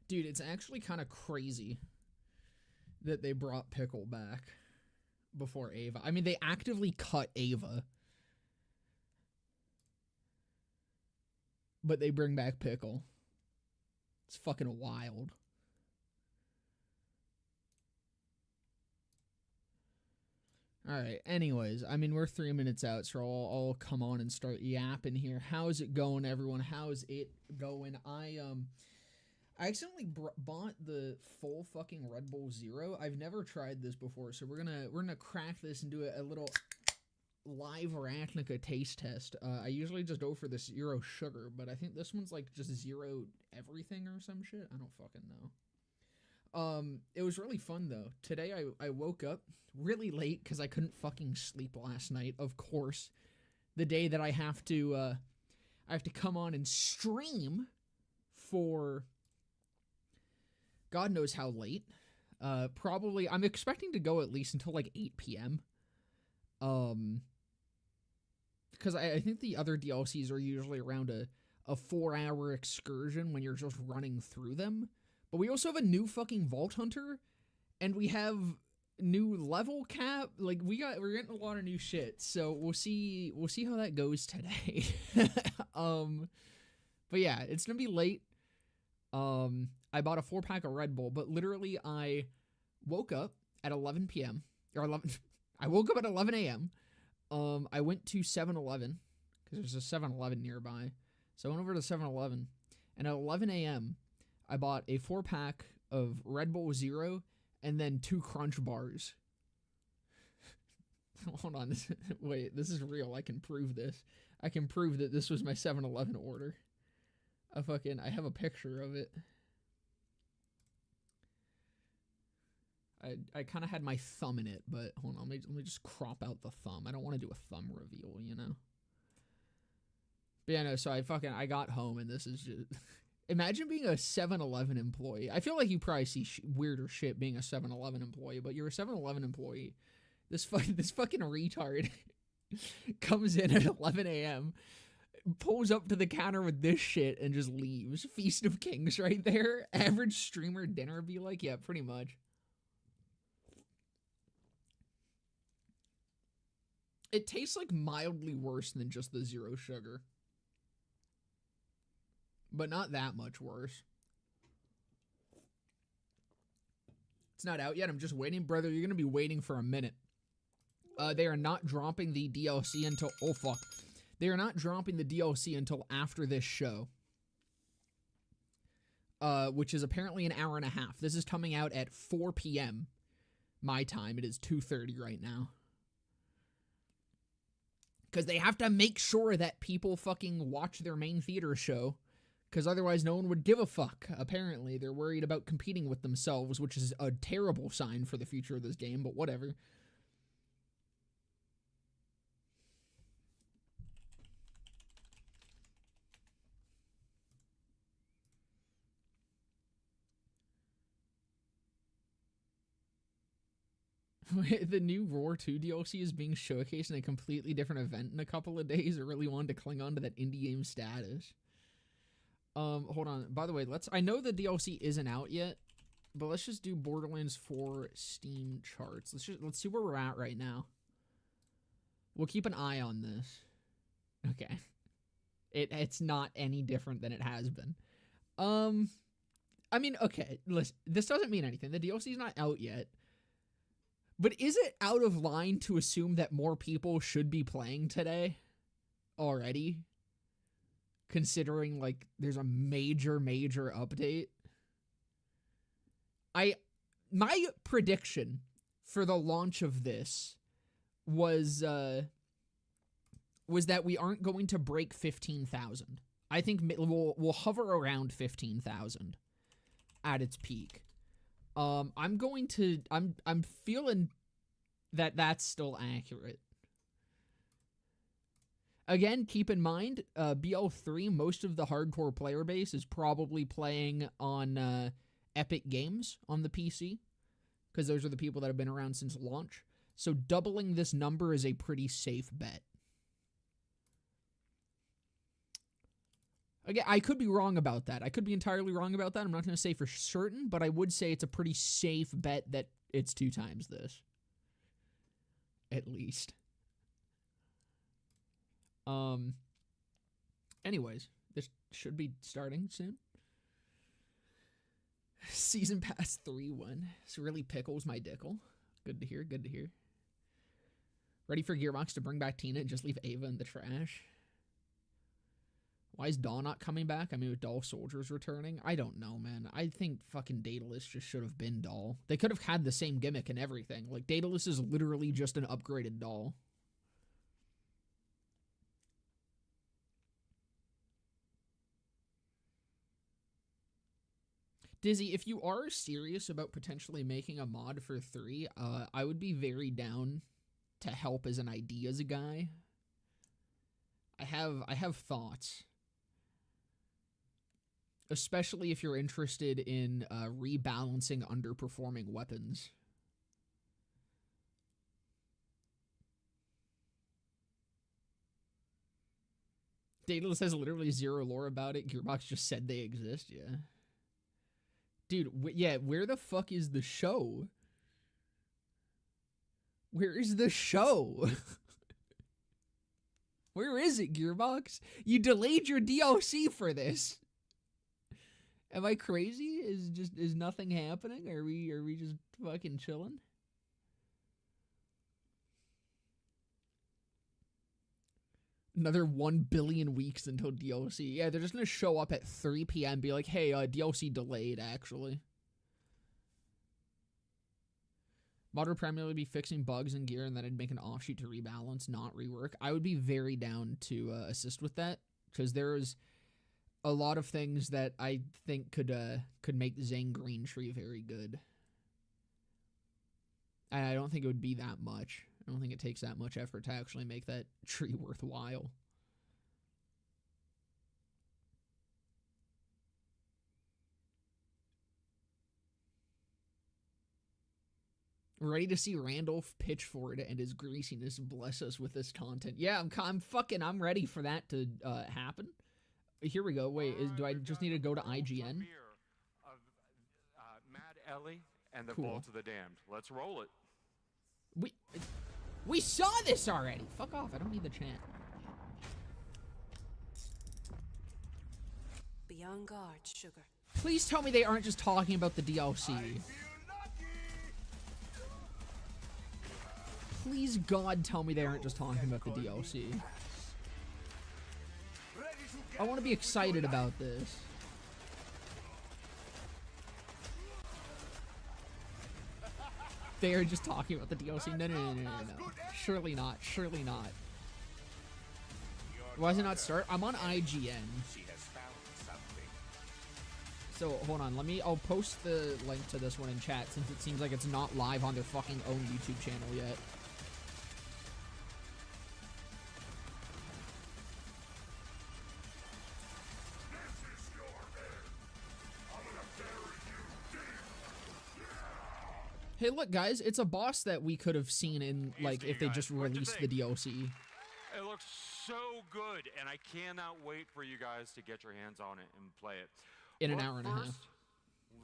Dude, it's actually kind of crazy that they brought Pickle back before Ava. I mean, they actively cut Ava, but they bring back Pickle. It's fucking wild. Alright, anyways, I mean, we're 3 minutes out, so I'll come on and start yapping here. How's it going, everyone? How's it going? I accidentally bought the full fucking Red Bull Zero. I've never tried this before, so we're gonna crack this and do a little live Arachnica taste test. I usually just go for the zero sugar, but I think this one's like just zero everything or some shit. I don't fucking know. It was really fun though. Today I woke up really late because I couldn't fucking sleep last night. Of course, the day that I have to come on and stream for God knows how late. Probably I'm expecting to go at least until like 8 p.m. Because I think the other DLCs are usually around a 4-hour excursion when you're just running through them. But we also have a new fucking Vault Hunter, and we have new level cap. Like we're getting a lot of new shit. So we'll see how that goes today. But yeah, it's gonna be late. I bought a 4-pack of Red Bull, but literally I woke up at 11 p.m. or 11. I woke up at 11 a.m. I went to 7-Eleven because there's a 7-Eleven nearby. So I went over to 7-Eleven, and at 11 a.m. I bought a 4-pack of Red Bull Zero and then 2 Crunch bars. Hold on. Wait, this is real. I can prove this. I can prove that this was my 7-Eleven order. I have a picture of it. I kind of had my thumb in it, but hold on. Let me just crop out the thumb. I don't want to do a thumb reveal, you know? But yeah, no, so I got home and this is just... Imagine being a 7-Eleven employee. I feel like you probably see weirder shit being a 7-Eleven employee, but you're a 7-Eleven employee. This fucking retard comes in at 11 a.m., pulls up to the counter with this shit, and just leaves. Feast of Kings right there. Average streamer dinner be like, yeah, pretty much. It tastes like mildly worse than just the zero sugar. But not that much worse. It's not out yet. I'm just waiting. Brother, you're going to be waiting for a minute. They are not dropping the DLC until... Oh, fuck. They are not dropping the DLC until after this show. Which is apparently an hour and a half. This is coming out at 4 p.m. my time. It is 2:30 right now. Because they have to make sure that people fucking watch their main theater show. Because otherwise no one would give a fuck. Apparently, they're worried about competing with themselves, which is a terrible sign for the future of this game, but whatever. The new Roar 2 DLC is being showcased in a completely different event in a couple of days. I really wanted to cling on to that indie game status. Hold on. By the way, I know the DLC isn't out yet, but let's just do Borderlands 4 Steam charts. Let's see where we're at right now. We'll keep an eye on this. Okay. It's not any different than it has been. I mean, okay, listen, this doesn't mean anything. The DLC is not out yet. But is it out of line to assume that more people should be playing today already? Considering, like, there's a major update. My prediction for the launch of this was that we aren't going to break 15,000. I think we'll hover around 15,000 at its peak. I'm feeling that that's still accurate. Again, keep in mind, BL3, most of the hardcore player base is probably playing on Epic Games on the PC, because those are the people that have been around since launch. So doubling this number is a pretty safe bet. Again, I could be wrong about that. I could be entirely wrong about that. I'm not going to say for certain, but I would say it's a pretty safe bet that it's 2 times this. At least. Anyways, this should be starting soon. Season Pass 3-1. This really pickles my dickle. Good to hear, good to hear. Ready for Gearbox to bring back Tina and just leave Ava in the trash? Why is Dawn not coming back? I mean, with Doll Soldiers returning? I don't know, man. I think fucking Daedalus just should have been Doll. They could have had the same gimmick and everything. Like, Daedalus is literally just an upgraded Doll. Dizzy, if you are serious about potentially making a mod for 3, I would be very down to help as an ideas guy. I have thoughts. Especially if you're interested in rebalancing underperforming weapons. Daedalus has literally 0 lore about it. Gearbox just said they exist, yeah. Dude, yeah, where the fuck is the show? Where is the show? Where is it, Gearbox? You delayed your DLC for this. Am I crazy? Is nothing happening? Are we just fucking chilling? Another 1 billion weeks until DLC. Yeah, they're just gonna show up at 3 p.m. and be like, hey, DLC delayed, actually. Mod would primarily be fixing bugs in gear, and then I'd make an offshoot to rebalance, not rework. I would be very down to assist with that, because there's a lot of things that I think could make Zang Greentree very good. And I don't think it would be that much. I don't think it takes that much effort to actually make that tree worthwhile. Ready to see Randolph Pitchford and his greasiness bless us with this content. Yeah, I'm ready for that to happen. Here we go. Wait, do I just need to go to IGN? Mad Ellie and the Cool. Bolt of the Damned. Let's roll it. We saw this already. Fuck off. I don't need the chant. Be on guard, sugar. Please tell me they aren't just talking about the DLC. Please, God, tell me they aren't just talking about the DLC. I want to be excited about this. They are just talking about the DLC. No. Surely not. Surely not. Why does it not start? I'm on IGN. So, hold on. I'll post the link to this one in chat since it seems like it's not live on their fucking own YouTube channel yet. Hey, look, guys, it's a boss that we could have seen in, like, if they just released the DLC. It looks so good, and I cannot wait for you guys to get your hands on it and play it. In an hour and a half.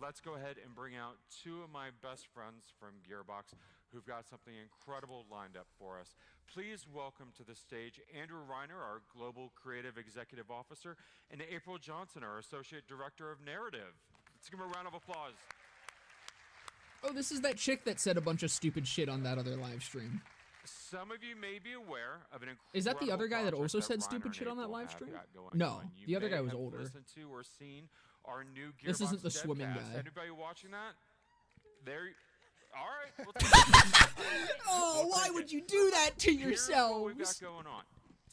Let's go ahead and bring out 2 of my best friends from Gearbox who've got something incredible lined up for us. Please welcome to the stage Andrew Reiner, our Global Creative Executive Officer, and April Johnson, our Associate Director of Narrative. Let's give them a round of applause. Oh, this is that chick that said a bunch of stupid shit on that other live stream. Some of you may be aware of an incredible Is that the other guy that also said Reiner stupid and shit on that April live have stream? got going No, on. You the other may guy was have older. listened to or seen our new Gearbox This isn't the swimming Devcast. guy. Anybody watching that? There. All right. We'll Oh, why would you do that to Here's what we've got yourselves? going on.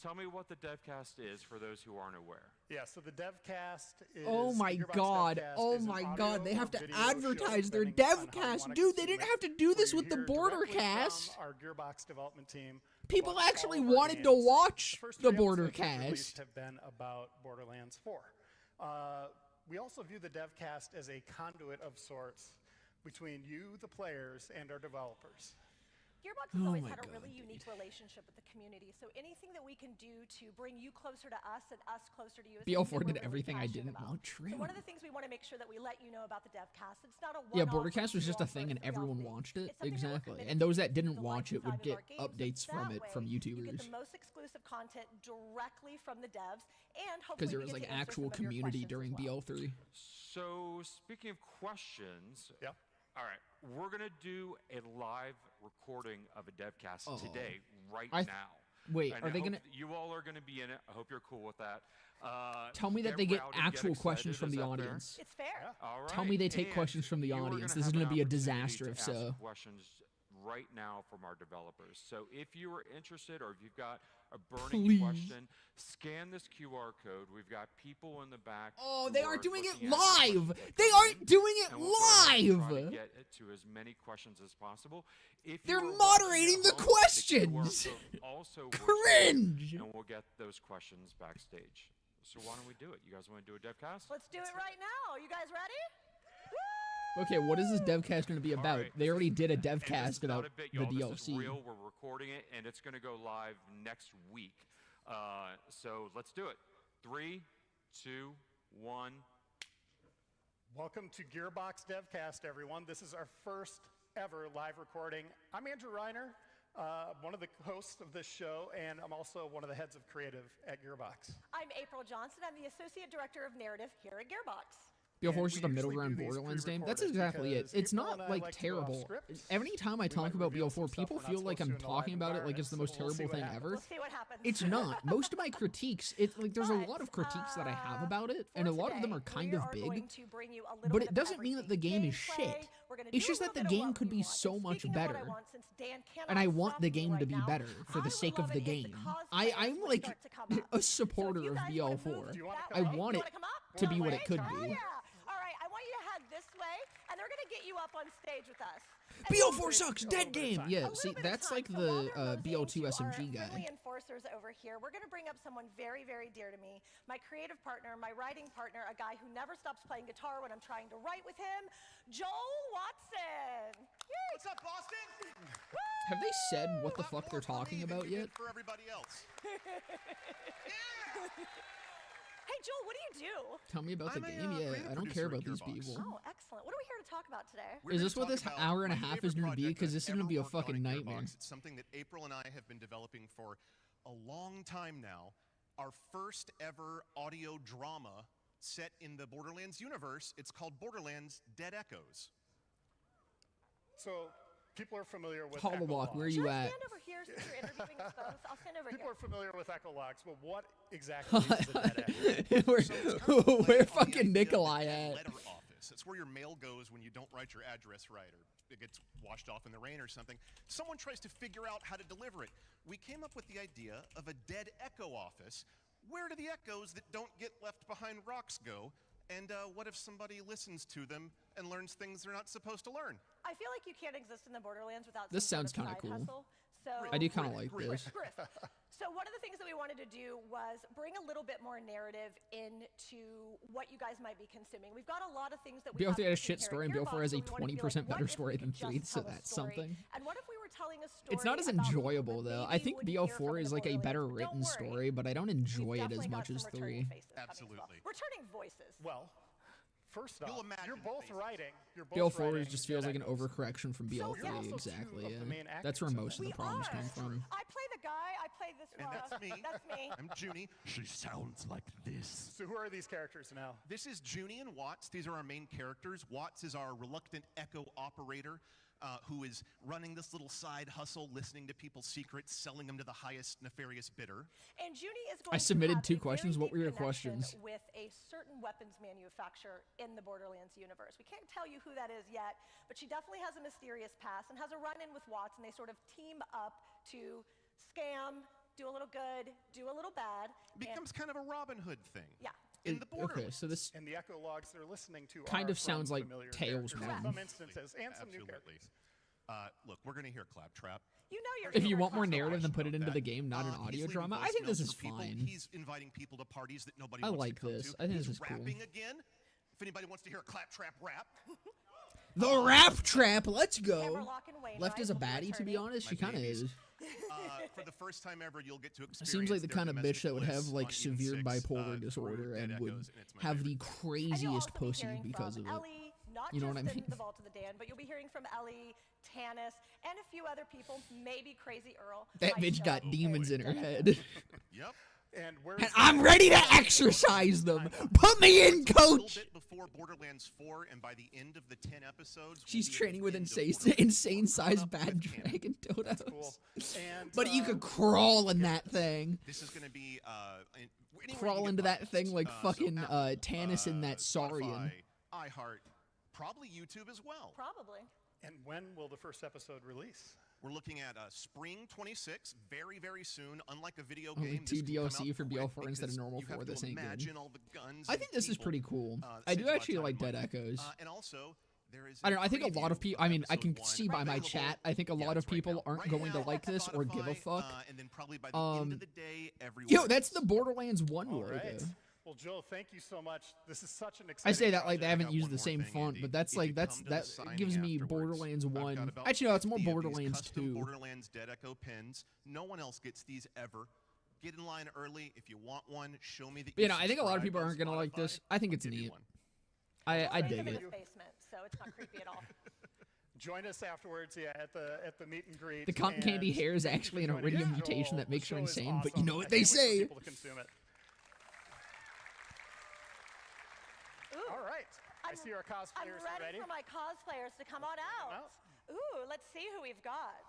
Tell me what the Devcast is for those who aren't aware. Yeah, so the Devcast is... Oh my Gearbox god. Devcast Oh is an my audio god. They have or to video show advertise their depending on how you Devcast. wanna Dude, they consume didn't it. have to do this We're with the here Border directly Cast. from our Gearbox development team. People about actually all of our wanted to games. watch first the 3 Border episodes we've Cast. released have been about Borderlands 4. We also view the Devcast as a conduit of sorts between you, the players, and our developers. Gearbox has Oh always my had a God, really unique relationship with the community, so anything that we can do to bring you closer to us and us closer to you is something BL4 that we're did really everything I passionate didn't about. want. True. So one of the things we want to make sure that we let you know about the Devcast, it's not a one-off Yeah, Bordercast was just a two-off thing and or three-off everyone thing. watched it. It's something that we're Exactly. committed And to those that keeping didn't the watch it would life get inside of our games, updates so from that it from way YouTubers. You get the most exclusive content directly from the devs, and hopefully Because there we was get like to answer actual some of your community questions during as well. BL3. So, speaking of questions, Yeah. all right, we're going to do a live recording of a Devcast Oh. today, right I now. Wait, And are I they hope gonna You all are going to be in it. I hope you're cool with that. tell me that Get they get rowdy, actual excited. questions from Is the that fair? audience? It's fair. Yeah. All right. Tell me they take and questions from the you are audience. gonna This is have gonna an be a opportunity disaster to if ask so. questions right now from our developers. So if you are interested or if you've got a burning Please. question, scan this QR code. We've got people in the back. Oh, who they are aren't doing it looking at the questions live. that They come aren't in, doing it and we'll go ahead and try to live. get it to as many questions as possible. If They're you are moderating watching the at home, questions. The QR code also works, Cringe. and we'll get those questions backstage. So why don't we do it? You guys want to do a Devcast? Let's do it right now. You guys ready? Okay, what is this Devcast going to be All about? right, They this already is- did a and this is Devcast not about a bit, the y'all. This is DLC. real. We're recording it, and it's going to go live next week. So let's do it. 3, 2, 1. Welcome to Gearbox Devcast, everyone. This is our first ever live recording. I'm Andrew Reiner, one of the hosts of this show, and I'm also one of the heads of creative at Gearbox. I'm April Johnson. I'm the Associate Director of Narrative here at Gearbox. BL4 And is just we a middle usually ground do these Borderlands game. That's pre-recorded exactly it. because It's April not and I like like to go off terrible. script. Every time I We talk might about reveal BL4, some stuff people we're not feel like supposed I'm to in a talking live about it like it's the most environment, so terrible we'll see thing what ever. We'll see what happens. It's not. Most of my critiques, it's like there's a But, lot of critiques that I have about it, for and a lot of them today, are kind we of are big. going to bring you a little But bit it of doesn't mean that the everything. game is Gameplay, shit. we're gonna It's do just a that the little bit of game what could we be want. so And much speaking of what I better. want, since Dan cannot And I want stop the me game right to be now, better for I the would sake love of it the if game. cosplayers I'm would like start to come up. a So if supporter you of guys wanna move BL4. Do you wanna that come I up? way- want you it wanna come up? to be That what way? it could Hell be. yeah. All right, I want you to head this way, and they're gonna get you up on stage with us. And BL4 so- sucks, a dead little bit of game. time. Yeah, a little see, bit of that's time. like So while the they're nosing BL2 into SMG our guy. friendly enforcers over here, we're going to bring up someone very, very dear to me. My creative partner, my writing partner, a guy who never stops playing guitar when I'm trying to write with him, Joel Watson. Yay! What's up, Boston? Have they said what the Lot fuck more they're for me talking than about you yet? did for everybody else. Hey, Joel, what do you do? Tell me about the I'm a, game. creative Yeah, I don't care producer about at these Gearbox. people. Oh, excellent. What are we here to talk about today? We're Is gonna this what talk this about hour and a my half favorite is gonna be? project 'Cause I've this is gonna ever be a worked on fucking at nightmare. Gearbox. It's something that April and I have been developing for a long time now. Our first ever audio drama set in the Borderlands universe. It's called Borderlands Dead Echoes. So people are familiar with Holowalk, where are echologs. you Should I at? stand over here since you're interviewing us both? I'll stand over People here. are familiar with echologs, but what exactly is a dead echo? Where, So it's kind of a play where on the fucking idea of the Nikolai dead at? letter office. It's where your mail goes when you don't write your address right, or it gets washed off in the rain or something. Someone tries to figure out how to deliver it. We came up with the idea of a dead echo office. Where do the echoes that don't get left behind rocks go? And what if somebody listens to them and learns things they're not supposed to learn? I feel like you can't exist in the Borderlands without This some sounds sort of kinda side cool. hustle. So I do kind of like Griff. this. Griff. So one of the things that we wanted to do was bring a little bit more narrative into what you guys might be consuming. We've got a lot of things that we BL3 have had a to shit here story, at and BL4 has a Gearbox, but we wanted to be 20% like, better what if story we than could 3, just so tell a that's story? something. And what if we were telling a story It's not as about people enjoyable that though. maybe I think wouldn't hear from BL4 in is the like a better Borderlands, but written don't worry. story, but I don't We've enjoy it definitely as got much as some returning 3. faces coming as well. Absolutely. Returning voices. Well, first off, You'll imagine you're both faces. writing. You're both BL4 writing just feels dead like an echoes. overcorrection from So BL3, you're also two exactly. of the Yeah. main That's where actors in most of We the problems are. come from. I play the guy. I play this. And that's me. That's me. I'm Junie. She sounds like this. So who are these characters now? This is Junie and Watts. These are our main characters. Watts is our reluctant echo operator who is running this little side hustle, listening to people's secrets, selling them to the highest nefarious bidder. And Junie is going I submitted to have 2 a questions. very What were your deep connection questions? with a certain weapons manufacturer in the Borderlands universe. We can't tell you who that is yet, but she definitely has a mysterious past and has a run-in with Watts, and they sort of team up to scam, do a little good, do a little bad. It becomes kind of a Robin Hood thing. Yeah. In the Okay, Borderlands. so this And the echo logs they're listening to Kind are of sounds from like familiar Tales characters in 1. some instances, and some new Absolutely. characters. Look, we're going to hear Claptrap. You know you're if you super want more clever. narrative, then put it into That. the game, not an He's audio leaving drama. I think this voicemails is for people. fine. He's inviting people to parties that nobody I wants like to come this. to. I think He's this is cool. rapping again. If anybody wants to hear a Claptrap rap, The rap trap, let's Camera go. lock and wait. Left as a right? baddie, to be honest, she My kind of babies. is. For the first time ever, you'll get to experience. Seems like the their kind of bitch that would domestic have like bliss on severe Eden 6, bipolar through disorder Dead and would Echoes, and it's my have favorite. the And you'll craziest also be pussy hearing because from of it. Ellie, not You know just what I mean? in the Vault of the Dan, but you'll be hearing from Ellie, Tanis, and a few other people, maybe Crazy Earl. That might bitch show got up demons in her for head. Yep. And where's And I'm ready to exercise them. Put me in, It's a little coach. bit before Borderlands 4, and by the end of the 10 episodes, She's we'll be training with at the end of insane Borderlands 4, sized caught up bad with canon. dragon dodos. cool. And, But you could crawl in that thing. This is going to be anywhere you Crawl can into get that thing podcasts. like So fucking Apple, Tanis in that Saurian. Spotify, iHeart, probably YouTube as well. Probably. And when will the first episode release? We're looking at spring 26, very, very soon. Unlike a video Only game, 2 this can come DLC out for quick BL4 instead of because normal you have 4. to This ain't good. imagine all the guns I and think this is people. pretty cool. It I saves do a lot of actually time like and Dead money. Echoes. And also, there is I don't know. I think a lot of preview people. I mean, I episode can 1. see by my Available. chat. I think a lot Yeah, of it's right people now. aren't Right going to now, like this or give a Spotify, fuck. And then probably by the end of the day, everyone. Yo, that's the Borderlands 1 All logo. right. Well, Joe, thank you so much. This is such an I exciting say that like they I haven't got used one the more same thing, font, Andy. but that's If like you that's come to that the signing gives me afterwards, Borderlands I've got 1. about Actually, no, it's more 50 of these Borderlands custom 2. Borderlands Dead Echo pins. No one else gets these ever. Get in line early if you want one. Show me that. You know, I think a lot of people aren't gonna like Spotify, this. I think it's I'll give you neat. one. I We'll dig in it. his basement, so it's not creepy at all. Join us afterwards, yeah, at the meet and greet. The cotton candy and hair is thank you actually for an joining us. iridium mutation Joel, that makes the her show is insane, but you awesome. know I what they can't wait for say. people to consume it. Ooh, All right. I see our I'm cosplayers are ready ready. for my cosplayers to come on out. Ooh, let's see who we've got.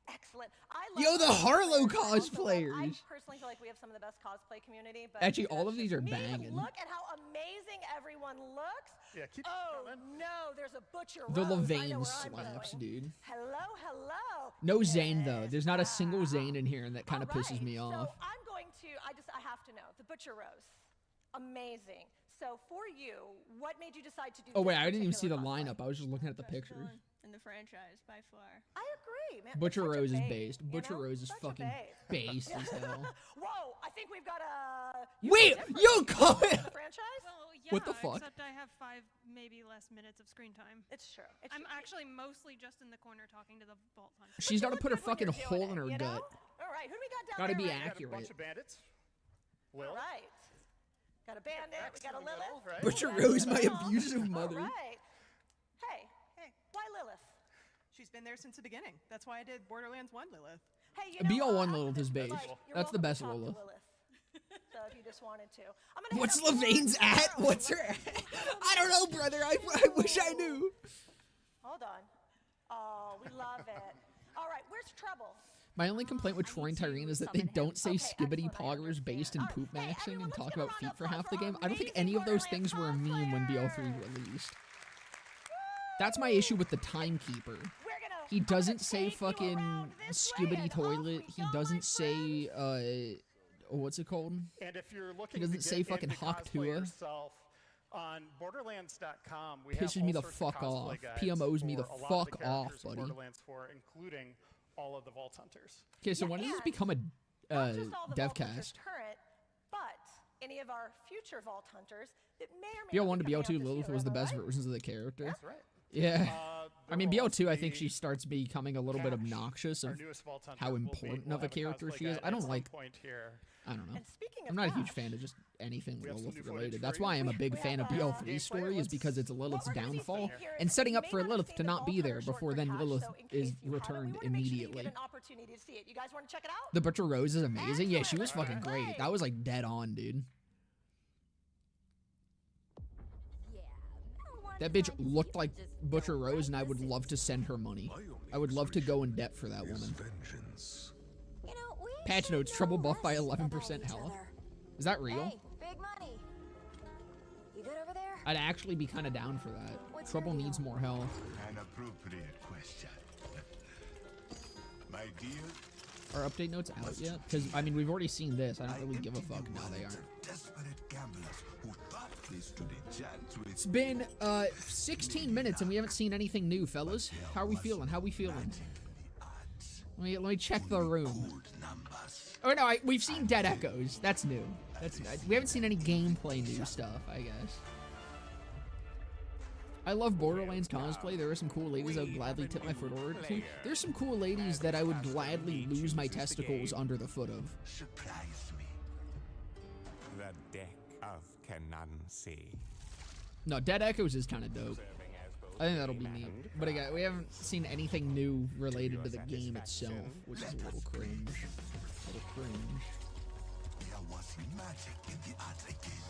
Excellent. I love Yo, the Harlow cosplayers. I cosplayers. personally feel like we have some of the best cosplay community. But Actually, maybe all that's of these just are me. banging. Look at how amazing everyone looks. Yeah, keep Oh coming. no, there's a butcher. The Rose. I know Levain where I'm slaps, going. dude. Hello, hello. No Zane though. Yes. There's not a single Zane in here, and that kind of All pisses me right, off. So I'm going to. I have to know the butcher rose. Amazing. So for you, what made you decide to do? Oh wait, this I didn't even see the particular cosplay? lineup. I was just looking at the Best pictures. villain in the franchise by far. I agree, man. Butcher Such a Rose is babe, based. you Butcher know? Rose is Such a fucking babe. based as hell. Whoa, I think we've got a. Wait, yo, come the franchise? Well, yeah, What the fuck? except I have 5, maybe less minutes of screen time. It's true. It's I'm true. actually mostly just in the corner talking to the Vault Hunter. She's got to put a Look good when fucking you're doing hole in her it, you know? gut. All right, who do we got down Gotta there? be right? Got a accurate. bunch of bandits. Will. All right. Got a bandit. We got a in the middle, Lilith. right? Butcher Ooh, Rose, my that's abusive All mother. right. Hey, Hey, why Lilith? she's been there since the beginning. That's why I did Borderlands 1 Lilith. Hey, you know, BL1 I'm Lilith is gonna- based. like, you're That's the welcome to best talk to Lilith. So if you just wanted to. I'm gonna What's hit up Levain's one at? more. What's her at? I don't know, brother. I wish I knew. Hold on. Oh, we love it. All right, where's Trouble? My only complaint with Troy and Tyrene is that they don't say Okay, skibbity excellent, I poggers based in understand. poop All right, hey, maxing everyone, and let's talk get about on feet up for for half the our game. I don't think amazing any of those Borderlands things were a meme when BL3 cosplayers. released. That's my issue with the timekeeper. We're gonna, He I'm doesn't gonna say take you fucking around this way skibbity and off toilet. we He go, my doesn't say friends. what's it called? And if you're looking doesn't to say get fucking into Hawk cosplay Tua. yourself, on Borderlands.com, we have Pisses all me the sorts of fuck cosplay off. guides PMOs me the for a lot of fuck the off, characters in buddy. Borderlands 4, including all of the Vault Hunters. Okay, so Yeah, when does this and become a Not just all the Vault Hunters devcast? current, but any of our future Vault Hunters that may or may BL1 not to be coming BL2 out this Lilith year, was the am I best right? versions of the character. That's right. Yeah. I There mean, will also BL2, I think be she starts becoming a little bit Cash, obnoxious our of newest Vault Hunter how will be- important we'll of a have character cosplay she is. guide I at don't some like, point here. I don't know. And speaking of I'm not a huge Cash, fan of just anything We have some Lilith new footage related. for That's you. why I'm a big We fan of have, BL3's gameplay. story, is because it's Lilith's what we're gonna be downfall seeing here and is setting you up may for not have Lilith seen to the not Vault be there Hunter short before for then Cash, Lilith so in is case you haven't, we returned wanna make sure you immediately. get an opportunity to see it. You guys want to check it out? The Butcher Rose is amazing. Yeah, she was Excellent, fucking let's great. play. That was like dead on, dude. That bitch looked like Butcher Rose, and I would love to send her money. I would love to go in debt for that woman. Patch notes, trouble buff by 11% health. Is that real? Hey, big money. You good over there? I'd actually be kind of down for that. What's Trouble your needs deal? more health. An appropriate question. My dear, Are update notes out yet? Because, I mean, we've already seen this. I don't really give a fuck. No, they aren't. desperate gamblers who thought they stood a chance with It's been 16 minutes and we haven't seen anything new, fellas. How are we feeling? How are we feeling? Let me check the room. good numbers. Oh no, we've seen Dead Echoes. That's new. We haven't seen any gameplay new stuff, I guess. I love Borderlands cosplay. There are some cool ladies I would gladly tip my foot over to. There's some cool ladies that I would gladly lose my testicles under the foot of. Surprise me. The deck of Canancy. No, Dead Echoes is kind of dope. I think that'll be neat. But again, we haven't seen anything new related to the game itself, which is a little cringe. A little cringe. There was magic in the art again.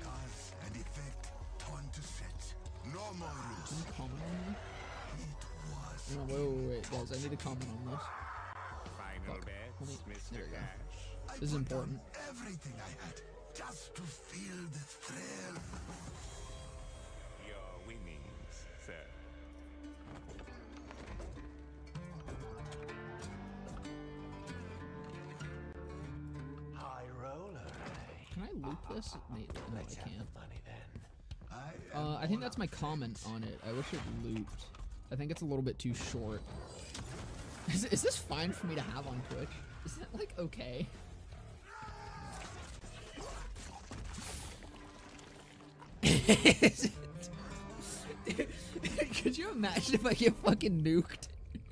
Cause and effect turned to set. No more rules. Can you comment on It was. this? No, wait, guys, I need to comment on this. Final bets, There Mr. we go. Cash. This is put down important. everything I had just to feel the thrill. Your winnings, sir. High roller. Can I loop this? Maybe. No, I can't. Money then. I think that's my comment on it. I wish it looped. I think it's a little bit too short. Is this fine for me to have on Twitch? Is that, like, okay? Could you imagine if I get fucking nuked?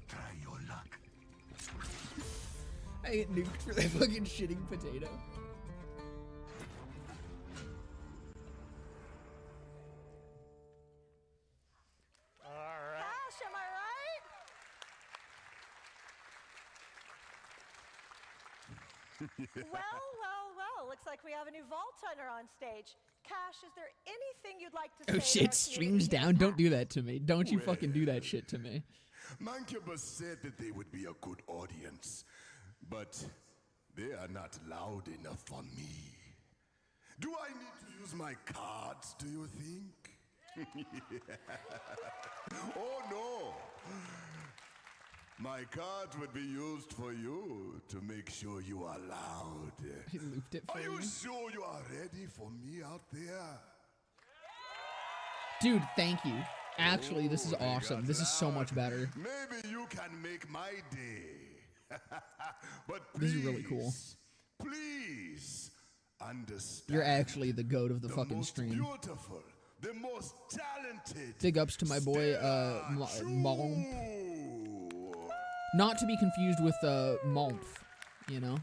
Try your luck. I get nuked for that fucking shitting potato. All right. Cash, am I right? Well. Looks like we have a new Vault Hunter on stage. Cash, is there anything you'd like to say? Oh to shit, our streams community? down. Don't do that to me. Don't you fucking do that shit to me. Mancubus said that they would be a good audience, but they are not loud enough for me. Do I need to use my cards, do you think? Oh no! My cards would be used for you to make sure you are loud. He looped it for Are you me. sure you are ready for me out there? Dude, thank you. Actually, this is Oh, they awesome. got This is so much loud. better. Maybe you can make my day. But This is really cool. Please understand. You're actually the goat of the fucking most stream. beautiful, the most talented. Big ups to my boy, Malm. Not to be confused with, Malmf, you know?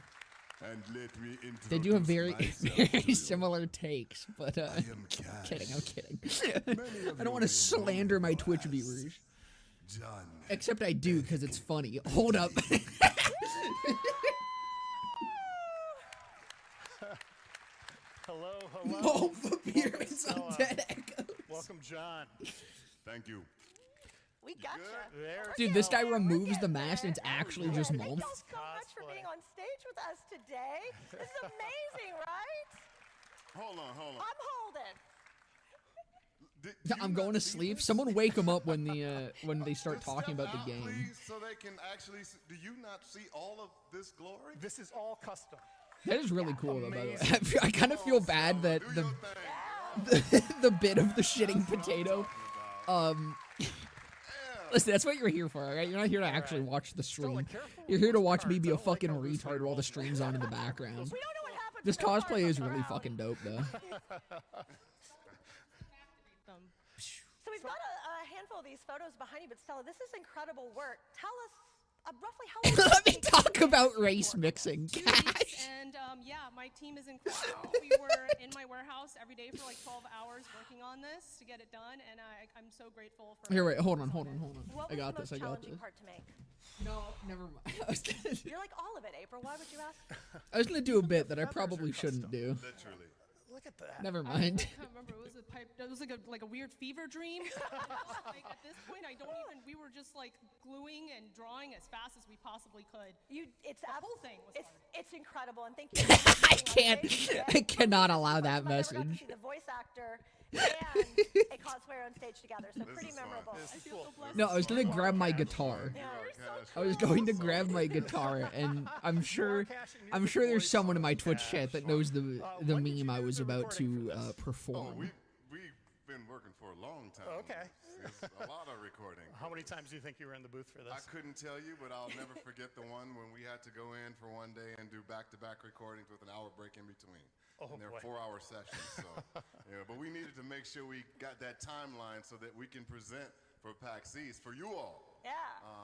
And let me They do have introduce myself to very you. similar takes, but, I am Cash. kidding, I'm kidding. Many of I don't you want may to slander my know Twitch as viewers. John. Except I do, because it's funny. Hold up. Hello. Malmf appearance on Hello. Dead Echoes. Welcome, John. Thank you. We gotcha. There. Dude, this guy removes the mask and it's actually just Thank Malmf. y'all so much for being on stage with us today. This is amazing, right? Hold on. I'm holding. I'm going to sleep. Someone wake him up when they start talking about the game. Please, so they can actually do you not see all of this glory? This is all custom. That is really cool, though, by the way. Amazing. I kind of feel bad that Do your thing. the bit of the shitting potato. Listen, that's what you're here for, alright? You're not here to actually watch the stream. careful You're here to with watch those me be a cards. I don't like fucking how loose retard they while the roll. stream's on in the background. We don't know what happened This to the cards cosplay on is the really ground. fucking dope, though. So we've got a handful of these photos behind you, but Stella, this is incredible work. Tell us roughly how long Let me talk about race mixing. 2 weeks, Cash. and yeah, my team is incredible. We were in my warehouse every day for like 12 hours working on this to get it done, and I'm so grateful for. Here, wait, hold on. What I was got the this. most I got challenging this. part to make? No, never mind. You're like all of it, April. Why would you ask? I was gonna do a bit that I probably shouldn't do. Literally. Look at that. Never mind. I can't remember. It was a pipe. It was like a weird fever dream. Like at this point, I don't even. We were just like gluing and drawing as fast as we possibly could. It's The whole thing was it's incredible, and thank you. I can't. I cannot allow that I never got to message. see the voice actor and a cosplayer on stage together, so pretty is fun. memorable. I feel so blessed. No, I was gonna grab my guitar. Yeah. I was going to grab my guitar, and I'm sure there's someone in my Twitch chat that knows the meme I was about to perform. We've been working for a long time. Okay. It's a lot of recording. How many times do you think you were in the booth for this? I couldn't tell you, but I'll never forget the one when we had to go in for one day and do back-to-back recordings with an hour break in between. Oh, and they're boy. 4-hour sessions. So, yeah, but we needed to make sure we got that timeline so that we can present for PAX East for you all. Yeah.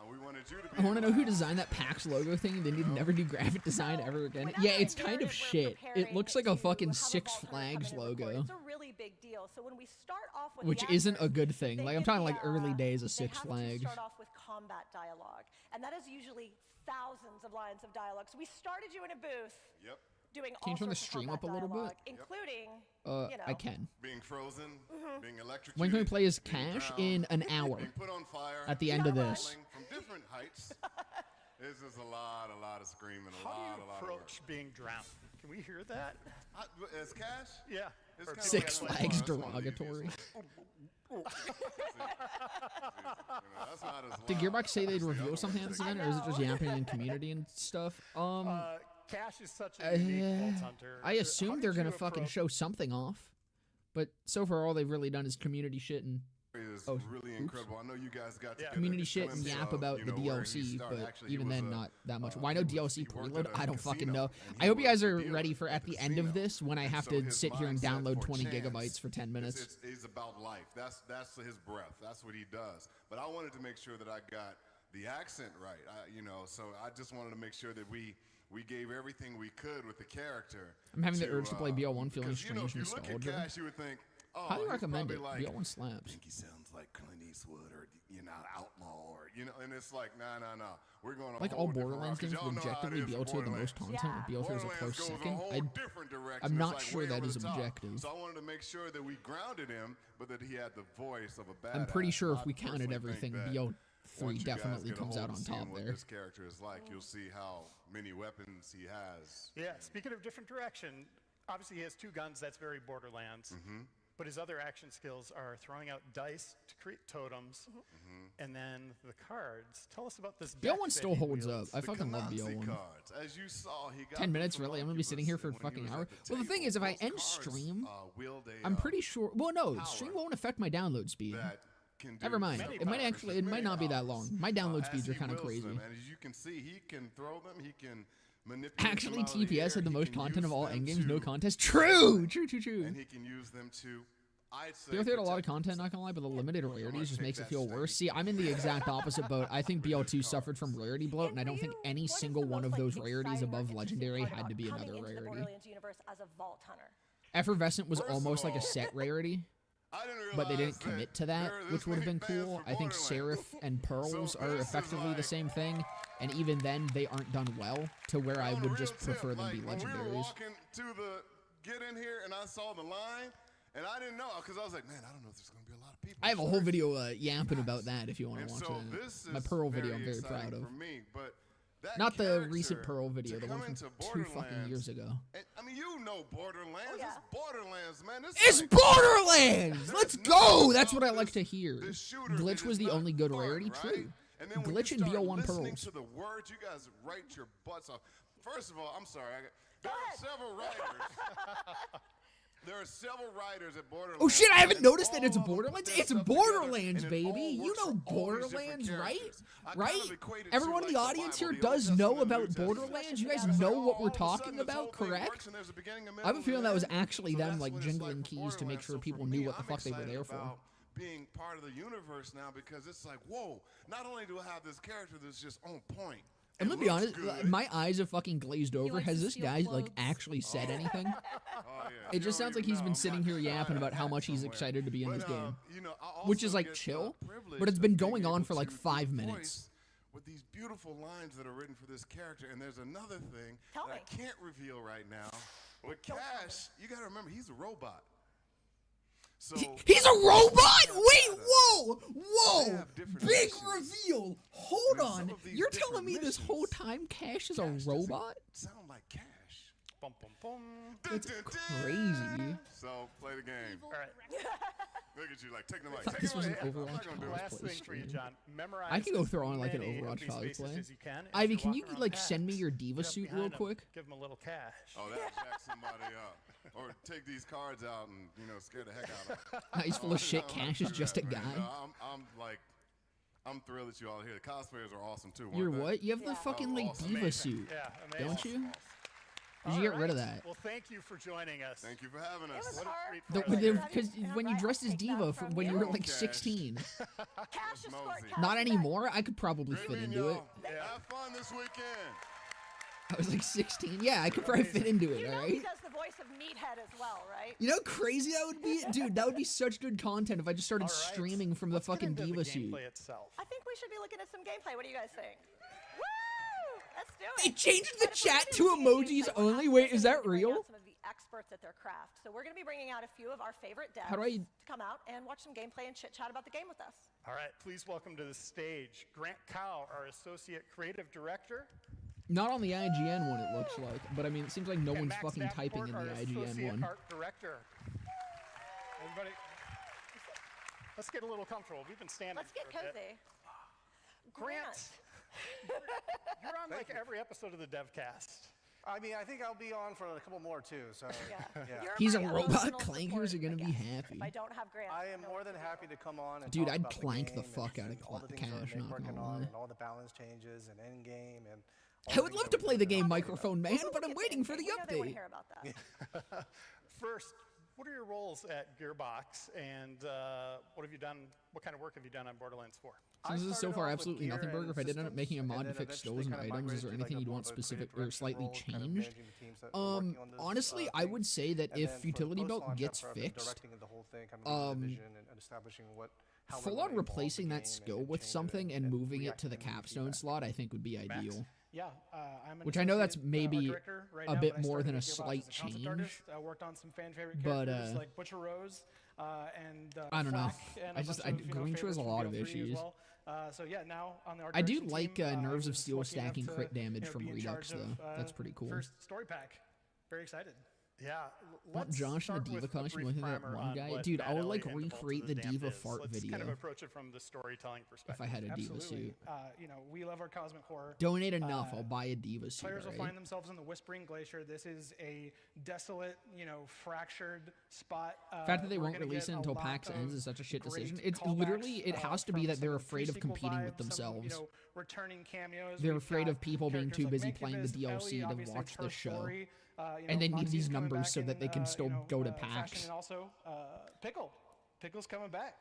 We wanted you to be. I want to know who designed that PAX logo thing. They need to never do graphic design ever again. Yeah, it's kind of shit. It looks like a fucking Six Flags logo. It's a really big deal. So when we start off with Which the isn't a actors, good thing. they Like, I'm get talking like the, early days of Six they Flags. have to start off with combat dialogue, and that is usually thousands of lines of dialogue. So we started you in a booth. Yep. Doing Can you all turn the sorts of stream up a combat little bit? dialogue, including, you know, I can. Being frozen, being electrocuted. When can we play as being Cash? drowned, In an hour. Being put on fire. At the end of this. From different heights. It's just a lot of screaming, How do you lot of work. approach being drowned? Can we hear that? As Cash? Yeah. It's Or kinda Six like Flags that's one of the derogatory. easiest ones. You know, that's not as Did loud Gearbox say as they'd the reveal other something at ones. this event, or is it just yapping in community and stuff? Cash is such a unique Vault Hunter. I assume How they're did gonna you fucking approach- show something off, but so far all they've really done is community shit and Is Oh, really oops. incredible. I know you guys got to get a community shit and glimpse yap of, about you the know, where he DLC, started. but Actually, he even was then a- not that much. Why no he DLC worked preload? at a I don't fucking casino, know. and I he hope you was guys the are dealer ready for at at the the end of casino. this when I And have so to his sit here and mindset download for 20 chance gigabytes for 10 minutes. It's about life. That's his breath. That's what he does. But I wanted to make sure that I got the accent right. You know, so I just wanted to make sure that we gave everything we could with the character. I'm having the urge to play BL1 feeling because, you know, strange if you look at nostalgia. Cash, you would think, oh, Highly he's recommend it. probably like, BL1 slaps. I think he sounds like Clint Eastwood or, you know, Outlaw or, you know, and it's like, nah. We're going Like all Borderlands games with objectively BL2 the most content, with BL3 is a close second. I'm not sure that is objective. So I wanted to make sure that we grounded him, but that he had the voice of a badass. I'm pretty sure if we I counted personally everything, think that BL3 once you guys definitely get a comes hold out of on seeing top what there. this character is like, you'll see how many weapons he has. Yeah, speaking of different direction, obviously he has two guns. That's very Borderlands. But his other action skills are throwing out dice to create totems, and then the cards. Tell us about this deck BL1 that still he holds up. wields. I fucking love Kananzi BL1. cards. As you saw, he got 10 them minutes, from really? I'm gonna be sitting here for a Oculus fucking when he hour. was at the Well, the thing table. is, if I Those end cards, stream, wield a, I'm pretty sure. Well, no, power stream won't affect my download speed. that can do Never mind. many It might powers. actually. There's It might many not be that powers. long. My download As speeds are he kind of wields crazy. them, and as you can see, he can throw them. He can manipulate Actually, them out of the TPS air. had the He most can content use of all them endgames, no to- contest. True. and he can use them to. I'd say BL3 had a lot of protect content, not himself. gonna lie, but the limited rarities just take makes it that feel sting. worse. See, I'm in the exact opposite boat. I think BL2 suffered from rarity bloat, and I don't think any single one of those rarities above legendary had to be another rarity. Borderlands universe as a Vault Hunter. Effervescent was First of almost like a all, set rarity, I didn't but they realize didn't commit to that, there are which this would have many been fans cool. for I think Borderlands. Seraph and Pearls So are this is effectively the like- same thing, and even then, they aren't done well to where I On a would real just tip, prefer them like, be when we were legendaries. walking to the get in here, and I saw the line, and I didn't know because I was like, man, I don't know if there's going to be a lot of people. I have a whole video yapping about that if you want And to watch so it. this My is Pearl video I'm very exciting proud of. For me, but that Not the character recent Pearl video, to the one come from into 2 fucking Borderlands- years ago. and, I mean, you know Borderlands. Oh, yeah. It's Borderlands, man. This It's like- Borderlands! Let's There's go! nothing That's what I about like to this- hear. this shooter Glitch that was is the not only good fun, rarity, right? true. And then when Glitch you and start BL1 listening Pearls. to the words, you guys write your butts off. First of all, I'm sorry. There Go are ahead. several writers. There are several writers at Borderlands. Oh shit, I haven't and noticed that it's all of them Borderlands. put their It's stuff together, Borderlands, and it all baby. You works know for all these different Borderlands, right? characters. I kind Right? of equate it Everyone to in the like audience Bible, here the Old does know Testament and about New Testament. Borderlands. You guys It's know like what all we're of a talking sudden this whole about, thing correct? works and there's a beginning, a I have a middle, feeling and that was an end. actually So them that's like what it's jingling like for keys to make Borderlands. sure So people for knew me, what the I'm fuck they were excited there for. about being part of the universe now because it's like, whoa, not only do I have this character that's just on point. I'm gonna be looks honest, good, my eyes have fucking glazed over. likes Has to this steal guy like clothes. actually said anything? oh, yeah, It you just don't sounds like even he's know. been I'm sitting like, here yapping I about how have much he's somewhere. excited to be in But, this game. You know, I Which also is, like, get the chill, privilege but it's of been being going on able for, like, to 5 do minutes. voice with these beautiful lines that are written for this character. And there's another thing Tell that me. I can't reveal right now. But Cash, you got to remember, he's a robot. So He's a robot? Wait, whoa, They whoa! have different Big missions. reveal. Hold And some on. of these You're telling me different this whole missions, time Cash is a Cash doesn't robot? sound like Cash. Bum, bum, bum. That's Dun, dun, crazy. dun. So play the game. All right. Look at you, like take the mic. thought Take this it was away. an I'm not Overwatch gonna do it. Last cosplay thing for you, stream. John. Memorize I could go as throw on, like, an many of Overwatch these faces cosplay. as you can as Ivy, you're can you walking around like send me PAX. your diva Get up suit behind real him, quick? Give him a little cash. Oh, that'll jack somebody up. or take these cards out and, you know, scare the heck out of them. He's full of shit. Cash is just a guy. No, I'm thrilled that you all are here. The cosplayers are awesome too. You're weren't they? what? You have the fucking like Awesome. diva Amazing. suit, Yeah, amazing. don't you? Did All you get rid of right. that? Well, thank you for joining us. Thank you for having us. was What a hard. treat for us. Because when you dressed as diva when you were like 16, Cash escort, Mosey. Cash not back. anymore. I could probably Great fit meeting into it. y'all. Have fun this weekend. I was like 16. Yeah, I could probably fit into it. You All know right. he does the voice of Meathead as well, right? You know how crazy that would be, dude. That would be such good content if I just started All right. streaming from the Let's get fucking into the diva suit. gameplay itself. I think we should be looking at some gameplay. What do you guys think? Woo! Let's do it. They changed the But if we're chat gonna to be looking emojis at gameplay, we're only. also Wait, is gonna that be bringing real? out some of the experts at their craft. So we're going to be bringing out a few of our favorite devs How do I- to come out and watch some gameplay and chit chat about the game with us. All right, please welcome to the stage Grant Cow, our Associate Creative Director. Not on the IGN one, it looks like. But I mean, it seems like no and one's Max fucking typing in Davenport, the our IGN Associate one. Art Director. Everybody, let's get a little comfortable. We've been standing Let's get for a bit. cozy. Grant, you're on like every episode of the Devcast. I mean, I think I'll be on for a couple more too. So Yeah. Yeah. You're He's a my robot. emotional Clankers are support, gonna I be guess. happy. If I don't have Grant, I am no more one than can happy to come on and Dude, talk I'd about the plank the game fuck out of and all the things Cash, that not we're gonna working lie. on and all the balance changes and end game and. all I the would things love that to we're play the doing. game Microphone Man, but I'm waiting for the We know they want to update. hear about that. First, what are your roles at Gearbox, and what have you done? What kind of work have you done on Borderlands 4? So this is so started far off with absolutely gear nothing, Burger. and If I did end up systems, making a mod and to then fix eventually stores and kind of items, is migrated there to, anything like, you'd a want more of a specific creative or slightly direction role, kind of changed? managing the teams that were working on this, Honestly, I thing. would say that And if then for the Utility Belt post-launch gets effort, I've been fixed, directing the whole thing, kind of leading the vision and establishing how we're full gonna on evolve the replacing that game skill and with change it something and moving it to the reacting to capstone feedback. slot, I think would be ideal. Yeah, I'm an Which I know that's associate, maybe art director right a now, bit but I more started than a at Gearbox slight as concept change. artist. I worked on some fan favorite But, characters like Butcher Rose and I don't know. Flack, and a bunch of, Grinch has favorites a from lot of BO3 as issues. well. So yeah, now on the art I do direction like team, Nerves I of was Steel lucky enough stacking to, crit damage you know, from be in Redux, charge though. of, That's pretty cool. First story pack. Very excited. Yeah, Want let's Josh in a start diva with a costume brief with that primer one on guy? what Dude, I would Ellie like and Vault of recreate the Damned diva is. fart Let's video kind of approach it from the storytelling perspective. if I had a diva Absolutely. suit. You know, we love our cosmic horror. Donate enough, I'll buy a diva suit. Players will Alright? find themselves in the Whispering Glacier. This is a desolate, you know, fractured spot. The fact that they we're won't gonna release get it a until lot PAX ends of is such a shit great decision. It's callbacks, literally, it has to be from that they're some afraid of pre-sequel competing with vibes, some, themselves. you know, returning cameos. They're We've afraid got of people being characters too busy like playing the Mancubus, DLC Ellie, to obviously watch her the show. story, you And they know, need these Moxie's coming numbers back so that they in, can still you know, go to fashion, PAX. And also, Pickle. Pickle's coming back.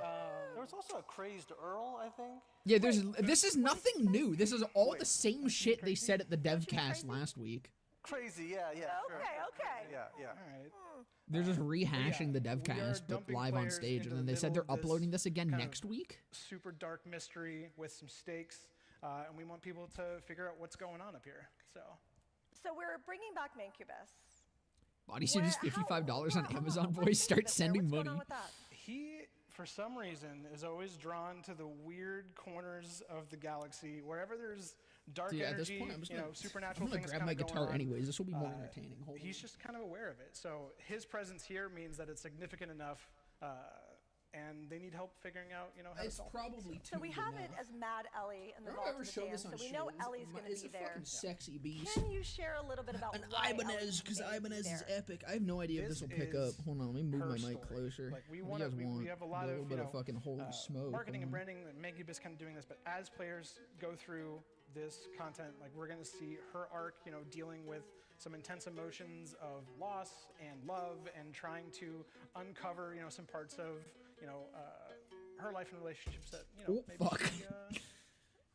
There was also a crazed Earl, I think. Yeah, this is nothing new. This is all the same shit they said at the Devcast last week. Crazy, yeah, Okay, sure. okay. Yeah. All right. They're just rehashing the we are Devcast, but dumping live on players stage. into And then the they said they're middle of this uploading this again kind of next week. Super dark mystery with some stakes, and we want people to figure out what's going on up here. So we're bringing back Mancubus. Bodysuit is $55 on Amazon. What's Boys, start Mancubus there? sending What's going money. on with that? He, for some reason, is always drawn to the weird corners of the galaxy, wherever there's dark Yeah, at this energy, point, I'm just you know, gonna, supernatural I'm gonna things grab kinda my going guitar on. anyways. This will be more entertaining. Hold He's on. just kind of aware of it. So his presence here means that it's significant enough, and they need help figuring out, you know, how to It's solve probably So we have it as Mad Ellie in the Remember I Vault ever of the showed Damned, this on so we know shows? Ellie's going to It's be a there. fucking sexy beast. Can you share a little bit about An why Ibanez, because Ellie Ibanez is there? epic. I have no idea if this will pick up. is Hold on, let me move her my mic story. closer. Like we What do want you to, guys we have a lot a little of, bit you know, of fucking holy smoke. marketing and hold on. branding, and Mancubus kind of doing this. But as players go through this content, like we're going to see her arc, you know, dealing with some intense emotions of loss and love, and trying to uncover, you know, some parts of, you know, her life and relationships that, you know, Oh, maybe fuck. she,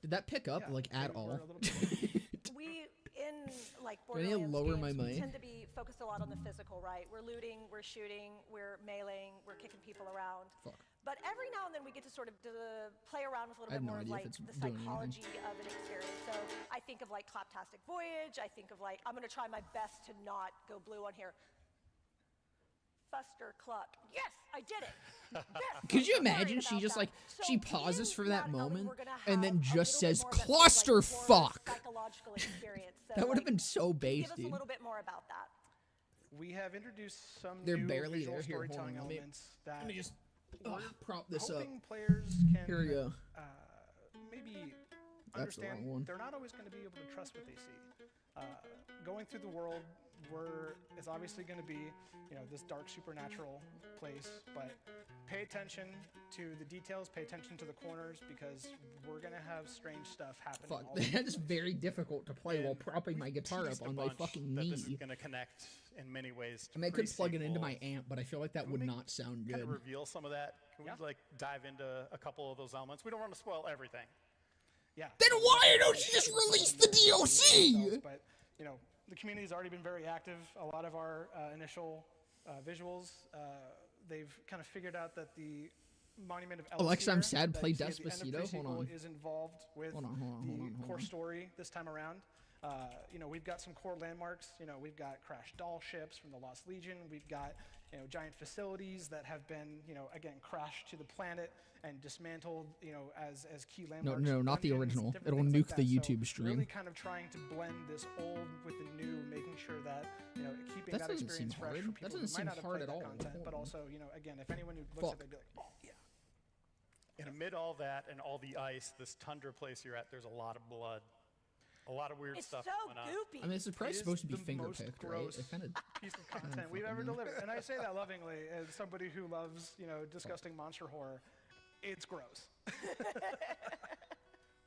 Did that pick up, yeah, like, at maybe all? we're a little bit We, in like Do I need to Borderlands lower games, my we mic? tend to be focused a lot on the physical, right? We're looting, we're shooting, we're meleeing, we're kicking people around. Fuck. But every now and then we get to sort of play around with a little I have bit no more of idea if like it's the doing anything. psychology of an experience. So I think of like Claptastic Voyage. I think of like, I'm going to try my best to not go blue on here. Fuster Cluck. Yes, I did it. Yes, Could you I'm imagine worried she about just that. like So she pauses in for that Mad Ellie, moment we're gonna and then have a just little bit says more of that sort of, like, clusterfuck. horror psychological experience. So, That would have like, been so base, give us dude. a little bit more about that. We have introduced some They're new barely visual there. Here, hold storytelling on. elements that Let me just we're prop this up. hoping players can Here we go. Maybe That's the understand wrong one. they're not always going to be able to trust what they see. Going through the world, it's obviously going to be, this dark supernatural place, but pay attention to the details, pay attention to the corners, because we're going to have strange stuff happening. Fuck, all over the that is place. very difficult to play while propping my guitar up teased a on my bunch fucking that knee. This is going to connect in many ways. I mean, I could plug it into my amp, but I feel like that would not sound Kind good. of reveal some of that. Can we like dive into a couple of those elements? We don't want to spoil everything. Yeah. Then why don't you just release the DLC? But the community's already been very active. A lot of our initial visuals, they've kind of figured out that the Monument of Ellie Alexa, I'm sad. that Play you see at the end of Despacito. pre-sequel Hold on. is involved with Hold on. core story this time around. We've got some core landmarks. We've got crashed doll ships from the Lost Legion. We've got giant facilities that have been again crashed to the planet and dismantled as key landmarks. No, not the dungeons, original. different It'll things nuke like the that. So YouTube stream. Really kind of trying to blend this old with the new, making sure that keeping That that doesn't seem experience fresh hard. for That people doesn't who might seem not have hard played at that all. content, but also again, if anyone who looks at it, they'd be like, oh yeah. And amid all that and all the ice, this tundra place you're at, there's a lot of blood. A lot of weird stuff going on. goopy. I mean, this is probably It is supposed to be the finger most picked, right? gross It kind of piece of content we've ever delivered, and I say that lovingly as somebody who loves disgusting monster horror. It's gross.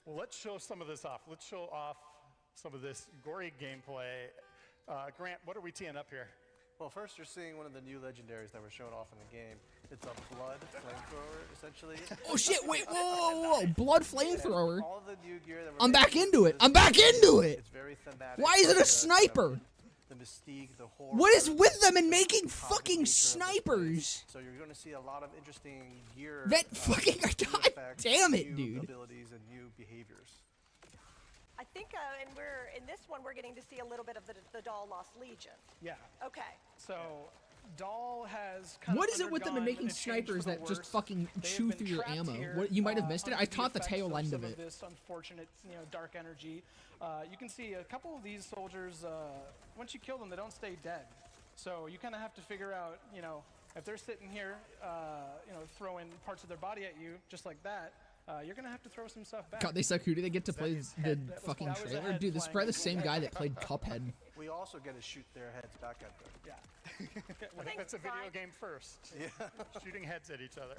Well, let's show some of this off. Let's show off some of this gory gameplay. Grant, what are we teeing up here? Well, first you're seeing one of the new legendaries that were shown off in the game. It's a blood flamethrower, essentially. Oh shit! Wait, whoa! Blood flamethrower. All the new gear that I'm back into it. I'm back into it. It's very thematic. Why is it a sniper? The mystique, the horror. What is with them in making fucking snipers? So you're going to see a lot of interesting gear. That fucking god damn it, new dude. abilities and new behaviors. I think, and in this one, we're getting to see a little bit of the doll Lost Legion. Yeah. Okay. So, Doll has kind What of is it with them in undergone making a change for snipers the that just worse. fucking They have chew been through your trapped ammo? here, What, you might have missed it. under I the caught the effects tail end of some it. This unfortunate, dark energy. You can see a couple of these soldiers. Once you kill them, they don't stay dead. So you kind of have to figure out, if they're sitting here, throwing parts of their body at you just like that. You're gonna have to throw some stuff back. God, they suck. Who do they get to play the fucking that was a trailer? head Dude, this is flying probably the into same the guy head. that played Cuphead. We also get to shoot their heads back at them. Yeah. I think that's a video game first. Yeah. Shooting heads at each other.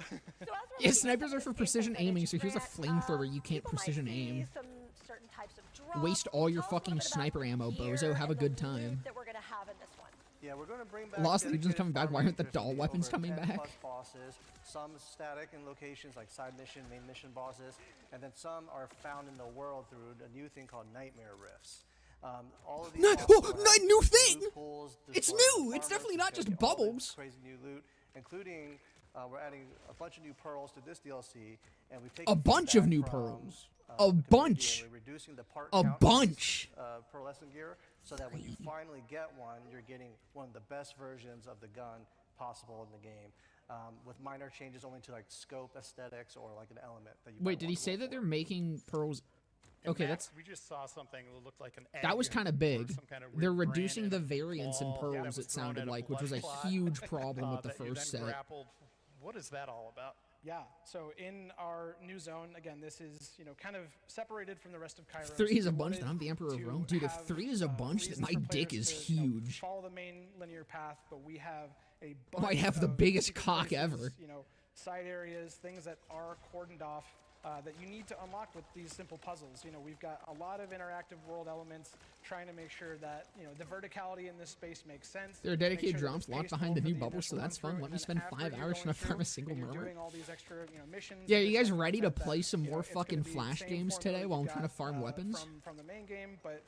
Yeah, snipers are for precision aiming, so here's a flamethrower you can't precision aim. Some certain types of drops. Waste all your Tell us a fucking little bit sniper about ammo, the gear bozo. Have a and good the loot time. that we're gonna have in this one. Yeah, we're going to bring back. Lost Legion's dedicated coming back. Why aren't the farming. doll There's weapons over coming 10 back? plus bosses, some static in locations like side mission, main mission bosses, and then some are found in the world through a new thing called Nightmare Rifts. All of these New thing! loopholes It's for new! farmers It's definitely to not get just all the bubbles. Crazy new loot, including we're adding a bunch of new pearls to this DLC, and we've A taken bunch of feedback new from, pearls. the A community, bunch. and we're reducing the part A count bunch. pearlescent gear, so that when you finally get one, you're getting one of the best versions of the gun possible in the game, with minor changes only to like scope, aesthetics, or like an element that you. Wait, did he say that they're making pearls? Okay, Max, that's we just saw something that looked like an egg. that was kind of or big. some kind of They're weird reducing the brand variance in ball that pearls. was It thrown sounded at like, which was a blood clot, huge problem with the that you first then set. grappled. What is that all about? Yeah, so in our new zone, again, this is, kind of separated from the rest of Kairos. 3 is a We bunch, then wanted I'm the Emperor of to Rome. Dude, if have, 3 is a bunch, then reasons my for dick players is to, huge. Follow the main linear path, but we have a I might bunch have the of biggest secret cock places, ever. Side areas, things that are cordoned off that you need to unlock with these simple puzzles. We've got a lot of interactive world elements, trying to make sure that the verticality in this space makes sense. There are make dedicated sure that drums the locked pace behind the both new for bubbles, so initial that's fun. run-through Let me and spend then 5 after you're hours going trying to farm a through single and you're murmur. doing all these extra, missions. Yeah, and you guys different ready to content play that, some more it's gonna fucking be the Flash same games formula today while I'm you trying to got, farm weapons? From the main game, but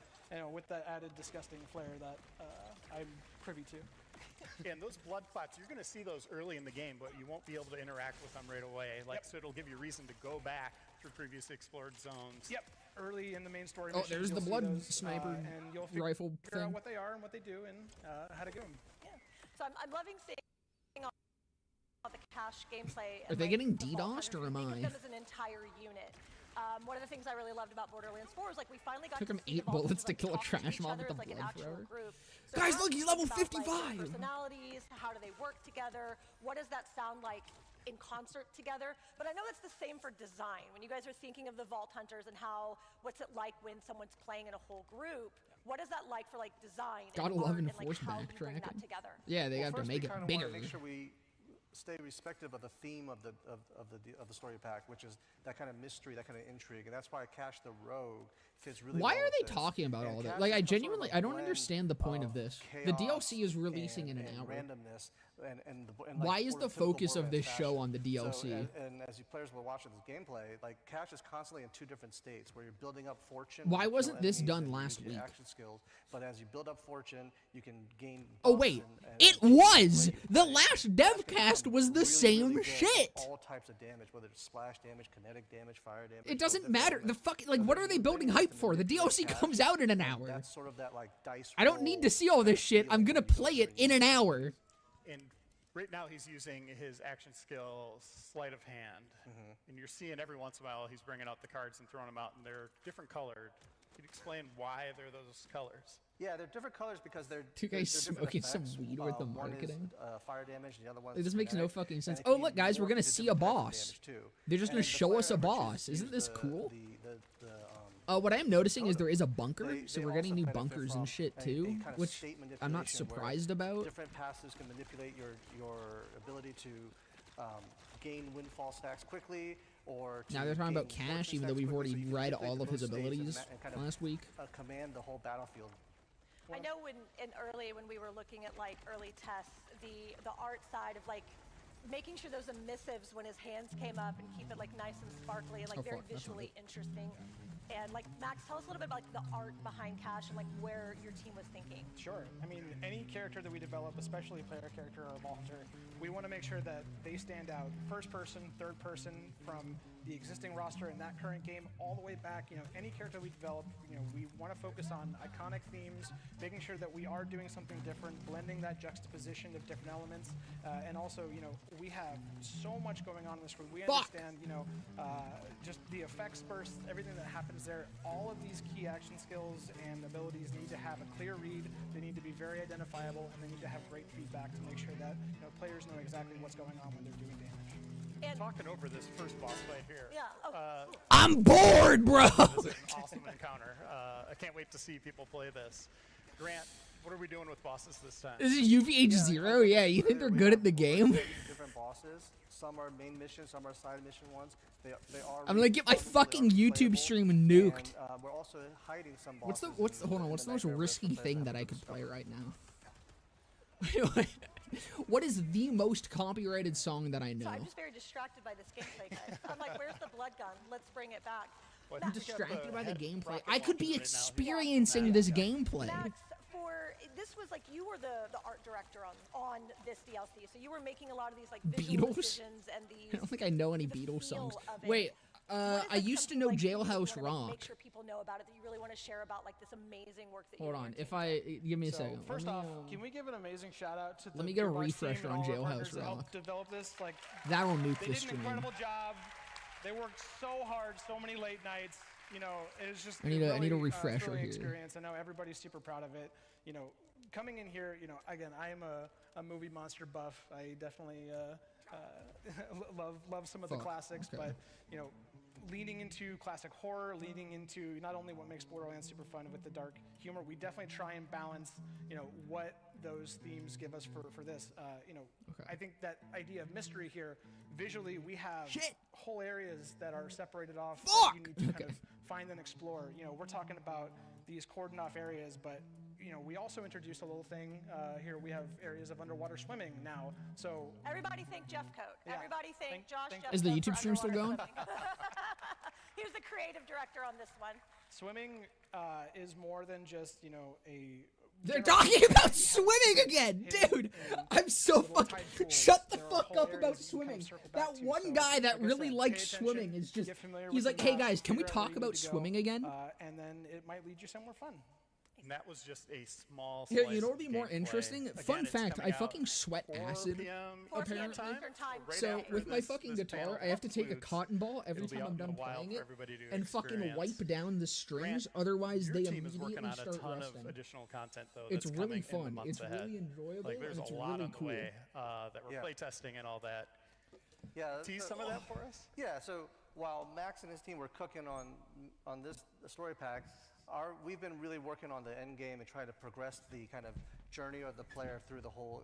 with that added disgusting flair that I'm privy to. Yeah, and those blood clots, you're going to see those early in the game, but you won't be able to interact with them right away. So it'll give you reason to go back through previously explored zones. Yep. Early in the main story. Oh, missions, there's you'll the see blood those, sniper and you'll rifle figure out thing. what they are and what they do and how to get them. Yeah. So I'm loving seeing all the cache gameplay. Are they getting DDoSed or am I? Think of them as an entire unit. One of the things I really loved about Borderlands 4 is we finally got Took to him see 8 the vaults bullets to like, kill a talk to trash each mob other with as, the an blood actual thrower. group. So Guys, how look, do he's you level think about, 55. personalities, how do they work together? What does that sound like in concert together. But I know it's the same for design. When you guys are thinking of the Vault Hunters and what's it like when someone's playing in a whole group, what is that like for like design? Gotta and love art, and, enforced like, how do you bring that backtracking. together? Yeah, they got to First, make we it kind of bigger. want to make sure we stay respective of the theme of the story pack, which is that kind of mystery, that kind of intrigue, and that's why Cash the Rogue fits really Why well are with they this. talking about And all that? Cash Like, is I some sort of genuinely, a I don't blend understand the point of this. The chaos DLC is releasing in an and hour. randomness and Why is sort the of typical focus of Borderlands this show fashion. on the DLC? So, and as you players were watching this gameplay, like Cash is constantly in two different states where you're building up fortune. Why you kill wasn't this enemies done and you last use your week? action skills, but as you build up fortune, you can gain. Oh buffs wait, and it achieve was! great The plays. last That's gonna Devcast become was the really, same really good with shit! all types of damage, whether it's splash damage, kinetic damage, fire damage. It all doesn't different matter. The elements. fucking, like, So what there's are they new building things hype to for? The manipulate DLC Cash, comes out in an and hour. That's sort of that like dice. I don't need to roll see all this shit. I'm feeling gonna that you go play it through. in an hour. And right now he's using his action skill, sleight of hand. And you're seeing every once in a while he's bringing out the cards and throwing them out, and they're different colored. Can you explain why they're those colors? Yeah, they're different colors because they're Two they're guys different smoking some effects. weed with the One is, marketing. fire damage, and the other one It is just makes no kinetic. fucking And sense. it Oh can look, be guys, we're morphed gonna into see a different types of boss. damage, too. They're just And gonna the show player us a ever boss. chooses Isn't this the- cool? the What I am noticing is there is a They- bunker, they so we're also getting new benefit bunkers from and shit a too, kind of which state I'm not manipulation where surprised about. Different passives can manipulate your ability to gain windfall stacks quickly, or to Now they're talking about gain Cash, fortune even though stacks we've quickly, already so you can read manipulate all the of his most states abilities and kind of, last week. Command the whole battlefield. I know when we were looking at like early tests, the art side of like making sure those emissives when his hands came up and keep it like nice and sparkly and like Oh, very fuck, that's not visually interesting. And like Max, tell us a little bit about like the art behind Cash and like where your team was thinking. Sure. I mean, any character that we develop, especially a player character or a Vault Hunter, we want to make sure that they stand out first person, third person from the existing roster in that current game all the way back. You know, any character we develop, you know, we want to focus on iconic themes, making sure that we are doing something different, blending that juxtaposition of different elements, and also, you know, we have so much going on in this room. We understand, you know, just the effects bursts, everything that happens there. All of these key action skills and abilities need to have a clear read. They need to be very identifiable, and they need to have great feedback to make sure that, you know, players know exactly what's going on when they're doing damage. And Talking over this first boss fight here. Yeah. Oh, I'm bored, bro. This is an awesome encounter. I can't wait to see people play this. Grant, what are we doing with bosses this time? This is UVH0. Yeah, you think they're good at the game? Different bosses. Some are main missions, some are side mission ones. They are. I'm gonna get my really fucking YouTube playable, stream nuked. And, we're also hiding some bosses. What's the hold on? What's the most risky thing that I could play right now? What is the most copyrighted song that I know? so I'm just very distracted by this gameplay, guys. I'm like, where's the blood gun? Let's bring it back. I'm distracted by the gameplay. rocket I could be launcher right now. experiencing this gameplay. Max, this was like you were the art director on this DLC, so you were making a lot of these like visual Beatles? decisions and these. I don't think I know any the Beatles feel songs. of it. Wait, What is, I like, used to something, know like, that you Jailhouse wanna, like, Rock. make sure people know about it, that you really want to share about like this amazing work that you Hold do. on, if I give me a So, second. first Let me, off, can we give an amazing shout out to the me get a Gearbox team refresher and on all our Jailhouse partners that helped Rock. develop this? Like, That'll nuke they the did an stream. incredible job. They worked so hard, so many late nights. You know, it was just I need a really, refresher thrilling here. experience. I know everybody's super proud of it. You know, coming in here, you know, again, I am a movie monster buff. I definitely love some of the Fuck, classics, okay. but you know, leaning into classic horror, leaning into not only what makes Borderlands super fun with the dark humor, we definitely try and balance, you know, what those themes give us for this. You know, Okay. I think that idea of mystery here, visually, we have whole areas that are separated off that you need to kind of find and explore. You know, we're talking about these cordoned off areas, but you know, we also introduced a little thing here. We have areas of underwater swimming now. So Everybody thank Jeff Coat. Yeah. Everybody thank Josh. thank- Jeff Is the Coat YouTube for stream still underwater going? swimming. He was the creative director on this one. swimming is more than just, you know, a. They're general- talking about swimming again, dude. I'm so little fucking. tide pools. Shut the There are fuck whole up areas about that you can swimming. circle back That to. one So, guy that like I really said, likes pay swimming attention, is just. get familiar He's with like, the hey map, guys, can we figure out where talk you about need to go, swimming again? And then it might lead you somewhere fun. And that was just a small Here, slice you know of what would be more gameplay. interesting? Again, Fun it's fact, coming I out fucking sweat 4 acid. p.m. 4 p.m. Apparently. Eastern time. Right So after with my this- fucking this guitar, panel I have to take a concludes, cotton ball every it'll be time out I'm in the done wild playing for it, everybody to and fucking experience. wipe down the strings. Grant, Otherwise, Your they team is immediately working on a start ton rusting. of additional content, though. It's that's really coming in the fun. months It's ahead. really enjoyable, Like, there's and it's a lot really on the cool. way that we're Yeah. playtesting and all that. Yeah, tease some of that for us? Yeah, so while Max and his team were cooking on this story pack, we've been really working on the end game and trying to progress the kind of journey of the player through the whole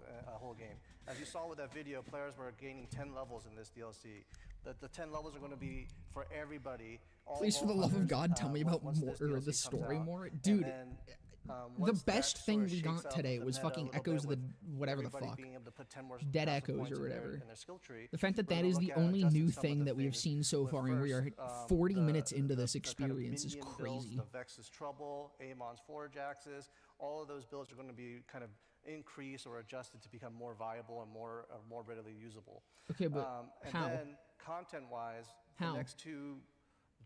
game. As you saw with that video, players were gaining 10 levels in this DLC. The 10 levels are going to be for everybody. Please, for the love of God, tell me about more, or the story more. Dude, the best thing we got today was fucking Echoes of the whatever the fuck. Dead Echoes or whatever. The fact that that is the only new thing that we have seen so far, and we are 40 minutes into this experience is crazy. The Vex's Trouble, Amon's Forge Axes, all of those builds are going to be kind of increased or adjusted to become more viable and more readily usable. Okay, but how? And then content-wise, the next two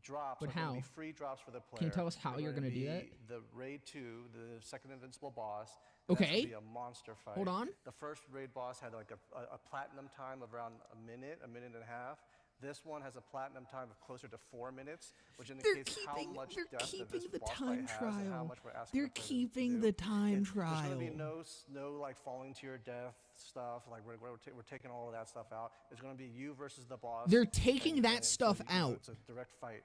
drops but are going to be free drops for the player. Can you tell us how you're going to do that? The Raid 2, the second invincible boss. Okay. That's going to be a monster fight. Hold on. The first raid boss had like a platinum time of around a minute and a half. This one has a platinum time of closer to 4 minutes, which indicates how much depth this boss fight has and how much we're asking. They're keeping the time trial. There's going to be no like falling to your death stuff. Like we're taking all of that stuff out. There's going to be you versus the boss. They're taking that stuff out. It's a direct fight.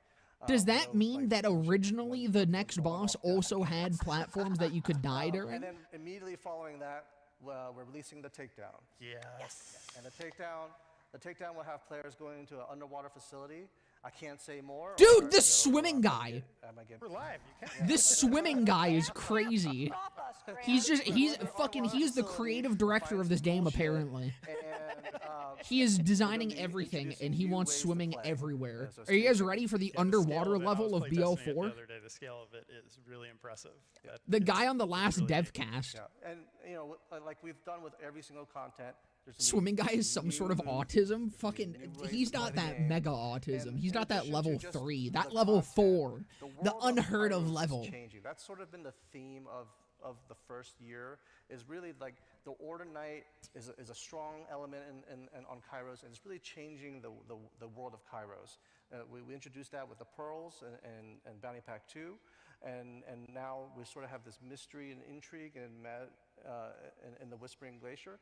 Does that mean that originally the next boss also had platforms that you could die during? And then immediately following that, we're releasing the takedown. Yes. And the takedown will have players going into an underwater facility. I can't say more. Dude, the swimming guy. We're live. You can't. This swimming guy is crazy. He's the creative director of this game, apparently. He is designing everything, and he wants swimming everywhere. Are you guys ready for the underwater level of BO4? The other day, the scale of it is really impressive. The guy on the last Devcast. Yeah. And, like we've done with every single content, swimming guy is some sort of autism. Fucking, he's not that mega autism. He's not that level 3. That level 4. The unheard of level. That's sort of been the theme of the first year, is really like the Order Knight is a strong element on Kairos, and it's really changing the world of Kairos. We introduced that with the Pearls and Bounty Pack 2, and now we sort of have this mystery and intrigue in the Whispering Glacier.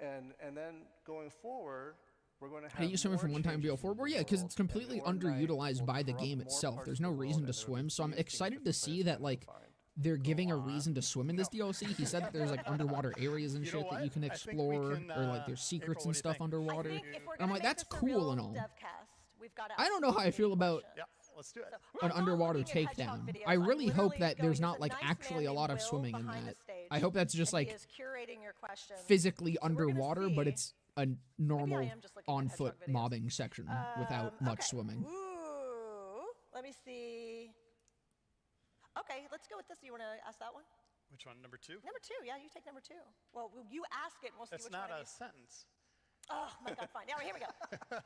And then going forward, we're going to have. Hey, you swimming from one time BO4? Well, yeah, because it's completely underutilized by the game itself. There's no reason to swim, so I'm excited to see that like they're giving a reason to swim in this DLC. He said that there's like underwater areas and shit that you can explore, or like there's secrets and stuff underwater. And I'm like, that's cool and all. I don't know how I feel about. Let's do it. An underwater takedown. I really hope that there's not like actually a lot of swimming in that. I hope that's just like physically underwater, but it's a normal on-foot mobbing section without much swimming. Ooh, let me see. Okay, let's go with this. Do you want to ask that one? Which one? Number 2? Number 2, yeah, you take number 2. Well, you ask it, and we'll see which one. That's not a sentence. Oh my God, fine. All right, here we go.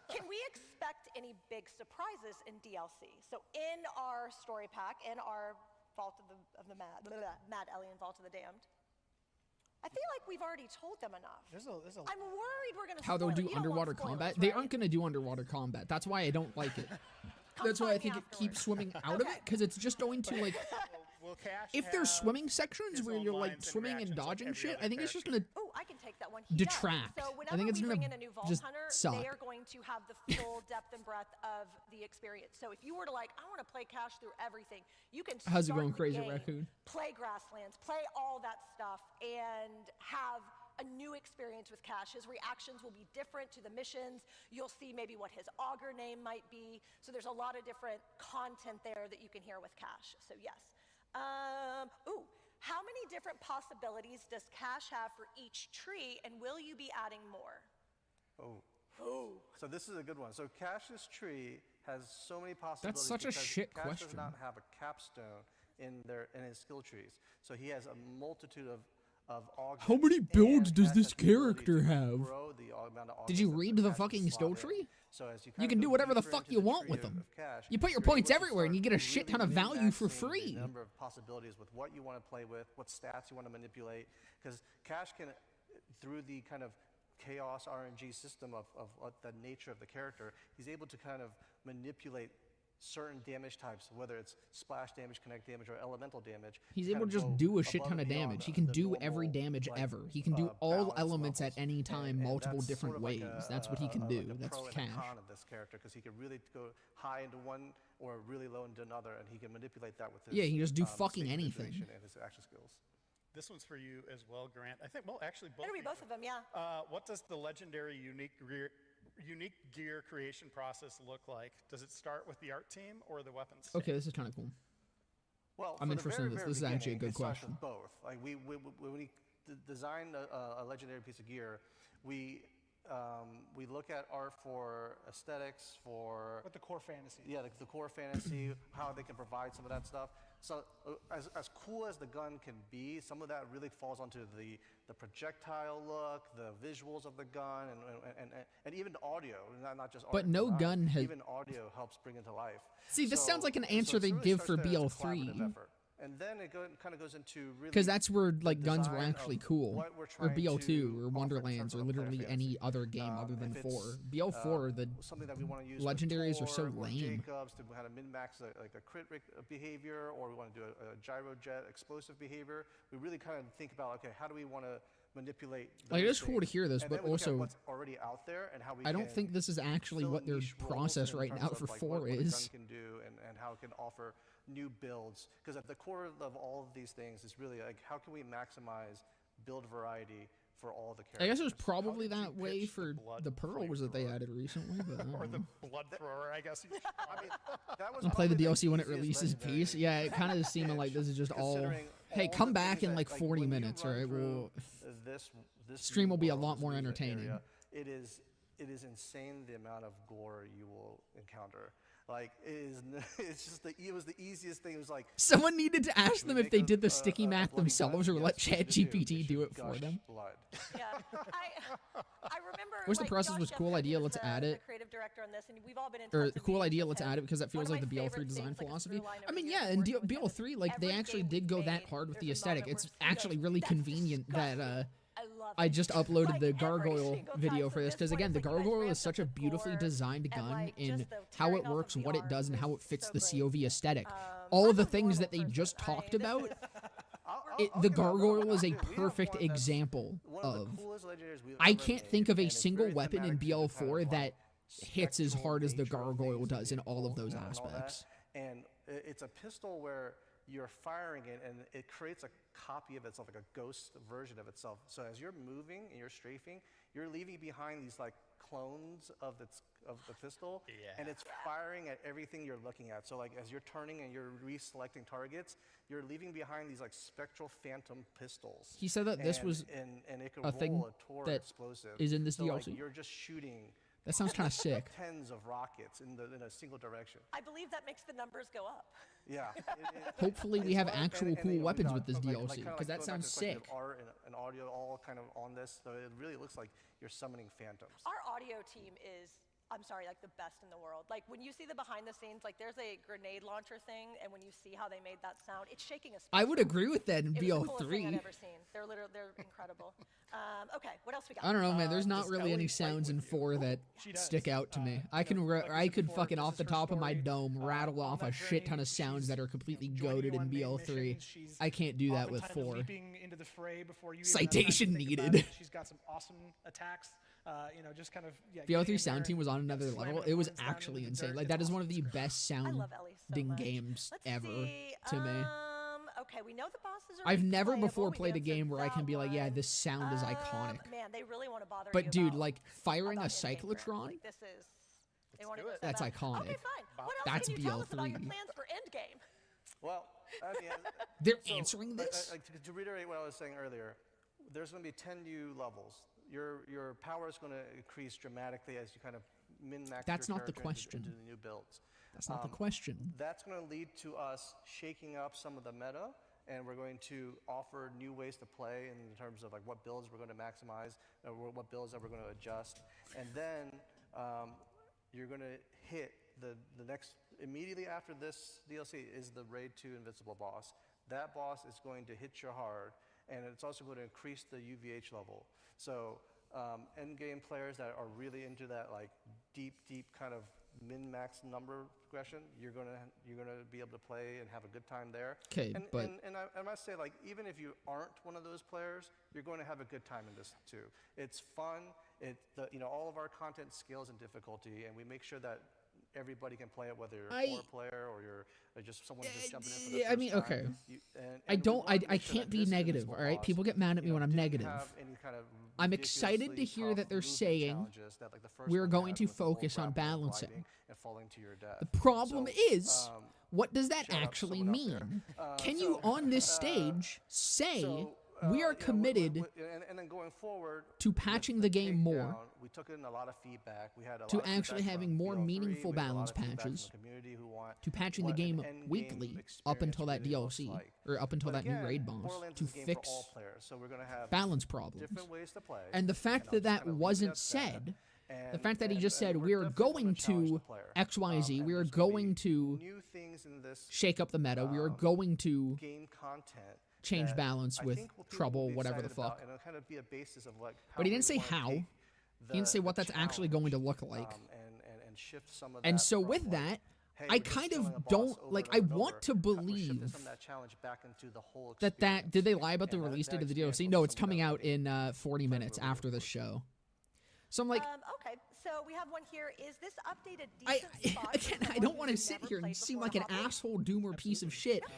Can we expect any big surprises in DLC? So in our story pack, in our Vault of the Mad Ellie and Vault of the Damned, I feel like we've already told them enough. I'm worried we're going to how they'll do underwater combat. Right? They aren't going to do underwater combat. That's why I don't like it. That's why I think it keeps swimming out of it, because it's just going to like. If there's swimming sections where you're like swimming and dodging shit, I think it's just gonna I can take that one. detract. So I think it's gonna bring in a new Vault just Hunter, suck. they are going to have the full depth and breadth of the experience. So if you were to like, I want to play Cash through everything, you can. How's it start going, the Crazy game, Raccoon? Play Grasslands, play all that stuff, and have a new experience with Cash. His reactions will be different to the missions. You'll see maybe what his augur name might be. So there's a lot of different content there that you can hear with Cash. So yes. How many different possibilities does Cash have for each tree, and will you be adding more? So this is a good one. So Cash's tree has so many possibilities. That's such a shit Cash question. does not have a capstone in his skill trees. So he has a multitude of augments. How many builds does this character have? Did you read the fucking skill tree? So as you can do whatever the fuck you want with them. You put your points everywhere and you get a shit ton of value for free. The number of possibilities with what you want to play with, what stats you want to manipulate. Because Cash can, through the kind of chaos RNG system of the nature of the character, he's able to kind of manipulate certain damage types, whether it's splash damage, connect damage, or elemental damage. He's able to just do a shit ton of damage. He can do every damage ever. He can do all elements at any time, multiple different ways. That's what he can do. That's pro cash. and a con of this character, because he can really go high into one or really low into another, and he can manipulate that with his he just do fucking state anything. manipulation and his action skills. This one's for you as well, Grant. I think, well, actually, both. It'll be of you. both of them, yeah. What does the legendary unique gear creation process look like? Does it start with the art team or the weapons? Okay, this is kind of cool. Well, I'm for the interested in very, this. very This is actually a beginning, good it starts question. with both. Like when we designed a legendary piece of gear, we look at art for aesthetics, for What the core fantasy. yeah, the core fantasy, how they can provide some of that stuff. So as cool as the gun can be, some of that really falls onto the projectile look, the visuals of the gun, and even the audio, not just art. But and no design. gun has- Even audio helps bring it to life. See, this So- sounds like an so answer it they really give starts for there as a BL3. collaborative effort. And then it kind of goes into really Because that's where the like guns were design actually of cool, what we're or trying BL2 to or offer in Wonderlands terms or of player literally fantasy. any other game other than If 4. it's, BL4, the something that we want to use legendaries are with so Tor or lame. Jacobs to kind of min-max like a crit behavior, or we want to do a gyrojet explosive behavior. We really kind of think about, okay, how do we want to manipulate Like, those it's cool to things? hear this, And but then we look at also what's already out there and how we I don't can think this is actually fill what their niche roles process in right terms now of, for like, 4 what a is. gun can do and how it can offer new builds. Because at the core of all of these things is really like, how can we maximize build variety for all the characters? I guess it was probably did you that way pitch for blood the pearls that they flamethrower? added recently. But I don't Or the know. blood thrower, I guess. I mean, that was I'll play the probably DLC when it easiest releases legendary piece. Yeah, it kind of seeming like this is just all. considering Hey, all come the back things in that, like 40 when you minutes, all run right? through Well, this stream new will be a world, lot this more new entertaining. area, it is insane the amount of gore you will encounter. Like it was the easiest thing. It was like someone needed to ask we them if make they a- did the a- sticky a math bloody themselves gun? or Yes, let what should it do? ChatGPT It do should it for gush them. blood. Yeah, I remember. Wish the like, process Josh was cool Jeffcoat, idea, who's let's the- add the it. creative director on this, and we've all been in Or tons of cool meetings idea, with let's him. add it because that feels One like of the my BL3 favorite design things, like, a philosophy. through line I over mean, the yeah, years and working with him, BL3, like they every actually game did we've go that made, hard with the there's a aesthetic. moment It's where you're actually like, really "That's convenient that disgusting." I love I it. just uploaded Like, the every gargoyle single video time. for So this because point, again, the it's like you guys gargoyle is ramped such up a the beautifully gore designed and, gun like, in just the how tearing it off of works, the what it arms does, and how is it fits so the great. COV aesthetic. I'm All of a the things that normal they just person. talked This about. is- The gargoyle is a We have perfect one that's example one of. the coolest legendaries we've I ever can't made, think of a and it's single very weapon in thematic to the kind of, BL4 like, that hits as spectral hard as the nature of gargoyle things does in being all of pulled those and all that. aspects. And it's a pistol where you're firing it, and it creates a copy of itself, like a ghost version of itself. So as you're moving and you're strafing, you're leaving behind these like clones of the pistol, and it's firing at everything you're looking at. So like as you're turning and you're reselecting targets, you're leaving behind these like spectral phantom pistols. He said that this was and it could a roll thing a Tor that explosive. is in this so, like, DLC? you're just shooting. That sounds kind of sick. Tens of rockets in a single direction. I believe that makes the numbers go up. Yeah. Hopefully we have actual cool you know, weapons got, with this like, DLC kinda because that going back sounds to the question sick. of art and audio all kind of on this, so it really looks like you're summoning phantoms. Our audio team is, I'm sorry, like the best in the world. Like when you see the behind the scenes, like there's a grenade launcher thing, and when you see how they made that sound, it's shaking a space. I would agree with that in It was the coolest thing I'd BL3. ever seen. They're incredible. Okay, what else we got? I don't know, man. There's not does really any Ellie fight sounds in with you? 4 that She does. stick out to me. I you can know, like I I said could before, fucking this off is the her top of my story. dome rattle On off that a shit ton journey, of sounds that are completely joining goaded you in on main BL3. missions. She's I can't do that with oftentimes 4. leaping into the fray before you even have Citation time to think about needed. it. She's got some awesome attacks. You know, just kind of BL3 sound team was on another level. It was actually insane. Like that is one of the best I love Ellie so sounding much. games Let's ever see, to me. Okay, we know the bosses are I've never replayable. before We played a answered game where I can that be like, yeah, one. this sound is iconic. Man, they really want to bother you But dude, about, like firing a about in-game grants. cyclotron, Like, this is. They Let's want to do go it. so That's bad. iconic. Okay, fine. What else That's can you tell us about your BL3. plans for Endgame? Well, I mean, they're so, answering this. to reiterate what I was saying earlier, there's going to be 10 new levels. Your power is going to increase dramatically as you kind of min-max That's your not the character question. into the new builds. That's not the question. That's going to lead to us shaking up some of the meta, and we're going to offer new ways to play in terms of like what builds we're going to maximize, or what builds that we're going to adjust, and then you're going to hit the next immediately after this DLC is the Raid 2 Invincible boss. That boss is going to hit you hard, and it's also going to increase the UVH level. So end game players that are really into that like deep kind of min-max number progression, you're gonna be able to play and have a good time there. Okay, but I must say, like, even if you aren't one of those players, you're going to have a good time in this too. It's fun. All of our content scales in difficulty, and we make sure that everybody can play it, whether you're a core player or you're just someone just jumping in for the first time. Okay. And I can't be negative, all right? People get mad at me when I'm negative. I'm excited to hear that they're saying we're going to focus on balancing. The problem is, what does that actually mean? Can you, on this stage, say we are committed and then going forward, to patching the game more, we took in a lot of feedback. We had a to lot of actually feedback having from more BO3. meaningful We had a lot balance of feedback from patches, the community who want to patching the what game an end weekly game up until that experience really DLC, looks like. or up until But that new again, raid boss, Borderlands to is a game for fix all players, so we're gonna have balance problems. different ways to play. And the fact and that wasn't said, the fact that he just said, we're going to X, Y, Z, we are going to new things in this shake up the meta, we are going to game content change that balance I with think people will trouble, be whatever the excited about, fuck. and it'll kind of be a basis of like But he didn't we say wanna how. take He didn't say what the that's actually going to look like. and shift some of And that so from, with like, that, hey, I we're just kind killing a of boss don't over like. and I over and want over. to We're believe shifting some of that challenge back into the whole that did they lie about the and release that date of the experience DLC? will No, be it's something coming that out in 40 minutes after the show. So I'm like, okay, so we have one here. Is this update a I decent spot for again, I someone don't want to who's sit never here and played seem before like an to hop in? asshole doomer piece of shit. Yeah,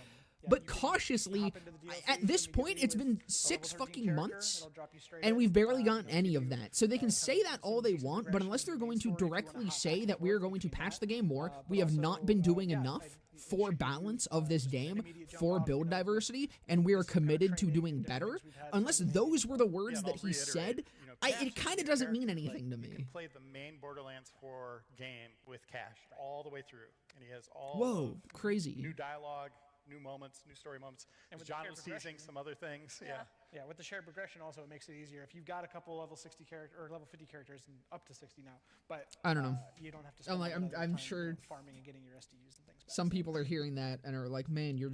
But you can cautiously, hop into the DLC, at this and you point, can it's with been a 6 level 13 fucking character, months, it'll drop you straight and in, we've barely gotten give any you, of that. So they can say that all they decent want, but progression unless they're in the going to main story if you wanna directly hop say back and that we are forth going to between patch that. the game more, But we have also, not been doing yeah, enough it for should give you, balance of this just an game, immediate jump for off, build you know, diversity, and we are some kind of committed to training doing and different better. things we've had Unless from the those were the words and that I'll he reiterate, said, Cash it is kind a of doesn't mean character, anything to You me. can play the main Borderlands 4 game with Cash all the way through, and he has all Whoa, of crazy. new dialogue, new moments, new story moments. And with the John shared was teasing progression- some other things. Yeah. Yeah, with the shared progression also, it makes it easier. If you've got a couple level 60 character or level 50 characters and up to 60 now, but I don't know. You don't have to. I'm Spend like, all that I'm time, sure farming and getting your SDUs and things. Back. some people are hearing that and are like, man, you're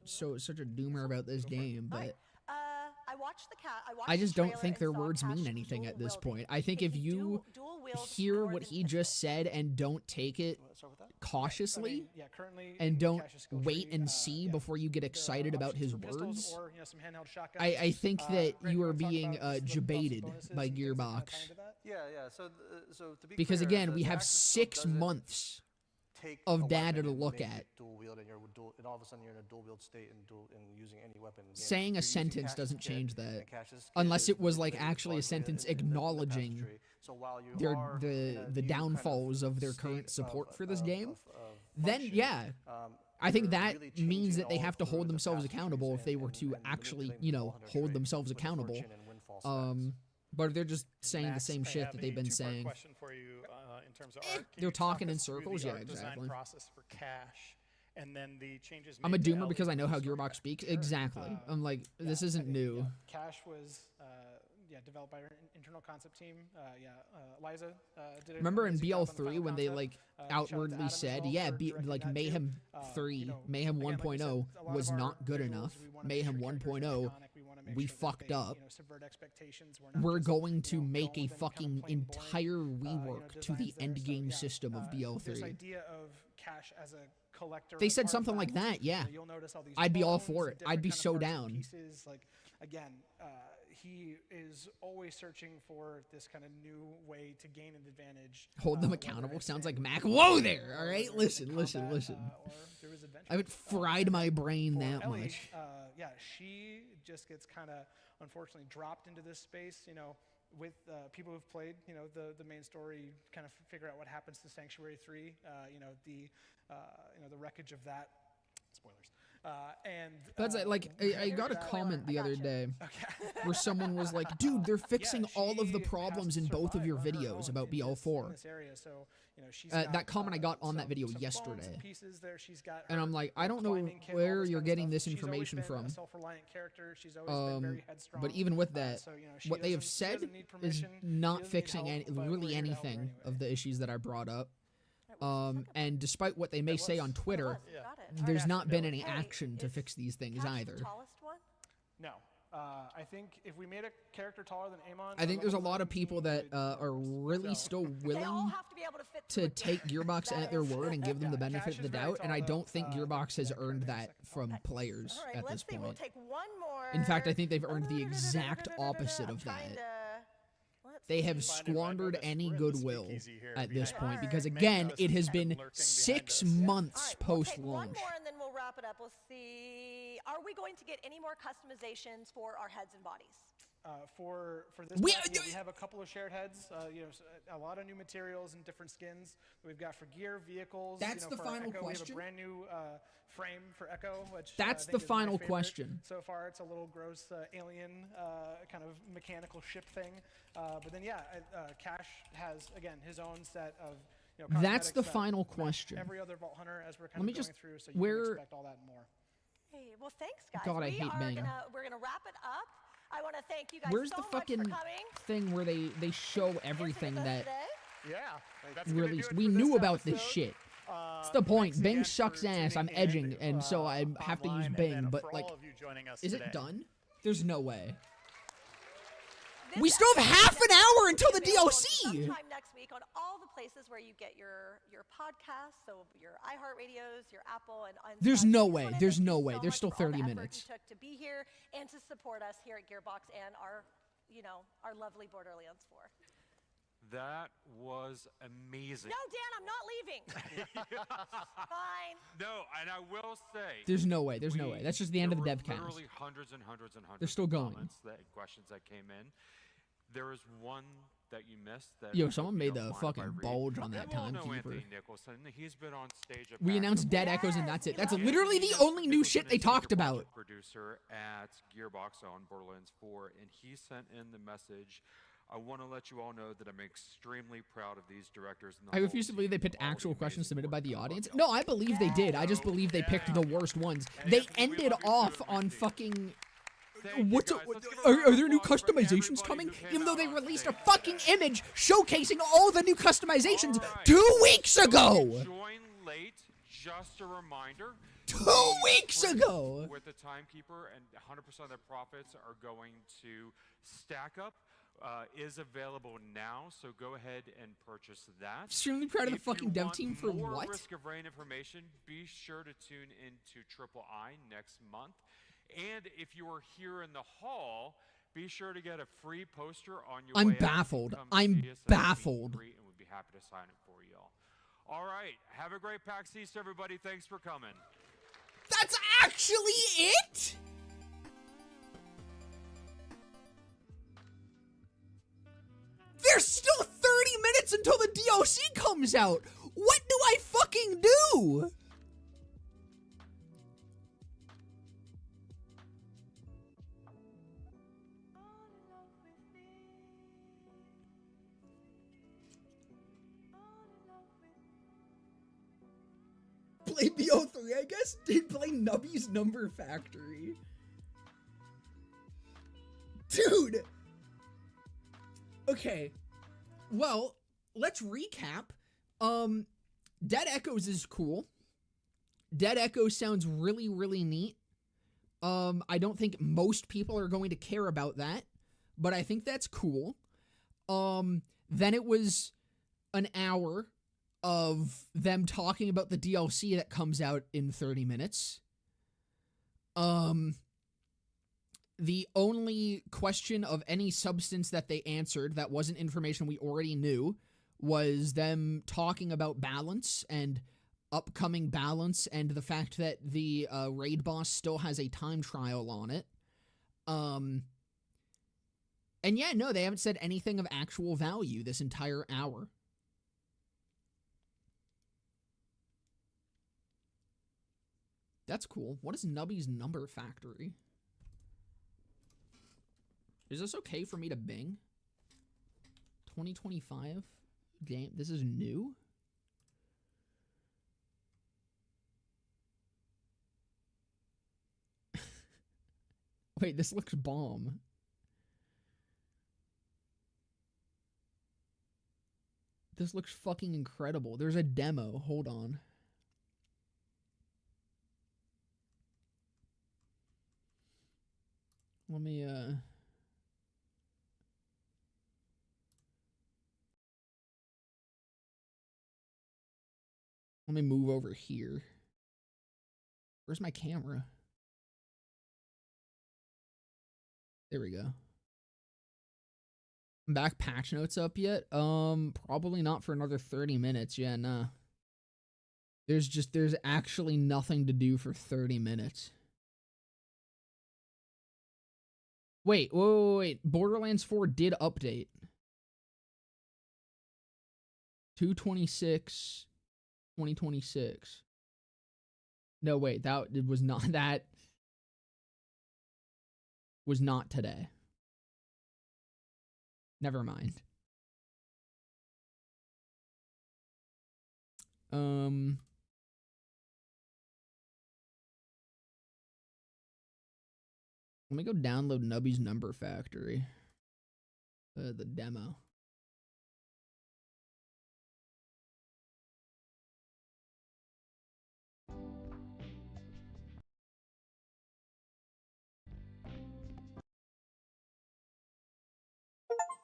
such a doomer about this game, but I watched the cat. I just the don't trailer think and their saw words Cash mean anything at this dual-wielding. point. I think if He you dual-wields hear sword what and he pistol. just said and don't take it cautiously, I mean, yeah, currently and in don't Cash's skill wait tree, and see before you get there are excited about options his for pistols words, or, some handheld shotguns. I think that Greg, you you are wanna talk being about just the buffs and debated bonuses by and things that kinda Gearbox. tie into that? Yeah. So to be Because clear, again, the we have Axis skill 6 doesn't months take of a data weapon to and look make at. it dual wield, and and all of a sudden you're in a dual wield state and using any weapon. in the game. Saying a You're using sentence Cash's doesn't kit, change and that. Cash's kit Unless is it was like manipulated actually a largely sentence in the acknowledging paths tree. So while you their are in the a the new downfalls kind of their state current support for this of- game, of then function, yeah, I think you're that really means changing that they all have to through hold the themselves paths accountable if trees they were and to actually, manipulating the whole hunter hold tree themselves with accountable. fortune and windfall stats. But they're just saying the Max, same I shit have that a they've been two-part saying. question for you in terms of art. Can they're you talking talk in us through circles, the yeah, art design exactly. process for Cash, and then the changes. I'm a made to doomer Ellie because I know for how the story Gearbox path. speaks. Exactly. I'm like, this I isn't think, new. Cash was developed by our internal concept team. Liza did it. Remember in amazing job on the BL3 final when they concept. like Shout out to Adam outwardly as said, well yeah, for directing like that too. Mayhem 3, You know, Mayhem again, like we said, 1.0 a lot was of our not good visuals, enough. we wanna make Mayhem sure characters are 1.0, iconic. We wanna make we sure that fucked they, up. subvert expectations. We're not We're just, going to go make a with any kind of fucking plain, boring, entire rework to the designs there. end So, game yeah, system of This BL3. idea of Cash as a collector. They of said something like artifacts, that, yeah. You'll notice all these I'd be all tones for and it. I'd be different so kind of parts and down. Pieces. Like, again, he is always searching for this kind of new way to gain an advantage. Hold them whether accountable it's sounds in like Mac. Whoa there, all or right? whether it's in Listen. combat, or through his adventure. I haven't fried my brain For that Ellie, much. She just gets kind of unfortunately dropped into this space, with people who've played, the main story, kind of figure out what happens to Sanctuary 3, the wreckage of that. Spoilers. That's I got a comment the other day where someone was like, dude, they're fixing all of the problems in both of your videos about BL4. That comment I got on that video yesterday. And I'm like, I don't know where you're getting this information from. But even with that, what they have said is not fixing really anything of the issues that I brought up. And despite what they may say on Twitter, there's not been any action to fix these things either. Tallest one? No. I think if we made a character taller than Amon, I think there's a lot of people that are really still willing have to be able to fit to take Gearbox at their word and give them the benefit of the doubt, and I don't think Gearbox has earned that from players All right, at let's this see. We'll point. take one more. In fact, I think they've earned the exact opposite of that. They have squandered any goodwill at this point because, again, it has been 6 months post-launch. One more and then we'll wrap it up. We'll see. Are we going to get any more customizations for our heads and bodies? For this, we have a couple of shared heads. A lot of new materials and different skins that we've got for gear, vehicles. That's the for final Echo, question. We have a brand new frame for Echo, which That's I think the is my final favorite. question. So far, it's a little gross alien kind of mechanical ship thing. But then, Cash has again his own set of. That's the final question. Every other Vault Hunter, as we're kind Let me of just going through, so you can expect all that and more. Hey, well, thanks, guys. God, I hate Bang. We're gonna wrap it up. I want to thank you guys Where's so the much fucking for coming. thing where they show everything that that's released? We knew about this shit. That's the point. Bing sucks ass. I'm edging, and so I have to use Bing. But like, is it done? There's no way. We still have half an hour until the DLC. Sometime next week on all the places where you get your podcasts, so your iHeartRadios, your Apple, and there's no way. There's no way. There's still 30 minutes. You took to be here and to support us here at Gearbox and our lovely Borderlands 4. That was amazing. No, Dan, I'm not leaving. Fine. No, and I will say. There's no way. There's no way. That's just the end of the Devcast. Literally hundreds and hundreds and hundreds. They're still going. Questions that came in. There is one that you missed. That Yo, someone made the fucking bulge on that timekeeper. He's been on stage. We announced Dead Echoes, and that's it. That's literally the only new shit they talked about. Producer at Gearbox on Borderlands 4, and he sent in the message. I want to let you all know that I'm extremely proud of these directors. And I refuse to believe they picked actual questions submitted by the audience. No, I believe they did. I just believe they picked the worst ones. They ended off on fucking... Are there new customizations coming? Even though they released a fucking image showcasing all the new customizations 2 weeks ago! Join late, just a reminder. 2 weeks ago! With the timekeeper, and 100% of the profits are going to Stack Up. Is available now, so go ahead and purchase that. Extremely proud of the fucking dev team for more what? Risk of Rain information, be sure to tune into Triple I next month. And if you are here in the hall, be sure to get a free poster on your way baffled. Out. I'm baffled. And we'd be happy to sign it for y'all. All right, have a great PAX East, everybody. Thanks for coming. That's actually it? There's still 30 minutes until the DLC comes out. What do I fucking do? Play BO3, I guess. Play Nubby's Number Factory. Dude! Okay, well, let's recap. Dead Echoes is cool. Dead Echoes sounds really, really neat. I don't think most people are going to care about that, but I think that's cool. Then it was an hour of them talking about the DLC that comes out in 30 minutes. The only question of any substance that they answered that wasn't information we already knew was them talking about balance and upcoming balance and the fact that the raid boss still has a time trial on it. And yeah, no, they haven't said anything of actual value this entire hour. That's cool. What is Nubby's Number Factory? Is this okay for me to Bing? 2025 game. This is new? Wait, this looks bomb. This looks fucking incredible. There's a demo. Hold on. Let me move over here. Where's my camera? There we go. Back patch notes up yet? Probably not for another 30 minutes. Yeah, nah. There's actually nothing to do for 30 minutes. Wait. Borderlands 4 did update. 2/26/2026. No, wait, it was not that. Was not today. Never mind. Let me go download Nubby's Number Factory. The demo.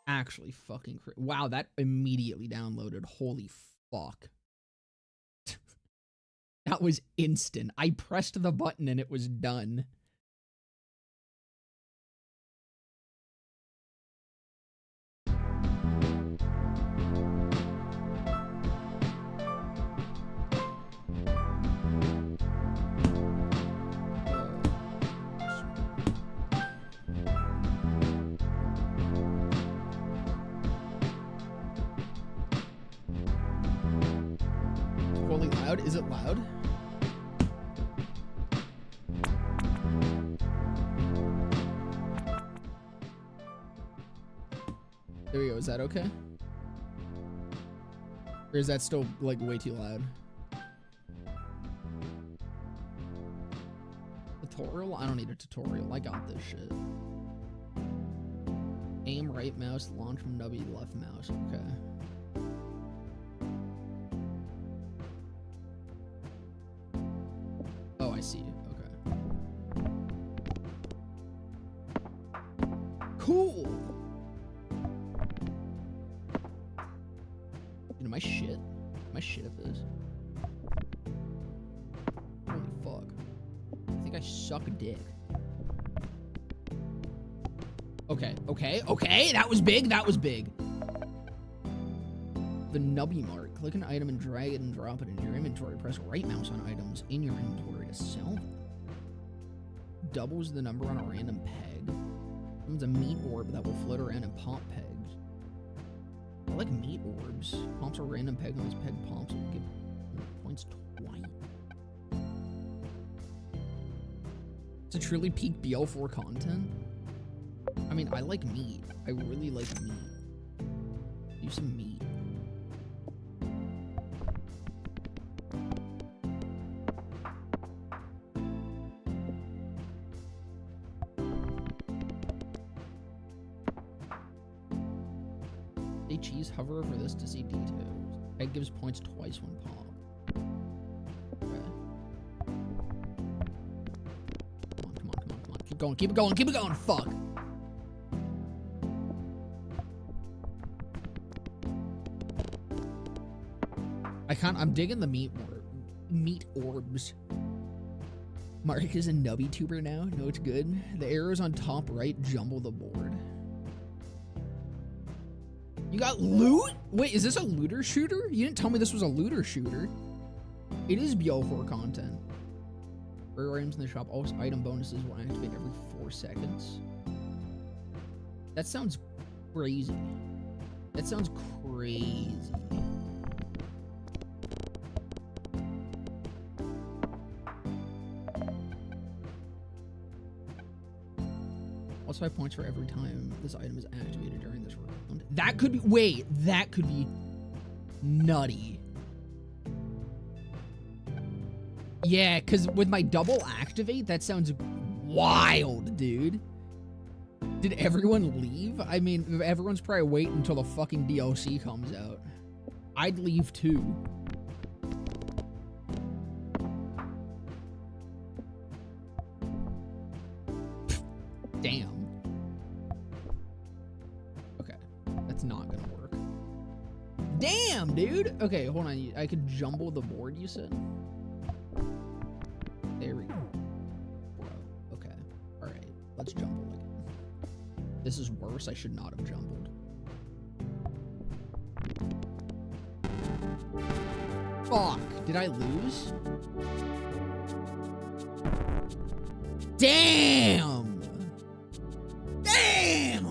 Actually fucking wow, that immediately downloaded. Holy fuck. That was instant. I pressed the button and it was done. Holy loud? Is it loud? There we go. Is that okay? Or is that still like way too loud? Tutorial? I don't need a tutorial. I got this shit. Aim right mouse, launch from Nubby left mouse. Okay. Oh, I see. Okay. Cool. Dude, am I shit? Am I shit at this? Holy fuck. I think I suck a dick. Okay. That was big. The Nubby mark. Click an item and drag it and drop it into your inventory. Press right mouse on items in your inventory to sell them. Doubles the number on a random peg. It's a meat orb that will float around and pump pegs. I like meat orbs. Pumps a random peg when this peg pumps. It will give points twice. To truly peak BL4 content? I mean, I like meat. I really like meat. Do some meat. Say cheese, hover over this to see details. Egg gives points twice when pop. Okay. Come on. Keep it going. Fuck. I'm digging the meat orbs. Mark is a Nubby tuber now. No, it's good. The arrows on top right jumble the board. You got loot? Wait, is this a looter shooter? You didn't tell me this was a looter shooter. It is BL4 content. Rare items in the shop. All item bonuses will activate every 4 seconds. That sounds crazy. Plus 5 points for every time this item is activated during this round. That could be, that could be nutty. Yeah, because with my double activate, that sounds wild, dude. Did everyone leave? I mean, everyone's probably waiting until the fucking DLC comes out. I'd leave too. Damn. Damn, dude. Okay, hold on. I could jumble the board, you said? There we go. Bro, okay. All right. Let's jumble again. This is worse. I should not have jumbled. Fuck. Did I lose? Damn! Damn!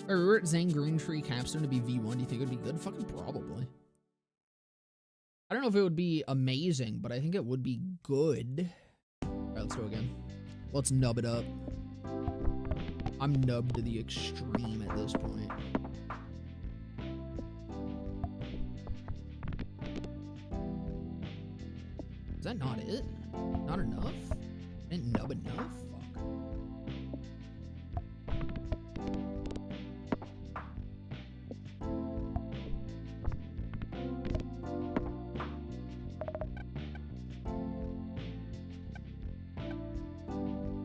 Or we were at Zane Green Tree Capstone to be V1. Do you think it would be good? Fucking probably. I don't know if it would be amazing, but I think it would be good. Alright, let's go again. Let's nub it up. I'm nubbed to the extreme at this point. Is that not it? Not enough? I didn't nub enough? Fuck.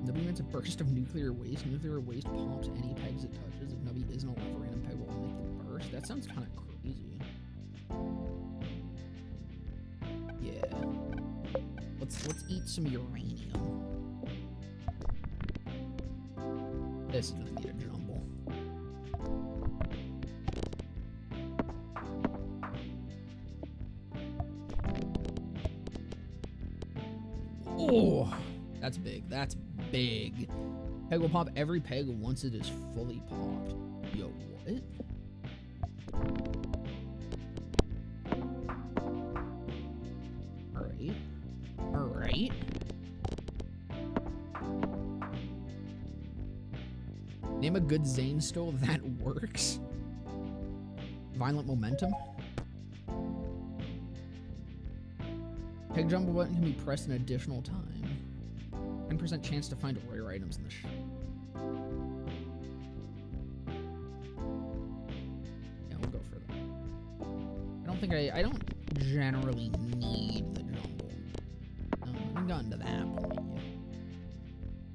Nubby emits a burst of nuclear waste. Nuclear waste pumps any pegs it touches. If Nubby isn't a left random peg will make the burst. That sounds kind of crazy. Yeah. Let's eat some uranium. This is gonna need a jumble. Oh, that's big. That's big. Peg will pop every peg once it is fully popped. Yo, what? Alright. Alright. Name a good Zane stole that works. Violent momentum. Peg jumble button can be pressed an additional time. 10% chance to find rare items in the Yeah, we'll go for that. I don't generally need the jumble. No, I haven't gotten to that point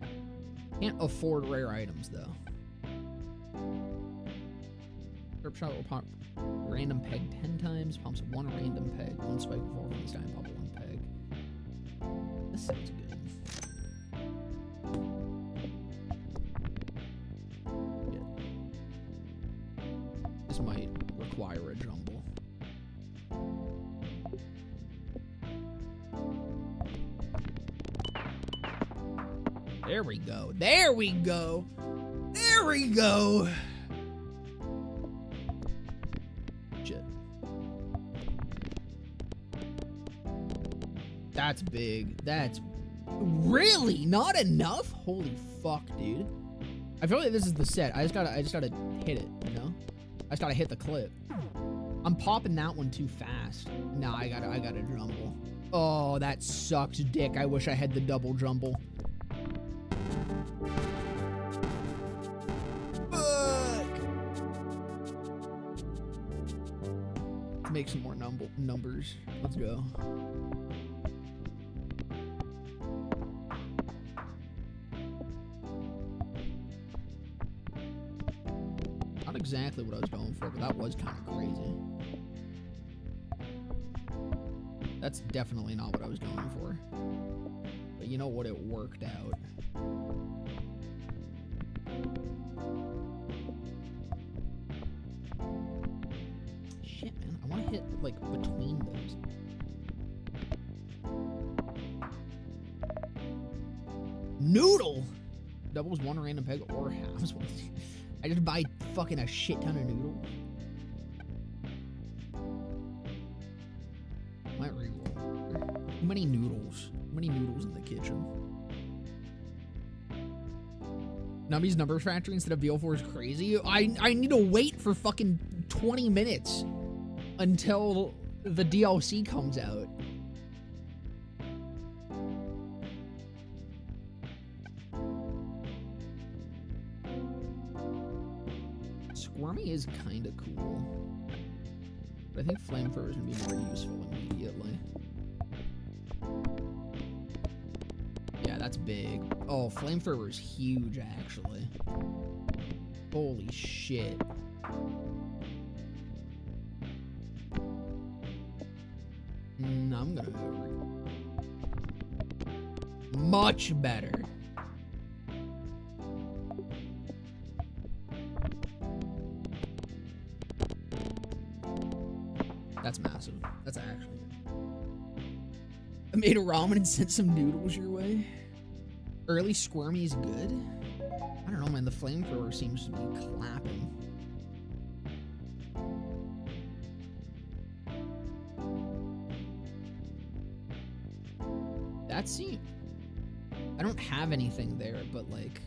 yet. Can't afford rare items though. Derp shot will pop random peg 10 times, pumps one random peg, one spike will fall from the sky and pop one peg. This sounds good. Yeah. This might require a jumble. There we go. There we go. There we go. Shit. That's big. That's really not enough? Holy fuck, dude. I feel like this is the set. I just gotta hit it, you know? I just gotta hit the clip. I'm popping that one too fast. Nah, I gotta jumble. Oh, that sucks dick. I wish I had the double jumble. Make some more numbers. Let's go. Not exactly what I was going for, but that was kind of crazy. That's definitely not what I was going for. But you know what? It worked out. I want to hit, like, between those. Noodle! Doubles one random peg or halves one. I just buy fucking a shit ton of noodles. Might reroll. Too many noodles. Too many noodles in the kitchen. Nubby's number factory instead of VL4 is crazy. I need to wait for fucking 20 minutes. Until the DLC comes out. Squirmy is kind of cool. But I think flamethrower is going to be more useful immediately. Yeah, that's big. Oh, flamethrower is huge, actually. Holy shit. No, I'm gonna... Much better. That's massive. That's actually... I made a ramen and sent some noodles your way. Early squirmy is good. I don't know, man. The flamethrower seems to be clapping. That seems... I don't have anything there, but like...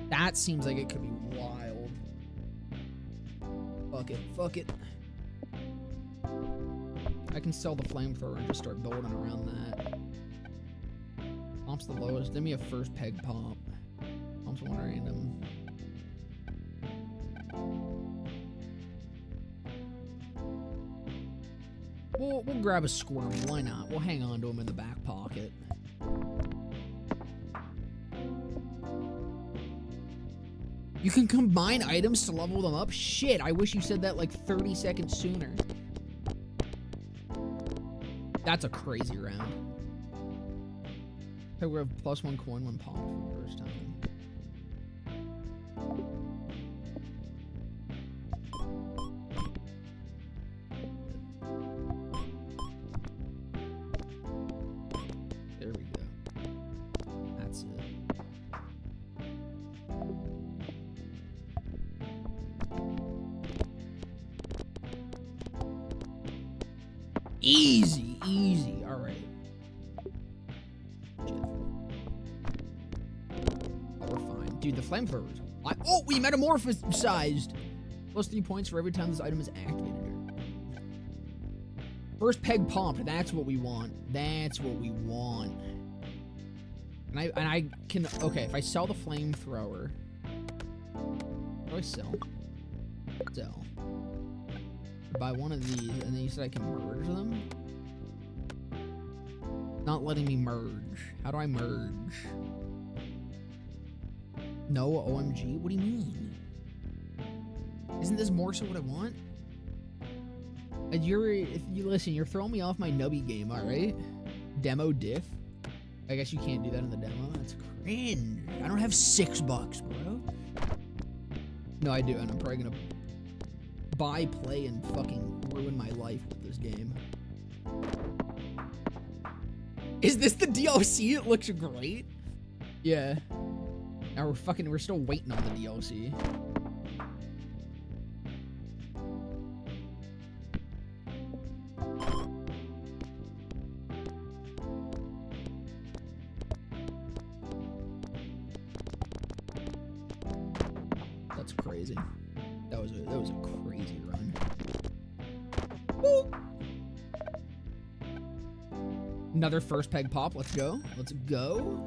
That seems like it could be wild. Fuck it. Fuck it. I can sell the flamethrower and just start building around that. Pomp's the lowest. Give me a first peg pomp. Pomp's one random. We'll grab a squirm. Why not? We'll hang on to him in the back pocket. You can combine items to level them up? Shit, I wish you said that like 30 seconds sooner. That's a crazy round. Okay, we have +1 coin when popped for the first time. There we go. That's it. Easy, easy. All right. Oh, we're fine. Dude, the flamethrowers. Oh, we metamorphosized. +3 points for every time this item is activated. First peg pumped. That's what we want. That's what we want. And I can... Okay, if I sell the flamethrower... What do I sell? Sell. Buy one of these, and then you said I can merge them? Not letting me merge. How do I merge? No, OMG? What do you mean? Isn't this more so what I want? And if you listen, you're throwing me off my nubby game, alright? Demo diff? I guess you can't do that in the demo. That's cringe. I don't have $6, bro. No, I do, and I'm probably gonna buy, play, and fucking ruin my life with this game. Is this the DLC? It looks great. Yeah. Now we're still waiting on the DLC. That's crazy. That was a crazy run. Woo! Another first peg pop. Let's go. Let's go.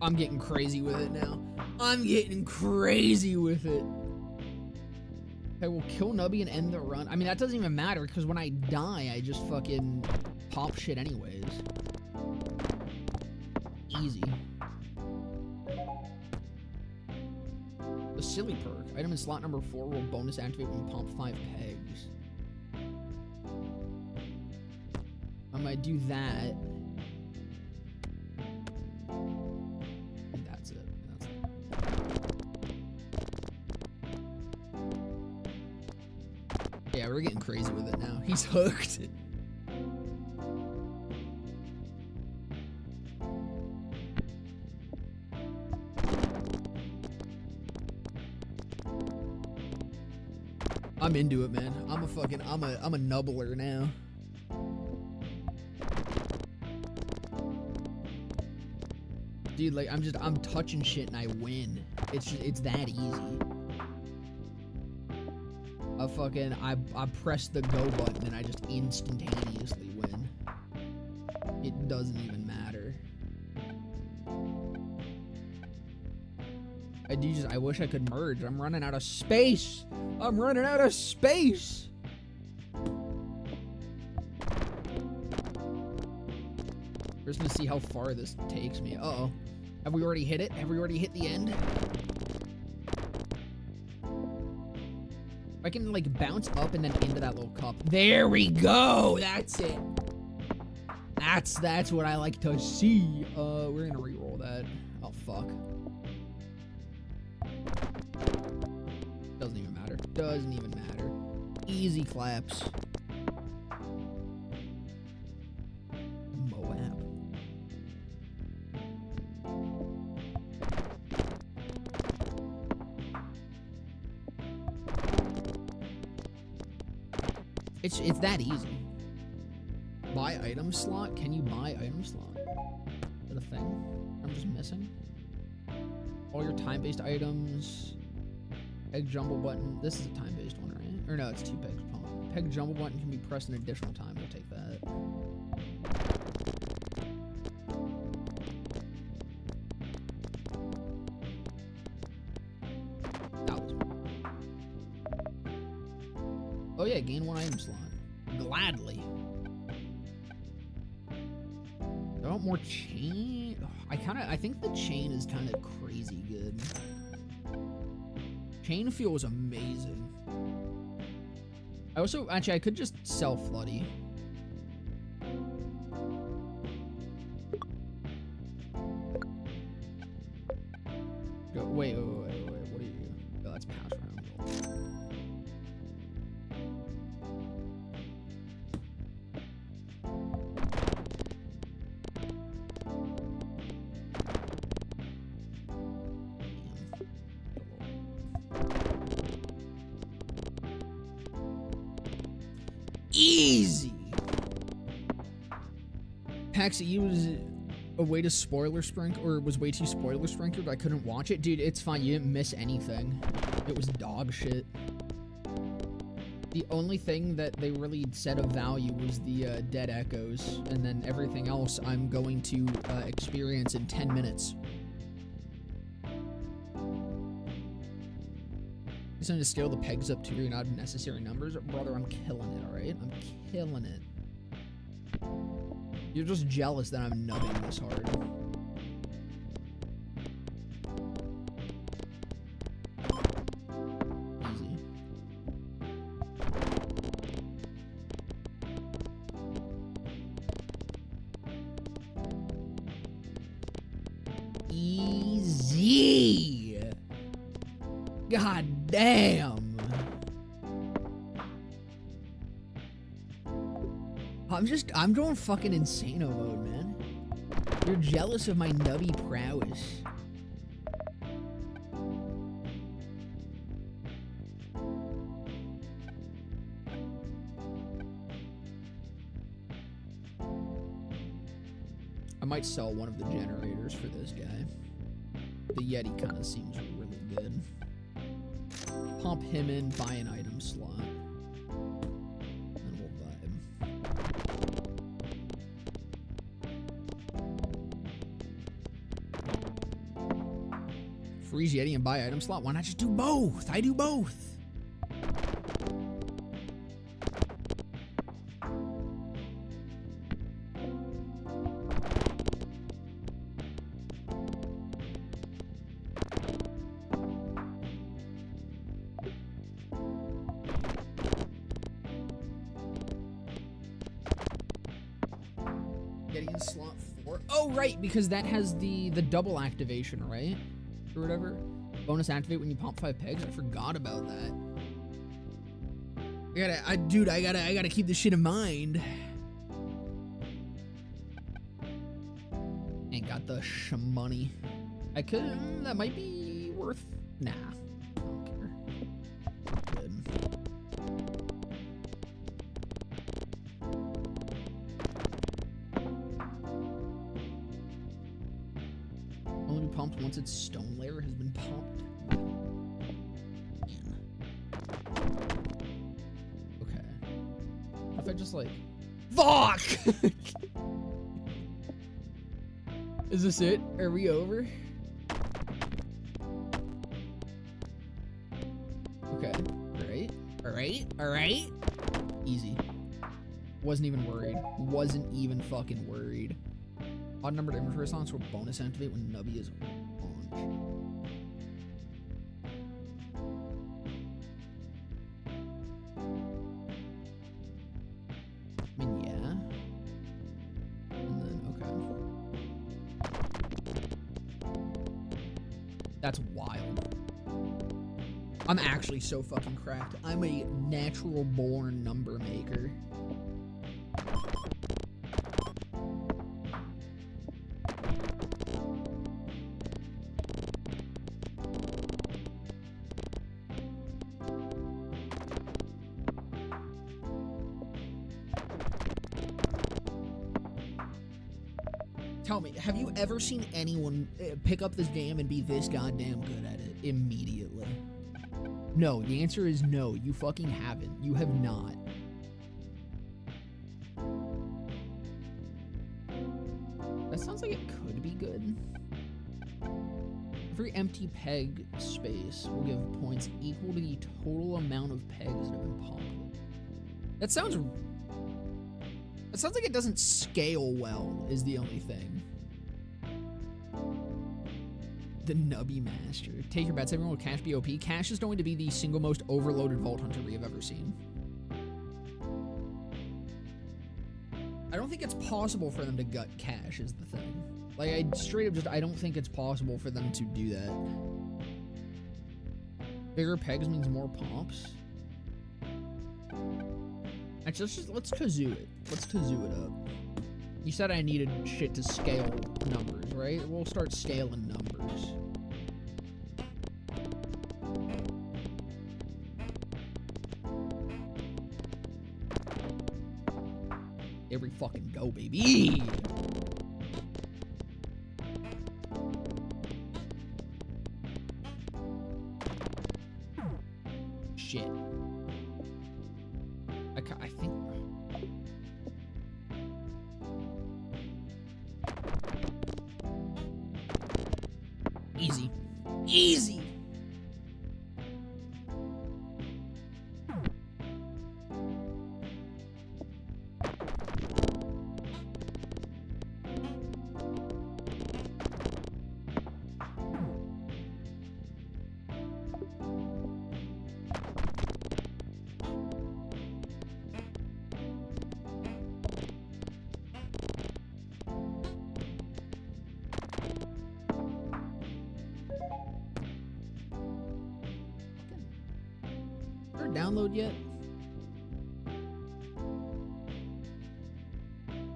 I'm getting crazy with it now. I'm getting crazy with it. Okay, we'll kill Nubby and end the run. I mean, that doesn't even matter because when I die, I just fucking pop shit anyways. Easy. The silly perk. Item in slot number 4 will bonus activate when you pump 5 pegs. I might do that. And that's it. Yeah, we're getting crazy with it now. He's hooked. I'm into it, man. I'm a nubbler now. Dude, like, I'm touching shit and I win. It's that easy. I press the go button and I just instantaneously win. It doesn't even matter. I wish I could merge. I'm running out of space. I'm running out of space. We're just gonna see how far this takes me. Uh-oh. Have we already hit it? Have we already hit the end? I can like bounce up and then into that little cup. There we go. That's it. That's what I like to see. We're gonna re-roll that. Oh fuck. Doesn't even matter. Doesn't even matter. Easy claps. Moab. It's that easy. Buy item slot? Can you buy item slot? Is that a thing I'm just missing? All your time-based items. Peg jumble button. This is a time-based one, right? Or no, it's 2 pegs. Peg jumble button can be pressed an additional time. We'll take that. Oh yeah, gain 1 item slot. Gladly. I want more chain. I think the chain is kind of crazy good. Chain feels amazing. I could just sell Floody. Wait, what are you? Oh, that's pass round. Easy. Paxi, you was a way to spoiler sprinkle, or was way too spoiler sprinkled. I couldn't watch it, dude. It's fine. You didn't miss anything. It was dog shit. The only thing that they really said of value was the dead echoes, and then everything else I'm going to experience in 10 minutes. Just going to scale the pegs up to your unnecessary numbers. Brother, I'm killing it, alright? I'm killing it. You're just jealous that I'm nubbing this hard. Easy. Easy. God damn. I'm going fucking insano mode, man. You're jealous of my nubby prowess. I might sell one of the generators for this guy. The Yeti kind of seems really good. Pump him in, buy an item slot. And we'll vibe. Freeze Yeti and buy item slot? Why not just do both? I do both. Getting in slot 4. Oh, right, because that has the double activation, right? Or whatever. Bonus activate when you pump 5 pegs. I forgot about that. I gotta keep this shit in mind. Ain't got the money. I could. That might be worth. Nah. I don't care. Good. Only be pumped once its stone layer has been pumped. Okay. If I just like, fuck! Is this it? Are we over? Okay. Alright. Easy. Wasn't even worried. Wasn't even fucking worried. Odd numbered inventory slots will bonus activate when Nubby is launched. I mean, yeah. And then, okay. That's wild. I'm actually so fucking cracked. I'm a natural born number maker. Tell me, have you ever seen anyone pick up this game and be this goddamn good at it immediately? No, the answer is no, you fucking haven't. You have not. That sounds like it could be good. Every empty peg space will give points equal to the total amount of pegs that have been popped. That sounds like it doesn't scale well, is the only thing. The Nubby Master. Take your bets, everyone. Will Cash be OP? Cash is going to be the single most overloaded Vault Hunter we have ever seen. I don't think it's possible for them to gut Cash, is the thing. Like, I straight up I don't think it's possible for them to do that. Bigger pegs means more pops. Actually, let's kazoo it. Let's kazoo it up. You said I needed shit to scale numbers, right? We'll start scaling numbers. Here we fucking go, baby! Shit. I think... Easy. Easy! Download yet?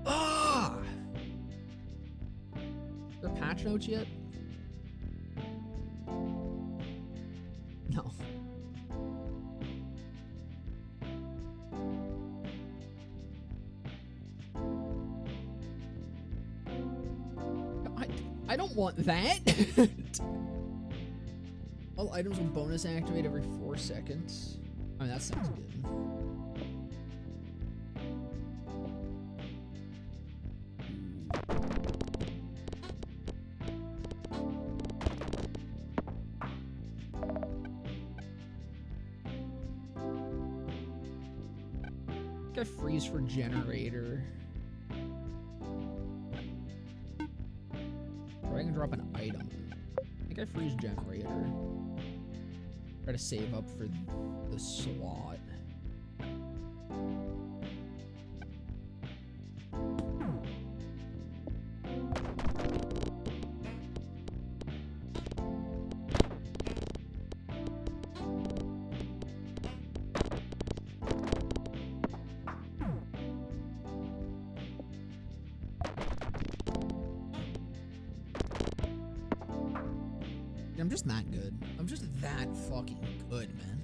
Ah! Are there patch notes yet? No. I don't want that. All items will bonus activate every 4 seconds. I mean, that sounds good. I freeze for generator. Or I can drop an item. I think I freeze generator. Try to save up for the slot. I'm just that good. I'm just that fucking good, man.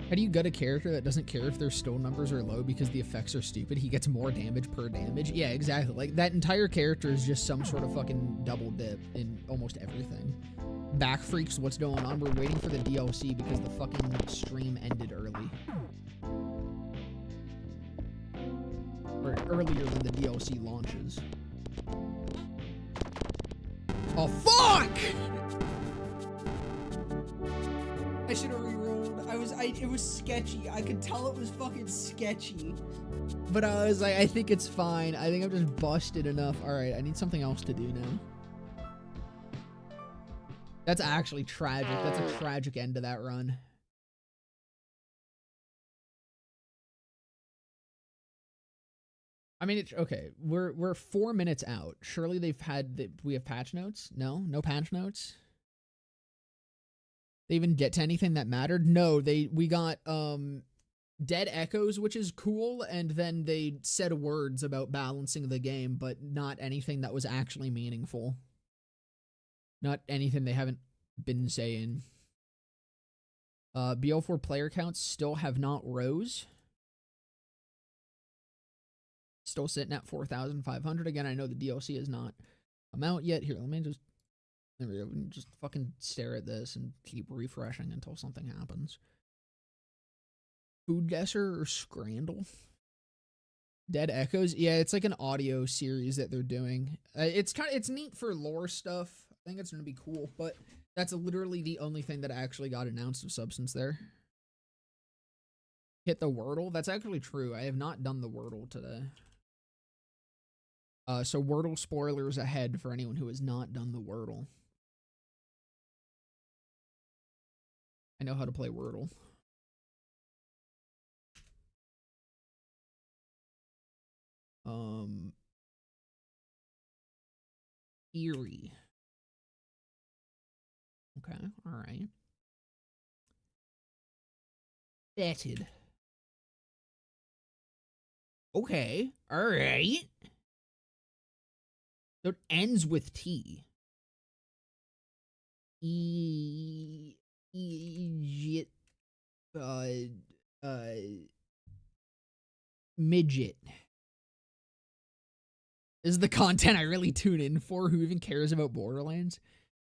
How do you gut a character that doesn't care if their stone numbers are low because the effects are stupid? He gets more damage per damage. Yeah, exactly. Like, that entire character is just some sort of fucking double dip in almost everything. Back freaks, what's going on? We're waiting for the DLC because the fucking stream ended early. Or earlier than the DLC launches. Oh, fuck! I should have rerolled. It was sketchy. I could tell it was fucking sketchy. But I was like, I think it's fine. I think I'm just busted enough. All right, I need something else to do now. That's actually tragic. That's a tragic end to that run. I mean, it's okay. We're 4 minutes out. Surely we have patch notes? No patch notes. They even get to anything that mattered? No, we got dead echoes, which is cool, and then they said words about balancing the game, but not anything that was actually meaningful. Not anything they haven't been saying. BO4 player counts still have not rose. Still sitting at 4,500. Again, I know the DLC is not come out yet. Here, let me just, there we go. Just fucking stare at this and keep refreshing until something happens. Food Guesser or Scrandle? Dead Echoes? Yeah, it's like an audio series that they're doing. It's neat for lore stuff. I think it's gonna be cool, but that's literally the only thing that actually got announced of substance there. Hit the Wordle? That's actually true. I have not done the Wordle today. So Wordle spoilers ahead for anyone who has not done the Wordle. I know how to play Wordle. Eerie. Okay, alright. Fetid. Okay, alright. So it ends with T. Midget. This is the content I really tune in for. Who even cares about Borderlands?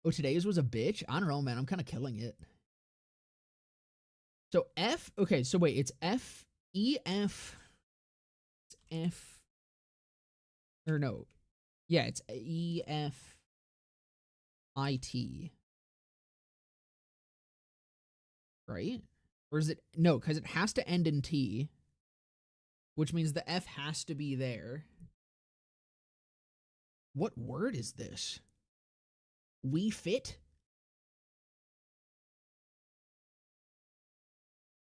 Oh, today's was a bitch? I don't know, man. I'm kind of killing it. So F, okay, so wait, it's F, E, F, F, or no. Yeah, it's E, F, I, T. Right? Or is it, no, because it has to end in T, which means the F has to be there. What word is this? We fit?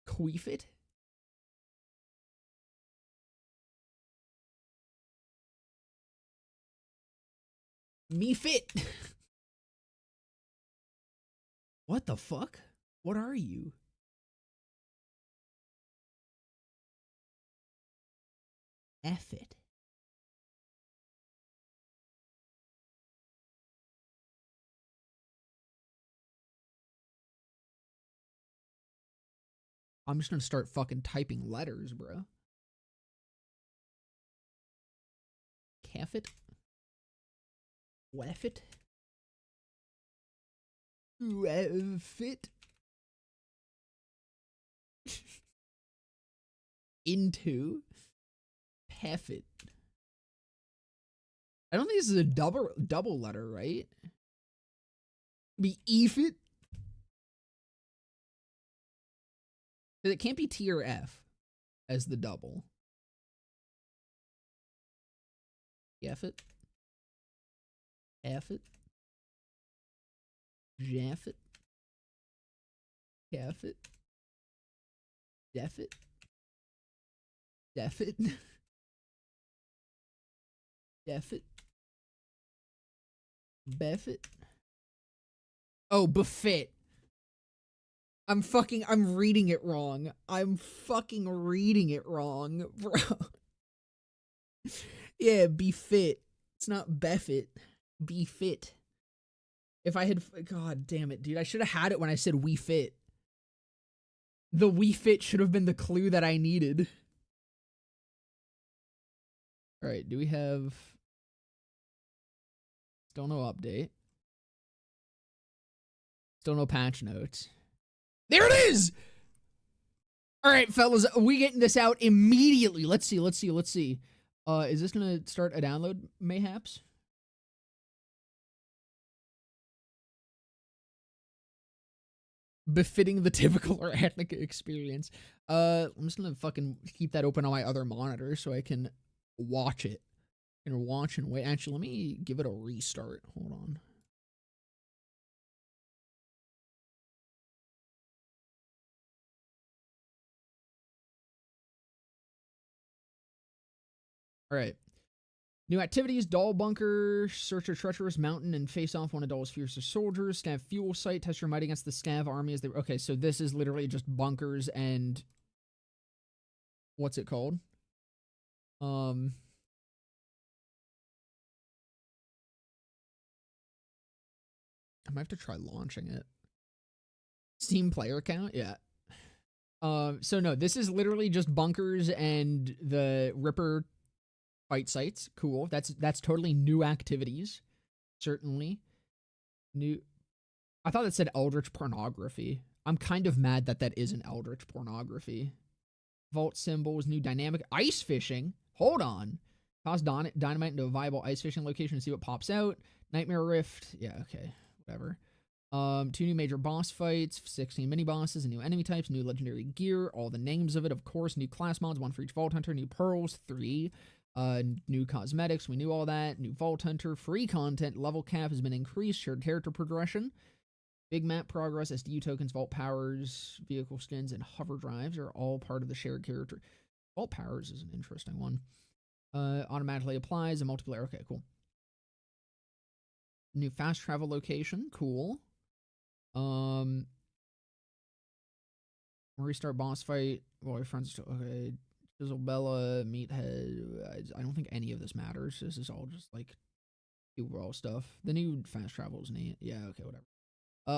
Queefit? Me fit. What the fuck? What are you? F it. I'm just gonna start fucking typing letters, bro. Caffit? Waffit? Waffit? Into? Paffit? I don't think this is a double letter, right? Be Efit? It can't be T or F as the double. Effit. Effit. Jaffit. Caffit. Defit. Defit. Defit. Beffit. Oh, befit. I'm reading it wrong. I'm fucking reading it wrong, bro. Yeah, befit. It's not beffit. Befit. If I had, god damn it, dude. I should have had it when I said we fit. The we fit should have been the clue that I needed. Alright, do we have... Still no update. Still no patch notes. There it is! Alright, fellas, we getting this out immediately. Let's see. Is this gonna start a download, mayhaps? befitting the typical Ravnica experience. I'm just gonna fucking keep that open on my other monitor so I can watch it. And watch and wait. Actually, let me give it a restart. Hold on. All right. New activities: Doll Bunker, search a treacherous mountain, and face off one of Doll's fiercest soldiers. Scav fuel site, test your might against the Scav army as they. Okay, so this is literally just bunkers and what's it called? I might have to try launching it. Steam player count, yeah. So no, this is literally just bunkers and the Ripper fight sites. Cool. That's totally new activities. Certainly. New. I thought it said Eldritch Pornography. I'm kind of mad that that isn't Eldritch Pornography. Vault symbols, new dynamic ice fishing. Hold on. Toss dynamite into a viable ice fishing location and see what pops out. Nightmare Rift. Yeah, okay. Whatever. 2 new major boss fights, 16 mini bosses, and new enemy types, new legendary gear, all the names of it, of course, new class mods, 1 for each Vault Hunter, new pearls, 3, new cosmetics, we knew all that, new Vault Hunter, free content, level cap has been increased, shared character progression, big map progress, SDU tokens, Vault powers, vehicle skins, and hover drives are all part of the shared character. Vault powers is an interesting one. Automatically applies, a multiplayer, okay, cool. New fast travel location, cool. Restart boss fight. Well, your friends still okay. Isabella, Meathead. I don't think any of this matters. This is all just like overall stuff. The new fast travel is neat. Yeah, okay, whatever.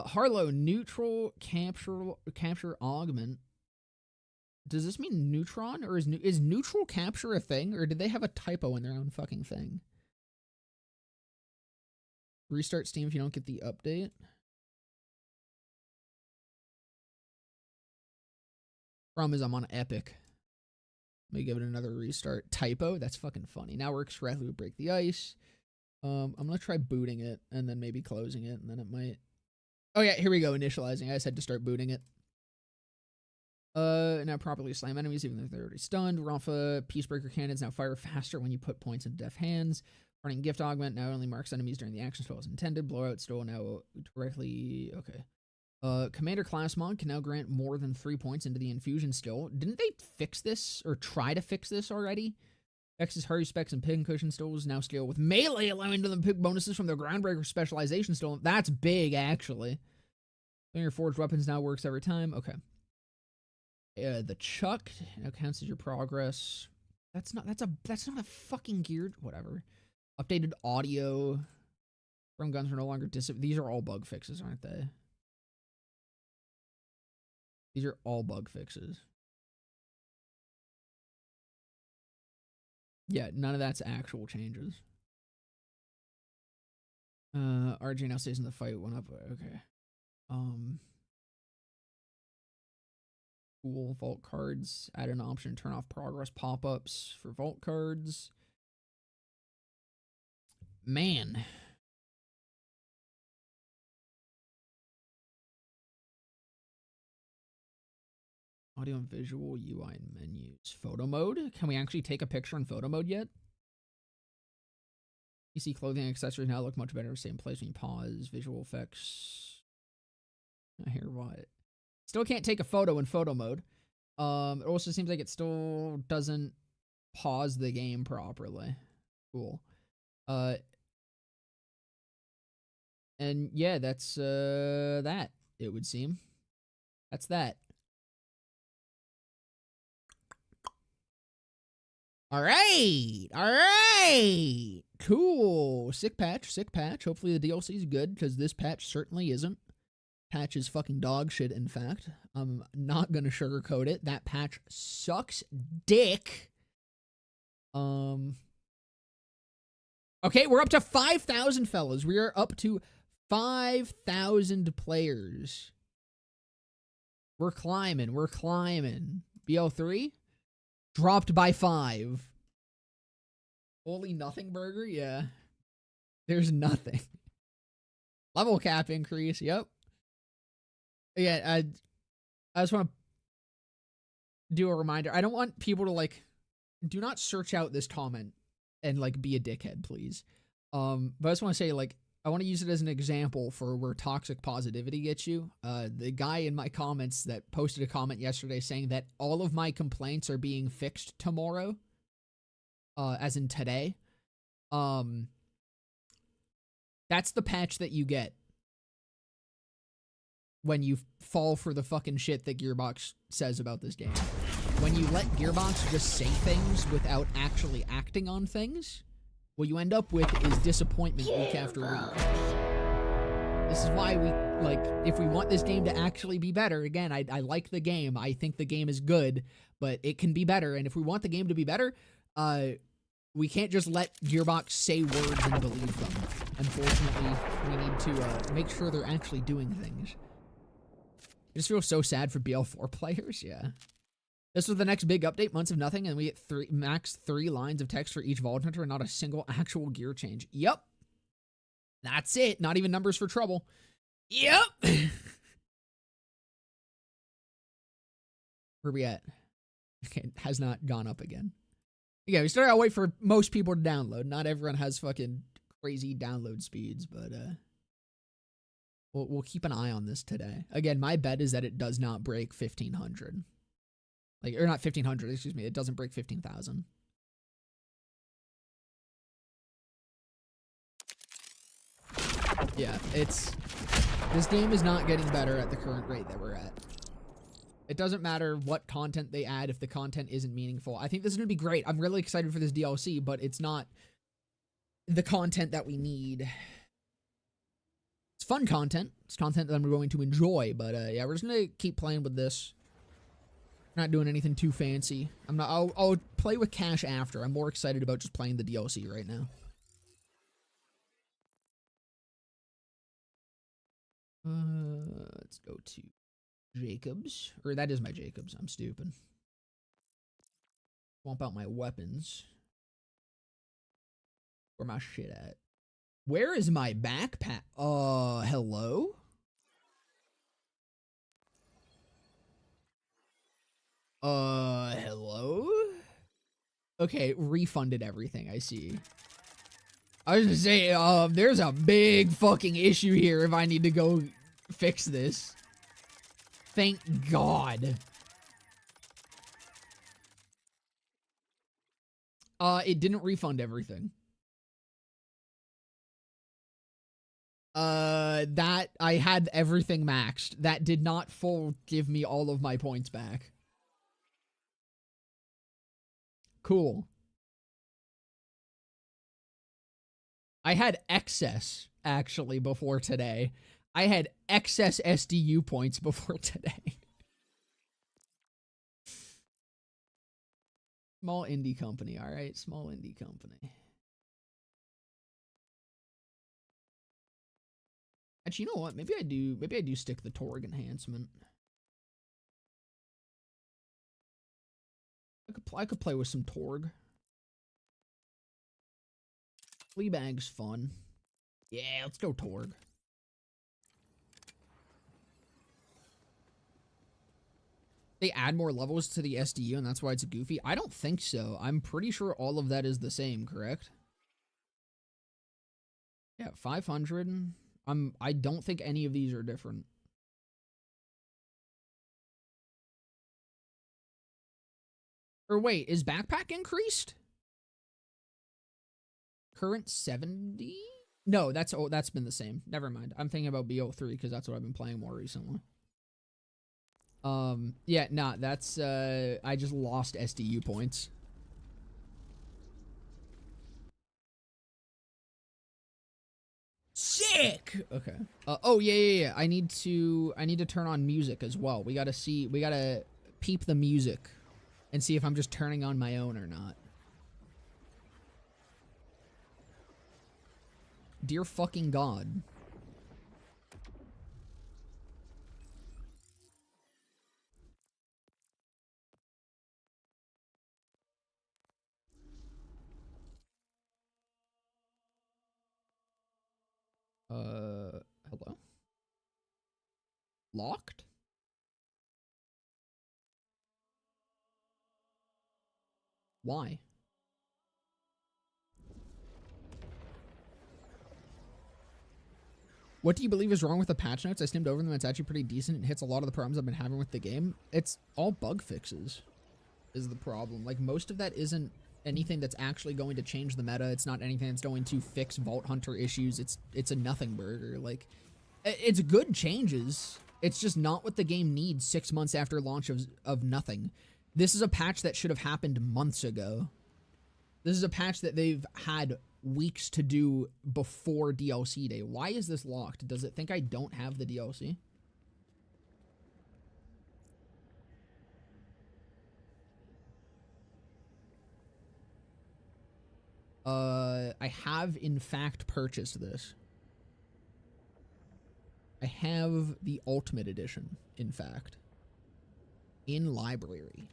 Harlow, neutral capture augment. Does this mean neutron, or is neutral capture a thing, or did they have a typo in their own fucking thing? Restart Steam if you don't get the update. Problem is I'm on Epic. Let me give it another restart. Typo? That's fucking funny. Now works correctly to break the ice. I'm gonna try booting it and then maybe closing it, and then it might. Oh yeah, here we go. Initializing. I just had to start booting it. Now properly slam enemies even though they're already stunned. Rafa Peacebreaker cannons now fire faster when you put points into deft hands. Running gift augment now only marks enemies during the action spell as intended. Blowout still now directly. Okay. Commander class mod can now grant more than 3 points into the infusion skill. Didn't they fix this or try to fix this already? X's Hurry Specs and Pincushion stills now scale with melee, allowing them to pick bonuses from their Groundbreaker specialization still. That's big, actually. Your forged weapons now works every time. Okay. The Chuck now counts as your progress. That's not a fucking geared whatever. Updated audio from guns are no longer these are all bug fixes, aren't they? These are all bug fixes. Yeah, none of that's actual changes. RJ now stays in the fight. Went up. Okay. Cool. Vault cards. Add an option to turn off progress pop-ups for vault cards. Man. Audio and visual, UI and menus. Photo mode? Can we actually take a picture in photo mode yet? PC clothing and accessories now look much better in the same place when you pause. Visual effects. I hear what. Still can't take a photo in photo mode. It also seems like it still doesn't pause the game properly. Cool. And yeah, that's that, it would seem. That's that. All right. Cool. Sick patch. Hopefully the DLC is good, because this patch certainly isn't. Patch is fucking dog shit, in fact. I'm not gonna sugarcoat it. That patch sucks dick. Okay, we're up to 5,000, fellas. We are up to 5,000 players. We're climbing. BL3? Dropped by 5. Holy nothing burger? Yeah. There's nothing. Level cap increase. Yep. Yeah, I just want to do a reminder. I don't want people to like, do not search out this comment and like be a dickhead, please. But I just want to say, like, I want to use it as an example for where toxic positivity gets you. The guy in my comments that posted a comment yesterday saying that all of my complaints are being fixed tomorrow, as in today. That's the patch that you get when you fall for the fucking shit that Gearbox says about this game. When you let Gearbox just say things without actually acting on things, what you end up with is disappointment week after week. This is why we, like, if we want this game to actually be better, again, I like the game. I think the game is good, but it can be better. And if we want the game to be better, we can't just let Gearbox say words and believe them. Unfortunately, we need to make sure they're actually doing things. I just feel so sad for BL4 players, yeah. This was the next big update, months of nothing, and we get max 3 lines of text for each Vault Hunter and not a single actual gear change. Yep. That's it. Not even numbers for trouble. Yep. Where we at? Okay, it has not gone up again. Yeah, we still gotta wait for most people to download. Not everyone has fucking crazy download speeds, but we'll keep an eye on this today. Again, my bet is that it does not break 1,500. Like, or not 1,500, excuse me. It doesn't break 15,000. Yeah, this game is not getting better at the current rate that we're at. It doesn't matter what content they add if the content isn't meaningful. I think this is going to be great. I'm really excited for this DLC, but it's not the content that we need. It's fun content. It's content that I'm going to enjoy, but yeah, we're just going to keep playing with this. Not doing anything too fancy. I'll play with cash after. I'm more excited about just playing the DLC right now. Let's go to Jacobs. Or that is my Jacobs. I'm stupid. Swamp out my weapons. Where my shit at? Where is my backpack? Hello? Hello? Okay, refunded everything, I see. I was gonna say, there's a big fucking issue here if I need to go fix this. Thank God. It didn't refund everything. That, I had everything maxed. That did not full give me all of my points back. Cool. I had excess, actually, before today. I had excess SDU points before today. Small indie company, alright? Small indie company. Actually, you know what? Maybe I do stick the Torg enhancement. I could play with some Torg. Fleabag's fun. Yeah, let's go Torg. They add more levels to the SDU and that's why it's goofy? I don't think so. I'm pretty sure all of that is the same, correct? Yeah, 500. I don't think any of these are different. Or wait, is backpack increased? Current 70? No, that's been the same. Never mind. I'm thinking about BO3 because that's what I've been playing more recently. Yeah, nah, that's I just lost SDU points. Sick. Okay. Oh yeah. I need to turn on music as well. We gotta peep the music and see if I'm just turning on my own or not. Dear fucking God. Hello? Locked? Why? What do you believe is wrong with the patch notes? I skimmed over them. It's actually pretty decent. It hits a lot of the problems I've been having with the game. It's all bug fixes is the problem. Like, most of that isn't anything that's actually going to change the meta. It's not anything that's going to fix Vault Hunter issues. It's a nothing burger. Like, it's good changes. It's just not what the game needs 6 months after launch of nothing. This is a patch that should have happened months ago. This is a patch that they've had weeks to do before DLC day. Why is this locked? Does it think I don't have the DLC? I have in fact purchased this. I have the Ultimate Edition, in fact, in library.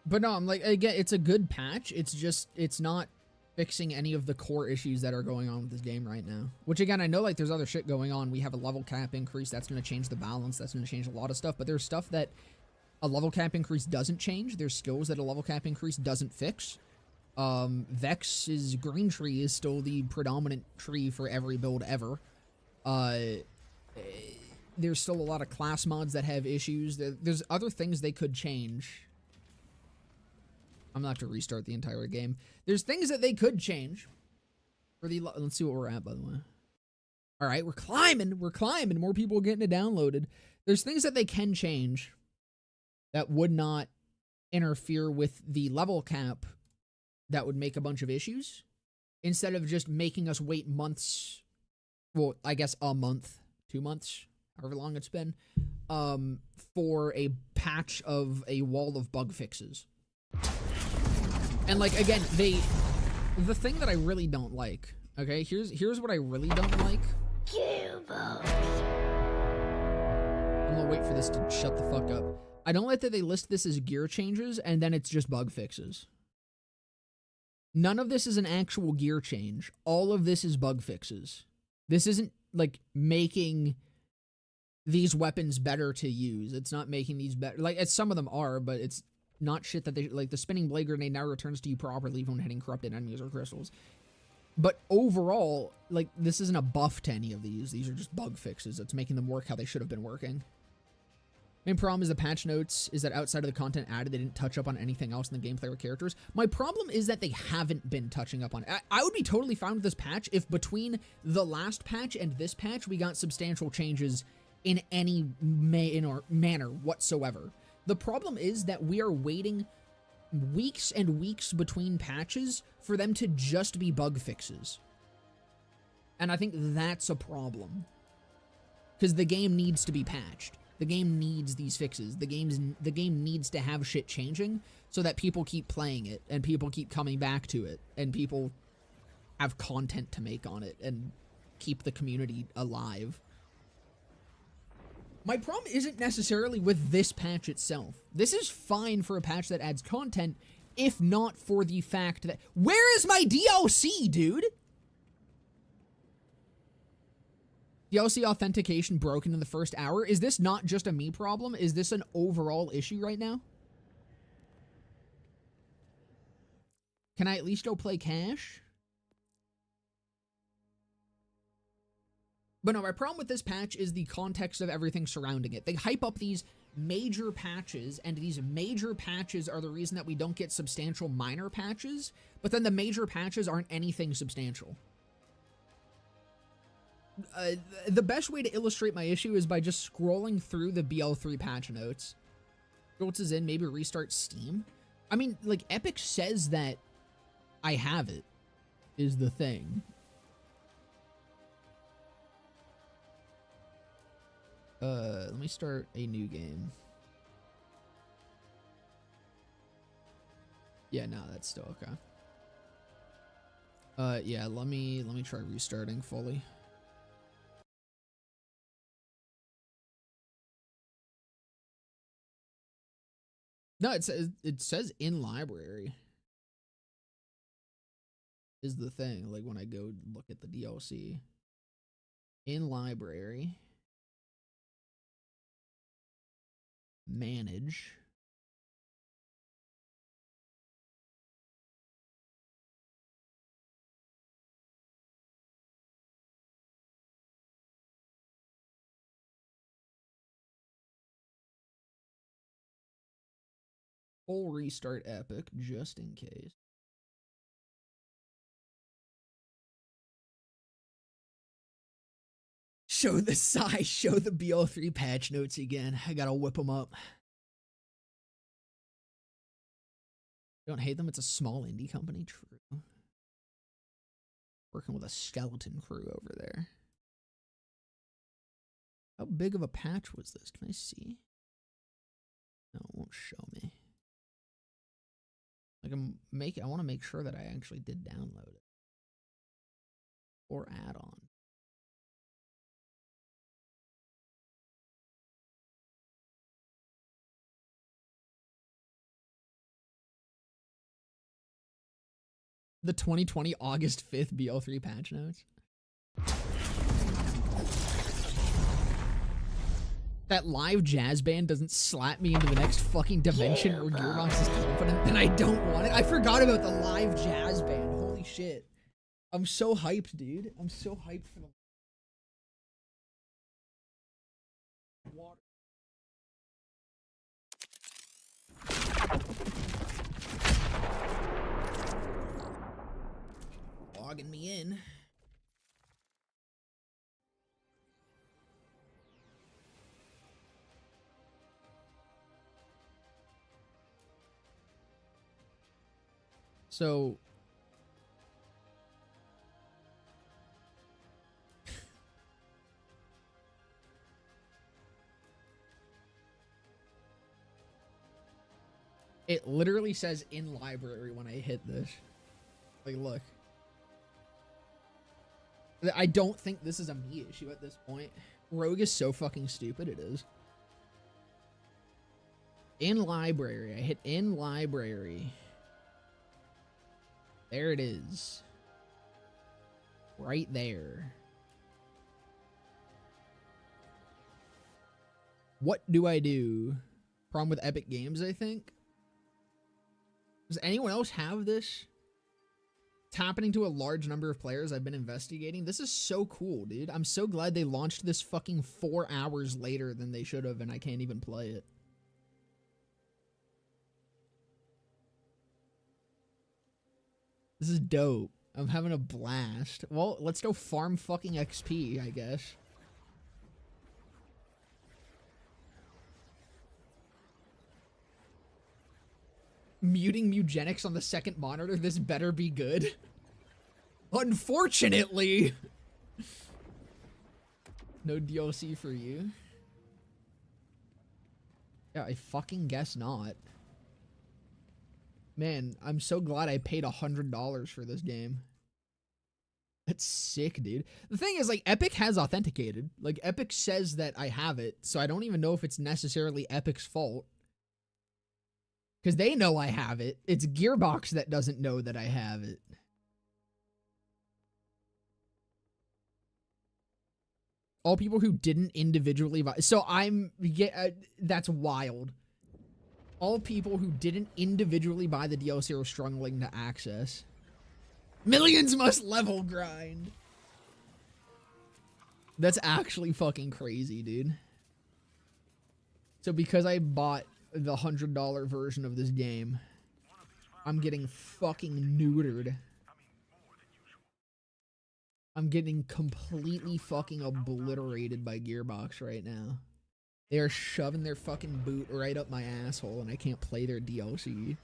But no, I'm like, again, it's a good patch. It's just, it's not fixing any of the core issues that are going on with this game right now. Which, again, I know, like, there's other shit going on. We have a level cap increase. That's going to change the balance. That's going to change a lot of stuff. But there's stuff that a level cap increase doesn't change. There's skills that a level cap increase doesn't fix. Vex's green tree is still the predominant tree for every build ever. There's still a lot of class mods that have issues. There's other things they could change. I'm gonna have to restart the entire game. There's things that they could change. Let's see what we're at, by the way. All right, we're climbing. We're climbing. More people are getting it downloaded. There's things that they can change that would not interfere with the level cap that would make a bunch of issues. Instead of just making us wait months, well, I guess a month, 2 months, however long it's been, for a patch of a wall of bug fixes. And, like, again, the thing that I really don't like, okay, here's what I really don't like. Gearbox. I'm gonna wait for this to shut the fuck up. I don't like that they list this as gear changes and then it's just bug fixes. None of this is an actual gear change. All of this is bug fixes. This isn't, like, making these weapons better to use. It's not making these better. Like, some of them are, but it's not shit that they, like, the spinning blade grenade now returns to you properly even when hitting corrupted enemies or crystals. But overall, like, this isn't a buff to any of these. These are just bug fixes. It's making them work how they should have been working. Main problem is the patch notes is that outside of the content added, they didn't touch up on anything else in the gameplay or characters. My problem is that they haven't been touching up on it. I would be totally fine with this patch if between the last patch and this patch, we got substantial changes in any manner whatsoever. The problem is that we are waiting weeks and weeks between patches for them to just be bug fixes. And I think that's a problem. Because the game needs to be patched. The game needs these fixes. The game needs to have shit changing so that people keep playing it and people keep coming back to it and people have content to make on it and keep the community alive. My problem isn't necessarily with this patch itself. This is fine for a patch that adds content, if not for the fact that... Where is my DLC, dude? DLC authentication broken in the first hour? Is this not just a me problem? Is this an overall issue right now? Can I at least go play cash? But no, my problem with this patch is the context of everything surrounding it. They hype up these major patches, and these major patches are the reason that we don't get substantial minor patches, but then the major patches aren't anything substantial. The best way to illustrate my issue is by just scrolling through the BL3 patch notes. Jolts is in, maybe restart Steam. I mean, like, Epic says that I have it, is the thing. Let me start a new game. Yeah, no, that's still okay. Yeah, let me try restarting fully. No, it says in library. Is the thing, like when I go look at the DLC. In library. Manage. Full restart Epic, just in case. Show the size, show the BL3 patch notes again. I gotta whip them up. Don't hate them, it's a small indie company, true. Working with a skeleton crew over there. How big of a patch was this? Can I see? No, it won't show me. Like I want to make sure that I actually did download it. Or add on. The 2020 August 5th BL3 patch notes. That live jazz band doesn't slap me into the next fucking dimension where Gearbox is confident that I don't want it. I forgot about the live jazz band. Holy shit. I'm so hyped, dude. I'm so hyped for the water. Logging me in. So it literally says in library when I hit this. Like, look. I don't think this is a me issue at this point. Rogue is so fucking stupid, it is. In library. I hit in library. There it is. Right there. What do I do? Problem with Epic Games, I think. Does anyone else have this? It's happening to a large number of players I've been investigating. This is so cool, dude. I'm so glad they launched this fucking 4 hours later than they should have, and I can't even play it. This is dope. I'm having a blast. Well, let's go farm fucking XP, I guess. Muting Mugenics on the second monitor. This better be good. Unfortunately. No DLC for you. Yeah, I fucking guess not. Man, I'm so glad I paid $100 for this game. That's sick, dude. The thing is, like, Epic has authenticated. Like, Epic says that I have it, so I don't even know if it's necessarily Epic's fault. Because they know I have it. It's Gearbox that doesn't know that I have it. All people who didn't individually buy. So that's wild. All people who didn't individually buy the DLC are struggling to access. Millions must level grind. That's actually fucking crazy, dude. So because I bought the $100 version of this game, I'm getting fucking neutered. I'm getting completely fucking obliterated by Gearbox right now. They are shoving their fucking boot right up my asshole, and I can't play their DLC.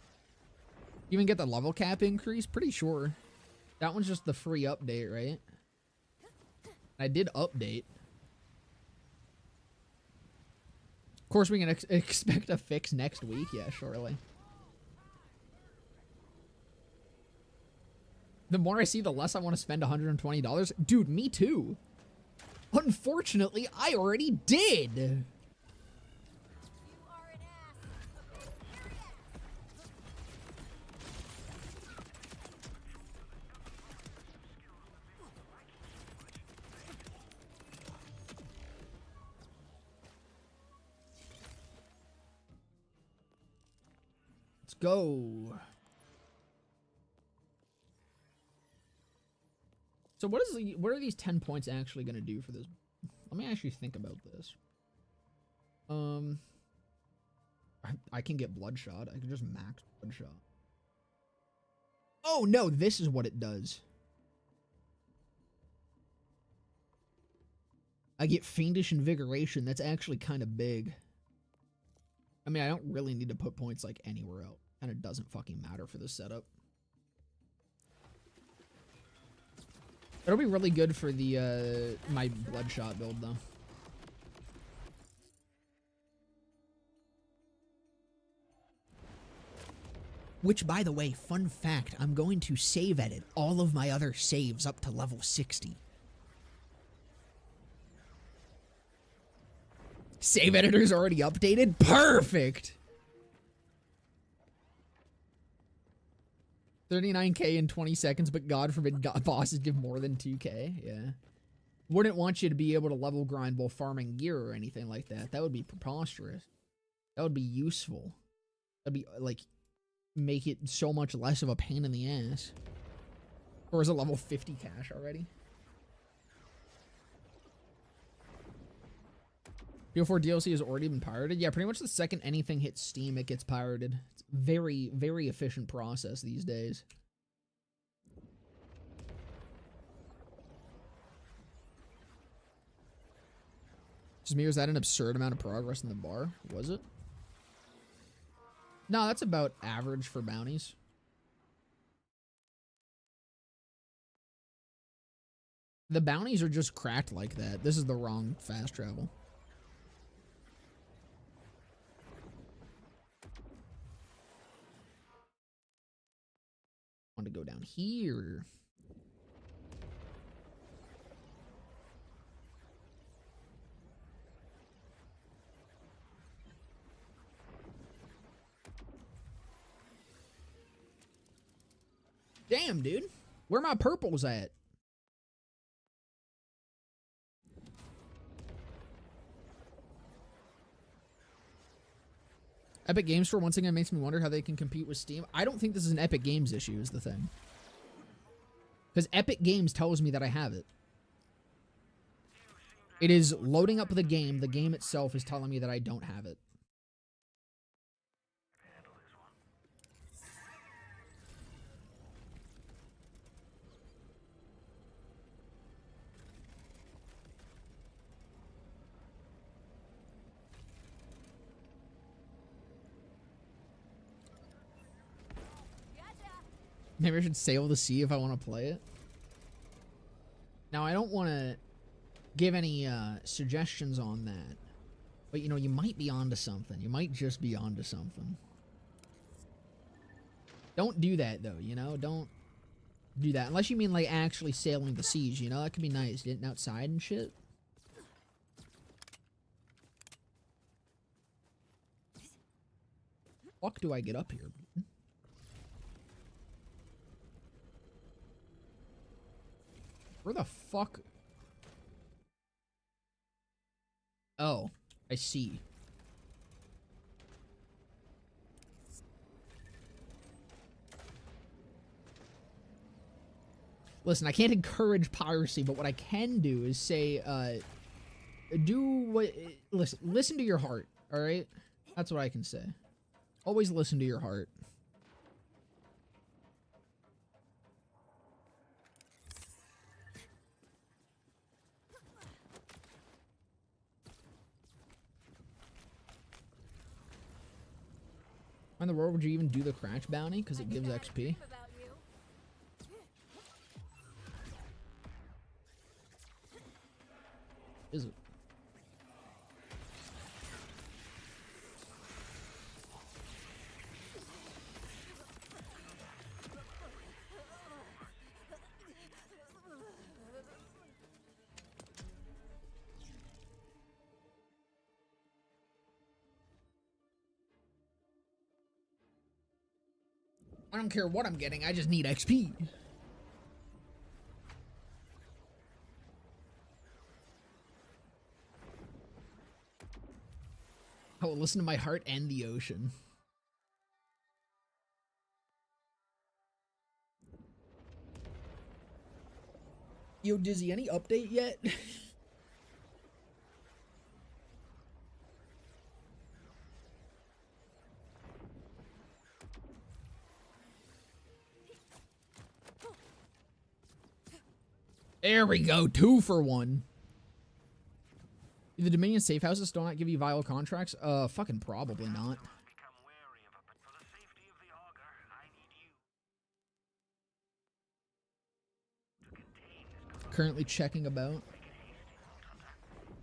Even get the level cap increase? Pretty sure. That one's just the free update, right? I did update. Of course, we can expect a fix next week. Yeah, surely. The more I see, the less I want to spend $120. Dude, me too. Unfortunately, I already did. go. So what are these 10 points actually going to do for this? Let me actually think about this. I can get Bloodshot. I can just max Bloodshot. Oh no, this is what it does. I get Fiendish Invigoration. That's actually kind of big. I mean, I don't really need to put points like anywhere else. And it doesn't fucking matter for this setup. It'll be really good for the my Bloodshot build though. Which, by the way, fun fact, I'm going to save edit all of my other saves up to level 60. Save editor's already updated? Perfect! 39k in 20 seconds, but God forbid bosses give more than 2k. Yeah. Wouldn't want you to be able to level grind while farming gear or anything like that. That would be preposterous. That would be useful. That'd be, like, make it so much less of a pain in the ass. Or is it level 50 cash already? BO4 DLC has already been pirated? Yeah, pretty much the second anything hits Steam, it gets pirated. It's a very, very efficient process these days. Samir, is that an absurd amount of progress in the bar? Was it? No, that's about average for bounties. The bounties are just cracked like that. This is the wrong fast travel. I want to go down here. Damn, dude. Where my purples at? Epic Games Store once again makes me wonder how they can compete with Steam. I don't think this is an Epic Games issue is the thing. Because Epic Games tells me that I have it. It is loading up the game. The game itself is telling me that I don't have it. Maybe I should sail the sea if I want to play it. Now, I don't want to give any suggestions on that. But, you know, you might be onto something. You might just be onto something. Don't do that, though, you know? Don't do that. Unless you mean, like, actually sailing the seas, you know? That could be nice. Getting outside and shit. Fuck do I get up here? Where the fuck? Oh, I see. Listen, I can't encourage piracy, but what I can do is say, do what, listen to your heart, all right? That's what I can say. Always listen to your heart. Why in the world would you even do the Cratch bounty? Because it gives XP. Is it? I don't care what I'm getting, I just need XP. Oh, listen to my heart and the ocean. Yo, Dizzy, any update yet? There we go, 2 for 1. Do the Dominion safe houses still not give you viable contracts? Fucking probably not. Currently checking about.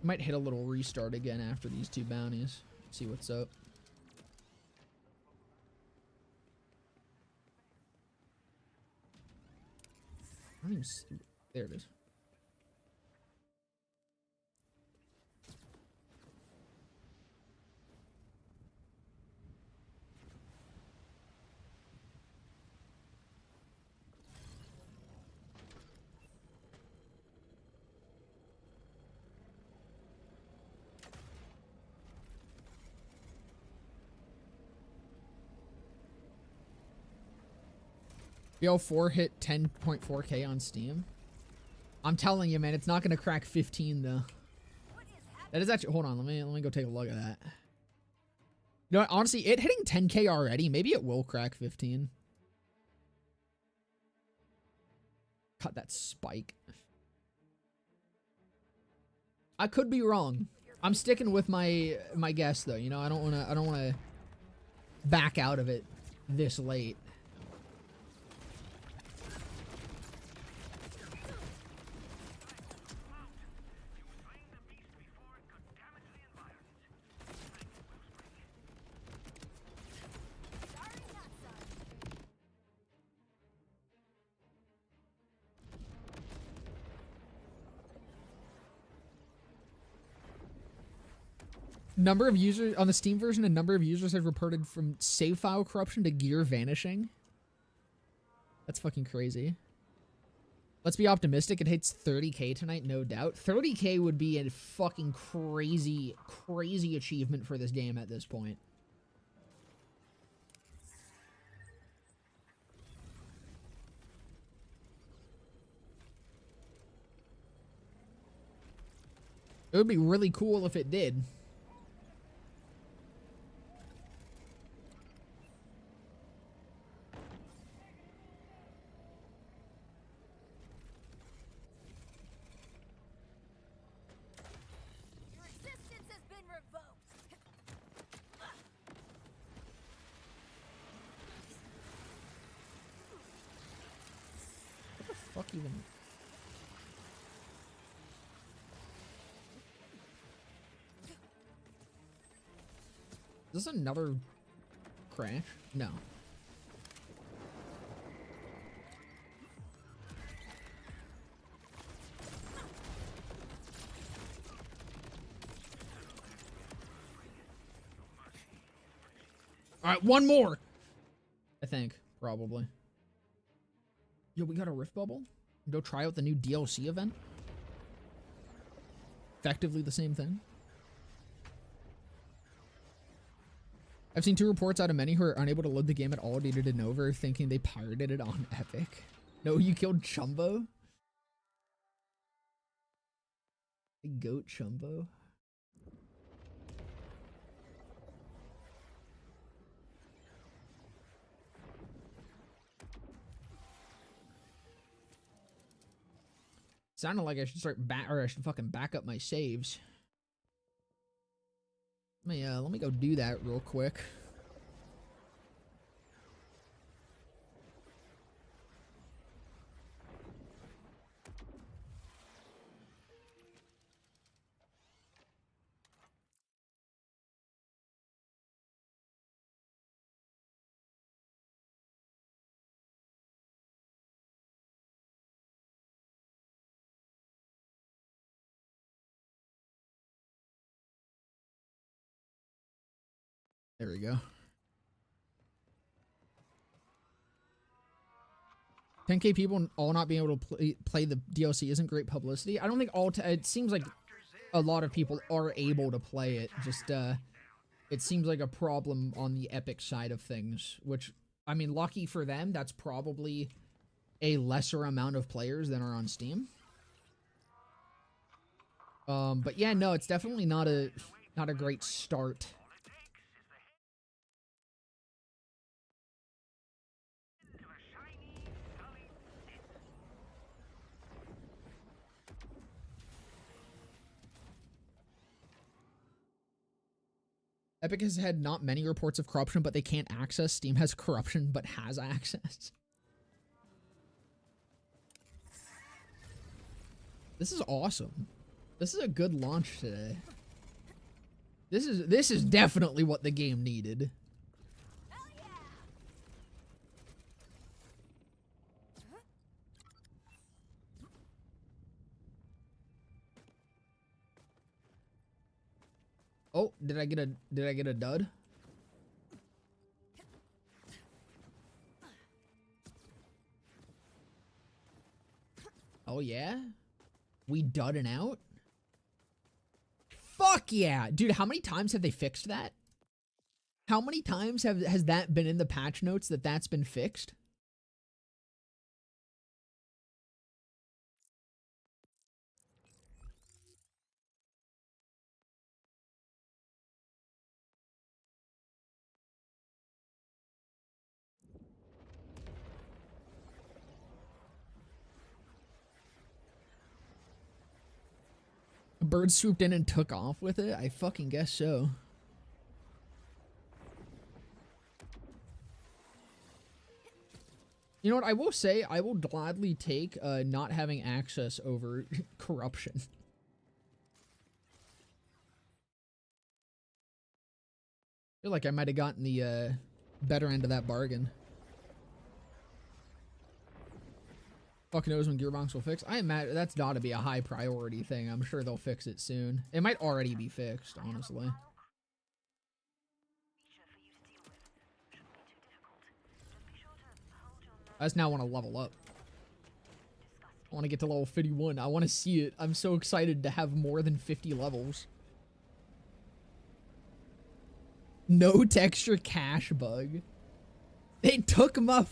Might hit a little restart again after these 2 bounties. See what's up. I don't even see. There it is. BL4 hit 10.4k on Steam. I'm telling you, man, it's not gonna crack 15 though. That is actually. Hold on, let me go take a look at that. You know what, honestly, it hitting 10k already. Maybe it will crack 15. Cut that spike. I could be wrong. I'm sticking with my guess though. You know, I don't wanna back out of it this late. Number of users on the Steam version, a number of users have reported from save file corruption to gear vanishing. That's fucking crazy. Let's be optimistic. It hits 30k tonight, no doubt. 30k would be a fucking crazy, crazy achievement for this game at this point. It would be really cool if it did. Fuck even. Is this another crash? No. All right, one more. I think probably. Yo, we got a rift bubble? Go try out the new DLC event? Effectively the same thing. I've seen 2 reports out of many who are unable to load the game at all due to Denova thinking they pirated it on Epic. No, you killed Chumbo? Goat Chumbo? Sounded like I should I should fucking back up my saves. Let me go do that real quick. There we go. 10k people all not being able to play the DLC isn't great publicity. I don't think it seems like a lot of people are able to play it. Just it seems like a problem on the Epic side of things, which, I mean, lucky for them, that's probably a lesser amount of players than are on Steam. But yeah, no, it's definitely not a great start. Epic has had not many reports of corruption, but they can't access. Steam has corruption, but has access. This is awesome. This is a good launch today. This is definitely what the game needed. Oh, did I get a dud? Oh yeah? We dudding out? Fuck yeah! Dude, how many times have they fixed that? How many times has that been in the patch notes that that's been fixed? A bird swooped in and took off with it? I fucking guess so. You know what, I will say, I will gladly take not having access over corruption. I feel like I might have gotten the better end of that bargain. Fuck knows when Gearbox will fix. I imagine that's got to be a high priority thing. I'm sure they'll fix it soon. It might already be fixed, honestly. I just now want to level up. I want to get to level 51. I want to see it. I'm so excited to have more than 50 levels. No texture cache bug. They took my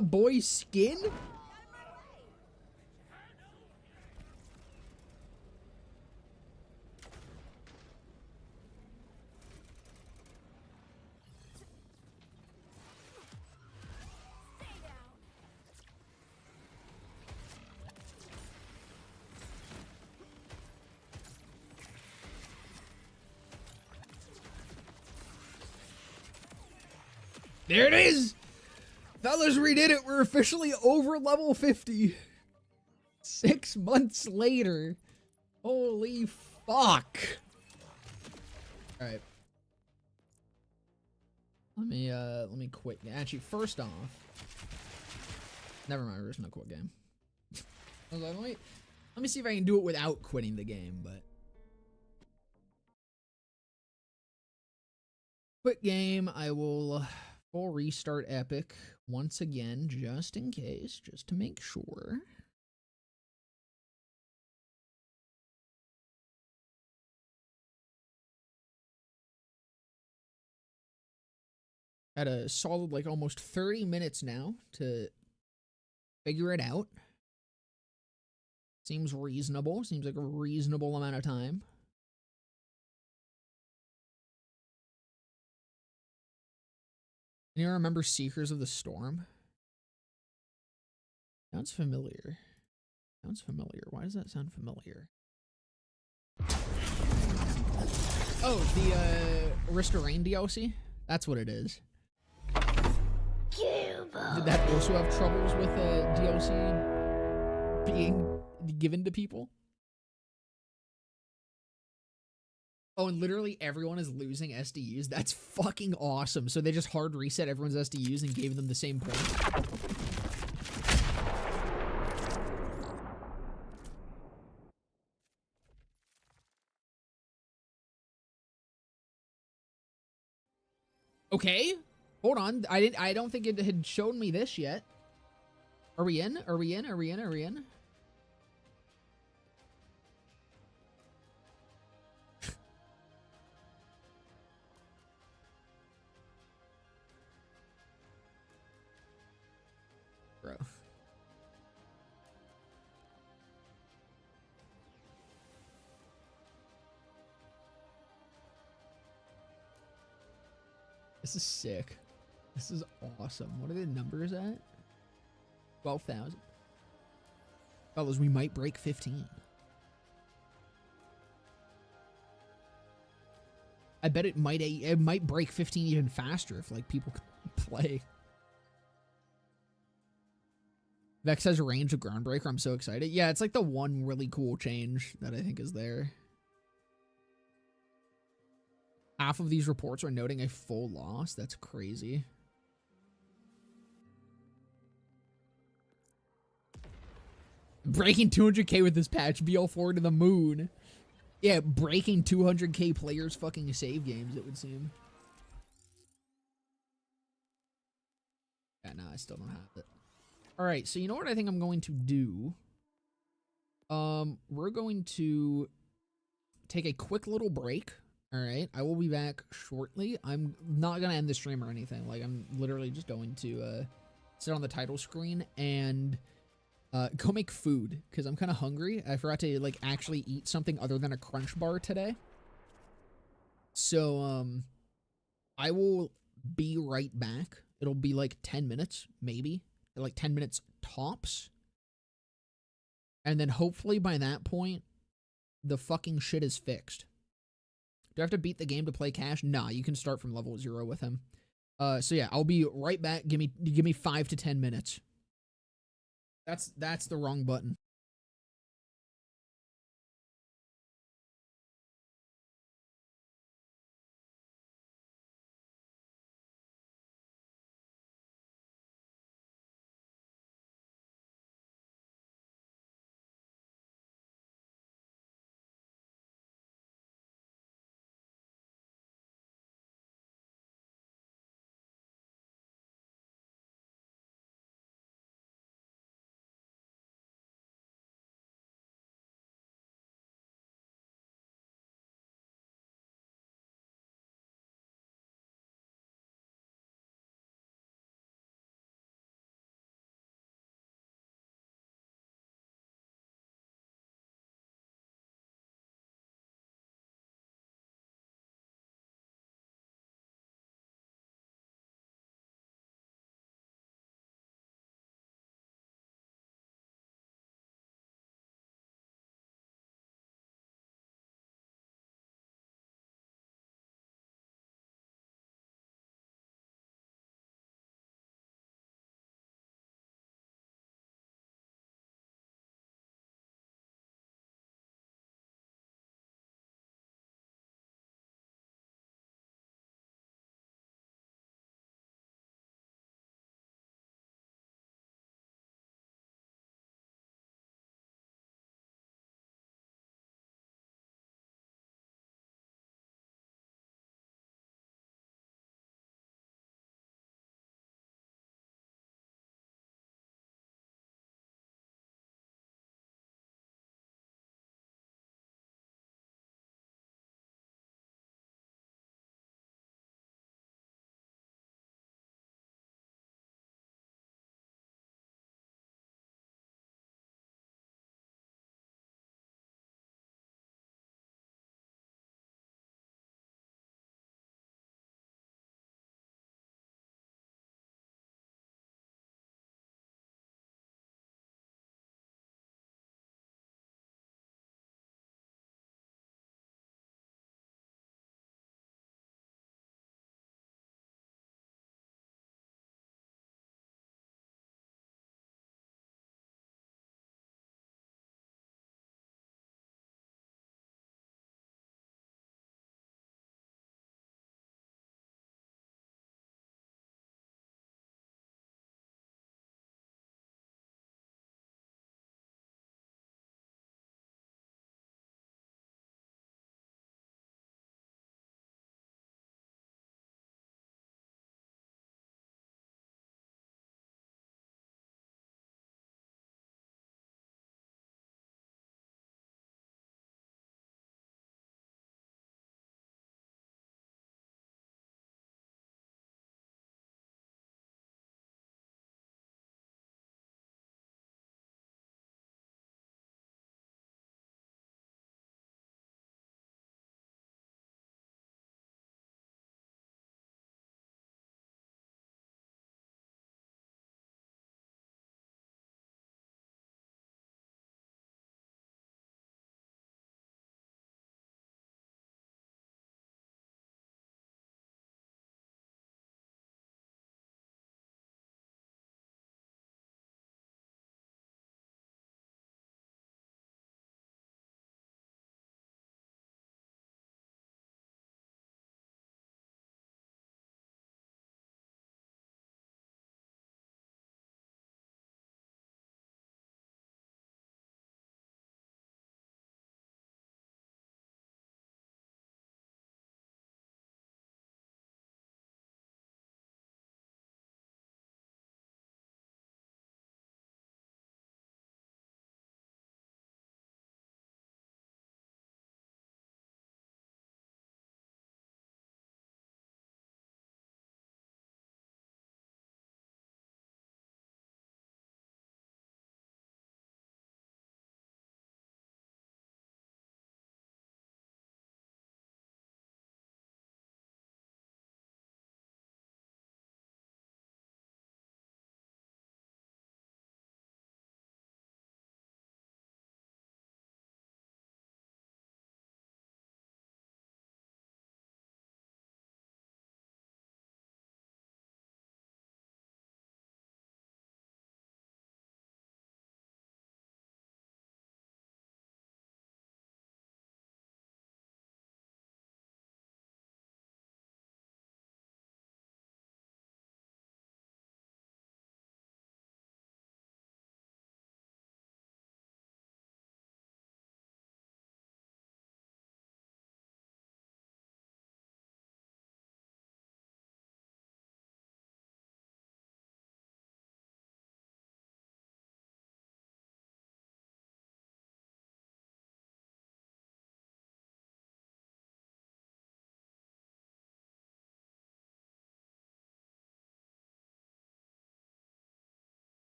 boy's skin? There it is! Fellas, we did it. We're officially over level 50. 6 months later. Holy fuck. Alright. Let me quit. Actually, first off. Never mind, we're just gonna quit game. I was like, let me see if I can do it without quitting the game, but. Quit game, I will full restart Epic once again, just in case, just to make sure. At a solid, like, almost 30 minutes now to figure it out. Seems reasonable. Seems like a reasonable amount of time. You remember Seekers of the Storm? Sounds familiar. Sounds familiar. Why does that sound familiar? Oh, the Arista Rain DLC? That's what it is. Did that also have troubles with DLC being given to people? Oh, and literally everyone is losing SDUs. That's fucking awesome. So they just hard reset everyone's SDUs and gave them the same point. Okay. Hold on. I don't think it had shown me this yet. Are we in? Are we in? Are we in? Are we in? Bro. This is sick. This is awesome. What are the numbers at? 12,000. Fellas, we might break 15. I bet it might break 15 even faster if like people play. Vex has a range of Groundbreaker. I'm so excited. Yeah, it's like the one really cool change that I think is there. Half of these reports are noting a full loss. That's crazy. Breaking 200k with this patch. BL4 to the moon. Yeah, breaking 200k players fucking save games, it would seem. Yeah, no, I still don't have it. Alright, so you know what I think I'm going to do? We're going to take a quick little break. Alright, I will be back shortly. I'm not going to end the stream or anything. Like, I'm literally just going to sit on the title screen and go make food, because I'm kind of hungry. I forgot to, like, actually eat something other than a Crunch Bar today. So, I will be right back. It'll be, like, 10 minutes, maybe. Like, 10 minutes tops. And then hopefully by that point, the fucking shit is fixed. Do I have to beat the game to play Cash? Nah, you can start from level 0 with him. So yeah, I'll be right back. Give me 5 to 10 minutes. That's the wrong button.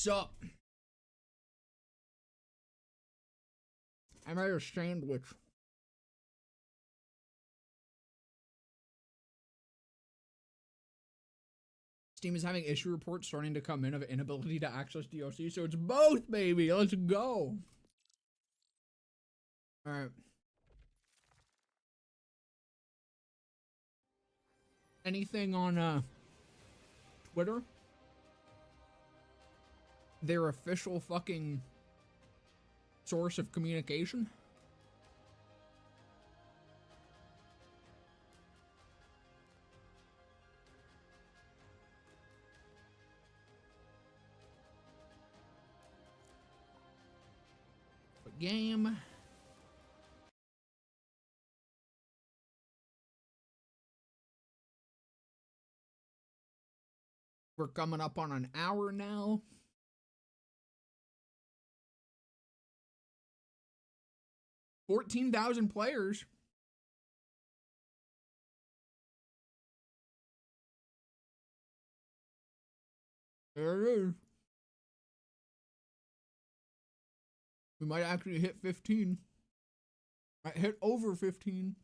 Sup? I made a sandwich. Steam is having issue reports starting to come in of inability to access DLC, so it's both, baby. Let's go. All right. Anything on Twitter? Their official fucking source of communication? Game. We're coming up on an hour now. $14,000 players. There it is. We might actually hit 15. Might hit over 15.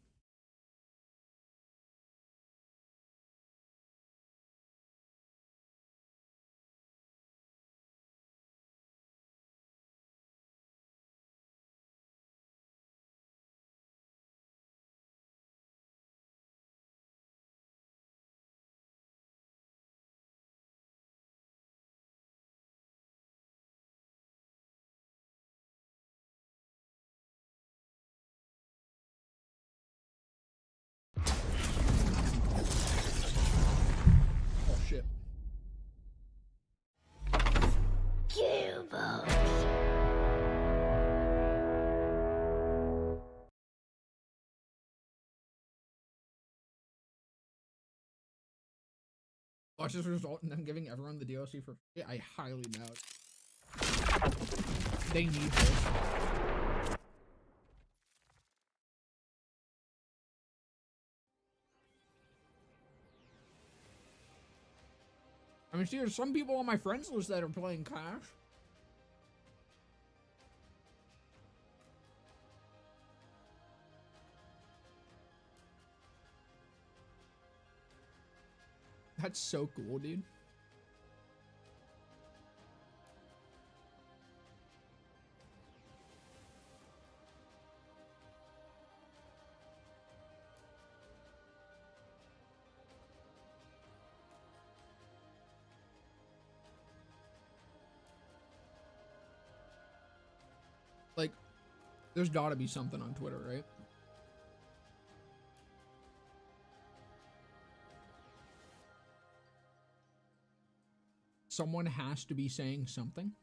Oh shit. Gearbox. Watch this result in them giving everyone the DLC for free. I highly doubt. They need this. I mean, see, there's some people on my friends list that are playing Clash. That's so cool, dude. Like, there's gotta be something on Twitter, right? Someone has to be saying something.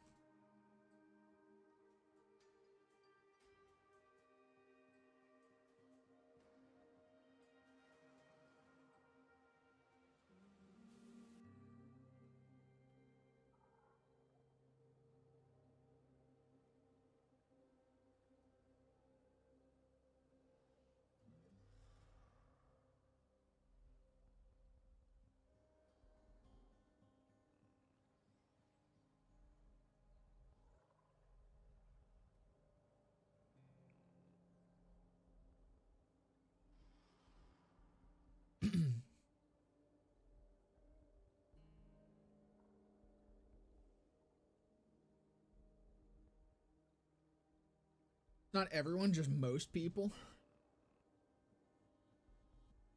Not everyone, just most people.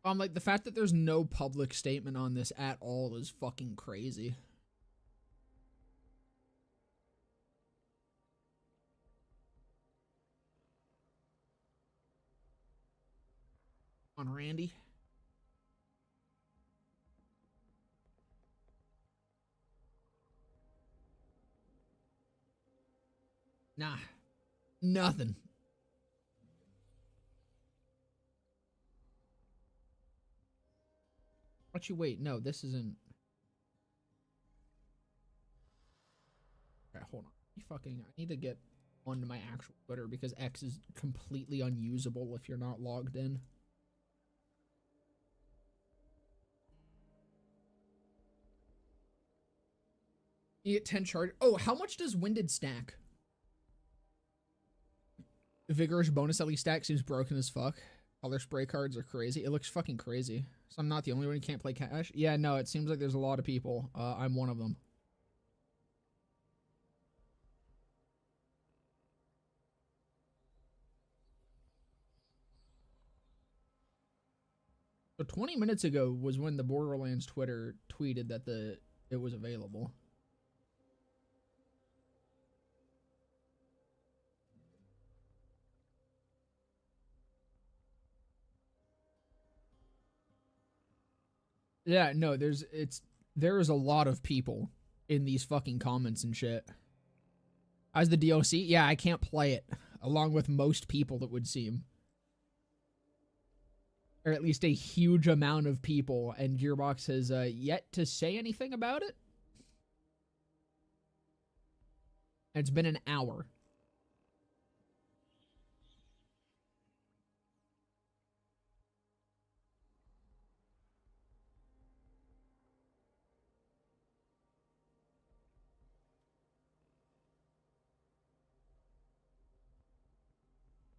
Like, the fact that there's no public statement on this at all is fucking crazy. On Randy. Nah. Nothing. Why'd you wait? No, this isn't. Alright, hold on. I need to get onto my actual Twitter because X is completely unusable if you're not logged in. You get 10 charge. Oh, how much does Winded stack? Vigorous bonus Ellie stack seems broken as fuck. Color spray cards are crazy. It looks fucking crazy. So I'm not the only one who can't play cash. Yeah, no, it seems like there's a lot of people. I'm one of them. So 20 minutes ago was when the Borderlands Twitter tweeted that it was available. Yeah, no, there is a lot of people in these fucking comments and shit. As the DLC, yeah, I can't play it, along with most people that would seem. Or at least a huge amount of people, and Gearbox has yet to say anything about it. And it's been an hour.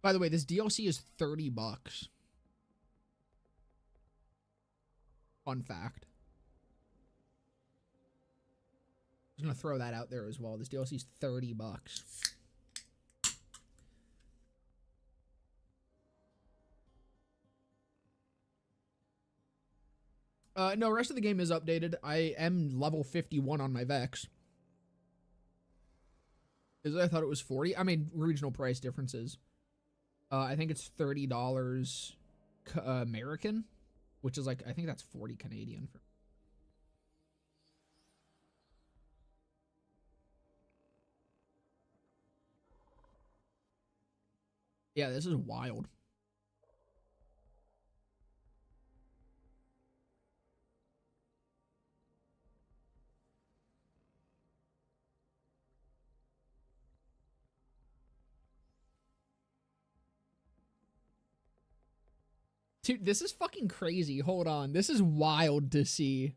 By the way, this DLC is $30. Fun fact. I'm gonna throw that out there as well. This DLC is $30. No, rest of the game is updated. I am level 51 on my Vex. Because I thought it was 40. I mean, regional price differences. I think it's $30 American, which is like, I think that's 40 Canadian. Yeah, this is wild. Dude, this is fucking crazy. Hold on. This is wild to see.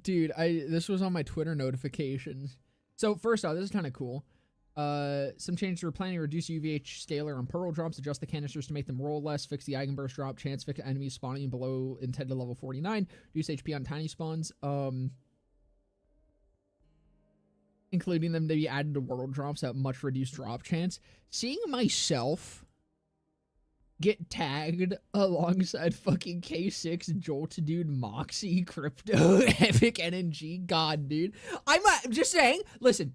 Dude, this was on my Twitter notifications. So first off, this is kind of cool. Some changes to planning: reduce UVH scalar on pearl drops, adjust the canisters to make them roll less, fix the Eigenburst drop, chance fix enemies spawning below intended level 49, reduce HP on tiny spawns, including them to be added to world drops at much reduced drop chance. Seeing myself get tagged alongside fucking K6, Jolt Dude, Moxie, Crypto, Epic NNG. God, dude. I'm just saying, listen,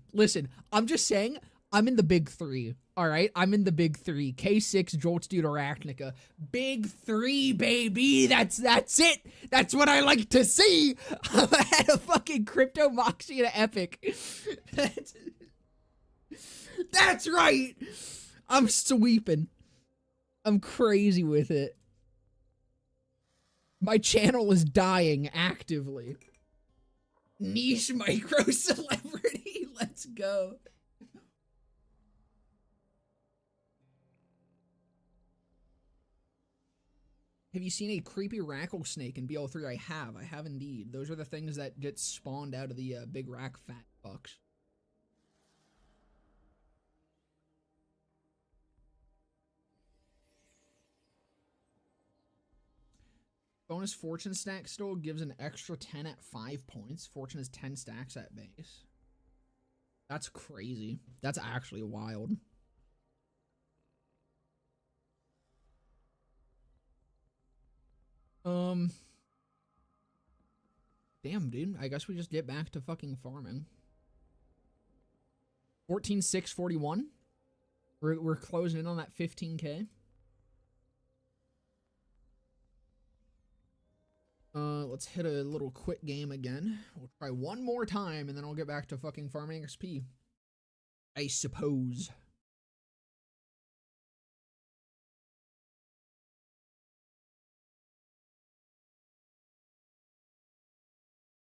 I'm just saying, I'm in the big three. All right, I'm in the big three. K6, Jolt Dude, Arachnica. Big three, baby. That's it. That's what I like to see. I'm at a fucking Crypto, Moxie, and an Epic. That's right. I'm sweeping. I'm crazy with it. My channel is dying actively. Niche micro celebrity. Let's go. Have you seen a creepy rattlesnake in BL3? I have indeed. Those are the things that get spawned out of the big rack fat fucks. Bonus fortune stack still gives an extra 10 at 5 points. Fortune is 10 stacks at base. That's crazy. That's actually wild. Damn, dude. I guess we just get back to fucking farming. 14,641. We're closing in on that 15K. Let's hit a little quit game again. We'll try one more time, and then I'll get back to fucking farming XP. I suppose.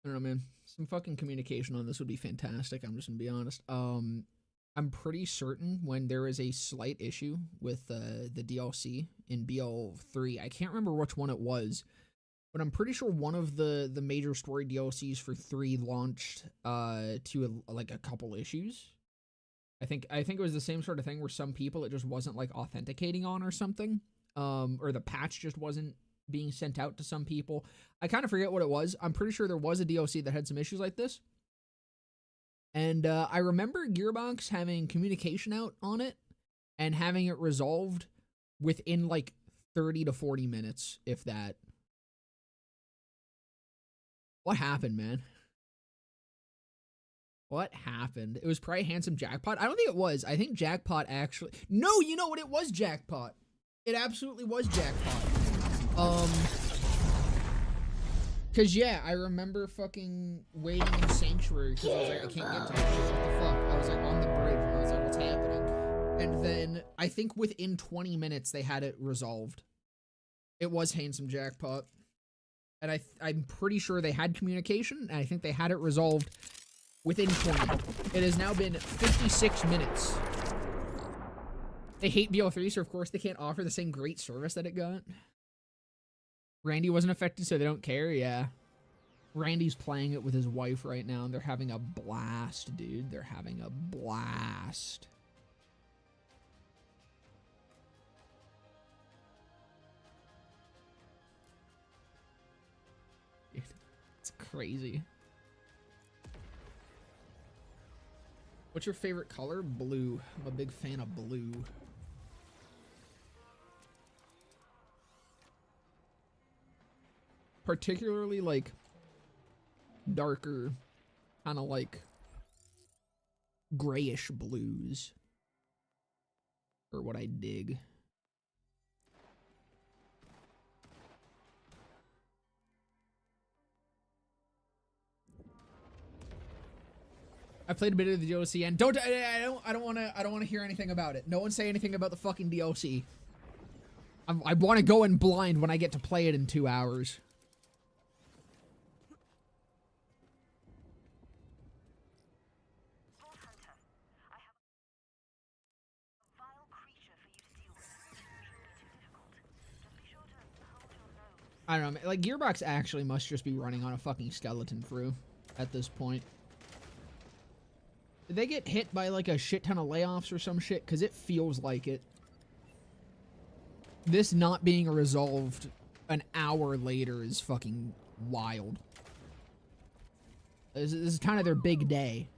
I don't know, man. Some fucking communication on this would be fantastic. I'm just gonna be honest. I'm pretty certain when there is a slight issue with the DLC in BL3, I can't remember which one it was, but I'm pretty sure one of the major story DLCs for 3 launched to like a couple issues. I think it was the same sort of thing where some people it just wasn't like authenticating on or something, or the patch just wasn't being sent out to some people. I kind of forget what it was. I'm pretty sure there was a DLC that had some issues like this. And I remember Gearbox having communication out on it and having it resolved within like 30 to 40 minutes, if that. What happened, man? What happened? It was probably Handsome Jackpot. I don't think it was. I think Jackpot actually... No, you know what? It was Jackpot. It absolutely was Jackpot. Cause yeah, I remember fucking waiting in Sanctuary because I was like, I can't get to that shit. What the fuck? I was like on the bridge and I was like, what's happening? And then I think within 20 minutes they had it resolved. It was Handsome Jackpot. And I'm pretty sure they had communication and I think they had it resolved within 20. It has now been 56 minutes. They hate BL3, so of course they can't offer the same great service that it got. Randy wasn't affected, so they don't care, yeah. Randy's playing it with his wife right now, and they're having a blast, dude. They're having a blast. It's crazy. What's your favorite color? Blue. I'm a big fan of blue. Particularly like darker, kind of like grayish blues are what I dig. I played a bit of the DLC and I don't want to hear anything about it. No one say anything about the fucking DLC. I want to go in blind when I get to play it in 2 hours. I don't know, like, Gearbox actually must just be running on a fucking skeleton crew at this point. Did they get hit by, like, a shit ton of layoffs or some shit? Because it feels like it. This not being resolved an hour later is fucking wild. This is kind of their big day.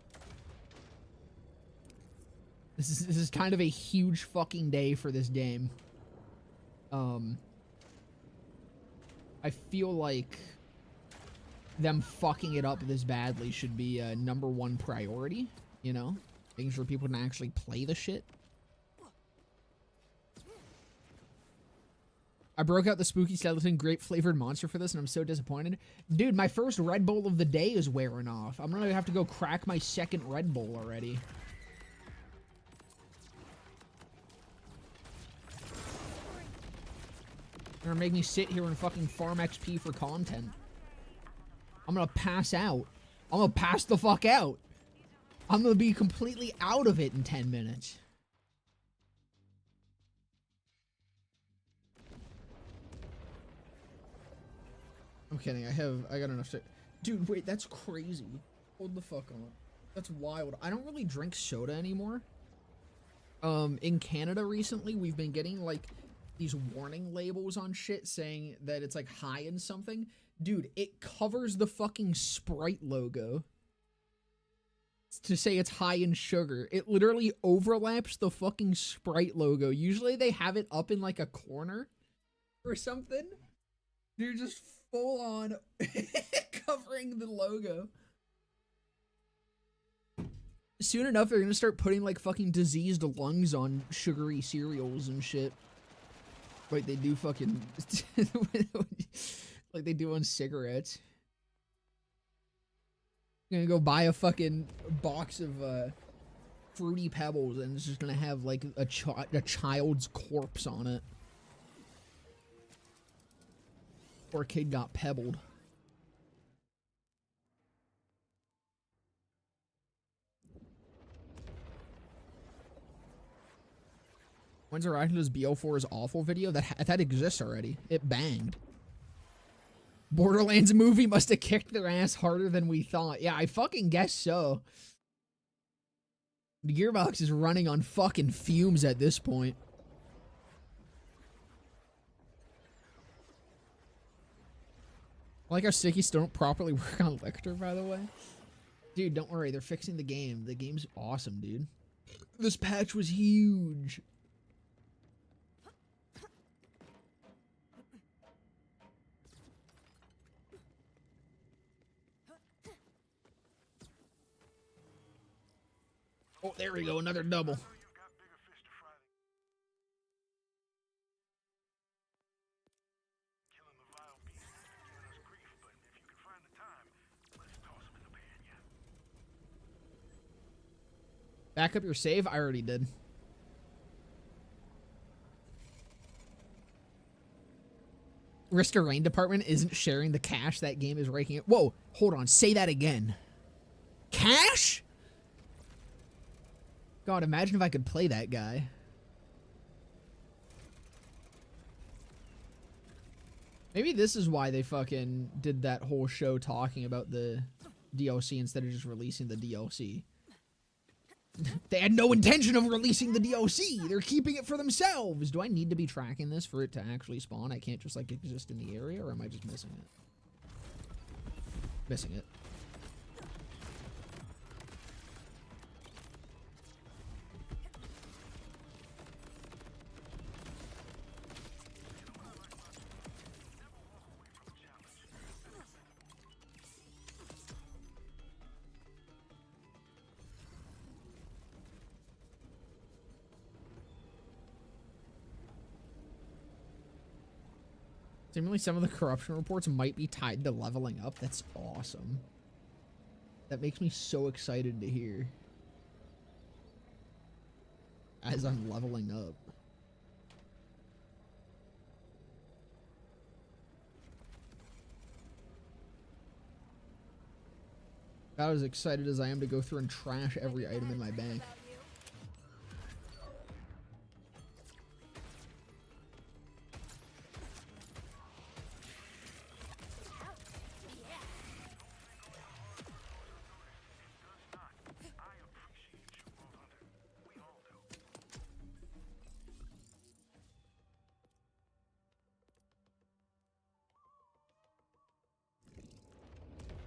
This is kind of a huge fucking day for this game. I feel like them fucking it up this badly should be a #1 priority, you know? Making sure people can actually play the shit. I broke out the spooky skeleton grape flavored monster for this and I'm so disappointed. Dude, my first Red Bull of the day is wearing off. I'm gonna have to go crack my second Red Bull already. They're gonna make me sit here and fucking farm XP for content. I'm gonna pass out. I'm gonna pass the fuck out. I'm gonna be completely out of it in 10 minutes. I'm kidding. I got enough shit. Dude, wait, that's crazy. Hold the fuck on. That's wild. I don't really drink soda anymore. In Canada recently, we've been getting like these warning labels on shit saying that it's like high in something. Dude, it covers the fucking Sprite logo to say it's high in sugar. It literally overlaps the fucking Sprite logo. Usually they have it up in like a corner or something. They're just full on covering the logo. Soon enough, they're gonna start putting like fucking diseased lungs on sugary cereals and shit. Like they do fucking like they do on cigarettes. I'm gonna go buy a fucking box of Fruity Pebbles and it's just gonna have like a child's corpse on it. Poor kid got pebbled. When's Arachno's BO4 is awful video? That exists already. It banged. Borderlands movie must have kicked their ass harder than we thought. Yeah, I fucking guess so. The Gearbox is running on fucking fumes at this point. I like how sticky still don't properly work on Lictor, by the way. Dude, don't worry. They're fixing the game. The game's awesome, dude. This patch was huge. Oh, there we go. Another double. Back up your save? I already did. Restore Rain Department isn't sharing the cash that game is raking it. Whoa, hold on. Say that again. Cash? God, imagine if I could play that guy. Maybe this is why they fucking did that whole show talking about the DLC instead of just releasing the DLC. They had no intention of releasing the DLC. They're keeping it for themselves. Do I need to be tracking this for it to actually spawn? I can't just like exist in the area, or am I just missing it? Missing it. Seemingly some of the corruption reports might be tied to leveling up. That's awesome. That makes me so excited to hear. As I'm leveling up. About as excited as I am to go through and trash every item in my bank.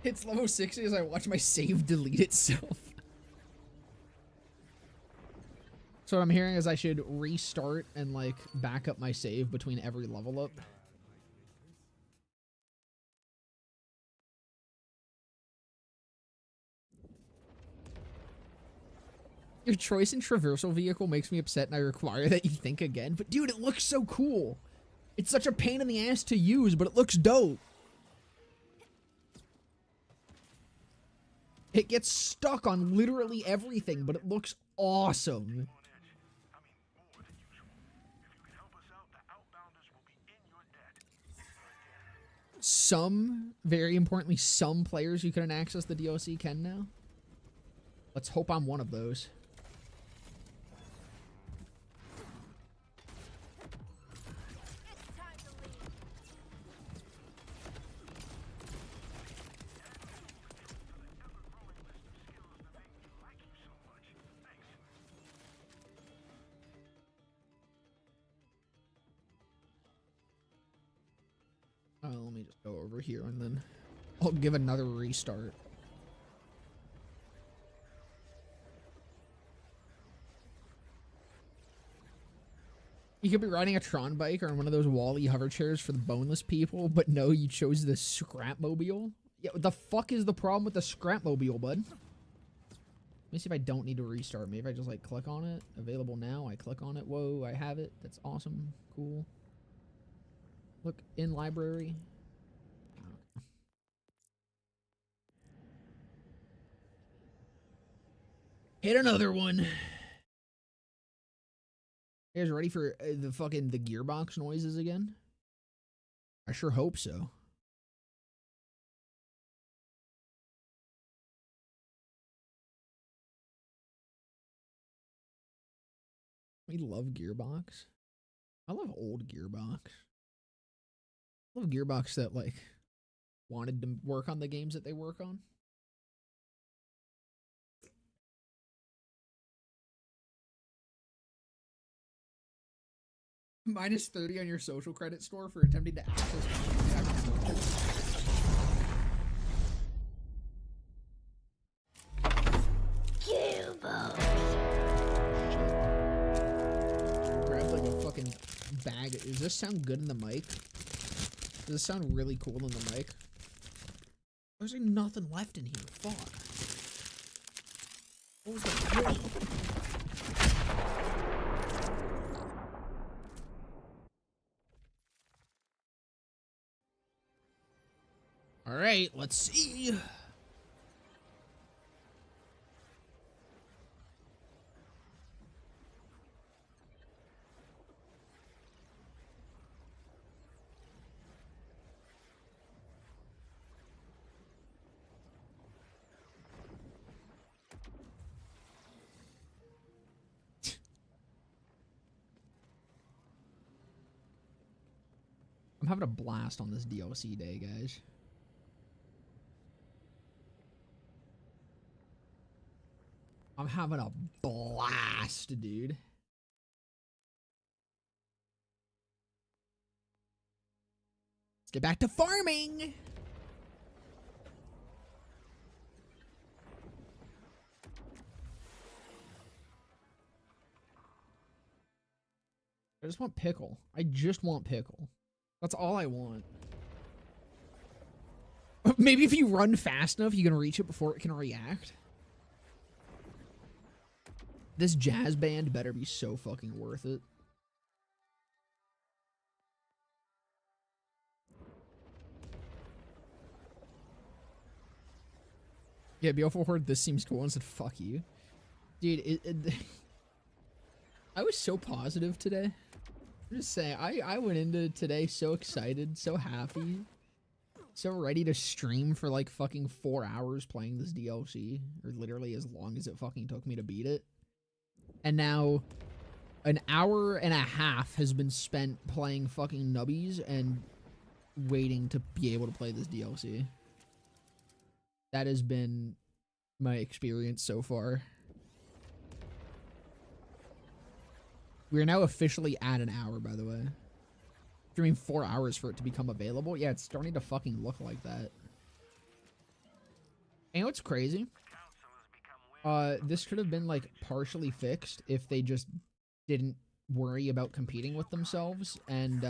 It's level 60 as I watch my save delete itself. So what I'm hearing is I should restart and like back up my save between every level up. Your choice in traversal vehicle makes me upset and I require that you think again. But dude, it looks so cool. It's such a pain in the ass to use, but it looks dope. It gets stuck on literally everything, but it looks awesome. Some, very importantly, some players who couldn't access the DLC can now. Let's hope I'm one of those. Let me just go over here and then I'll give another restart. You could be riding a Tron bike or on one of those Wall-E hover chairs for the boneless people, but no, you chose the Scrapmobile? Yeah, what the fuck is the problem with the Scrapmobile, bud? Let me see if I don't need to restart. Maybe I just like click on it. Available now. I click on it. Whoa, I have it. That's awesome. Cool. Look, in library. Hit another one. You guys ready for the Gearbox noises again? I sure hope so. We love Gearbox. I love old Gearbox. I love Gearbox that, like, wanted to work on the games that they work on. Minus 30 on your social credit score for attempting to access Gearbox. Grab like a fucking bag. Does this sound good in the mic? Does this sound really cool in the mic? There's like nothing left in here. Fuck. What was that? All right, let's see. I'm having a blast on this DLC day, guys. I'm having a blast, dude. Let's get back to farming. I just want pickle. I just want pickle. That's all I want. Maybe if you run fast enough, you can reach it before it can react. This jazz band better be so fucking worth it. Yeah, BO4 Horde, this seems cool, and said, fuck you. Dude, I was so positive today. I'm just saying, I went into today so excited, so happy, so ready to stream for like fucking 4 hours playing this DLC, or literally as long as it fucking took me to beat it. And now, an hour and a half has been spent playing fucking nubbies and waiting to be able to play this DLC. That has been my experience so far. We are now officially at an hour, by the way. Streaming 4 hours for it to become available. Yeah, it's starting to fucking look like that. And you know what's crazy? This could have been, like, partially fixed if they just didn't worry about competing with themselves and,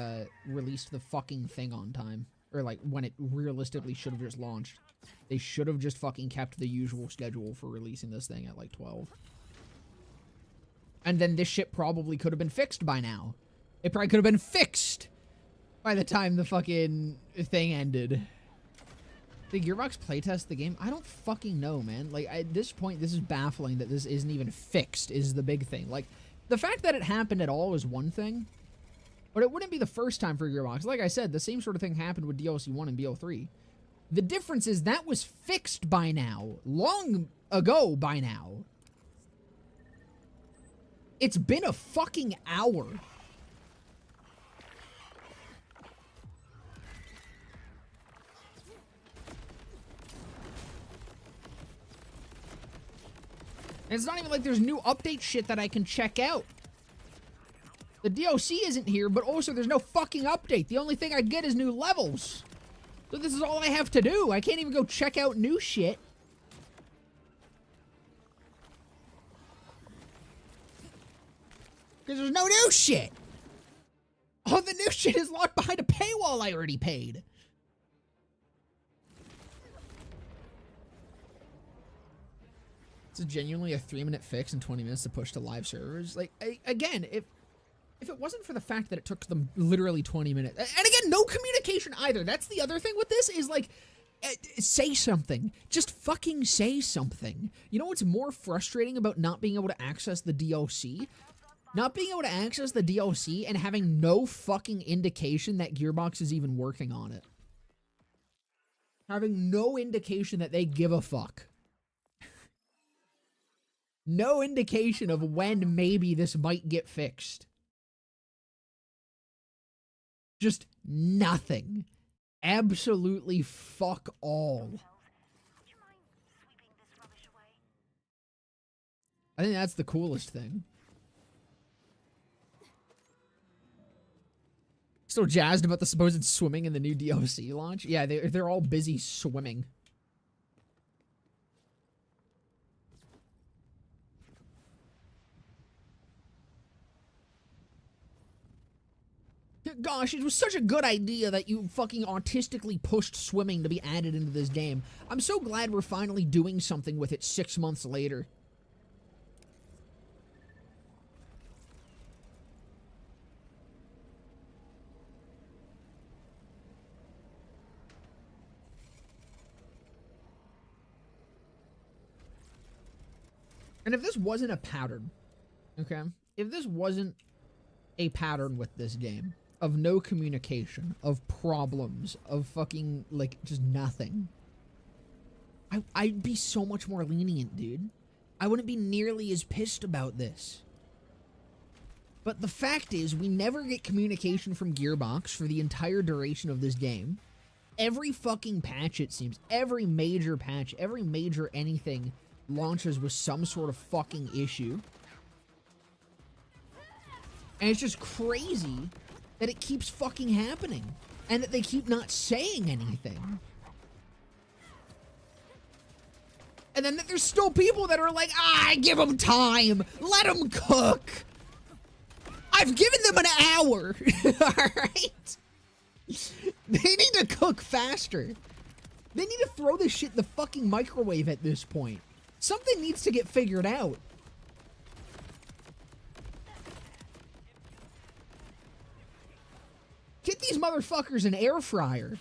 released the fucking thing on time. Or, like, when it realistically should have just launched. They should have just fucking kept the usual schedule for releasing this thing at, like, 12. And then this shit probably could have been fixed by now. It probably could have been fixed by the time the fucking thing ended. Did Gearbox playtest the game? I don't fucking know, man. Like, at this point, this is baffling that this isn't even fixed is the big thing. Like, the fact that it happened at all is one thing, but it wouldn't be the first time for Gearbox. Like I said, the same sort of thing happened with DLC 1 and BO3. The difference is that was fixed by now. Long ago by now. It's been a fucking hour. And it's not even like there's new update shit that I can check out. The DLC isn't here, but also there's no fucking update. The only thing I get is new levels. So this is all I have to do. I can't even go check out new shit. Because there's no new shit. All the new shit is locked behind a paywall I already paid. It's genuinely a 3-minute fix and 20 minutes to push to live servers. Like, again, if it wasn't for the fact that it took them literally 20 minutes, and again, no communication either. That's the other thing with this is like, say something. Just fucking say something. You know what's more frustrating about not being able to access the DLC? Not being able to access the DLC and having no fucking indication that Gearbox is even working on it. Having no indication that they give a fuck. No indication of when maybe this might get fixed. Just nothing. Absolutely fuck all. I think that's the coolest thing. Still jazzed about the supposed swimming in the new DLC launch? Yeah, they're all busy swimming. Gosh, it was such a good idea that you fucking autistically pushed swimming to be added into this game. I'm so glad we're finally doing something with it 6 months later. And if this wasn't a pattern, okay? If this wasn't a pattern with this game, of no communication, of problems, of fucking, like, just nothing, I'd be so much more lenient, dude. I wouldn't be nearly as pissed about this. But the fact is, we never get communication from Gearbox for the entire duration of this game. Every fucking patch, it seems, every major patch, every major anything launches with some sort of fucking issue. And it's just crazy that it keeps fucking happening. And that they keep not saying anything. And then there's still people that are like, give them time. Let them cook. I've given them an hour. Alright? They need to cook faster. They need to throw this shit in the fucking microwave at this point. Something needs to get figured out. Get these motherfuckers an air fryer.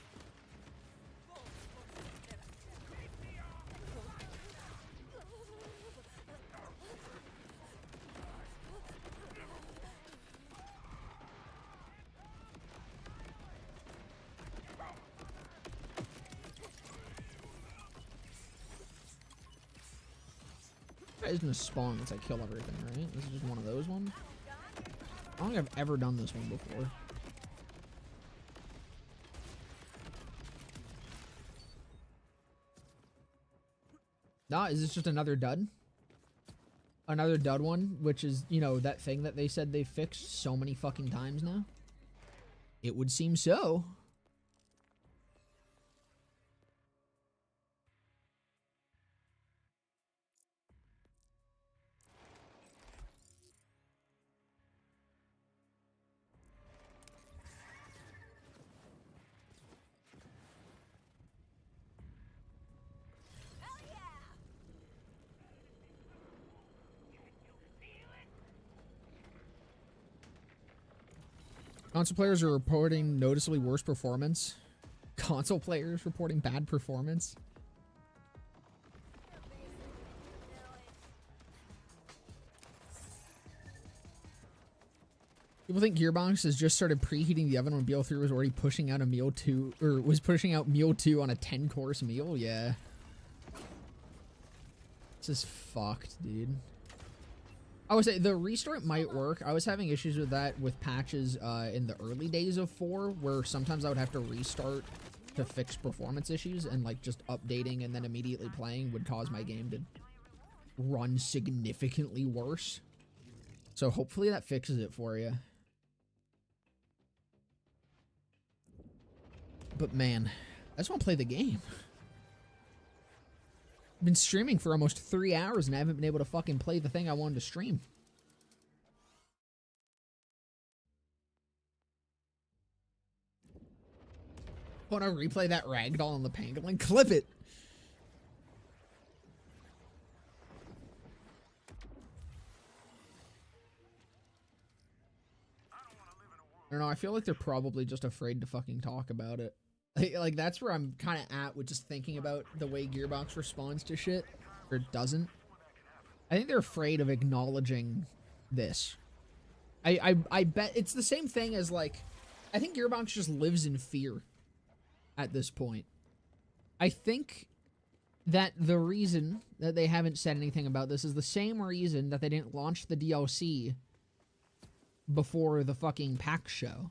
It's gonna spawn once I kill everything, right? This is just one of those ones. I don't think I've ever done this one before. Nah, is this just another dud? Another dud one, which is, you know, that thing that they said they fixed so many fucking times now? It would seem so. Console players are reporting noticeably worse performance. Console players reporting bad performance. People think Gearbox has just started preheating the oven when BO3 was already pushing out a meal 2, or was pushing out meal 2 on a 10-course meal. Yeah. This is fucked, dude. I would say the restart might work. I was having issues with that with patches in the early days of 4, where sometimes I would have to restart to fix performance issues, and like just updating and then immediately playing would cause my game to run significantly worse. So hopefully that fixes it for you. But man, I just want to play the game. I've been streaming for almost 3 hours and I haven't been able to fucking play the thing I wanted to stream. Want to replay that ragdoll on the pangolin? Clip it! I don't know, I feel like they're probably just afraid to fucking talk about it. Like that's where I'm kind of at with just thinking about the way Gearbox responds to shit, or doesn't. I think they're afraid of acknowledging this. I bet it's the same thing as like, I think Gearbox just lives in fear at this point. I think that the reason that they haven't said anything about this is the same reason that they didn't launch the DLC before the fucking PAX show.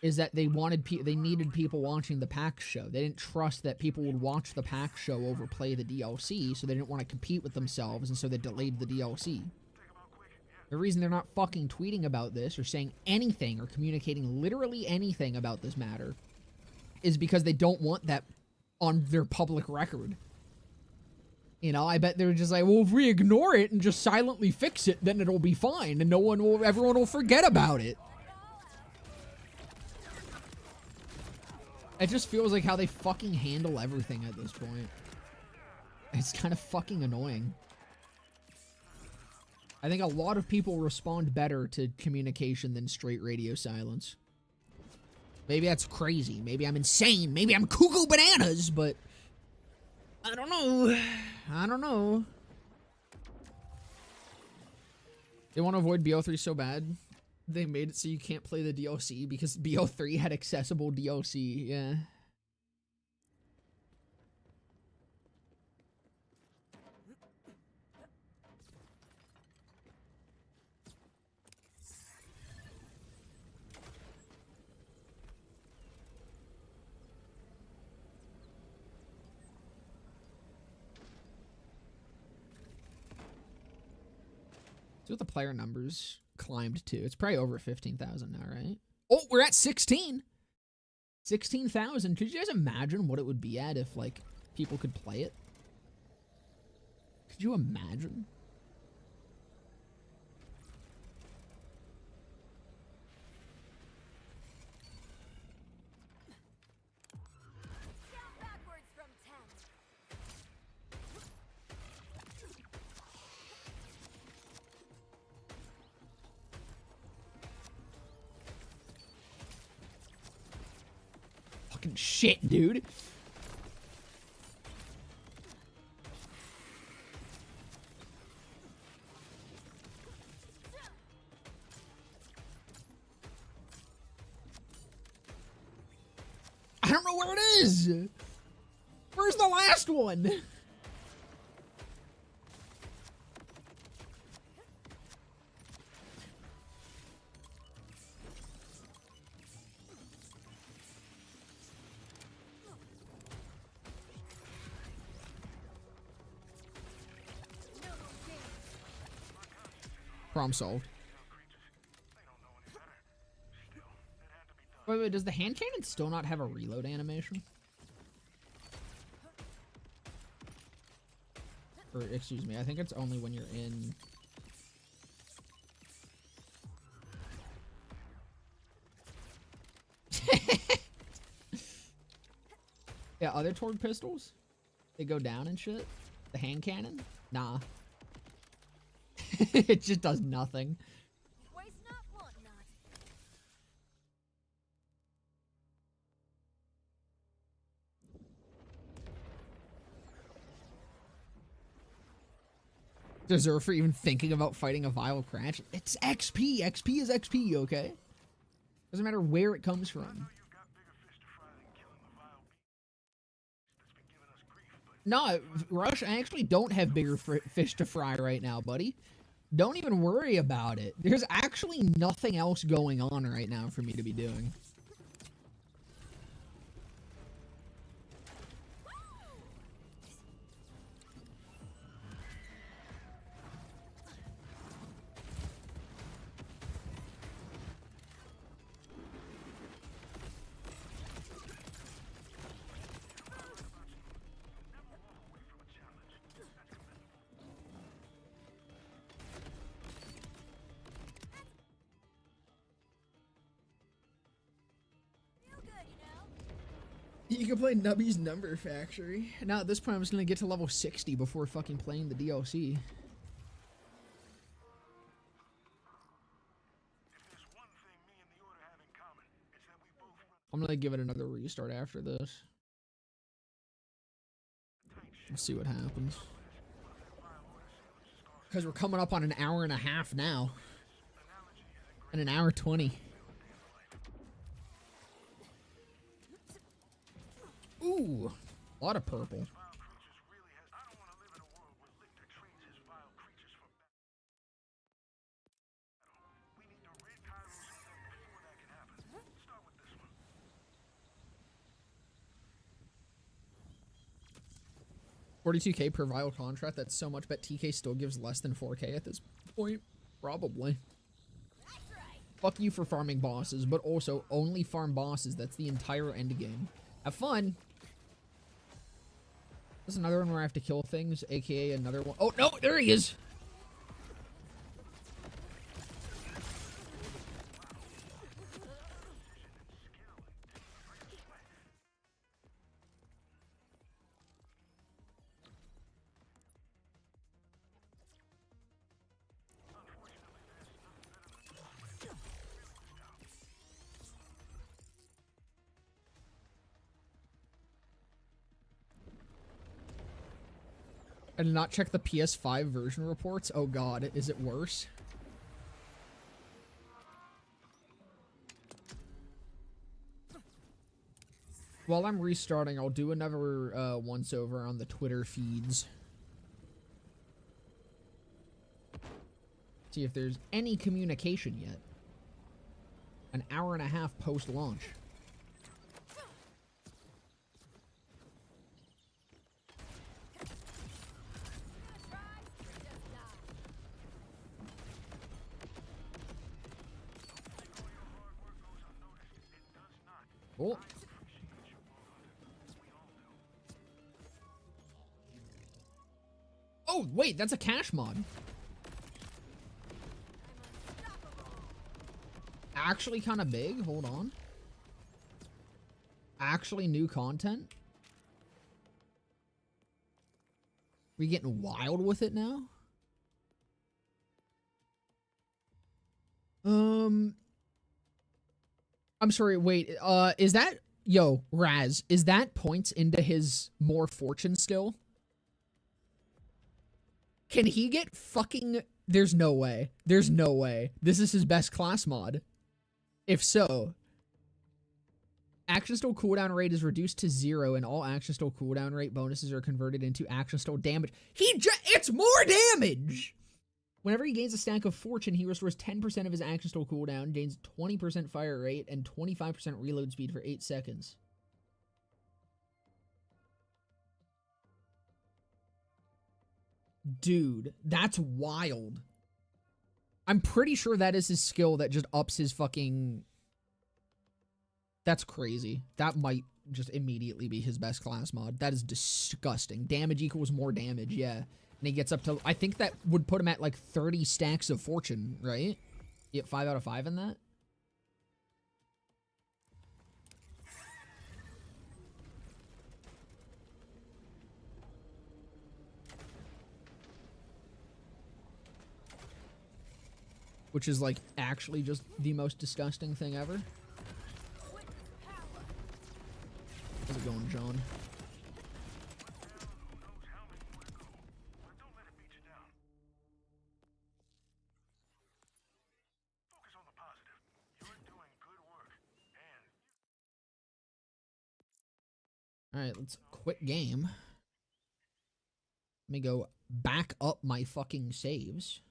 Is that they needed people watching the PAX show. They didn't trust that people would watch the PAX show over play the DLC, so they didn't want to compete with themselves, and so they delayed the DLC. The reason they're not fucking tweeting about this or saying anything or communicating literally anything about this matter is because they don't want that on their public record. You know, I bet they're just like, well, if we ignore it and just silently fix it, then it'll be fine, and everyone will forget about it. It just feels like how they fucking handle everything at this point. It's kind of fucking annoying. I think a lot of people respond better to communication than straight radio silence. Maybe that's crazy. Maybe I'm insane. Maybe I'm cuckoo bananas, but I don't know. I don't know. They want to avoid BO3 so bad. They made it so you can't play the DLC because BO3 had accessible DLC. Yeah. See what the player numbers climbed to. It's probably over 15,000 now, right? Oh, we're at 16. 16,000. Could you guys imagine what it would be at if, like, people could play it? Could you imagine? Fucking shit, dude. I don't know where it is. Where's the last one? Problem solved. Wait, does the hand cannon still not have a reload animation? Or, excuse me, I think it's only when you're in... Yeah, other Tord pistols, they go down and shit. The hand cannon? Nah. It just does nothing. Deserve for even thinking about fighting a vile crash. It's XP. XP is XP, okay? Doesn't matter where it comes from. No, Rush, I actually don't have bigger fish to fry right now, buddy. Don't even worry about it. There's actually nothing else going on right now for me to be doing. You can play Nubby's Number Factory. Now at this point I'm just gonna get to level 60 before fucking playing the DLC. I'm gonna give it another restart after this. Let's see what happens. Because we're coming up on an hour and a half now. And an hour 20. Ooh, a lot of purple. 42k per vial contract. That's so much. Bet TK still gives less than 4k at this point. Probably. Fuck you for farming bosses, but also only farm bosses. That's the entire end game. Have fun. There's another one where I have to kill things, aka another one. Oh no, there he is. And not check the PS5 version reports? Oh god, is it worse? While I'm restarting, I'll do another once over on the Twitter feeds. See if there's any communication yet. An hour and a half post-launch. Oh. Oh, wait, that's a cache mod. Actually kind of big. Hold on. Actually new content. We getting wild with it now? I'm sorry, wait, is that, yo, Raz, is that points into his more fortune still? Can he get fucking, there's no way. There's no way. This is his best class mod. If so, action still cooldown rate is reduced to 0 and all action still cooldown rate bonuses are converted into action still damage. It's more damage! Whenever he gains a stack of fortune, he restores 10% of his action still cooldown, gains 20% fire rate, and 25% reload speed for 8 seconds. Dude, that's wild. I'm pretty sure that is his skill that just ups his fucking... That's crazy. That might just immediately be his best class mod. That is disgusting. Damage equals more damage, yeah. And he gets up to, I think that would put him at like 30 stacks of fortune, right? You get 5 out of 5 in that? Which is like actually just the most disgusting thing ever. How's it going, John? Alright, let's quit game. Let me go back up my fucking saves.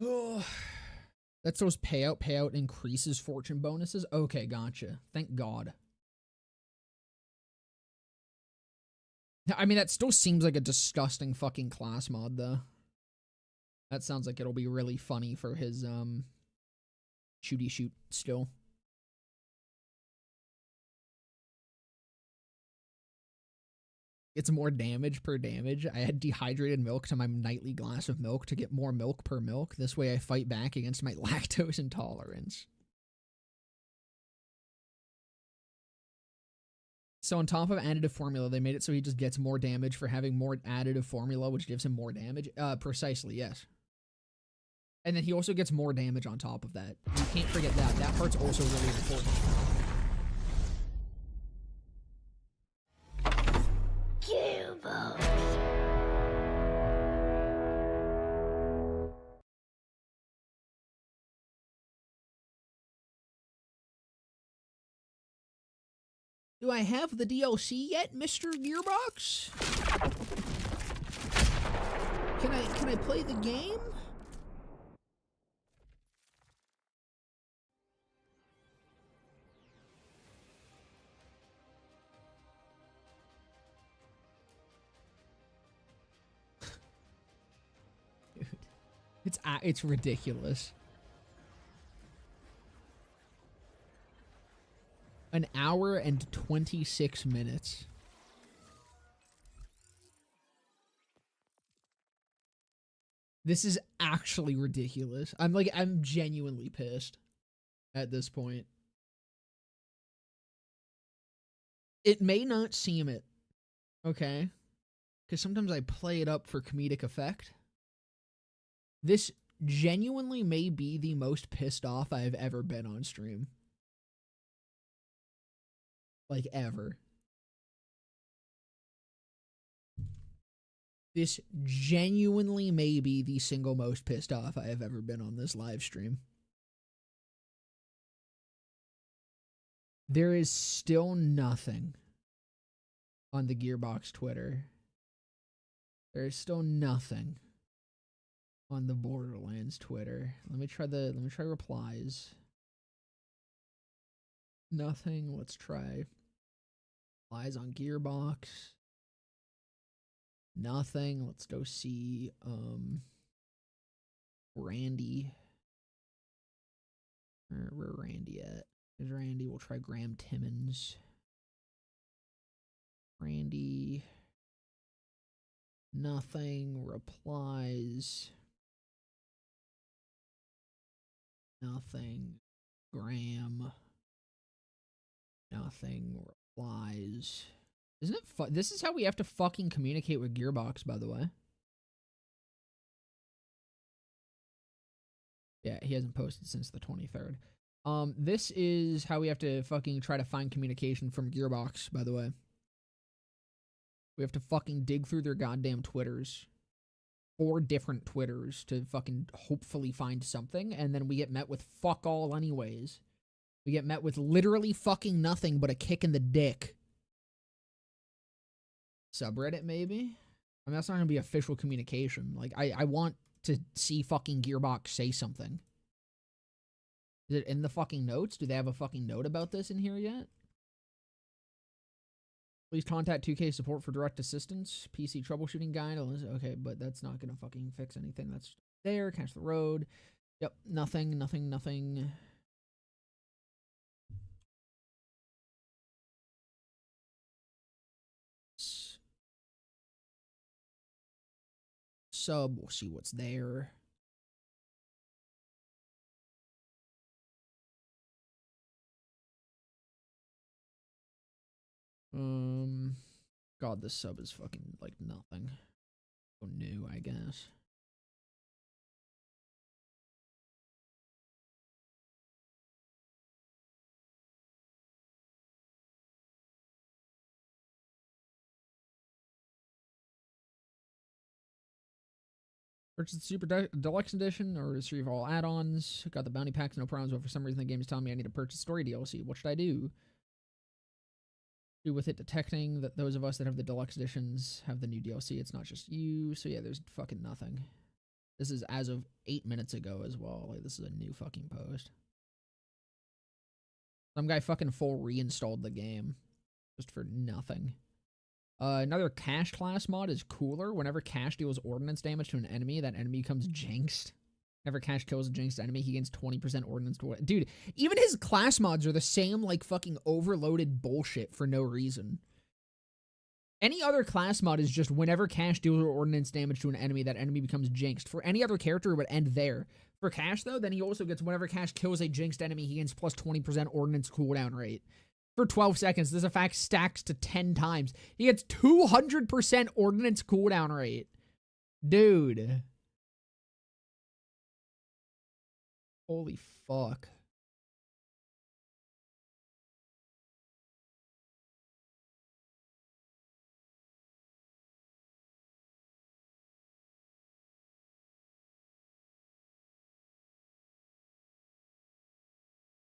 Oh, that's those payout increases fortune bonuses. Okay, gotcha. Thank God. I mean, that still seems like a disgusting fucking class mod, though. That sounds like it'll be really funny for his, shooty shoot still. It's more damage per damage. I add dehydrated milk to my nightly glass of milk to get more milk per milk. This way I fight back against my lactose intolerance. So on top of additive formula, they made it so he just gets more damage for having more additive formula, which gives him more damage. Precisely, yes. And then he also gets more damage on top of that. You can't forget that. That part's also really important. Gearbox. Do I have the DLC yet, Mr. Gearbox? Can I play the game? Dude, it's ridiculous. An hour and 26 minutes. This is actually ridiculous. I'm genuinely pissed at this point. It may not seem it, okay? Because sometimes I play it up for comedic effect. This genuinely may be the most pissed off I've ever been on stream. Like, ever. This genuinely may be the single most pissed off I have ever been on this live stream. There is still nothing on the Gearbox Twitter. There is still nothing on the Borderlands Twitter. Let me try replies. Nothing. Let's try replies on Gearbox. Nothing. Let's go see Randy. Where Randy at? There's Randy. We'll try Graham Timmons. Randy. Nothing. Replies. Nothing. Graham. Nothing. Replies. Isn't it this is how we have to fucking communicate with Gearbox, by the way. Yeah, he hasn't posted since the 23rd. This is how we have to fucking try to find communication from Gearbox, by the way. We have to fucking dig through their goddamn Twitters. 4 different Twitters to fucking hopefully find something, and then we get met with fuck all anyways. We get met with literally fucking nothing but a kick in the dick. Subreddit, maybe? I mean, that's not gonna be official communication. Like, I want to see fucking Gearbox say something. Is it in the fucking notes? Do they have a fucking note about this in here yet? Please contact 2K support for direct assistance. PC troubleshooting guide. Okay, but that's not gonna fucking fix anything. That's there. Catch the road. Yep, nothing. Sub, we'll see what's there. God, this sub is fucking like nothing. So new, I guess. Purchase the Super Deluxe Edition or receive all add-ons. Got the bounty packs, no problems, but for some reason the game is telling me I need to purchase story DLC. What should I do? Do with it detecting that those of us that have the deluxe editions have the new DLC. It's not just you. So yeah, there's fucking nothing. This is as of 8 minutes ago as well. Like, this is a new fucking post. Some guy fucking full reinstalled the game just for nothing. Another cash class mod is cooler. Whenever cash deals ordnance damage to an enemy, that enemy becomes jinxed. Whenever cash kills a jinxed enemy, he gains 20% ordnance to it. Dude, even his class mods are the same, like, fucking overloaded bullshit for no reason. Any other class mod is just whenever cash deals ordnance damage to an enemy, that enemy becomes jinxed. For any other character, it would end there. For cash, though, then he also gets whenever cash kills a jinxed enemy, he gains plus 20% ordnance cooldown rate. For 12 seconds, this effect stacks to 10 times. He gets 200% ordnance cooldown rate. Dude. Holy fuck.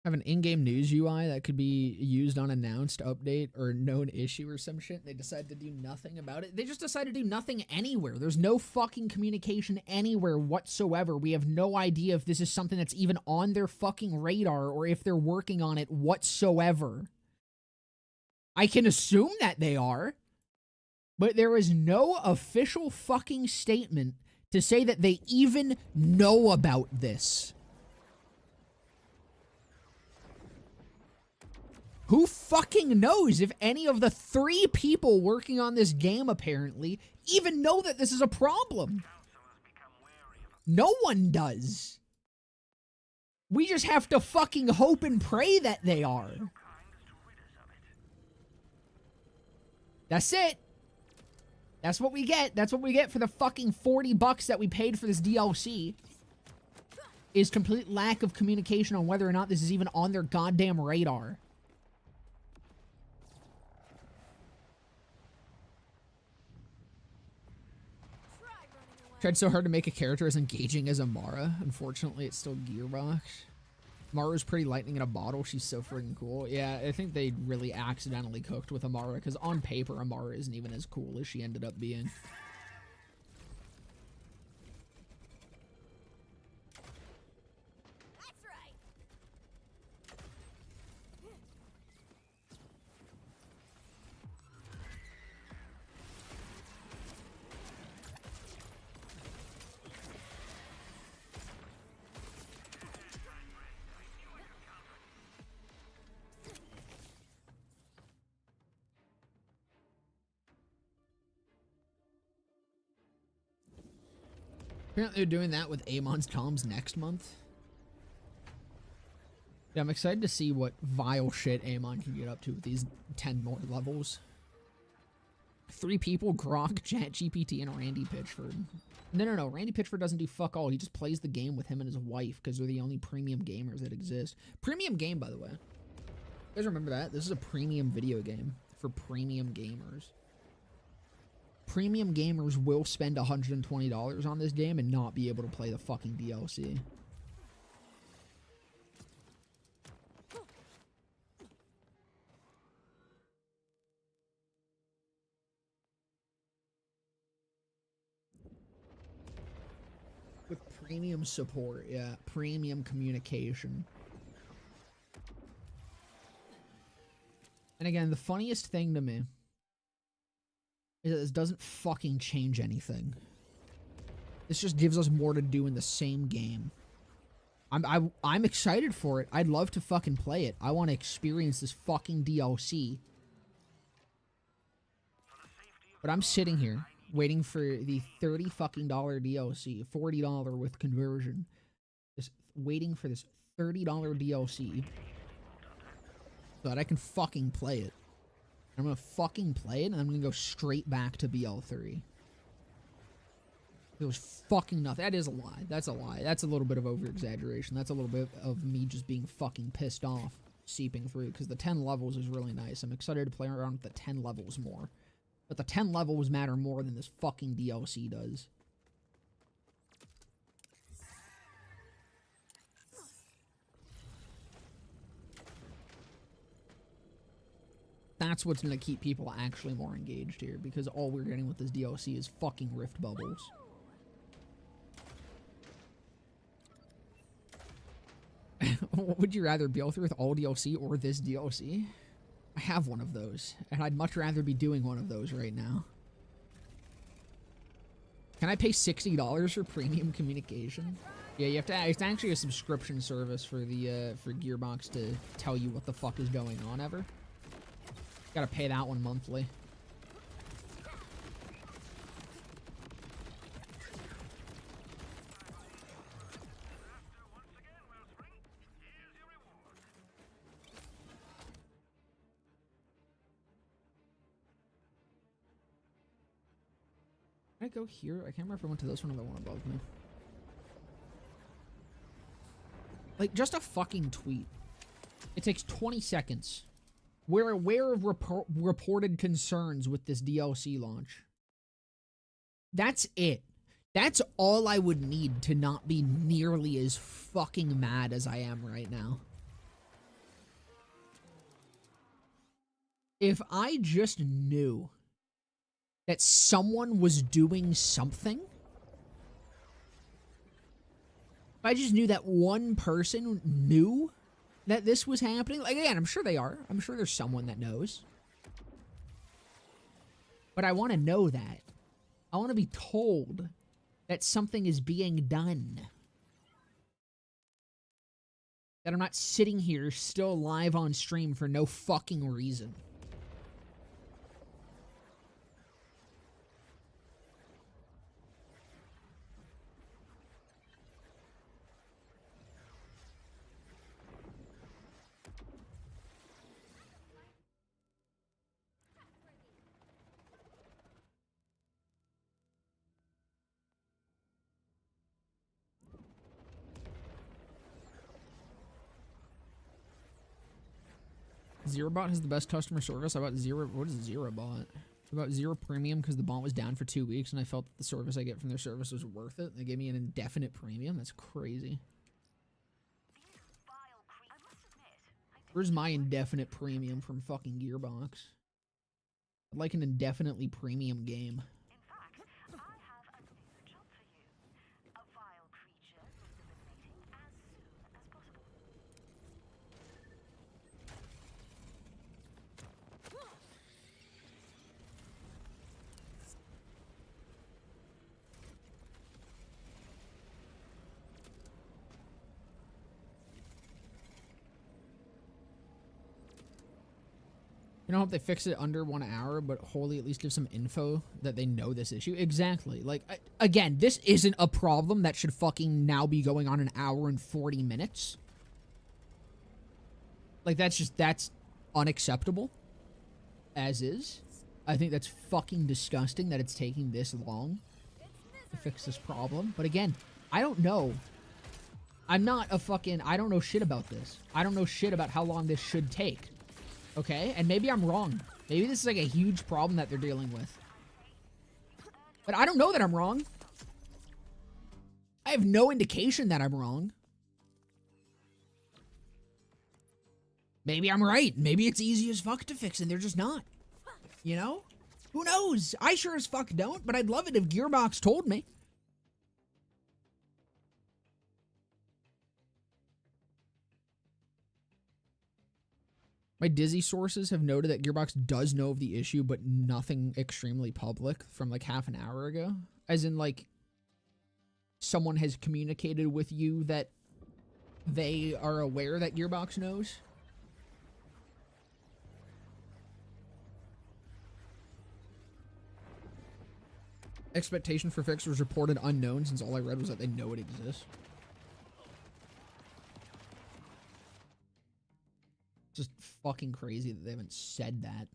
Have an in-game news UI that could be used on announced update or known issue or some shit. They decide to do nothing about it. They just decide to do nothing anywhere. There's no fucking communication anywhere whatsoever. We have no idea if this is something that's even on their fucking radar or if they're working on it whatsoever. I can assume that they are, but there is no official fucking statement to say that they even know about this. Who fucking knows if any of the 3 people working on this game, apparently, even know that this is a problem? No one does. We just have to fucking hope and pray that they are. That's it. That's what we get. That's what we get for the fucking $40 that we paid for this DLC. Is complete lack of communication on whether or not this is even on their goddamn radar. Tried so hard to make a character as engaging as Amara. Unfortunately, it's still Gearbox. Amara's pretty lightning in a bottle. She's so freaking cool. Yeah, I think they really accidentally cooked with Amara, because on paper, Amara isn't even as cool as she ended up being. Apparently they're doing that with Amon's Toms next month. Yeah, I'm excited to see what vile shit Amon can get up to with these 10 more levels. 3 people, Grok, ChatGPT, and Randy Pitchford. No. Randy Pitchford doesn't do fuck all. He just plays the game with him and his wife because they're the only premium gamers that exist. Premium game, by the way. You guys remember that? This is a premium video game for premium gamers. Premium gamers will spend $120 on this game and not be able to play the fucking DLC. With premium support, yeah. Premium communication. And again, the funniest thing to me is that this doesn't fucking change anything. This just gives us more to do in the same game. I'm excited for it. I'd love to fucking play it. I want to experience this fucking DLC. But I'm sitting here waiting for the $30 fucking DLC, $40 with conversion. Just waiting for this $30 DLC so that I can fucking play it. I'm gonna fucking play it, and I'm gonna go straight back to BL3. It was fucking nothing. That is a lie. That's a lie. That's a little bit of over-exaggeration. That's a little bit of me just being fucking pissed off seeping through, because the 10 levels is really nice. I'm excited to play around with the 10 levels more. But the 10 levels matter more than this fucking DLC does. That's what's going to keep people actually more engaged here, because all we're getting with this DLC is fucking rift bubbles. What would you rather be through with all DLC or this DLC? I have one of those, and I'd much rather be doing one of those right now. Can I pay $60 for premium communication? Yeah, you have to. It's actually a subscription service for the for Gearbox to tell you what the fuck is going on ever. Gotta pay that one monthly. Can I go here? I can't remember if I went to this one or the one above me. Like, just a fucking tweet. It takes 20 seconds. We're aware of reported concerns with this DLC launch. That's it. That's all I would need to not be nearly as fucking mad as I am right now. If I just knew that someone was doing something, if I just knew that one person knew that this was happening, like, again, I'm sure they are. I'm sure there's someone that knows. But I want to know that. I want to be told that something is being done. That I'm not sitting here still live on stream for no fucking reason. ZeroBot has the best customer service. I bought Zero. What is ZeroBot? I bought Zero Premium because the bot was down for 2 weeks and I felt that the service I get from their service was worth it. They gave me an indefinite premium. That's crazy. Where's my indefinite premium from fucking Gearbox? I'd like an indefinitely premium game. You know, I hope they fix it under 1 hour, but wholly at least give some info that they know this issue. Exactly. Like, again, this isn't a problem that should fucking now be going on 1 hour and 40 minutes. Like, that's unacceptable. As is. I think that's fucking disgusting that it's taking this long to fix this problem. But again, I don't know. I'm not a fucking... I don't know shit about this. I don't know shit about how long this should take. Okay, and maybe I'm wrong. Maybe this is like a huge problem that they're dealing with. But I don't know that I'm wrong. I have no indication that I'm wrong. Maybe I'm right. Maybe it's easy as fuck to fix and they're just not. You know? Who knows? I sure as fuck don't, but I'd love it if Gearbox told me. My Dizzy sources have noted that Gearbox does know of the issue, but nothing extremely public from like half an hour ago. As in, like, someone has communicated with you that they are aware that Gearbox knows. Expectation for fix was reported unknown since all I read was that they know it exists. Just fucking crazy that they haven't said that.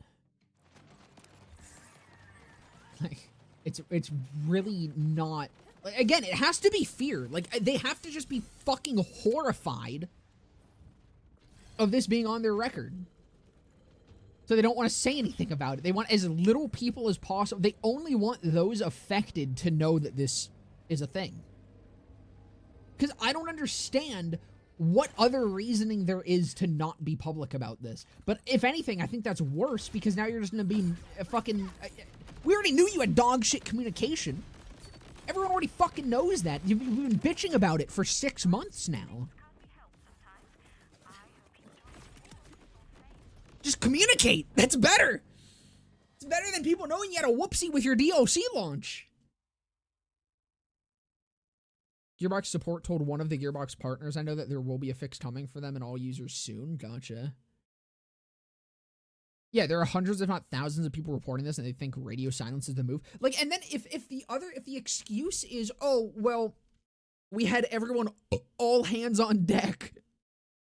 Like, it's really not... Like, again, it has to be fear. Like, they have to just be fucking horrified of this being on their record. So they don't want to say anything about it. They want as little people as possible. They only want those affected to know that this is a thing. Because I don't understand what other reasoning there is to not be public about this. But if anything, I think that's worse because now you're just going to be a fucking... We already knew you had dog shit communication. Everyone already fucking knows that. You've been bitching about it for 6 months now. Just communicate. That's better. It's better than people knowing you had a whoopsie with your DLC launch. Gearbox support told one of the Gearbox partners, I know that there will be a fix coming for them and all users soon. Gotcha. Yeah, there are hundreds, if not thousands of people reporting this and they think radio silence is the move. Like, and then if the excuse is, oh, well, we had everyone all hands on deck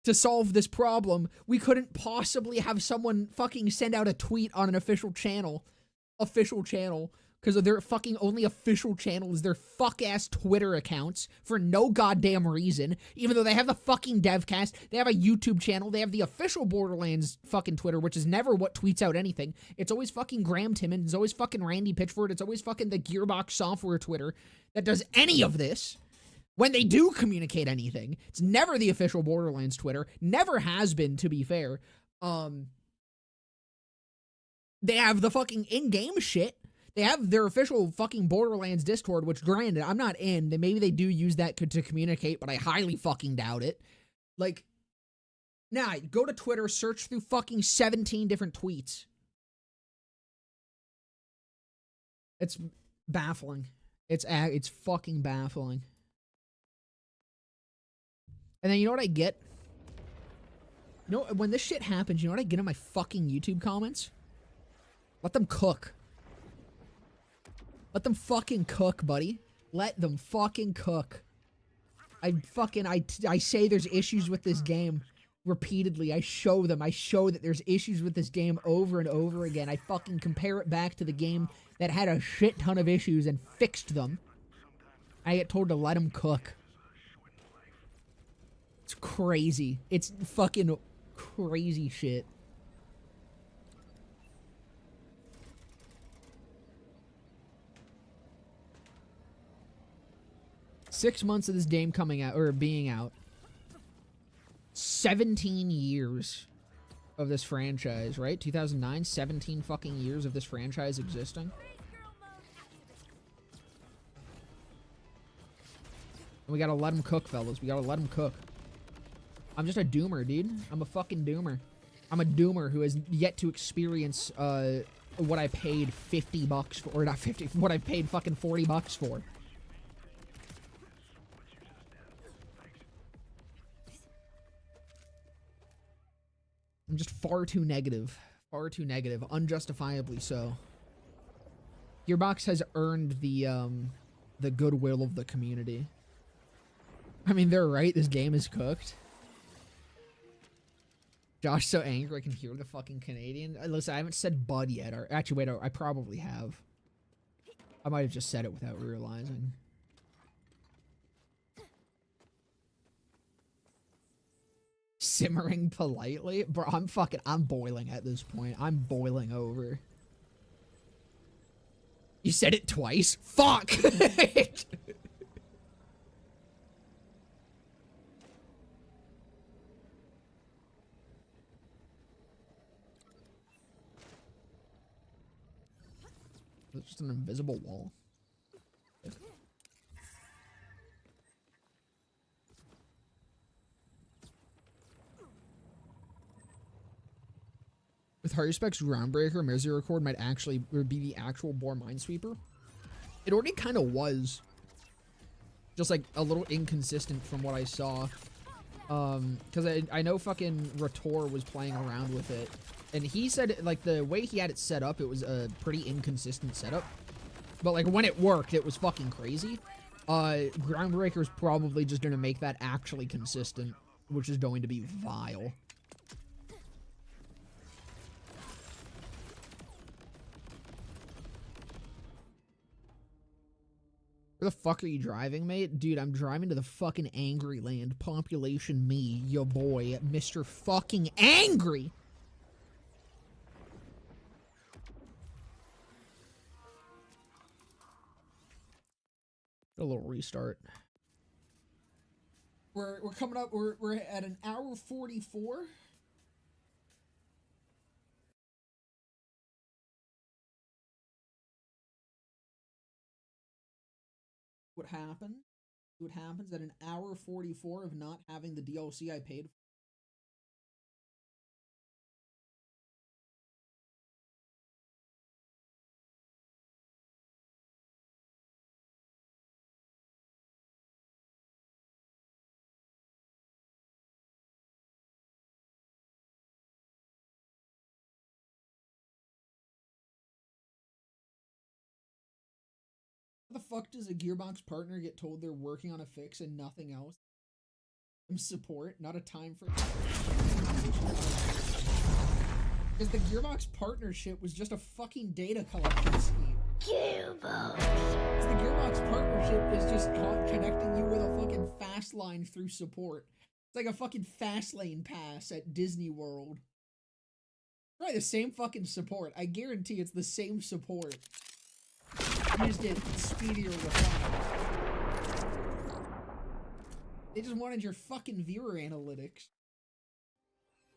to solve this problem, we couldn't possibly have someone fucking send out a tweet on an official channel because their fucking only official channel is their fuck-ass Twitter accounts for no goddamn reason. Even though they have the fucking Devcast, they have a YouTube channel, they have the official Borderlands fucking Twitter, which is never what tweets out anything. It's always fucking Graham Timmons, it's always fucking Randy Pitchford, it's always fucking the Gearbox Software Twitter that does any of this. When they do communicate anything, it's never the official Borderlands Twitter. Never has been, to be fair. They have the fucking in-game shit. They have their official fucking Borderlands Discord, which granted, I'm not in. Maybe they do use that to communicate, but I highly fucking doubt it. Like, nah, go to Twitter, search through fucking 17 different tweets. It's baffling. It's fucking baffling. And then you know what I get? You know, when this shit happens, you know what I get in my fucking YouTube comments? Let them cook. Let them fucking cook, buddy. Let them fucking cook. I say there's issues with this game repeatedly. I show them. I show that there's issues with this game over and over again. I fucking compare it back to the game that had a shit ton of issues and fixed them. I get told to let them cook. It's crazy. It's fucking crazy shit. Six months of this game coming out, or being out. 17 years of this franchise, right? 2009, 17 fucking years of this franchise existing. And we gotta let them cook, fellas. We gotta let them cook. I'm just a doomer, dude. I'm a fucking doomer. I'm a doomer who has yet to experience what I paid $50 for, or not 50, what I paid fucking $40 for. I'm just far too negative, unjustifiably so. Gearbox has earned the goodwill of the community. I mean, they're right. This game is cooked. Josh so angry I can hear the fucking Canadian. Listen, I haven't said bud yet. Or actually, wait, I probably have. I might have just said it without realizing. Simmering politely? Bro, I'm boiling at this point. I'm boiling over. You said it twice? Fuck! It's just an invisible wall. With Hardy Spec's Groundbreaker, Misericord might actually be the actual Boar Minesweeper. It already kind of was. Just like a little inconsistent from what I saw. Because I know fucking Rator was playing around with it. And he said, like, the way he had it set up, it was a pretty inconsistent setup. But, like, when it worked, it was fucking crazy. Groundbreaker's probably just going to make that actually consistent, which is going to be vile. Where the fuck are you driving, mate? Dude, I'm driving to the fucking Angry Land. Population me, yo boy, Mr. fucking Angry! A little restart. We're coming up, we're at an hour 44. What happens at an hour 44 of not having the DLC I paid for. How the fuck does a Gearbox partner get told they're working on a fix and nothing else? Support, not a time for... Because the Gearbox partnership was just a fucking data collection scheme. Gearbox. The Gearbox partnership is just connecting you with a fucking fast line through support. It's like a fucking fast lane pass at Disney World. Right, the same fucking support. I guarantee it's the same support. You just get speedier replies. They just wanted your fucking viewer analytics.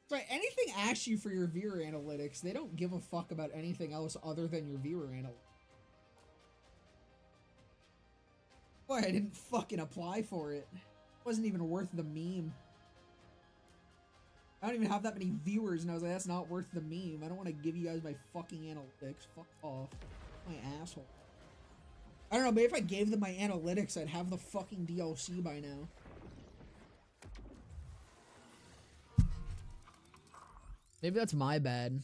Right, anything asks you for your viewer analytics, they don't give a fuck about anything else other than your viewer analytics. Boy, I didn't fucking apply for it. It wasn't even worth the meme. I don't even have that many viewers, and I was like, that's not worth the meme. I don't want to give you guys my fucking analytics. Fuck off. My asshole. I don't know, maybe if I gave them my analytics, I'd have the fucking DLC by now. Maybe that's my bad.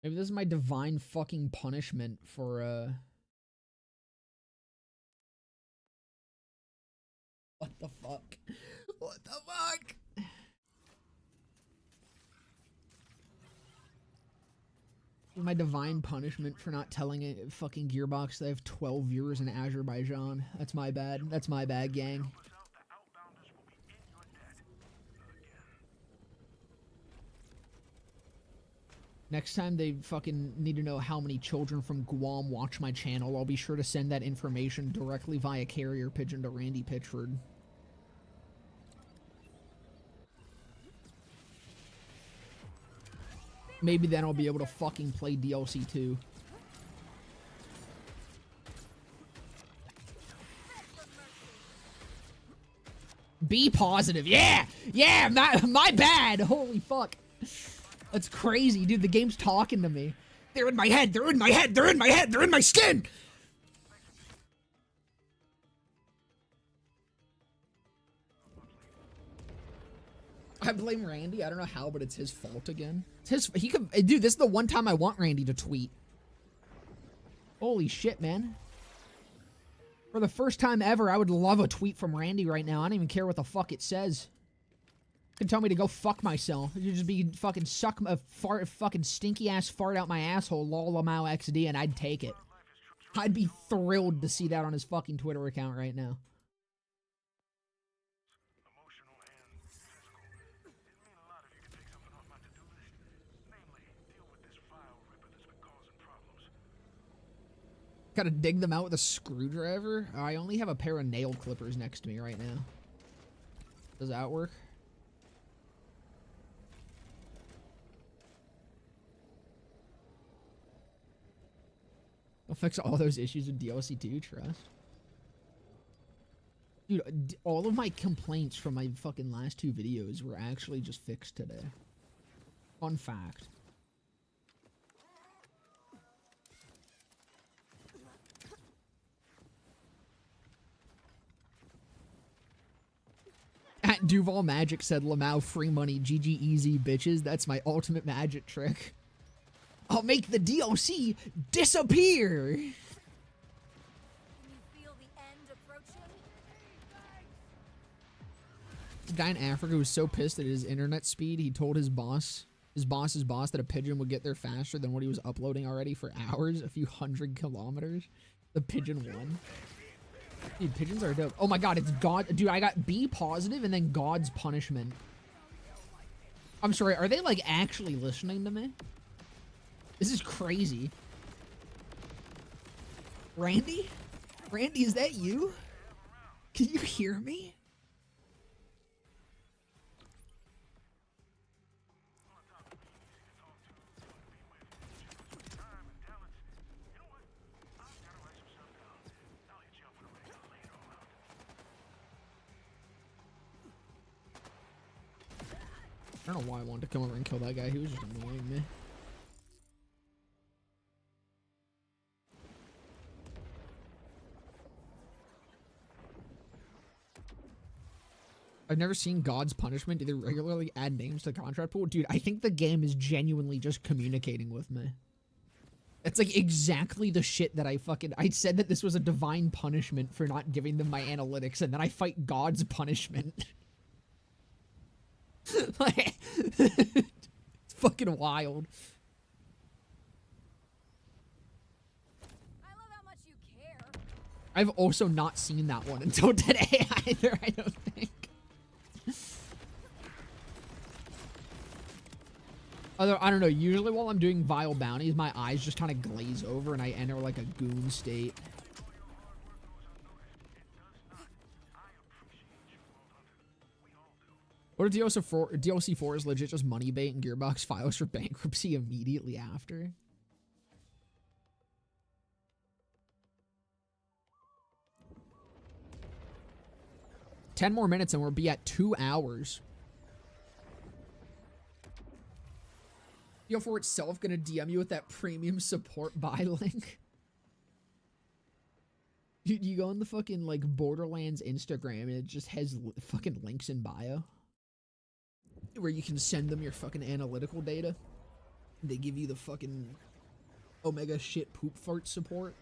Maybe this is my divine fucking punishment for, What the fuck? What the fuck? My divine punishment for not telling it fucking Gearbox that I have 12 viewers in Azerbaijan. That's my bad. That's my bad, gang. Next time they fucking need to know how many children from Guam watch my channel, I'll be sure to send that information directly via carrier pigeon to Randy Pitchford. Maybe then I'll be able to fucking play DLC too. Be positive. Yeah! Yeah! My bad! Holy fuck. That's crazy, dude. The game's talking to me. They're in my head. They're in my head. They're in my head. They're in my skin. I blame Randy. I don't know how, but it's his fault again. It's his. He could. Dude, this is the one time I want Randy to tweet. Holy shit, man. For the first time ever, I would love a tweet from Randy right now. I don't even care what the fuck it says. Can tell me to go fuck myself. It should just be fucking suck a fart, fucking stinky ass fart out my asshole, lol XD, and I'd take it. I'd be thrilled to see that on his fucking Twitter account right now. Gotta dig them out with a screwdriver? I only have a pair of nail clippers next to me right now. Does that work? I'll fix all those issues with DLC 2, trust. Dude, all of my complaints from my fucking last 2 videos were actually just fixed today. Fun fact. At Duval Magic said, Lamau, free money, GG easy, bitches. That's my ultimate magic trick. I'll make the DLC disappear! Can you feel the end approaching? The guy in Africa was so pissed at his internet speed, he told his boss's boss, that a pigeon would get there faster than what he was uploading already for hours, a few hundred kilometers. The pigeon won. Dude, pigeons are dope. Oh my god, it's God. Dude, I got B positive and then God's punishment. I'm sorry, are they like actually listening to me? This is crazy. Randy? Randy, is that you? Can you hear me? I don't know why I wanted to come over and kill that guy. He was just annoying me. I've never seen God's punishment. Do they regularly add names to the contract pool? Dude, I think the game is genuinely just communicating with me. It's like exactly the shit that I said that this was a divine punishment for not giving them my analytics, and then I fight God's punishment. Like, it's fucking wild. I've also not seen that one until today either, I don't think. Although, I don't know, usually while I'm doing vile bounties, my eyes just kind of glaze over and I enter like a goon state. What if DLC 4 is legit just money bait and Gearbox files for bankruptcy immediately after? Ten more minutes and we'll be at 2 hours. DL4 itself gonna DM you with that premium support buy link. You go on the fucking like Borderlands Instagram and it just has fucking links in bio where you can send them your fucking analytical data. They give you the fucking Omega shit poop fart support.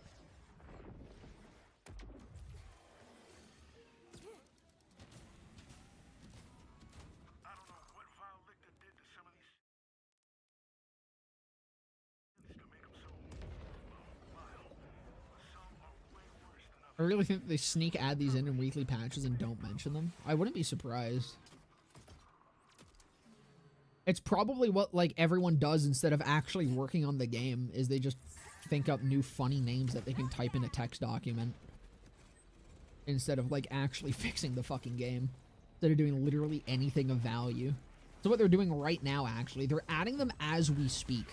I really think they sneak add these in weekly patches and don't mention them. I wouldn't be surprised. It's probably what like everyone does instead of actually working on the game, is they just think up new funny names that they can type in a text document instead of like actually fixing the fucking game. Instead of doing literally anything of value. So what they're doing right now, actually, they're adding them as we speak.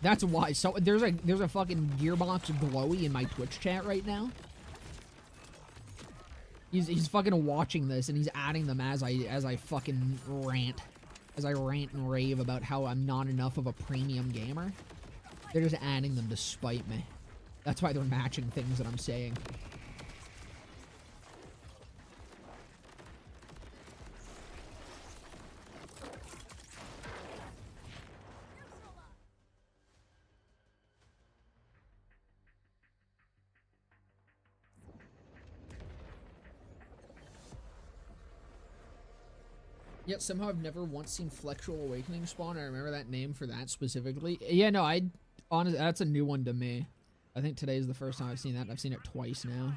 That's why. So there's a fucking Gearbox glowy in my Twitch chat right now. He's fucking watching this and he's adding them as I fucking rant. As I rant and rave about how I'm not enough of a premium gamer. They're just adding them to spite me. That's why they're matching things that I'm saying. Yet somehow I've never once seen Flexual Awakening spawn. I remember that name for that specifically. Yeah, no, honestly, that's a new one to me. I think today is the first time I've seen that. I've seen it twice now.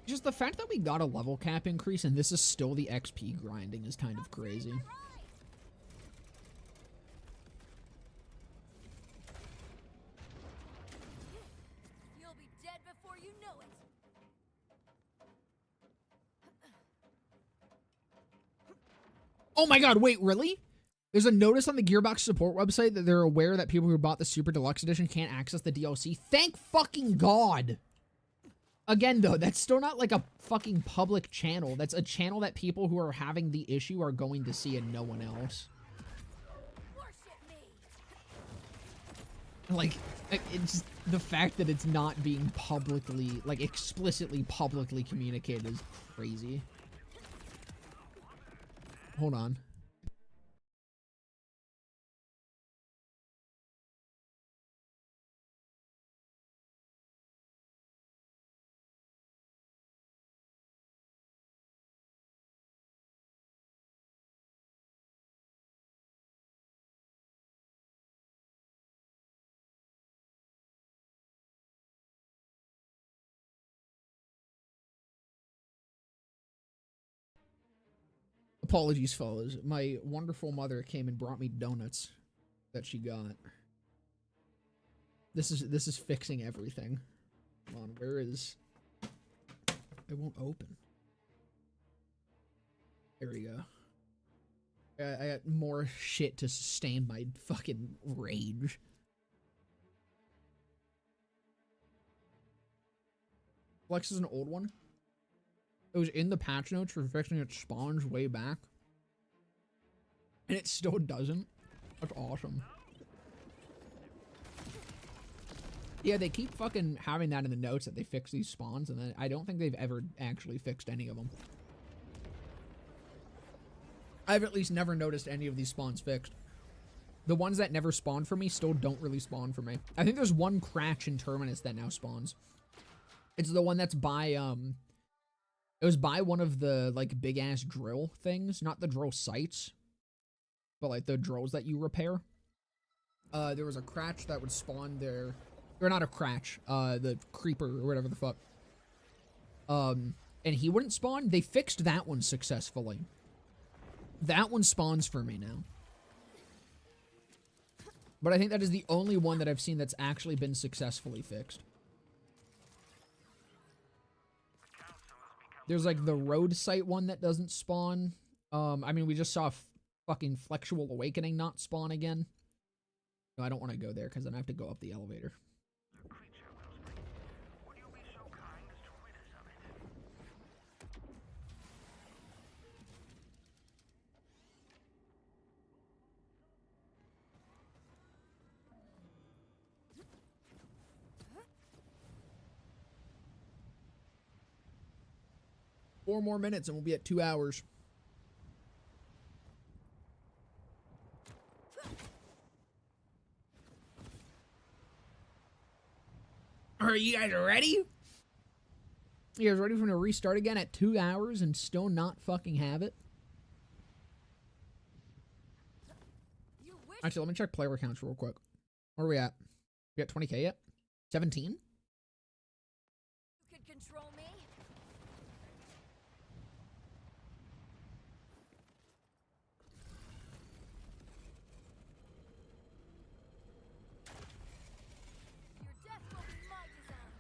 Just the fact that we got a level cap increase and this is still the XP grinding is kind of crazy. You'll be dead before you know it. Oh my god, wait, really? There's a notice on the Gearbox support website that they're aware that people who bought the Super Deluxe Edition can't access the DLC. Thank fucking god! Again, though, that's still not like a fucking public channel. That's a channel that people who are having the issue are going to see and no one else. Like, it's just the fact that it's not being publicly, like, explicitly publicly communicated is crazy. Hold on. Apologies, fellas. My wonderful mother came and brought me donuts that she got. This is fixing everything. Come on, where is... It won't open. There we go. I got more shit to sustain my fucking rage. Flex is an old one. It was in the patch notes for fixing its spawns way back. And it still doesn't. That's awesome. Yeah, they keep fucking having that in the notes that they fix these spawns, and then I don't think they've ever actually fixed any of them. I've at least never noticed any of these spawns fixed. The ones that never spawned for me still don't really spawn for me. I think there's one Cratch in Terminus that now spawns. It's the one that's by, it was by one of the, like, big-ass drill things. Not the drill sites, but, like, the drills that you repair. There was a Cratch that would spawn there. Or not a Cratch, the Creeper or whatever the fuck. And he wouldn't spawn. They fixed that one successfully. That one spawns for me now. But I think that is the only one that I've seen that's actually been successfully fixed. There's like the road site one that doesn't spawn. I mean, we just saw fucking Flexual Awakening not spawn again. No, I don't want to go there because then I have to go up the elevator. 4 more minutes and we'll be at 2 hours. Are you guys ready? You guys ready for me to restart again at 2 hours and still not fucking have it? Actually, let me check player counts real quick. Where are we at? We at 20K yet? 17? You could control me. Your death will be my design.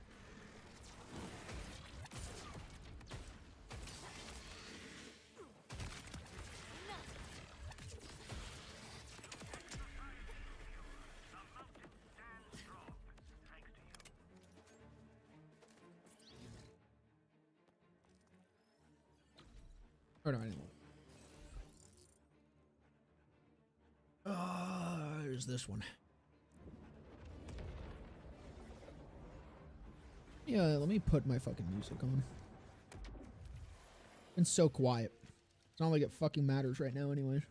Or no, anymore. There's this one. Yeah, let me put my fucking music on. It's so quiet. It's not like it fucking matters right now anyways.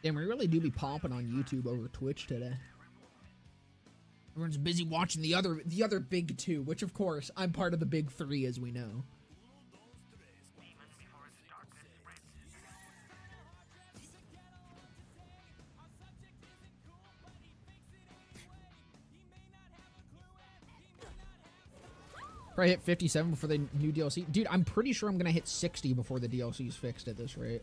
Damn, we really do be popping on YouTube over Twitch today. Everyone's busy watching the other big two, which of course I'm part of the big three, as we know. Probably hit 57 before the new DLC. Dude, I'm pretty sure I'm gonna hit 60 before the DLC is fixed at this rate.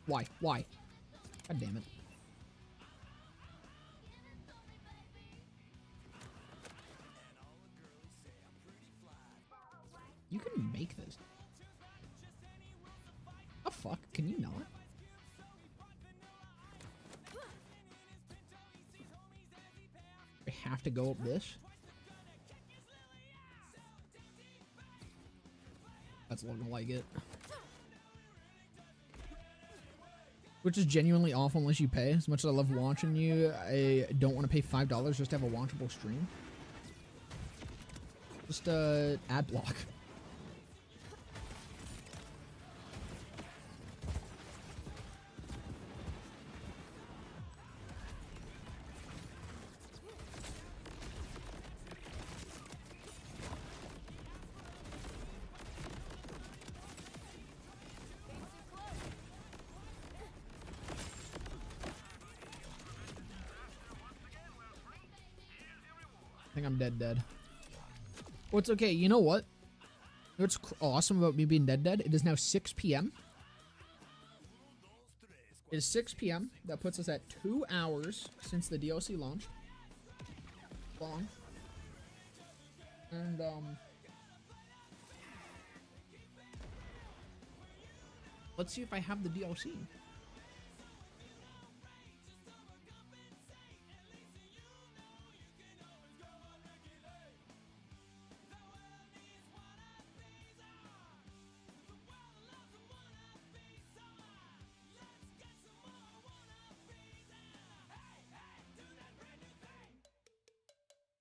Why? Why? God damn it. You can make this. Oh fuck, can you not? I have to go up this? That's looking like it. Which is genuinely awful unless you pay. As much as I love watching you, I don't want to pay $5 just to have a watchable stream. Just, ad block. I think I'm dead. Well, it's okay. You know what? What's awesome about me being dead? It is now 6 p.m. It is 6 p.m. That puts us at 2 hours since the DLC launched. Long. And, let's see if I have the DLC.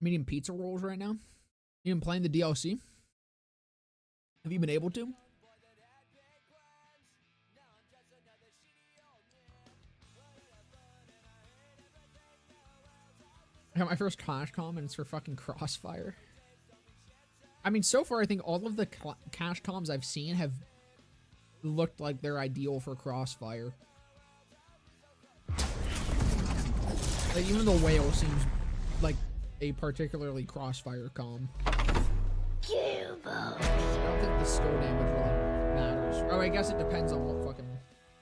I'm eating pizza rolls right now. You been playing the DLC? Have you been able to? I got my first cash comm and it's for fucking Crossfire. I mean, so far I think all of the cash comms I've seen have looked like they're ideal for Crossfire. Like, even the whale seems like a particularly Crossfire comm. Gearbox. I don't think the skill damage really matters. Oh, I guess it depends on what fucking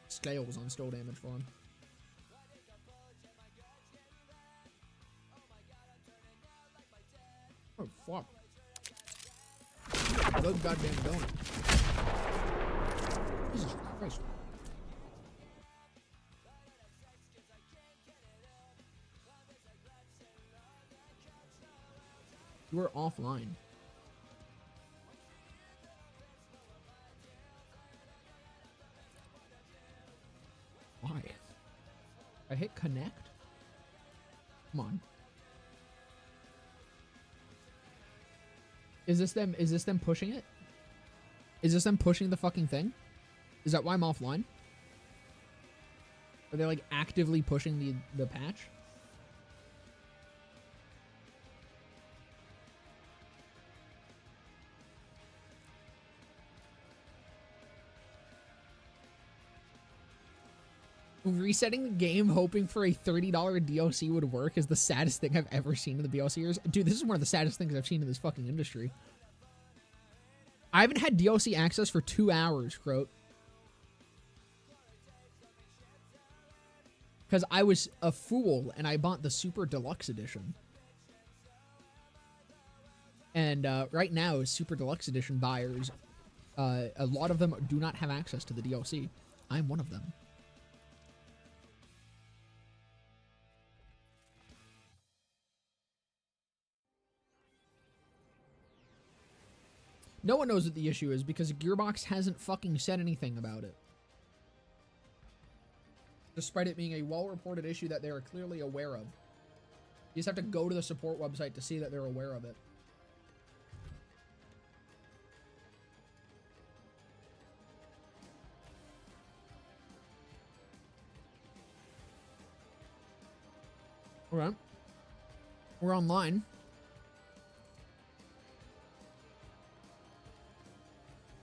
scales on skill damage for him. Oh, fuck. Those goddamn donuts. Jesus Christ. You were offline. Why? I hit connect? Come on. Is this them pushing it? Is this them pushing the fucking thing? Is that why I'm offline? Are they like actively pushing the patch? Resetting the game hoping for a $30 DLC would work is the saddest thing I've ever seen in the DLC years. Dude, this is one of the saddest things I've seen in this fucking industry. I haven't had DLC access for 2 hours, Croat. Because I was a fool and I bought the Super Deluxe Edition. And right now, Super Deluxe Edition buyers, a lot of them do not have access to the DLC. I'm one of them. No one knows what the issue is because Gearbox hasn't fucking said anything about it. Despite it being a well-reported issue that they are clearly aware of. You just have to go to the support website to see that they're aware of it. Alright. We're online.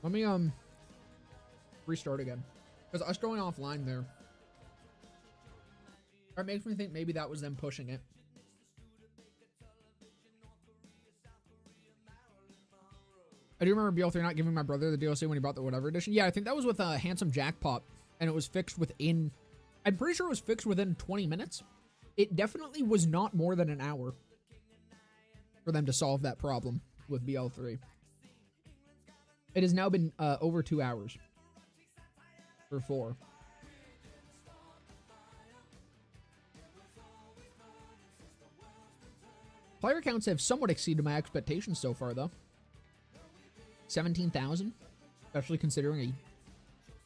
Let me, restart again. Because us going offline there, it makes me think maybe that was them pushing it. I do remember BL3 not giving my brother the DLC when he bought the whatever edition. Yeah, I think that was with Handsome Jackpot, and it was fixed within... I'm pretty sure it was fixed within 20 minutes. It definitely was not more than an hour for them to solve that problem with BL3. It has now been over 2 hours. Or 4. Player counts have somewhat exceeded my expectations so far, though. 17,000. Especially considering a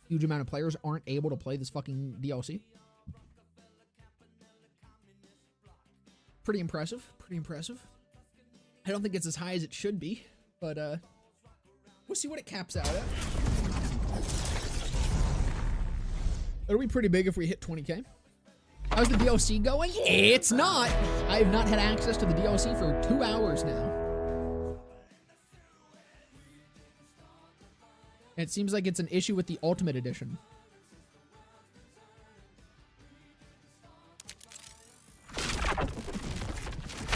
huge amount of players aren't able to play this fucking DLC. Pretty impressive. Pretty impressive. I don't think it's as high as it should be, but we'll see what it caps out at. It'll be pretty big if we hit 20k. How's the DLC going? It's not! I have not had access to the DLC for 2 hours now. And it seems like it's an issue with the Ultimate Edition.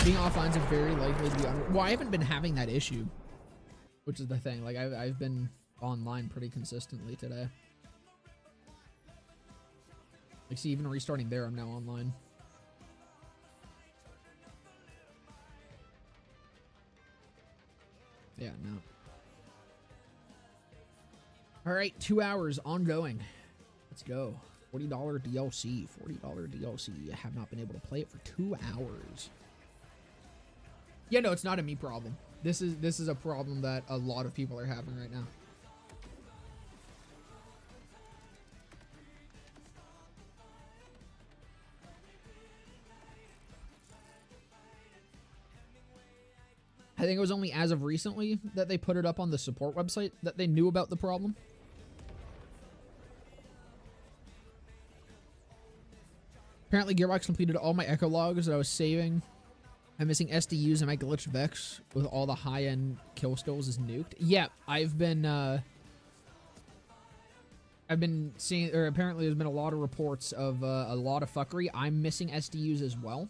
Being offline is very likely to be well, I haven't been having that issue, which is the thing. Like, I've been online pretty consistently today. Like, see, even restarting there, I'm now online. Yeah, no. All right, 2 hours ongoing. Let's go. $40 DLC. $40 DLC. I have not been able to play it for 2 hours. Yeah, no, it's not a me problem. This is a problem that a lot of people are having right now. I think it was only as of recently that they put it up on the support website that they knew about the problem. Apparently, Gearbox completed all my echo logs that I was saving. I'm missing SDUs and my glitched Vex with all the high-end kill skills is nuked. Yeah, I've been seeing, or apparently there's been a lot of reports of a lot of fuckery. I'm missing SDUs as well.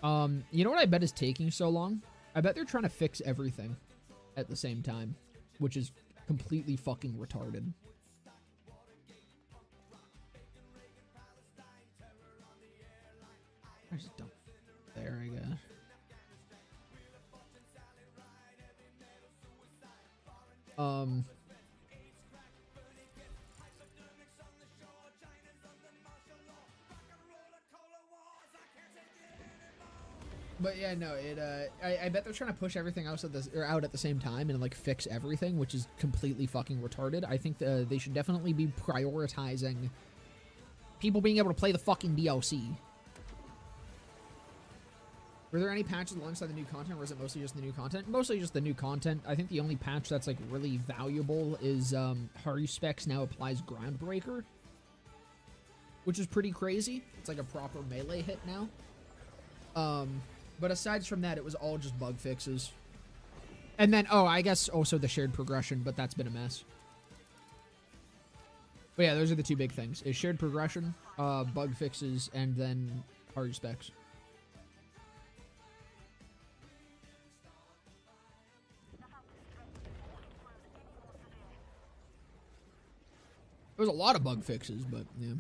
You know what I bet is taking so long? I bet they're trying to fix everything at the same time, which is completely fucking retarded. I just don't. There, I guess. But yeah, no, I bet they're trying to push everything else out at the same time and like fix everything, which is completely fucking retarded. I think they should definitely be prioritizing people being able to play the fucking DLC. Were there any patches alongside the new content, or is it mostly just the new content? Mostly just the new content. I think the only patch that's like really valuable is Haru Specs now applies Groundbreaker, which is pretty crazy. It's like a proper melee hit now. But aside from that, it was all just bug fixes. And then, oh, I guess also the shared progression, but that's been a mess. But yeah, those are the two big things. Is shared progression, bug fixes, and then Haru Specs. There was a lot of bug fixes, but yeah.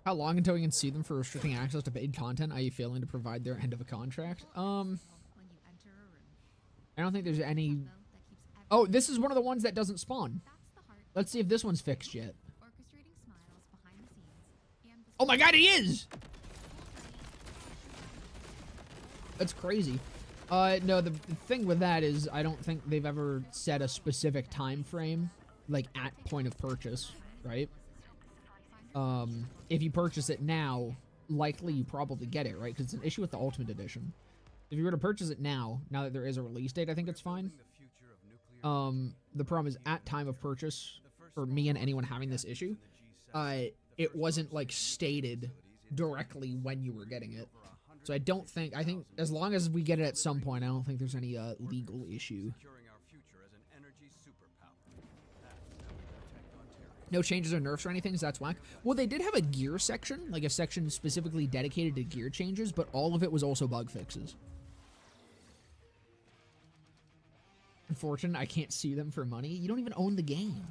How long until we can see them for restricting access to paid content? Are you failing to provide their end of a contract? I don't think there's any... Oh, this is one of the ones that doesn't spawn. Let's see if this one's fixed yet. Oh my god, it is! That's crazy. No, the thing with that is I don't think they've ever set a specific time frame, like at point of purchase, right? If you purchase it now, likely you probably get it, right? Because it's an issue with the Ultimate Edition. If you were to purchase it now that there is a release date, I think it's fine. The problem is at time of purchase, for me and anyone having this issue, it wasn't like stated directly when you were getting it. So I think as long as we get it at some point, I don't think there's any legal issue. No changes or nerfs or anything, so that's whack. Well, they did have a gear section, like a section specifically dedicated to gear changes, but all of it was also bug fixes. Unfortunate, I can't see them for money. You don't even own the game.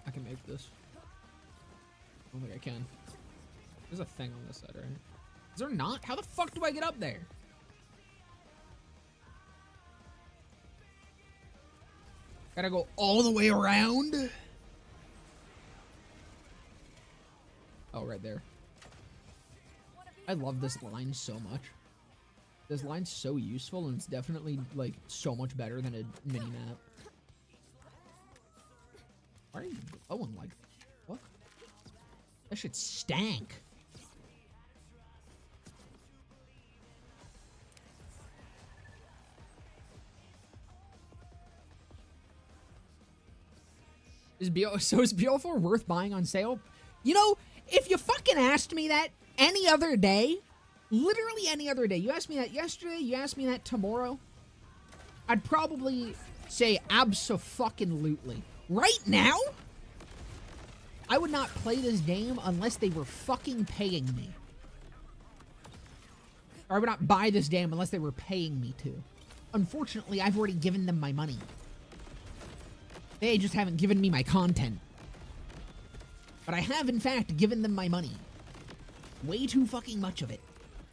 I can make this. I don't think I can. There's a thing on this side, right? Is there not? How the fuck do I get up there? Gotta go all the way around? Oh, right there. I love this line so much. This line's so useful, and it's definitely, like, so much better than a mini-map. Why are you glowing like what? That shit stank. Is BO4 worth buying on sale? You know, if you fucking asked me that any other day, literally any other day, you asked me that yesterday, you asked me that tomorrow, I'd probably say abso-fucking-lutely. Right now, I would not play this game unless they were fucking paying me. Or I would not buy this game unless they were paying me to. Unfortunately, I've already given them my money. They just haven't given me my content. But I have, in fact, given them my money. Way too fucking much of it.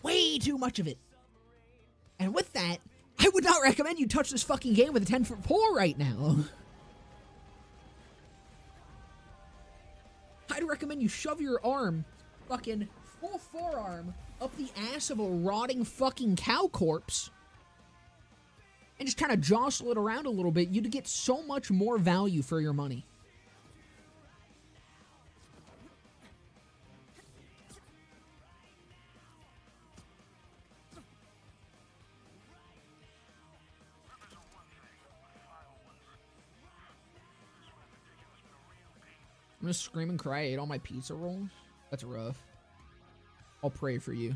Way too much of it. And with that, I would not recommend you touch this fucking game with a 10-foot pole right now. I'd recommend you shove your arm, fucking full forearm, up the ass of a rotting fucking cow corpse and just kind of jostle it around a little bit. You'd get so much more value for your money. I'm gonna scream and cry. I ate all my pizza rolls. That's rough. I'll pray for you.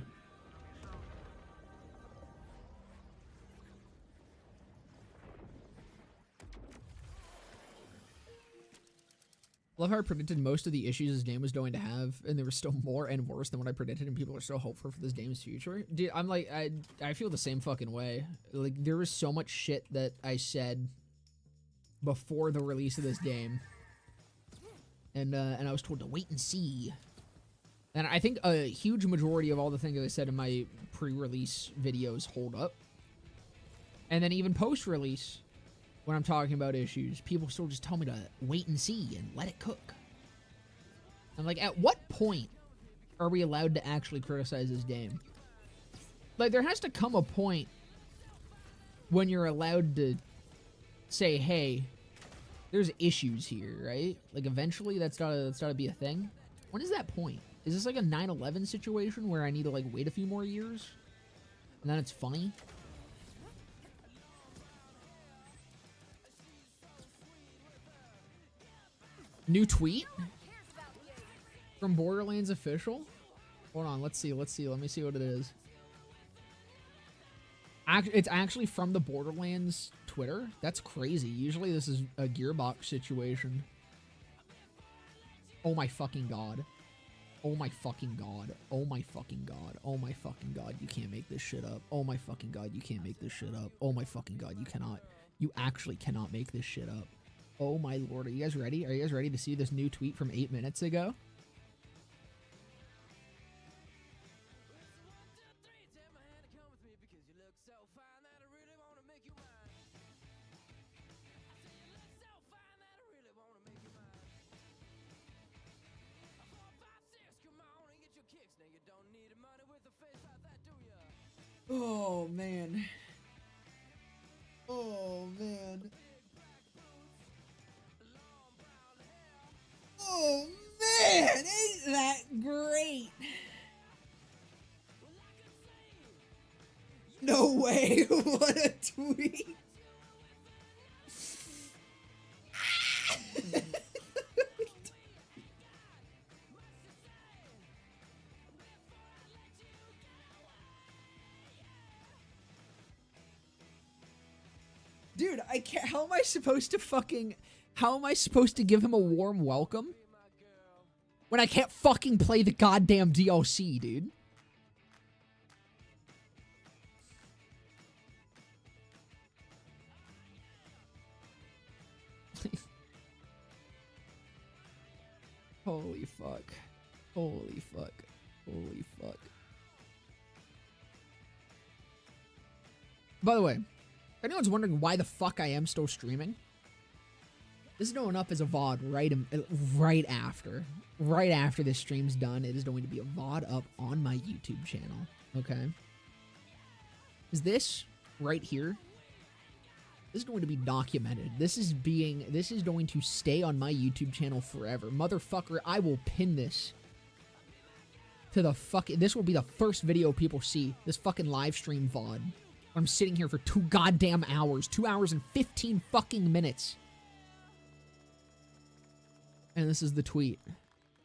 Love how I predicted most of the issues this game was going to have, and there were still more and worse than what I predicted, and people are still hopeful for this game's future. Dude, I'm like, I feel the same fucking way. Like, there was so much shit that I said before the release of this game. And I was told to wait and see. And I think a huge majority of all the things I said in my pre-release videos hold up. And then even post-release, when I'm talking about issues, people still just tell me to wait and see and let it cook. I'm like, at what point are we allowed to actually criticize this game? Like, there has to come a point when you're allowed to say, hey, there's issues here, right? Like, eventually that's gotta be a thing. When is that point? Is this like a 9/11 situation where I need to, like, wait a few more years? And then it's funny? New tweet? From Borderlands official? Hold on, let's see. Let me see what it is. It's actually from the Borderlands Twitter? That's crazy. Usually this is a Gearbox situation. Oh my fucking god. Oh my fucking god. Oh my fucking god. Oh my fucking god. You can't make this shit up. Oh my fucking god. You can't make this shit up. Oh my fucking god. You cannot. You actually cannot make this shit up. Oh my lord. Are you guys ready? Are you guys ready to see this new tweet from 8 minutes ago? Oh man. Oh man. Oh man, ain't that great? No way. What a tweet. Dude, I can't. How am I supposed to give him a warm welcome when I can't fucking play the goddamn DLC, dude? Holy fuck. Holy fuck. Holy fuck. By the way, if anyone's wondering why the fuck I am still streaming, this is going up as a VOD right after this stream's done. It is going to be a VOD up on my YouTube channel, okay? Is this right here? This is going to be documented. This is going to stay on my YouTube channel forever. Motherfucker, I will pin this to the fucking... This will be the first video people see. This fucking live stream VOD. I'm sitting here for 2 goddamn hours. 2 hours and 15 fucking minutes. And this is the tweet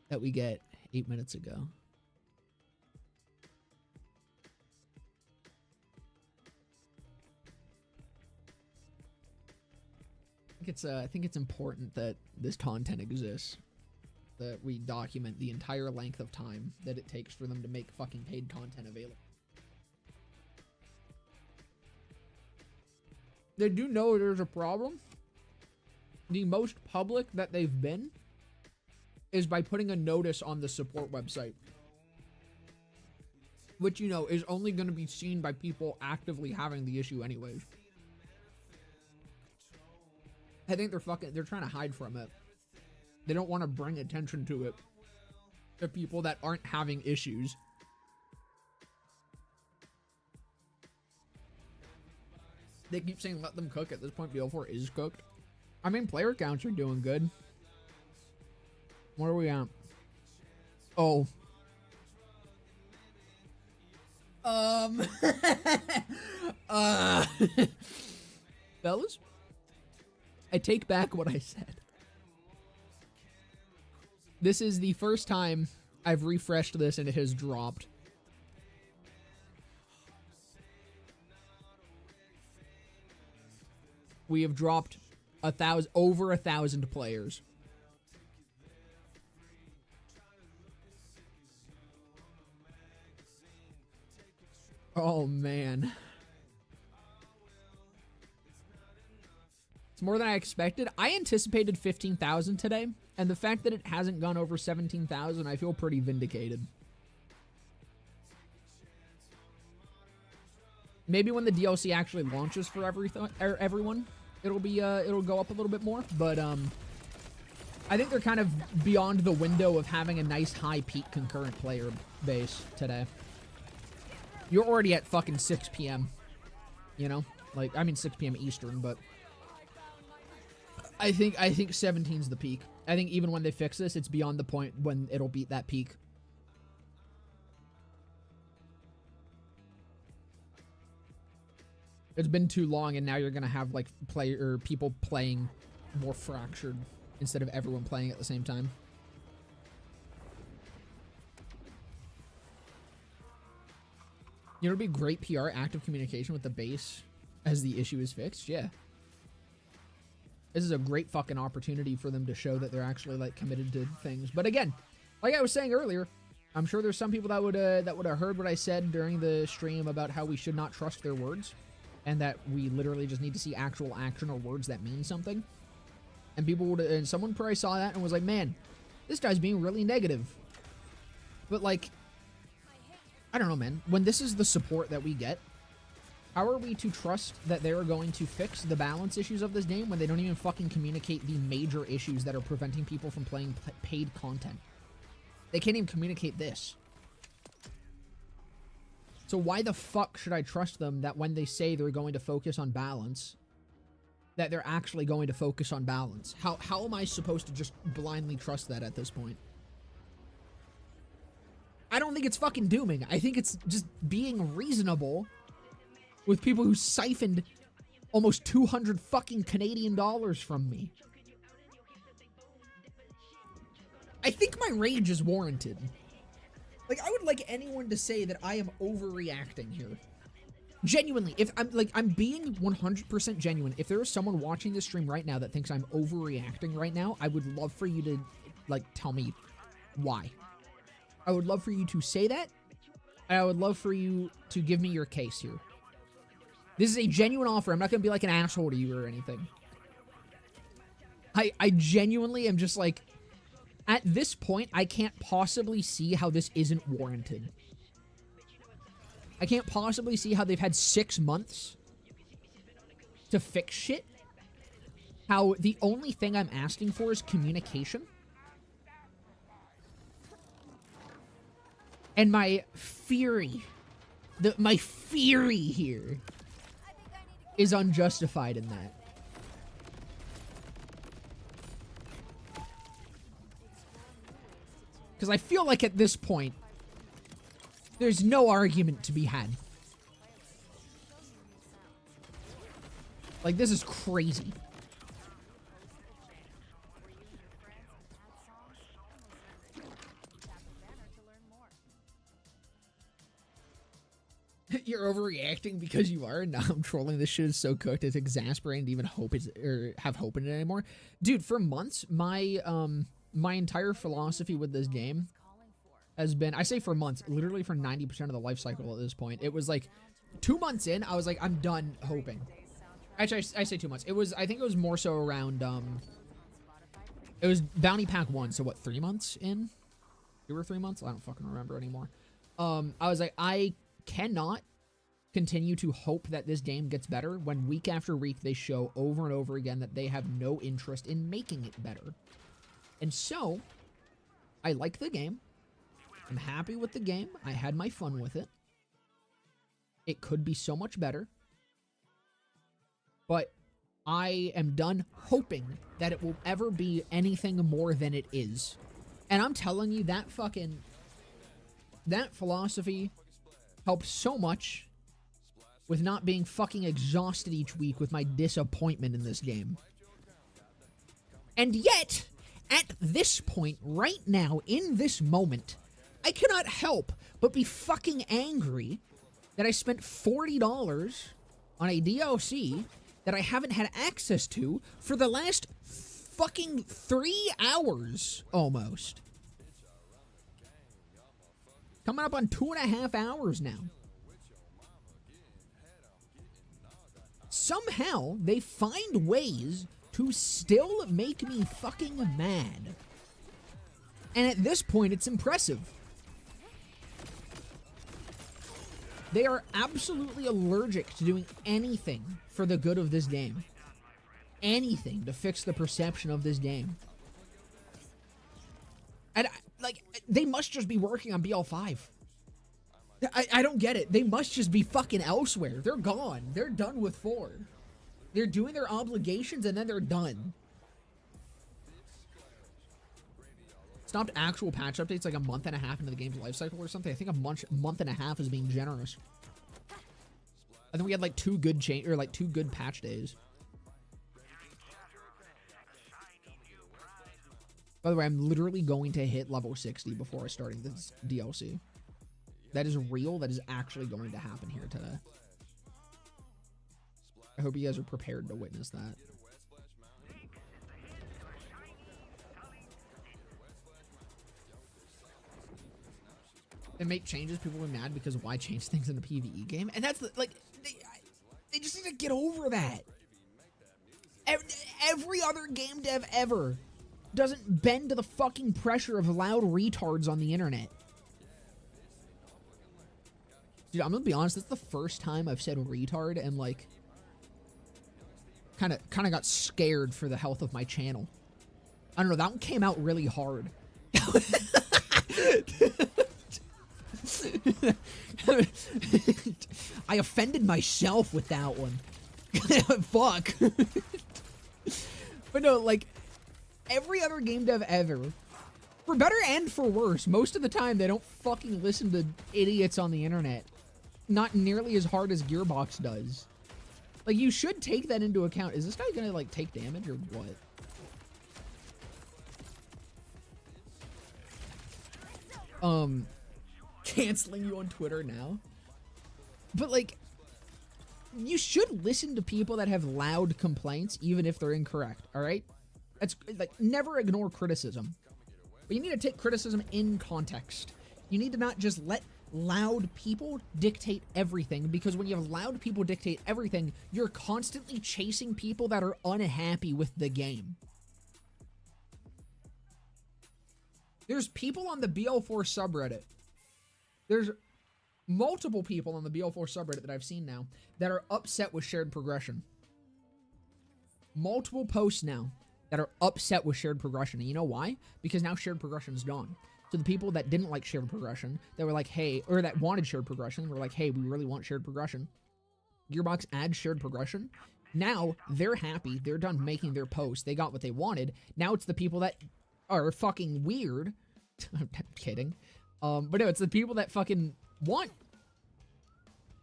that we get 8 minutes ago. I think it's important that this content exists. That we document the entire length of time that it takes for them to make fucking paid content available. They do know there's a problem. The most public that they've been is by putting a notice on the support website. Which, you know, is only going to be seen by people actively having the issue anyways. I think they're trying to hide from it. They don't want to bring attention to it to people that aren't having issues. They keep saying let them cook. At this point, BL4 is cooked. I mean, player counts are doing good. Where are we at? Oh. Fellas? I take back what I said. This is the first time I've refreshed this and it has dropped. We have dropped over 1,000 players. Oh, man. It's more than I expected. I anticipated 15,000 today, and the fact that it hasn't gone over 17,000, I feel pretty vindicated. Maybe when the DLC actually launches for everyone, it'll go up a little bit more, but I think they're kind of beyond the window of having a nice high peak concurrent player base today. You're already at fucking 6 p.m. You know? Like, I mean 6 p.m. Eastern, but I think 17's the peak. I think even when they fix this, it's beyond the point when it'll beat that peak. It's been too long, and now you're gonna have like people playing more fractured instead of everyone playing at the same time. You know, it'd be great PR, active communication with the base as the issue is fixed. Yeah. This is a great fucking opportunity for them to show that they're actually like committed to things. But again, like I was saying earlier, I'm sure there's some people that would have heard what I said during the stream about how we should not trust their words, and that we literally just need to see actual action or words that mean something. And and someone probably saw that and was like, man, this guy's being really negative. But like, I don't know, man. When this is the support that we get, how are we to trust that they're going to fix the balance issues of this game when they don't even fucking communicate the major issues that are preventing people from playing paid content? They can't even communicate this. So why the fuck should I trust them that when they say they're going to focus on balance, that they're actually going to focus on balance? How am I supposed to just blindly trust that at this point? I don't think it's fucking dooming. I think it's just being reasonable with people who siphoned almost 200 fucking Canadian dollars from me. I think my rage is warranted. Like, I would like anyone to say that I am overreacting here. Genuinely, if I'm being 100% genuine. If there is someone watching this stream right now that thinks I'm overreacting right now, I would love for you to, like, tell me why. I would love for you to say that, and I would love for you to give me your case here. This is a genuine offer. I'm not going to be like an asshole to you or anything. I genuinely am just like, at this point, I can't possibly see how this isn't warranted. I can't possibly see how they've had 6 months to fix shit. How the only thing I'm asking for is communication. And my fury, my fury here is unjustified in that. Because I feel like at this point, there's no argument to be had. Like, this is crazy. You're overreacting because you are. No, I'm trolling. This shit is so cooked. It's exasperating to even hope it's or have hope in it anymore. Dude, for months, my entire philosophy with this game has been, I say for months, literally for 90% of the life cycle at this point. It was like 2 months in, I was like, I'm done hoping. Actually, I say 2 months. It was, I think it was more so around, it was Bounty Pack 1, so what, 3 months in? 2 or 3 months? I don't fucking remember anymore. I was like, I cannot continue to hope that this game gets better when week after week they show over and over again that they have no interest in making it better. And so, I like the game. I'm happy with the game. I had my fun with it. It could be so much better. But I am done hoping that it will ever be anything more than it is. And I'm telling you, that philosophy helped so much with not being fucking exhausted each week with my disappointment in this game. And yet, at this point, right now, in this moment, I cannot help but be fucking angry that I spent $40 on a DLC that I haven't had access to for the last fucking 3 hours, almost. Coming up on 2.5 hours now. Somehow, they find ways to still make me fucking mad. And at this point, it's impressive. They are absolutely allergic to doing anything for the good of this game. Anything to fix the perception of this game. And, like, they must just be working on BL5. I don't get it. They must just be fucking elsewhere. They're gone. They're done with 4. They're doing their obligations and then they're done. Stopped actual patch updates like a month and a half into the game's life cycle or something. I think a month and a half is being generous. I think we had like 2 good patch days. By the way, I'm literally going to hit level 60 before starting this DLC. That is real. That is actually going to happen here today. I hope you guys are prepared to witness that. They make changes, people will be mad because why change things in the PvE game? And that's the, like, they just need to get over that. Every other game dev ever doesn't bend to the fucking pressure of loud retards on the internet. Dude, I'm gonna be honest, that's the first time I've said retard and, like, kind of got scared for the health of my channel. I don't know, that one came out really hard. I offended myself with that one. Fuck. But no, like, every other game dev ever, for better and for worse, most of the time they don't fucking listen to idiots on the internet. Not nearly as hard as Gearbox does. Like, you should take that into account. Is this guy gonna, like, take damage or what? Canceling you on Twitter now? But, like, you should listen to people that have loud complaints, even if they're incorrect, alright? That's, like, never ignore criticism. But you need to take criticism in context. You need to not just let loud people dictate everything, because when you have loud people dictate everything, you're constantly chasing people that are unhappy with the game. There's people on the BL4 subreddit. There's multiple people on the BL4 subreddit that I've seen now that are upset with shared progression. Multiple posts now that are upset with shared progression. And you know why? Because now shared progression is gone. So the people that didn't like shared progression, that were like, hey, or that wanted shared progression, were like, hey, we really want shared progression. Gearbox adds shared progression. Now they're happy. They're done making their posts. They got what they wanted. Now it's the people that are fucking weird I'm kidding. But no, it's the people that fucking want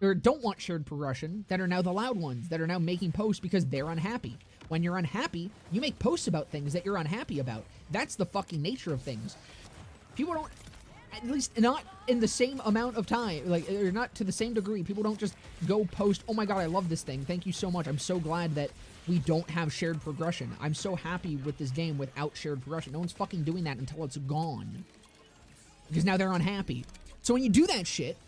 or don't want shared progression that are now the loud ones, that are now making posts because they're unhappy. When you're unhappy, you make posts about things that you're unhappy about. That's the fucking nature of things. People don't, at least not in the same amount of time, like, or not to the same degree, people don't just go post, oh my god, I love this thing, thank you so much, I'm so glad that we don't have shared progression. I'm so happy with this game without shared progression. No one's fucking doing that until it's gone. Because now they're unhappy. So when you do that shit,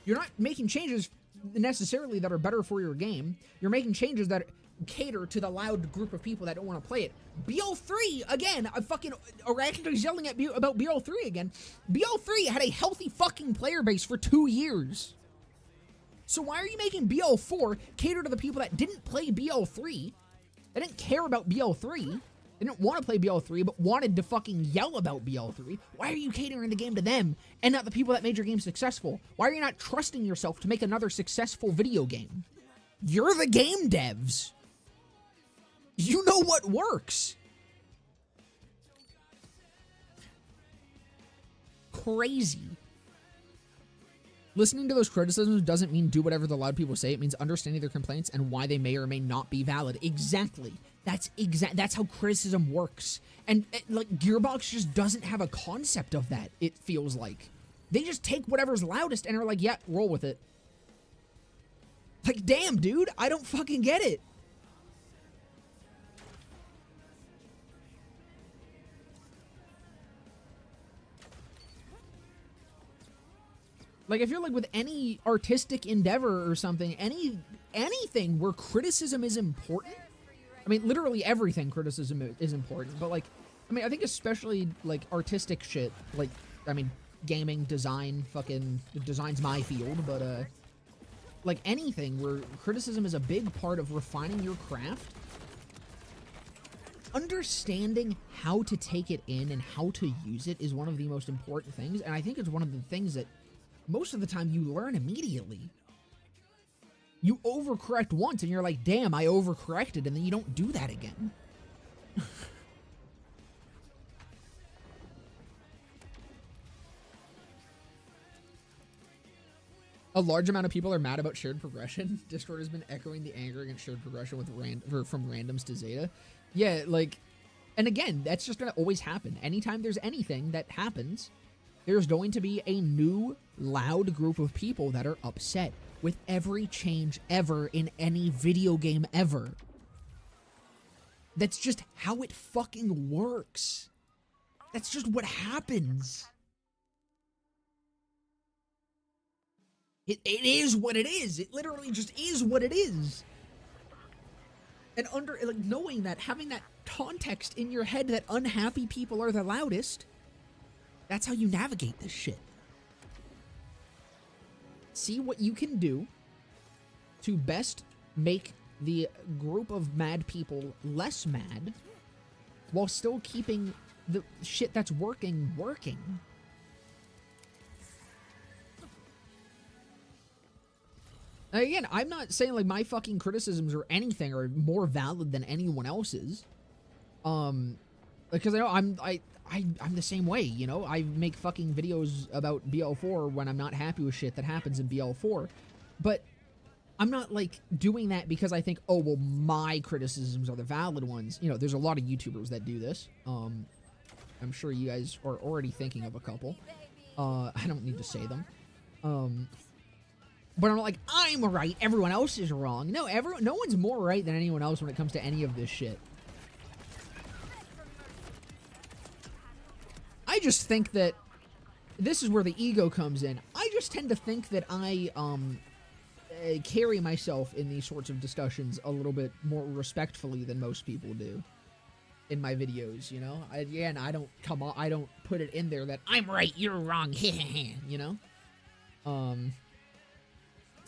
you're not making changes necessarily that are better for your game. You're making changes that cater to the loud group of people that don't want to play it. BL3, again, I'm fucking Arachnido's yelling at about BL3 again. BL3 had a healthy fucking player base for 2 years. So why are you making BL4 cater to the people that didn't play BL3? They didn't care about BL3. They didn't want to play BL3, but wanted to fucking yell about BL3. Why are you catering the game to them and not the people that made your game successful? Why are you not trusting yourself to make another successful video game? You're the game devs. You know what works. Crazy. Listening to those criticisms doesn't mean do whatever the loud people say. It means understanding their complaints and why they may or may not be valid. Exactly. That's how criticism works. And like Gearbox just doesn't have a concept of that, it feels like. They just take whatever's loudest and are like, yeah, roll with it. Like, damn, dude, I don't fucking get it. Like, I feel like with any artistic endeavor or something, anything where criticism is important, I mean, literally everything criticism is important, but, like, I mean, I think especially, like, artistic shit, like, I mean, gaming, design, fucking, design's my field, but, like, anything where criticism is a big part of refining your craft, understanding how to take it in and how to use it is one of the most important things, and I think it's one of the things that most of the time you learn immediately. You overcorrect once and you're like, damn, I overcorrected, and then you don't do that again. A large amount of people are mad about shared progression. Discord has been echoing the anger against shared progression with from randoms to Zeta. Yeah, like, and again, that's just gonna always happen. Anytime there's anything that happens, there's going to be a new loud group of people that are upset with every change ever in any video game ever. That's just how it fucking works. That's just what happens. It is what it is. It literally just is what it is. And like, knowing that, having that context in your head that unhappy people are the loudest, that's how you navigate this shit. See what you can do to best make the group of mad people less mad while still keeping the shit that's working. Now, again, I'm not saying like my fucking criticisms or anything are more valid than anyone else's. Because I know I'm the same way, you know? I make fucking videos about BL4 when I'm not happy with shit that happens in BL4. But I'm not, like, doing that because I think, oh, well, my criticisms are the valid ones. You know, there's a lot of YouTubers that do this. I'm sure you guys are already thinking of a couple. I don't need to say them. But I'm not like, I'm right, everyone else is wrong. No, no one's more right than anyone else when it comes to any of this shit. I just think that this is where the ego comes in. I just tend to think that I carry myself in these sorts of discussions a little bit more respectfully than most people do in my videos, you know? I don't put it in there that I'm right, you're wrong, you know?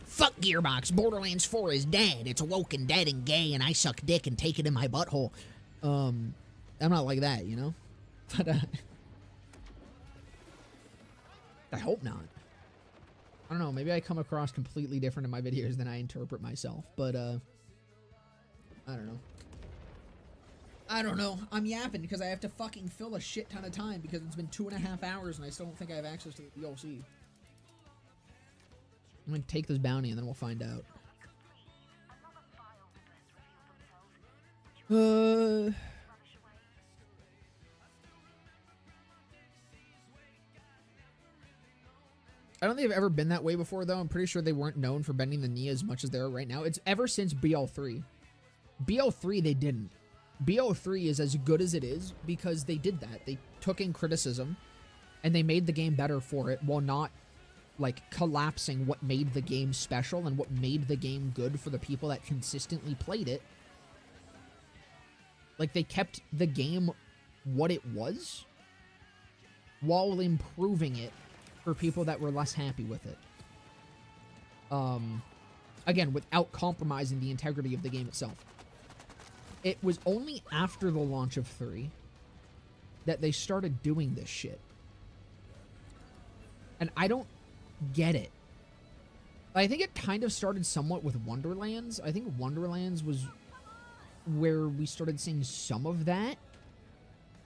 Fuck Gearbox, Borderlands 4 is dead, it's woke and dead and gay, and I suck dick and take it in my butthole. I'm not like that, you know? But, I hope not. I don't know, maybe I come across completely different in my videos than I interpret myself, but, I don't know. I don't know. I'm yapping because I have to fucking fill a shit ton of time because it's been 2.5 hours and I still don't think I have access to the DLC. I'm gonna take this bounty and then we'll find out. I don't think they've ever been that way before, though. I'm pretty sure they weren't known for bending the knee as much as they are right now. It's ever since BL3. BL3, they didn't. BL3 is as good as it is because they did that. They took in criticism and they made the game better for it while not, like, collapsing what made the game special and what made the game good for the people that consistently played it. Like, they kept the game what it was while improving it for people that were less happy with it. Again, without compromising the integrity of the game itself. It was only after the launch of 3 that they started doing this shit. And I don't get it. I think it kind of started somewhat with Wonderlands. I think Wonderlands was where we started seeing some of that.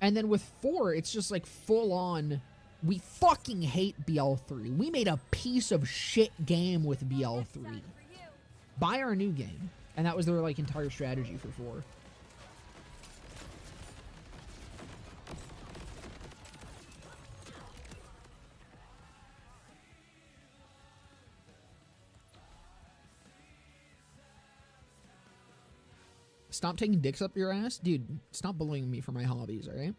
And then with 4, it's just like full on, we fucking hate BL3. We made a piece of shit game with BL3. Buy our new game. And that was their like entire strategy for 4. Stop taking dicks up your ass? Dude, stop bullying me for my hobbies, alright?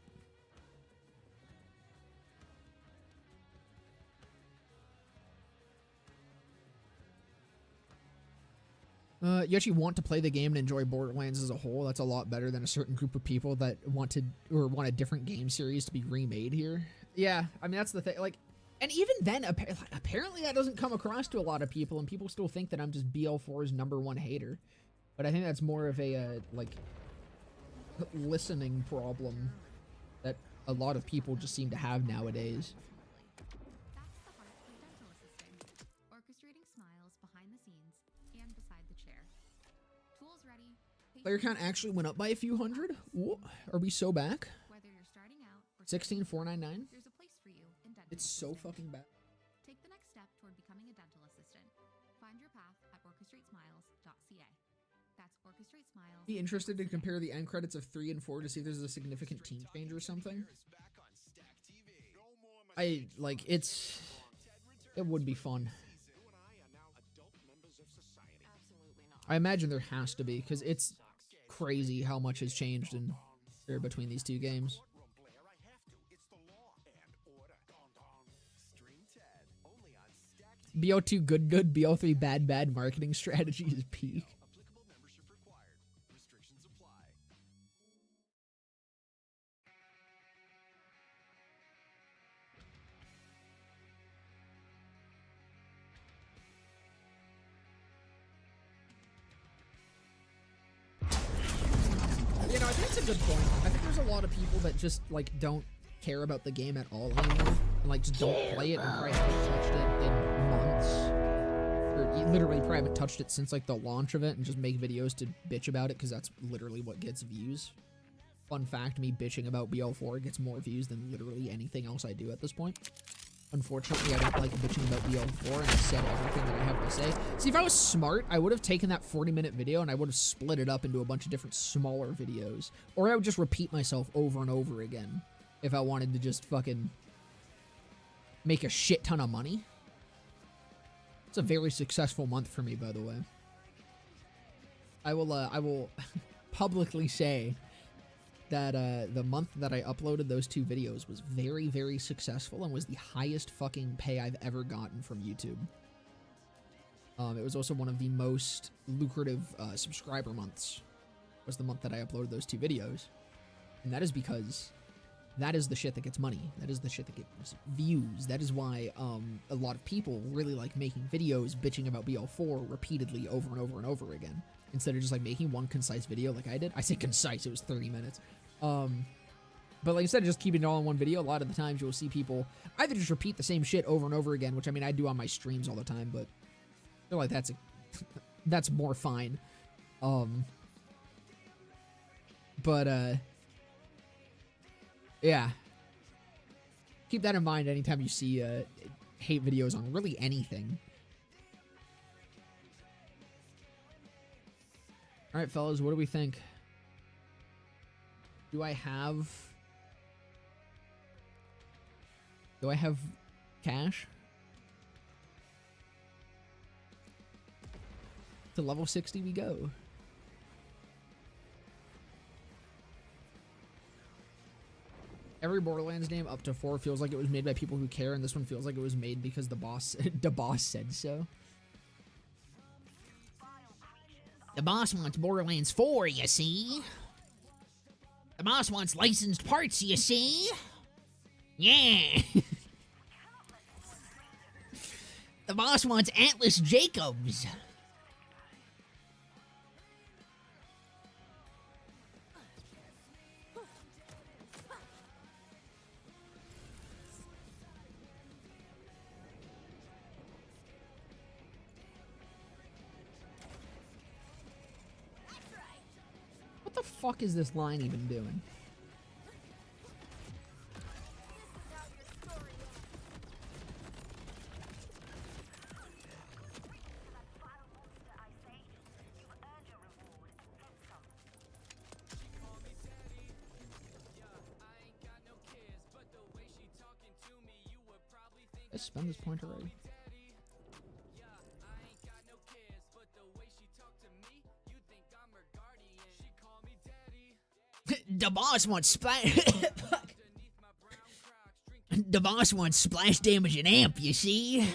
You actually want to play the game and enjoy Borderlands as a whole. That's a lot better than a certain group of people that want to, or want a different game series to be remade here. Yeah, I mean, that's the thing. Like, and even then, apparently that doesn't come across to a lot of people, and people still think that I'm just BL4's #1 hater. But I think that's more of a, like, listening problem that a lot of people just seem to have nowadays. That's the heart of dental assisting, orchestrating smiles behind the scenes and beside the chair. Tools ready. Player count actually went up by a few hundred. Ooh, are we so back? Whether you're starting out or 16,499. there's a place for you in dental. It's so fucking bad. Take the next step toward becoming a dental assistant. Find your path at orchestratesmiles.ca. That's Orchestrate Smiles. Be interested to compare the end credits of 3 and 4 to see if there's a significant team change or something. It would be fun. I imagine there has to be, because it's crazy how much has changed in between these two games. BO2 good, BO3 bad marketing strategy is peak. You know, I think it's a good point. I think there's a lot of people that just, like, don't care about the game at all anymore. And, like, just don't play it and probably haven't touched it in months. Or you literally probably haven't touched it since, like, the launch of it and just make videos to bitch about it because that's literally what gets views. Fun fact, me bitching about BL4 gets more views than literally anything else I do at this point. Unfortunately, I don't like bitching about BL4, and I said everything that I have to say. See, if I was smart, I would have taken that 40-minute video and I would have split it up into a bunch of different smaller videos. Or I would just repeat myself over and over again if I wanted to just fucking make a shit ton of money. It's a very successful month for me, by the way. I will publicly say that the month that I uploaded those 2 videos was very, very successful and was the highest fucking pay I've ever gotten from YouTube. It was also one of the most lucrative subscriber months, was the month that I uploaded those 2 videos. And that is because that is the shit that gets money. That is the shit that gets views. That is why a lot of people really like making videos bitching about BL4 repeatedly over and over and over again. Instead of just like making one concise video like I did. I say concise, it was 30 minutes. But like instead of just keeping it all in one video, a lot of the times you'll see people either just repeat the same shit over and over again, which I mean I do on my streams all the time, but I feel like that's more fine. But Yeah. Keep that in mind anytime you see hate videos on really anything. All right, fellas, what do we think? Do I have cash? To level 60 we go. Every Borderlands game up to 4 feels like it was made by people who care, and this one feels like it was made because the boss said so. The boss wants Borderlands 4, you see? The boss wants licensed parts, you see? Yeah! The boss wants Atlas Jacobs. What the fuck is this line even doing? I spent this point already. The boss wants splash. The boss wants splash damage and amp, you see? The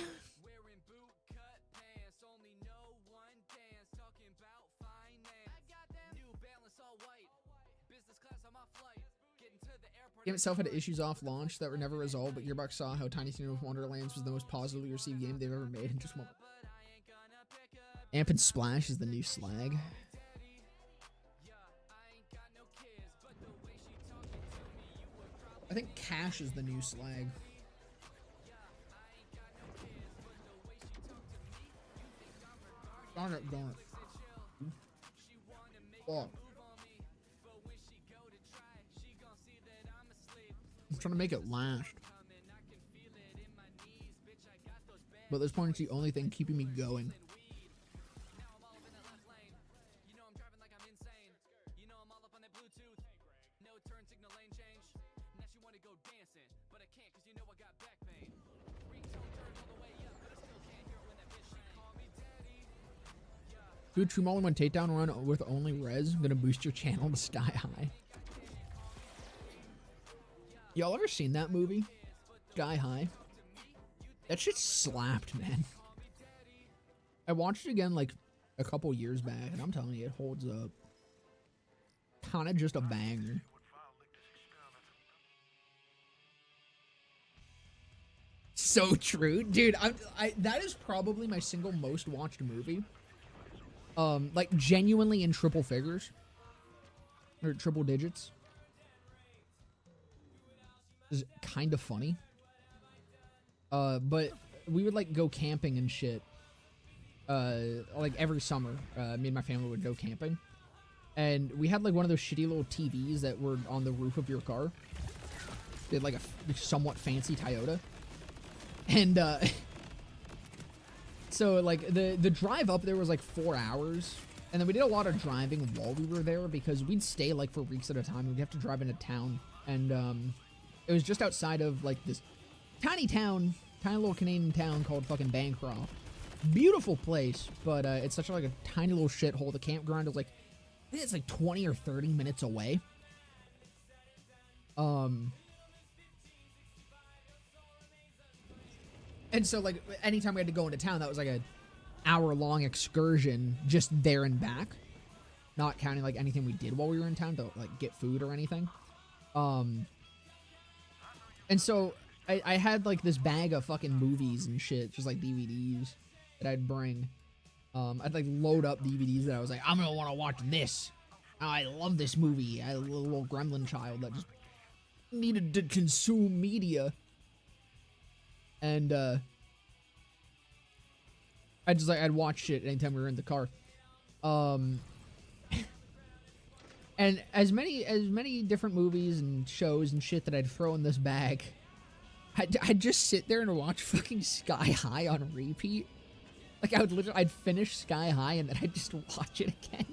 game itself had issues off launch that were never resolved, but Gearbox saw how Tiny Tina Wonderlands was the most positively received game they've ever made and just went. Amp and Splash is the new slag. I think cash is the new slag. Darn it, darn it. Fuck. I'm trying to make it last. But this point, it's the only thing keeping me going. Dude, True Molly 1 takedown run with only res. I'm gonna boost your channel to sky high. Y'all ever seen that movie? Sky High? That shit slapped, man. I watched it again like a couple years back, and I'm telling you, it holds up. Kinda just a banger. So true. Dude, that is probably my single most watched movie. Like genuinely in triple figures. Or triple digits. Is kind of funny. But we would like go camping and shit. Like every summer, me and my family would go camping. And we had like one of those shitty little TVs that were on the roof of your car. They had like a somewhat fancy Toyota. And so like the drive up there was like 4 hours. And then we did a lot of driving while we were there because we'd stay like for weeks at a time. We'd have to drive into town. And it was just outside of like this tiny town, tiny little Canadian town called fucking Bancroft. Beautiful place, but it's such like a tiny little shithole. The campground is like, I think it's like 20 or 30 minutes away. And so like anytime we had to go into town, that was like an hour-long excursion just there and back. Not counting like anything we did while we were in town to like get food or anything. And so I had like this bag of fucking movies and shit, just like DVDs that I'd bring. I'd like load up DVDs that I was like, I'm gonna want to watch this. Oh, I love this movie. I had a little gremlin child that just needed to consume media. And I'd watch shit anytime we were in the car. And as many different movies and shows and shit that I'd throw in this bag, I'd just sit there and watch fucking Sky High on repeat. Like I'd finish Sky High and then I'd just watch it again.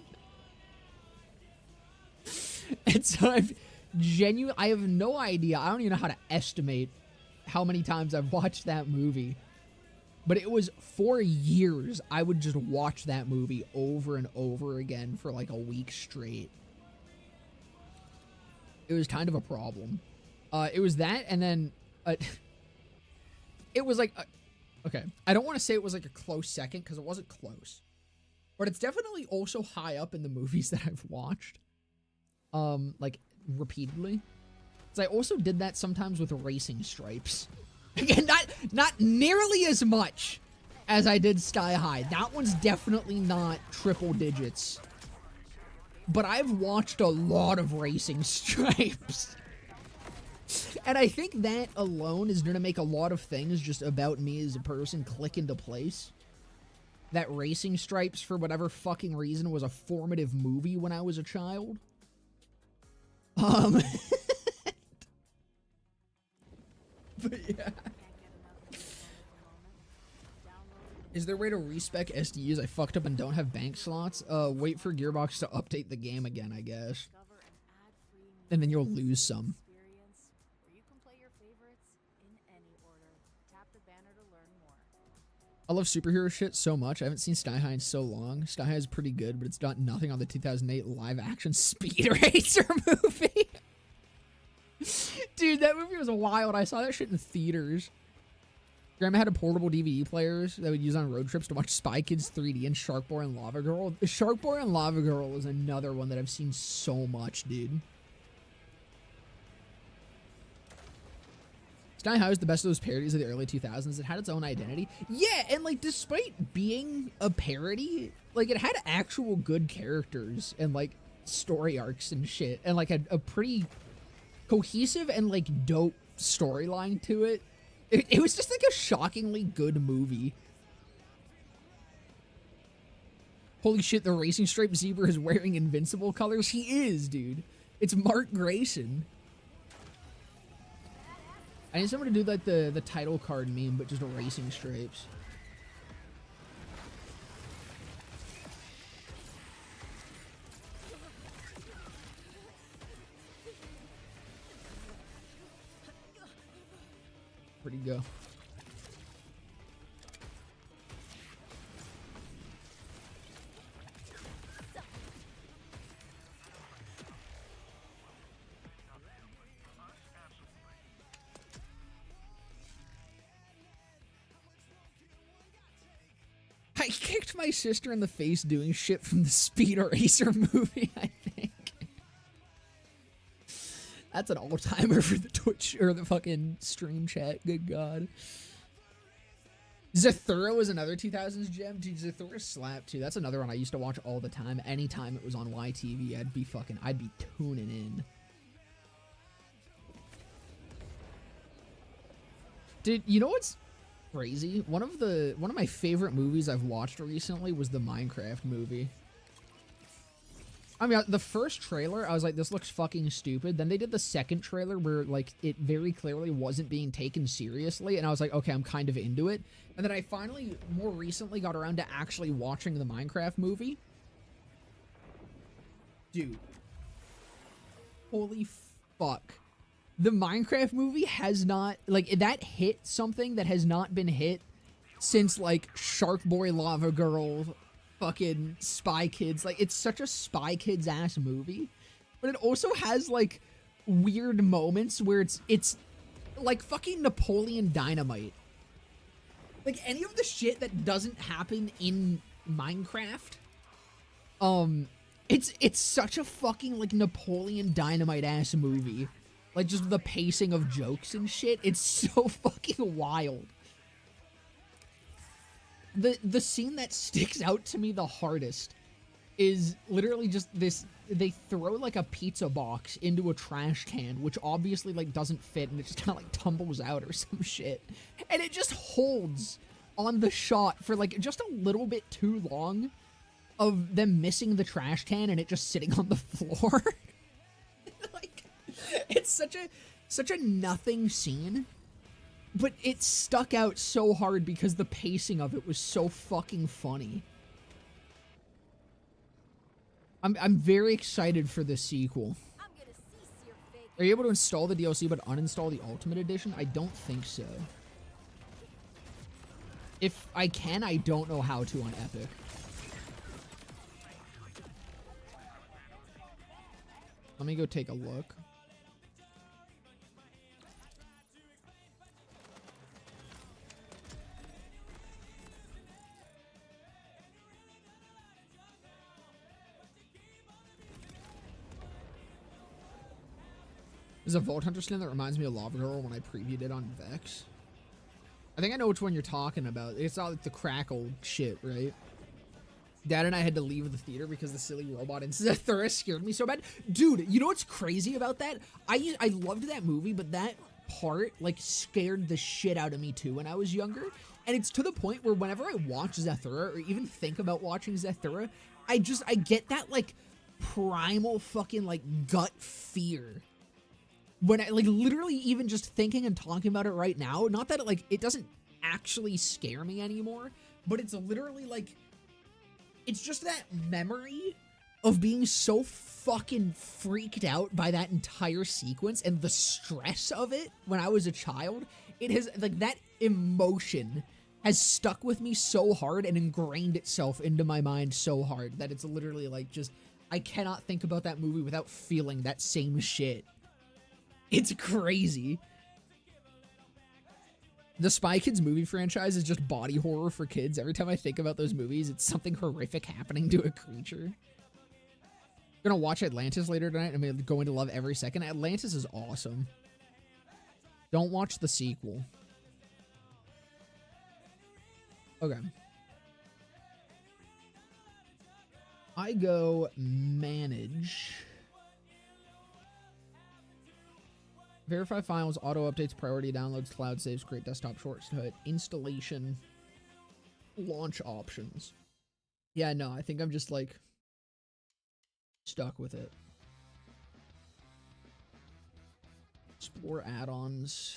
And so I have no idea. I don't even know how to estimate how many times I've watched that movie. But it was for years, I would just watch that movie over and over again for like a week straight. It was kind of a problem. It was that, and then it was like, okay, I don't want to say it was like a close second because it wasn't close, but it's definitely also high up in the movies that I've watched, like repeatedly. Because I also did that sometimes with Racing Stripes. Again, not nearly as much as I did Sky High. That one's definitely not triple digits. But I've watched a lot of Racing Stripes. And I think that alone is going to make a lot of things just about me as a person click into place. That Racing Stripes, for whatever fucking reason, was a formative movie when I was a child. But yeah. Is there a way to respec SDUs? I fucked up and don't have bank slots. Wait for Gearbox to update the game again, I guess. And then you'll lose some. I love superhero shit so much. I haven't seen Sky High in so long. Sky High is pretty good, but it's got nothing on the 2008 live-action Speed Racer movie. Dude, that movie was wild. I saw that shit in theaters. Grandma had a portable DVD players that we'd use on road trips to watch Spy Kids 3D and Shark Boy and Lava Girl. Shark Boy and Lava Girl is another one that I've seen so much, dude. Sky High was the best of those parodies of the early 2000s. It had its own identity. Yeah, and like despite being a parody, like it had actual good characters and like story arcs and shit, and like a pretty cohesive and like dope storyline to it. It was just like a shockingly good movie. Holy shit, the Racing Stripe Zebra is wearing Invincible colors. He is, dude. It's Mark Grayson. I need someone to do like the title card meme, but just a Racing Stripes. Where'd he go? I kicked my sister in the face doing shit from the Speed Racer movie, I think. That's an all-timer for the Twitch, or the fucking stream chat. Good God. Zathura was another 2000s gem. Dude, Zathura slapped too. That's another one I used to watch all the time. Anytime it was on YTV, I'd be tuning in. Dude, you know what's crazy? One of my favorite movies I've watched recently was the Minecraft movie. I mean, the first trailer, I was like, this looks fucking stupid. Then they did the second trailer where, like, it very clearly wasn't being taken seriously. And I was like, okay, I'm kind of into it. And then I finally, more recently, got around to actually watching the Minecraft movie. Dude. Holy fuck. The Minecraft movie has not, like, that hit something that has not been hit since, like, Shark Boy, Lava Girl, fucking Spy Kids. Like, it's such a Spy Kids ass movie, but it also has like weird moments where it's like fucking Napoleon Dynamite. Like any of the shit that doesn't happen in Minecraft, it's such a fucking like Napoleon Dynamite ass movie. Like just the pacing of jokes and shit. It's so fucking wild. The scene that sticks out to me the hardest is literally just this. They throw like a pizza box into a trash can, which obviously like doesn't fit, and it just kind of like tumbles out or some shit. And it just holds on the shot for like just a little bit too long. of them missing the trash can and it just sitting on the floor. Like, it's such a nothing scene, but it stuck out so hard because the pacing of it was so fucking funny. I'm very excited for the sequel. Are you able to install the DLC but uninstall the Ultimate Edition? I don't think so. If I can, I don't know how to on Epic. Let me go take a look. There's a Vault Hunter skin that reminds me of Lava Girl when I previewed it on Vex. I think I know which one you're talking about. It's not like the crackle shit, right? Dad and I had to leave the theater because the silly robot in Zathura scared me so bad. Dude, you know what's crazy about that? I loved that movie, but that part, like, scared the shit out of me too when I was younger. And it's to the point where whenever I watch Zathura or even think about watching Zathura, I get that, like, primal fucking, like, gut fear. When I, like, literally even just thinking and talking about it right now, not that it doesn't actually scare me anymore, but it's literally, like, it's just that memory of being so fucking freaked out by that entire sequence and the stress of it when I was a child. It has, like, that emotion has stuck with me so hard and ingrained itself into my mind so hard that it's literally, like, just, I cannot think about that movie without feeling that same shit. It's crazy. The Spy Kids movie franchise is just body horror for kids. Every time I think about those movies, it's something horrific happening to a creature. I'm gonna watch Atlantis later tonight. I'm going to love every second. Atlantis is awesome. Don't watch the sequel. Okay. I go manage. Verify files, auto updates, priority downloads, cloud saves, create desktop shortcut, installation, launch options. Yeah, no, I think I'm just, like, stuck with it. Explore add-ons.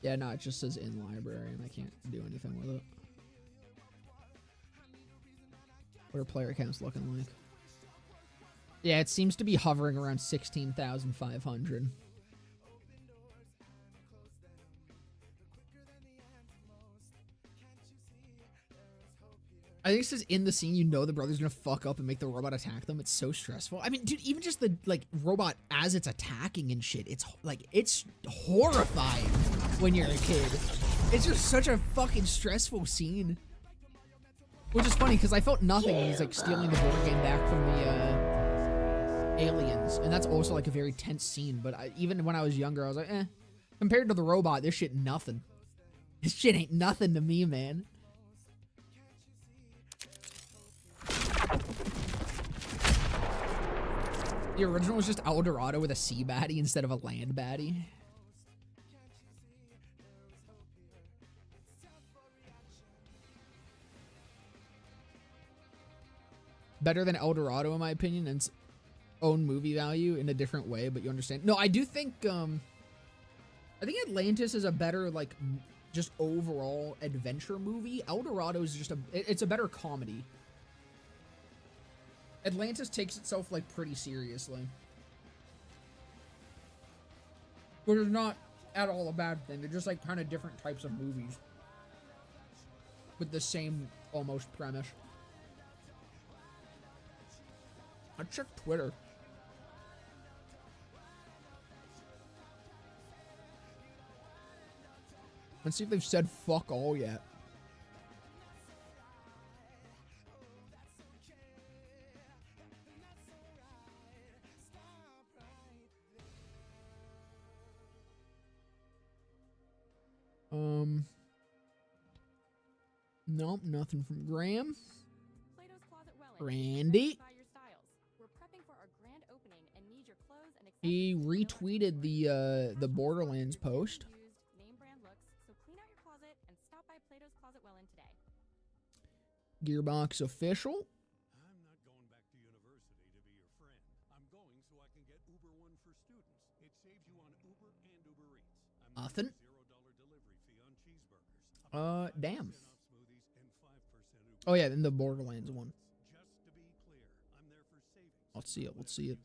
Yeah, no, it just says in library, and I can't do anything with it. What are player counts looking like? Yeah, it seems to be hovering around 16,500. I think it says in the scene, you know the brother's gonna fuck up and make the robot attack them. It's so stressful. I mean, dude, even just the, like, robot as it's attacking and shit, it's, like, it's horrifying when you're a kid. It's just such a fucking stressful scene. Which is funny, because I felt nothing when he's, like, stealing the board game back from the, aliens. And that's also, like, a very tense scene. But even when I was younger, I was like, eh. Compared to the robot, this shit nothing. This shit ain't nothing to me, man. The original was just El Dorado with a sea baddie instead of a land baddie. Better than El Dorado, in my opinion, and its own movie value in a different way, but you understand. No, I do think, I think Atlantis is a better, like, just overall adventure movie. El Dorado is just it's a better comedy. Atlantis takes itself, like, pretty seriously. But it's not at all a bad thing. They're just, like, kind of different types of movies. With the same, almost, premise. I checked Twitter. Let's see if they've said fuck all yet. Nope, nothing from Graham. Randy. We're prepping for our grand need your clothes and He retweeted the Borderlands post. used name brand looks, so clean out your closet and stop by Plato's Closet Well in today. Gearbox official. I'm not going back to university to be your friend. I'm going so I can get Uber One for students. It saves you on Uber and Uber Eats. I'm Nothing. $0 delivery fee on cheeseburgers. Damn. 5% off smoothies and 5% Uber. Oh yeah, then the Borderlands one. Just to be clear, I'm there for savings. Let's see it. Let's see it.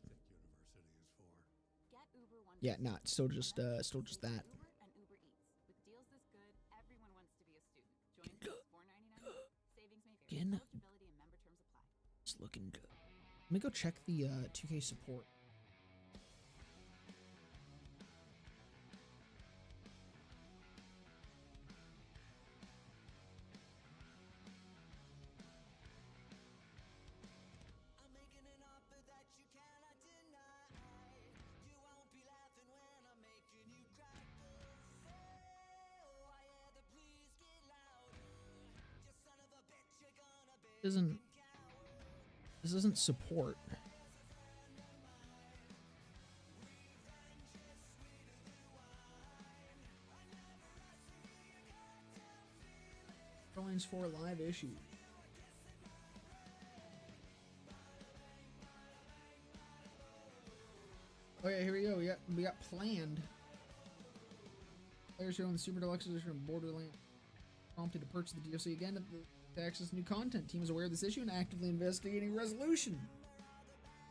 Get Uber One. Yeah, not still just that. Uber and Uber Eats. With deals this good, everyone wants to be a student. Join for $4.99. Savings may vary. Again. Eligibility and member terms apply. It's looking good. Let me go check the 2K support. This isn't support. Borderlands 4 live issue. Okay, here we go. We got planned. Players who own the Super Deluxe edition of Borderlands prompted to purchase the DLC again to access new content. Team is aware of this issue and actively investigating resolution.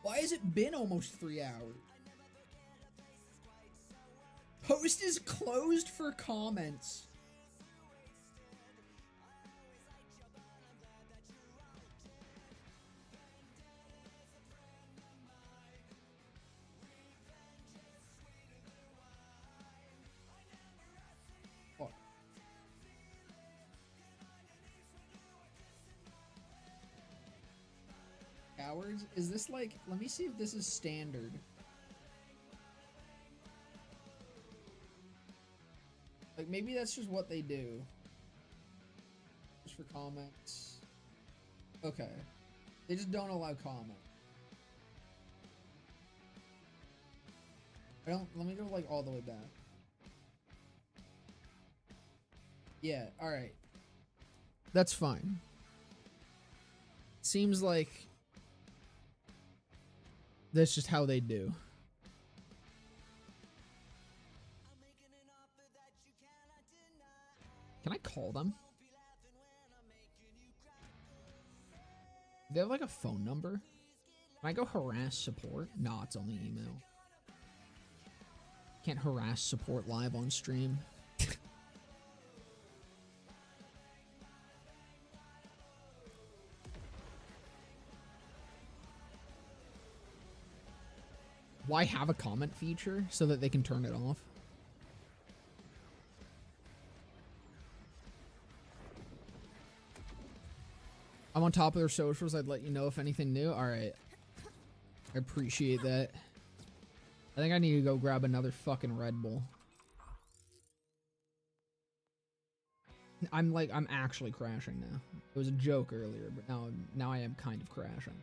Why has it been almost 3 hours? Post is closed for comments. Fuck. Cowards? Is this like, let me see if this is standard. Like, maybe that's just what they do. Just for comments. Okay. They just don't allow comment. Let me go like all the way back. Yeah, alright. That's fine. Seems like that's just how they do. Can I call them? Do they have like a phone number? Can I go harass support? No, it's only email. Can't harass support live on stream. Why have a comment feature so that they can turn it off? I'm on top of their socials. I'd let you know if anything new. All right. I appreciate that. I think I need to go grab another fucking Red Bull. I'm actually crashing now. It was a joke earlier, but now I am kind of crashing.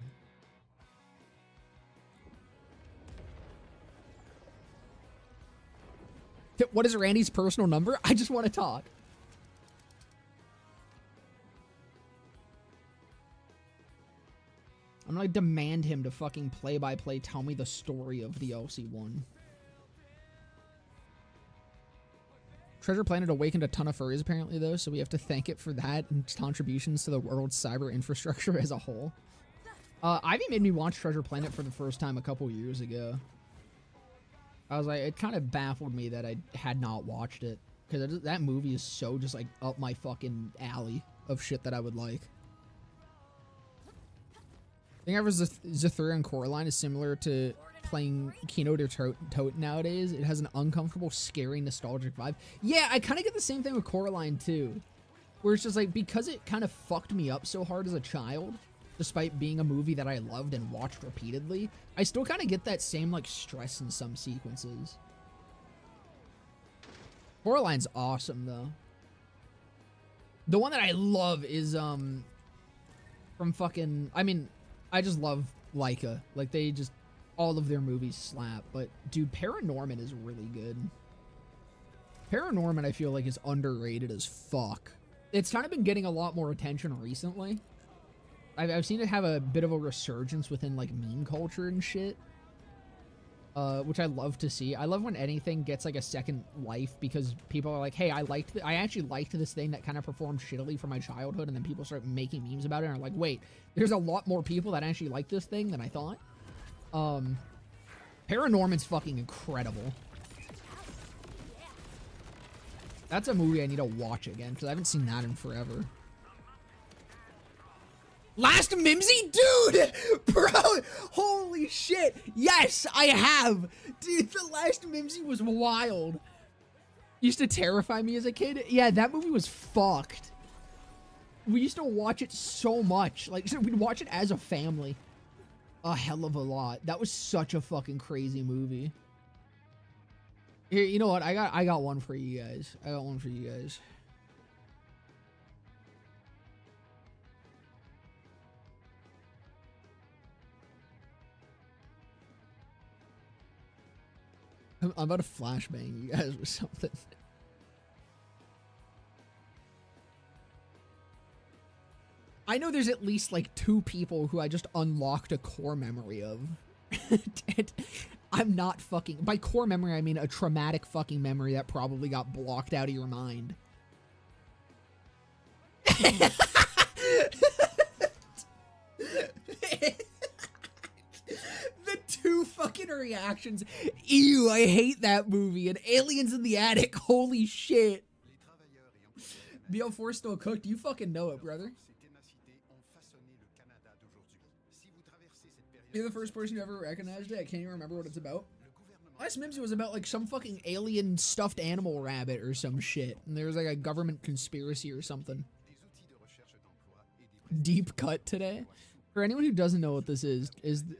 What is Randy's personal number? I just want to talk. I'm gonna demand him to fucking play-by-play tell me the story of the LC1. Treasure Planet awakened a ton of furries apparently though, so we have to thank it for that and its contributions to the world's cyber infrastructure as a whole. Ivy made me watch Treasure Planet for the first time a couple years ago. I was like, it kind of baffled me that I had not watched it. Because that movie is so just like up my fucking alley of shit that I would like. I think Zathura and Coraline is similar to playing Kino der Toten nowadays. It has an uncomfortable, scary, nostalgic vibe. Yeah, I kind of get the same thing with Coraline too. Where it's just like, because it kind of fucked me up so hard as a child, despite being a movie that I loved and watched repeatedly, I still kind of get that same like stress in some sequences. Coraline's awesome though. The one that I love is from fucking, I mean, I just love Laika. Like they just all of their movies slap, but dude, Paranorman is really good. Paranorman, I feel like, is underrated as fuck. It's kind of been getting a lot more attention recently. I've seen it have a bit of a resurgence within, like, meme culture and shit. Which I love to see. I love when anything gets, like, a second life, because people are like, hey, I actually liked this thing that kind of performed shittily from my childhood, and then people start making memes about it, and are like, wait, there's a lot more people that actually like this thing than I thought. Paranorman's fucking incredible. That's a movie I need to watch again, because I haven't seen that in forever. Last Mimsy? Dude! Bro! Holy shit! Yes, I have! Dude, the Last Mimsy was wild. Used to terrify me as a kid. Yeah, that movie was fucked. We used to watch it so much. Like, we'd watch it as a family. A hell of a lot. That was such a fucking crazy movie. Here, you know what? I got one for you guys. I got one for you guys. I'm about to flashbang you guys with something. I know there's at least like 2 people who I just unlocked a core memory of. I'm not fucking... By core memory, I mean a traumatic fucking memory that probably got blocked out of your mind. The 2 fucking reactions. Ew, I hate that movie. And Aliens in the Attic. Holy shit. BL4 still cooked. You fucking know it, brother. You're the first person who ever recognized it. I can't even remember what it's about. Last Mimsy was about like some fucking alien stuffed animal rabbit or some shit. And there was like a government conspiracy or something. Deep cut today. For anyone who doesn't know what this is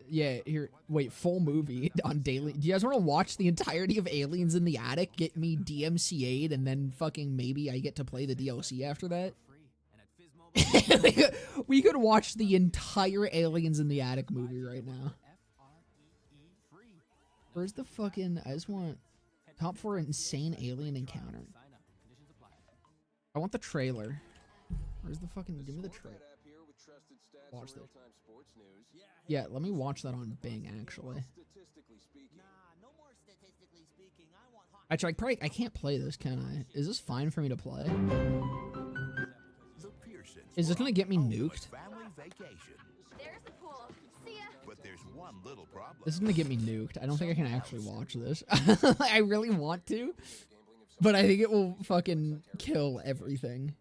yeah, here, wait, full movie on daily. Do you guys want to watch the entirety of Aliens in the Attic, get me DMCA'd, and then fucking maybe I get to play the DLC after that? We could watch the entire Aliens in the Attic movie right now. Where's the fucking... I just want... Top 4 insane alien encounter. I want the trailer. Where's the fucking... Give me the trailer. Watch this. Yeah, let me watch that on Bing, actually. Actually, I can't play this, can I? Is this fine for me to play? Is this gonna get me nuked? There's the pool. See ya. But there's one little problem. This is gonna get me nuked. I don't think I can actually watch this. I really want to, but I think it will fucking kill everything.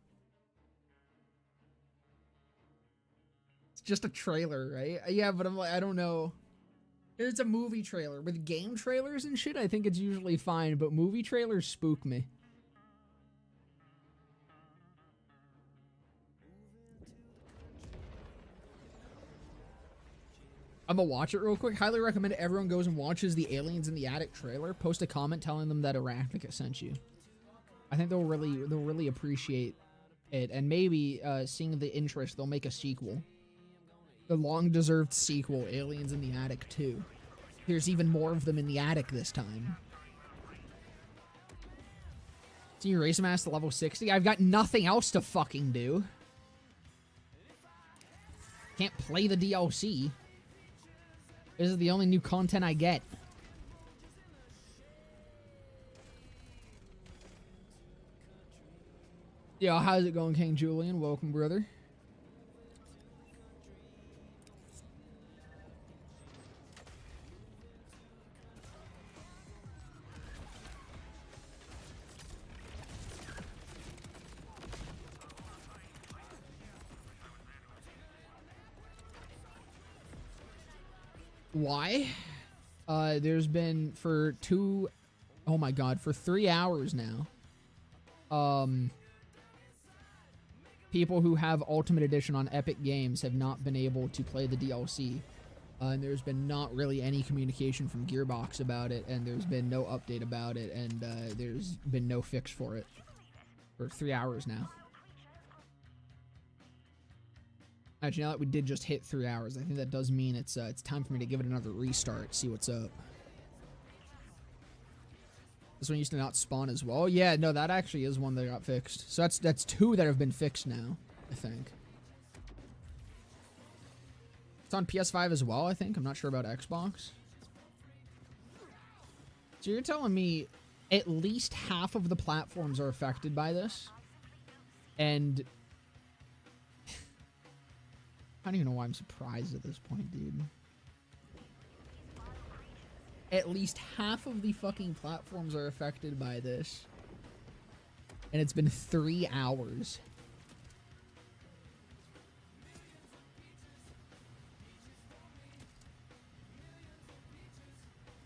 It's just a trailer, right? Yeah, but I'm like, I don't know. It's a movie trailer. With game trailers and shit, I think it's usually fine, but movie trailers spook me. I'm gonna watch it real quick. Highly recommend everyone goes and watches the Aliens in the Attic trailer. Post a comment telling them that Arachnica sent you. I think they'll really appreciate it, and maybe seeing the interest, they'll make a sequel. The long-deserved sequel, Aliens in the Attic 2. There's even more of them in the attic this time. So you race mass to level 60? I've got nothing else to fucking do. Can't play the DLC. This is the only new content I get. Yo, how's it going, King Julian? Welcome, brother. Why? There's been for 3 hours now. People who have Ultimate Edition on Epic Games have not been able to play the DLC. And there's been not really any communication from Gearbox about it, and there's been no update about it, and there's been no fix for it. For 3 hours now. Actually, now that we did just hit 3 hours, I think that does mean it's time for me to give it another restart, see what's up. This one used to not spawn as well. Yeah, no, that actually is one that got fixed. So that's 2 that have been fixed now, I think. It's on PS5 as well, I think. I'm not sure about Xbox. So you're telling me at least half of the platforms are affected by this? And I don't even know why I'm surprised at this point, dude. At least half of the fucking platforms are affected by this. And it's been 3 hours.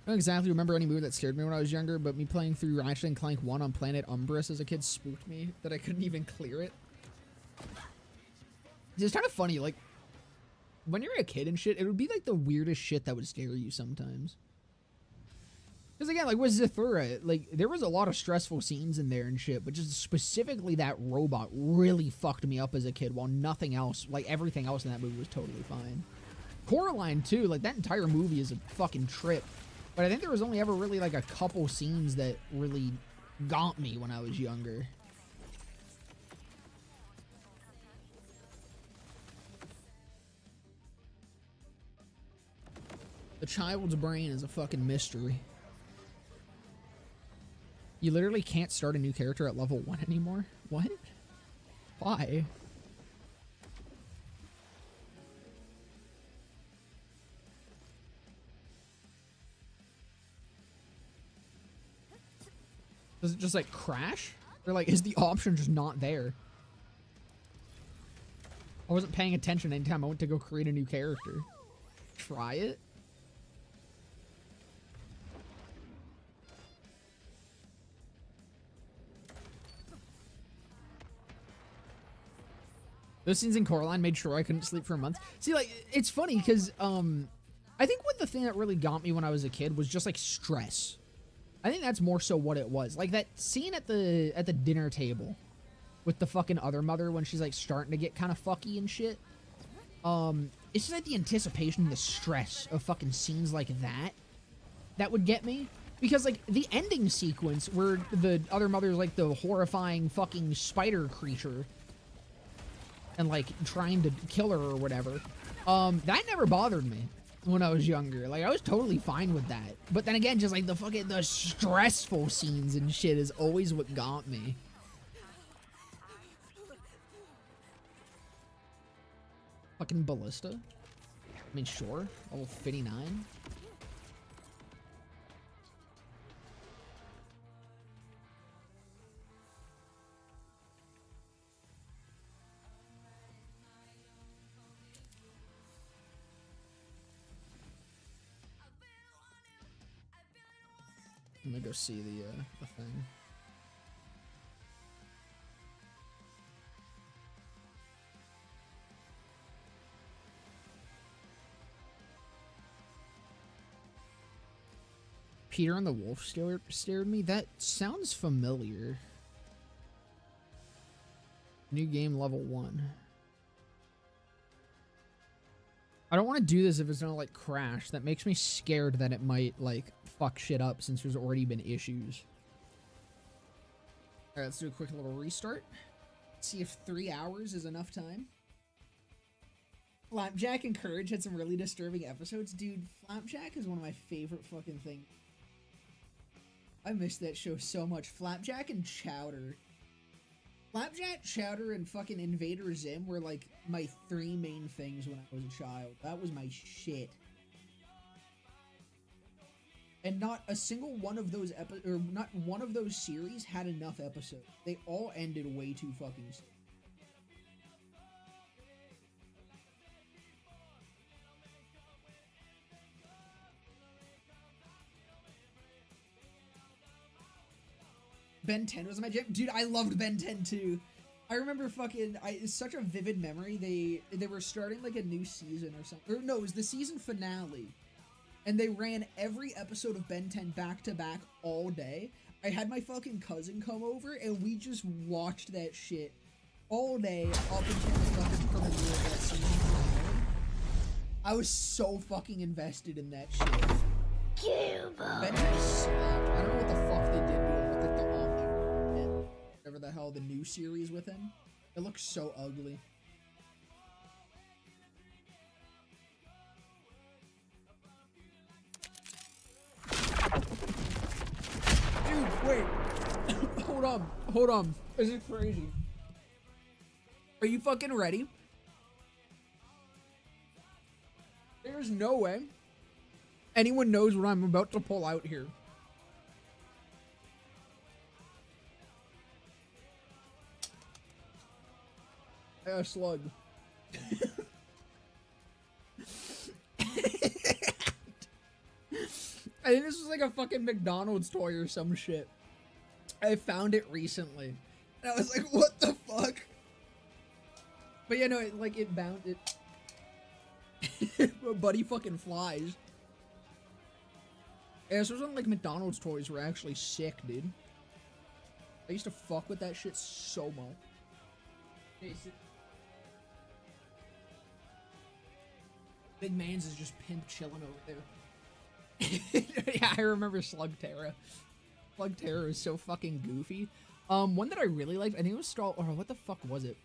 I don't exactly remember any movie that scared me when I was younger, but me playing through Ratchet & Clank 1 on Planet Umbrus as a kid spooked me that I couldn't even clear it. It's kind of funny, like, when you're a kid and shit, it would be like the weirdest shit that would scare you sometimes. Because again, like with Zathura, like there was a lot of stressful scenes in there and shit, but just specifically that robot really fucked me up as a kid, while nothing else, like everything else in that movie was totally fine. Coraline too, like that entire movie is a fucking trip. But I think there was only ever really like a couple scenes that really got me when I was younger. The child's brain is a fucking mystery. You literally can't start a new character at level 1 anymore? What? Why? Does it just like crash? Or like is the option just not there? I wasn't paying attention anytime I went to go create a new character. Try it? Those scenes in Coraline made sure I couldn't sleep for a month. See, like, it's funny because I think what the thing that really got me when I was a kid was just like stress. I think that's more so what it was. Like that scene at the dinner table with the fucking other mother when she's like starting to get kind of fucky and shit. It's just like the anticipation and the stress of fucking scenes like that would get me. Because like the ending sequence where the other mother's like the horrifying fucking spider creature and like trying to kill her or whatever, that never bothered me when I was younger. Like I was totally fine with that. But then again, just like the stressful scenes and shit is always what got me. Fucking ballista. I mean, sure. Level 59. I'm gonna go see the thing. Peter and the Wolf stared me? That sounds familiar. New game level 1. I don't want to do this if it's gonna like crash. That makes me scared that it might like fuck shit up since there's already been issues. Alright, let's do a quick little restart. See if 3 hours is enough time. Flapjack and Courage had some really disturbing episodes. Dude, Flapjack is one of my favorite fucking things. I miss that show so much. Flapjack and Chowder. Flapjack, Chowder, and fucking Invader Zim were like my 3 main things when I was a child. That was my shit. And not a single one of those not one of those series had enough episodes. They all ended way too fucking soon. Ben 10 was my jam. Dude, I loved Ben 10 too. I remember fucking, it's such a vivid memory. They were starting like a new season or something. Or no, it was the season finale. And they ran every episode of Ben 10 back to back all day. I had my fucking cousin come over and we just watched that shit all day up until the fucking premiere of that season finale. I was so fucking invested in that shit. Benton slapped. I don't know what the fuck they did to it with the Omni, whatever the hell the new series with him. It looks so ugly. Dude, wait. Hold on. This is crazy. Are you fucking ready? There's no way anyone knows what I'm about to pull out here. A slug. I think this was like a fucking McDonald's toy or some shit. I found it recently. And I was like, what the fuck? But yeah, no, it bounced. Buddy fucking flies. Yeah, this was when like McDonald's toys were actually sick, dude. I used to fuck with that shit so much. Big Mans is just pimp chilling over there. Yeah, I remember Slug Terra. Slug Terra is so fucking goofy. One that I really liked, I think it was or what the fuck was it?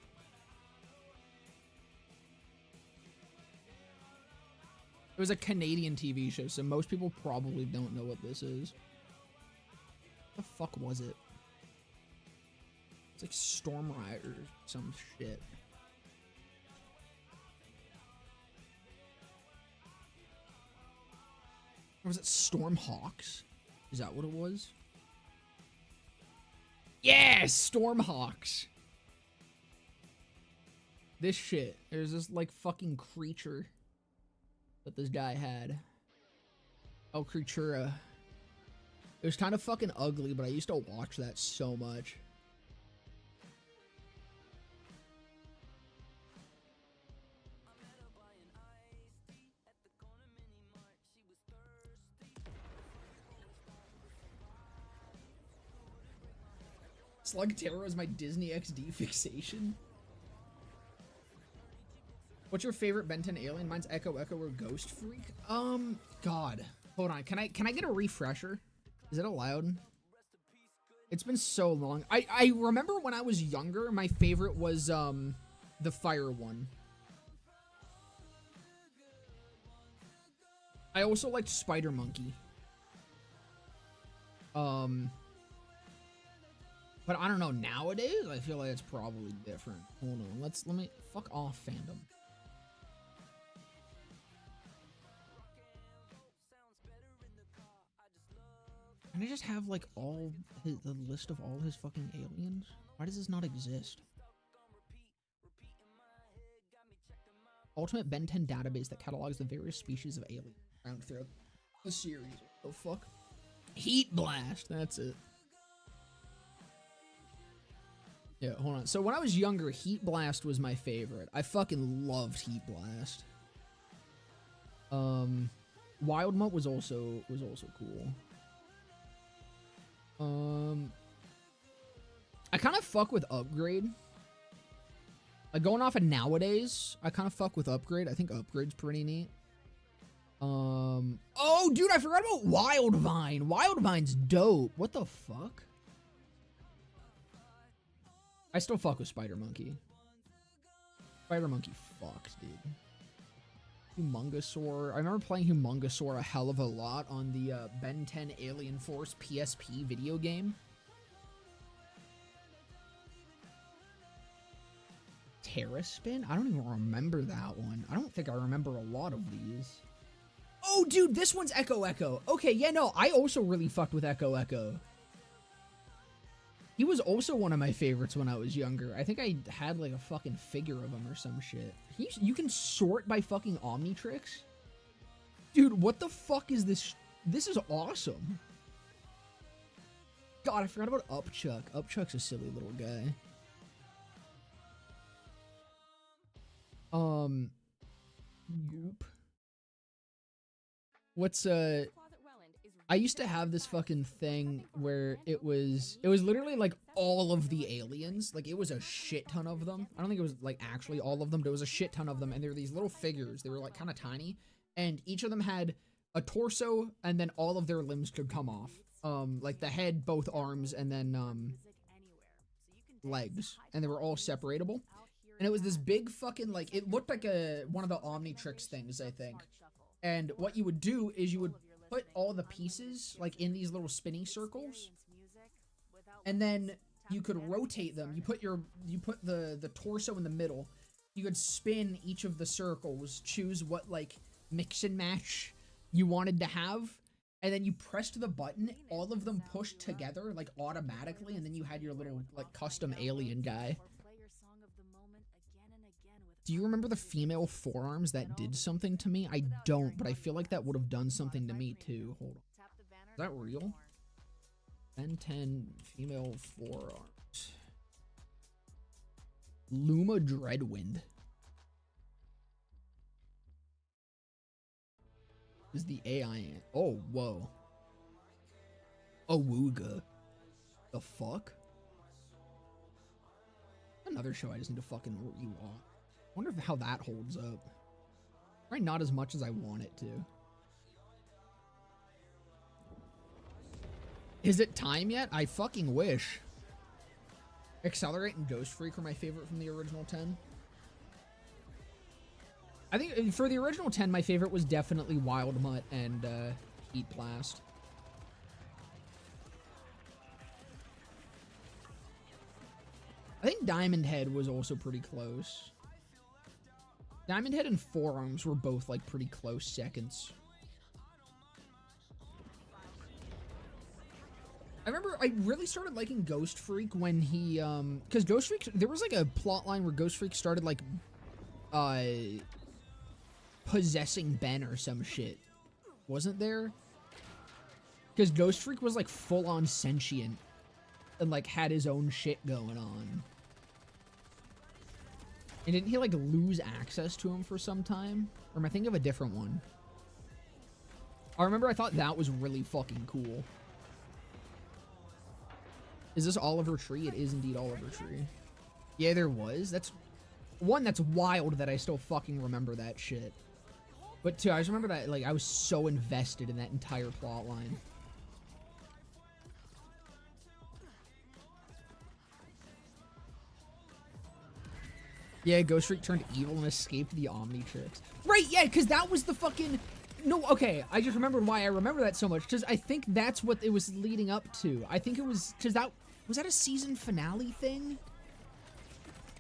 It was a Canadian TV show, so most people probably don't know what this is. What the fuck was it? It's like Storm Rider or some shit. Or was it Storm Hawks? Is that what it was? Yeah, Storm Hawks. This shit. There's this like fucking creature that this guy had. Oh, Creatura. It was kind of fucking ugly, but I used to watch that so much. Slug Terror is my Disney XD fixation. What's your favorite Ben 10 alien? Mine's Echo Echo or Ghost Freak. God. Hold on. Can I get a refresher? Is it allowed? It's been so long. I remember when I was younger, my favorite was the fire one. I also liked Spider Monkey. But I don't know, nowadays, I feel like it's probably different. Hold on, let me, fuck off, fandom. Can I just have, like, the list of all his fucking aliens? Why does this not exist? Ultimate Ben 10 database that catalogs the various species of alien found throughout the series. Oh, fuck. Heat Blast, that's it. Yeah, hold on. So when I was younger, Heat Blast was my favorite. I fucking loved Heat Blast. Wild Mutt was also cool. I kind of fuck with Upgrade. Like going off of nowadays, I kind of fuck with Upgrade. I think Upgrade's pretty neat. Oh, dude, I forgot about Wildvine. Wildvine's dope. What the fuck? I still fuck with Spider Monkey. Spider Monkey fucks, dude. Humongosaur. I remember playing Humongosaur a hell of a lot on the Ben 10 Alien Force PSP video game. Terraspin? I don't even remember that one. I don't think I remember a lot of these. Oh, dude, this one's Echo Echo. Okay, yeah, no, I also really fucked with Echo Echo. He was also one of my favorites when I was younger. I think I had like a fucking figure of him or some shit. You can sort by fucking Omnitrix? Dude, what the fuck is this? This is awesome. God, I forgot about Upchuck. Upchuck's a silly little guy. Goop. What's I I used to have this fucking thing where it was literally like all of the aliens. Like it was a shit ton of them. I don't think it was like actually all of them, but it was a shit ton of them. And they were these little figures. They were like kind of tiny. And each of them had a torso and then all of their limbs could come off. Like the head, both arms, and then legs. And they were all separatable. And it was this big fucking like, it looked like one of the Omnitrix things, I think. And what you would do is you would put all the pieces like in these little spinning circles, and then you could rotate them. You put the torso in the middle. You could spin each of the circles, choose what like mix and match you wanted to have, and then you pressed the button, all of them pushed together like automatically, and then you had your little like custom alien guy. Do you remember the female forearms that did something to me? I don't, but I feel like that would have done something to me too. Hold on. Is that real? Ben 10 female forearms. Luma Dreadwind. Is the AI. Oh, whoa. Awooga. The fuck? Another show I just need to fucking rewatch. I wonder how that holds up. Probably not as much as I want it to. Is it time yet? I fucking wish. Accelerate and Ghost Freak were my favorite from the original 10. I think for the original 10, my favorite was definitely Wild Mutt and Heat Blast. I think Diamond Head was also pretty close. Diamond Head and Forearms were both like pretty close seconds. I remember I really started liking Ghost Freak when he because Ghost Freak, there was like a plot line where Ghost Freak started like possessing Ben or some shit. Wasn't there? Because Ghost Freak was like full on sentient and like had his own shit going on. And didn't he, like, lose access to him for some time? Or am I thinking of a different one? I remember I thought that was really fucking cool. Is this Oliver Tree? It is indeed Oliver Tree. Yeah, there was. That's wild that I still fucking remember that shit. But, two, I just remember that, like, I was so invested in that entire plot line. Yeah, Ghost Freak turned evil and escaped the Omnitrix. Right, yeah, because that was the fucking... No, okay, I just remembered why I remember that so much, because I think that's what it was leading up to. I think it was... Because that... Was that a season finale thing?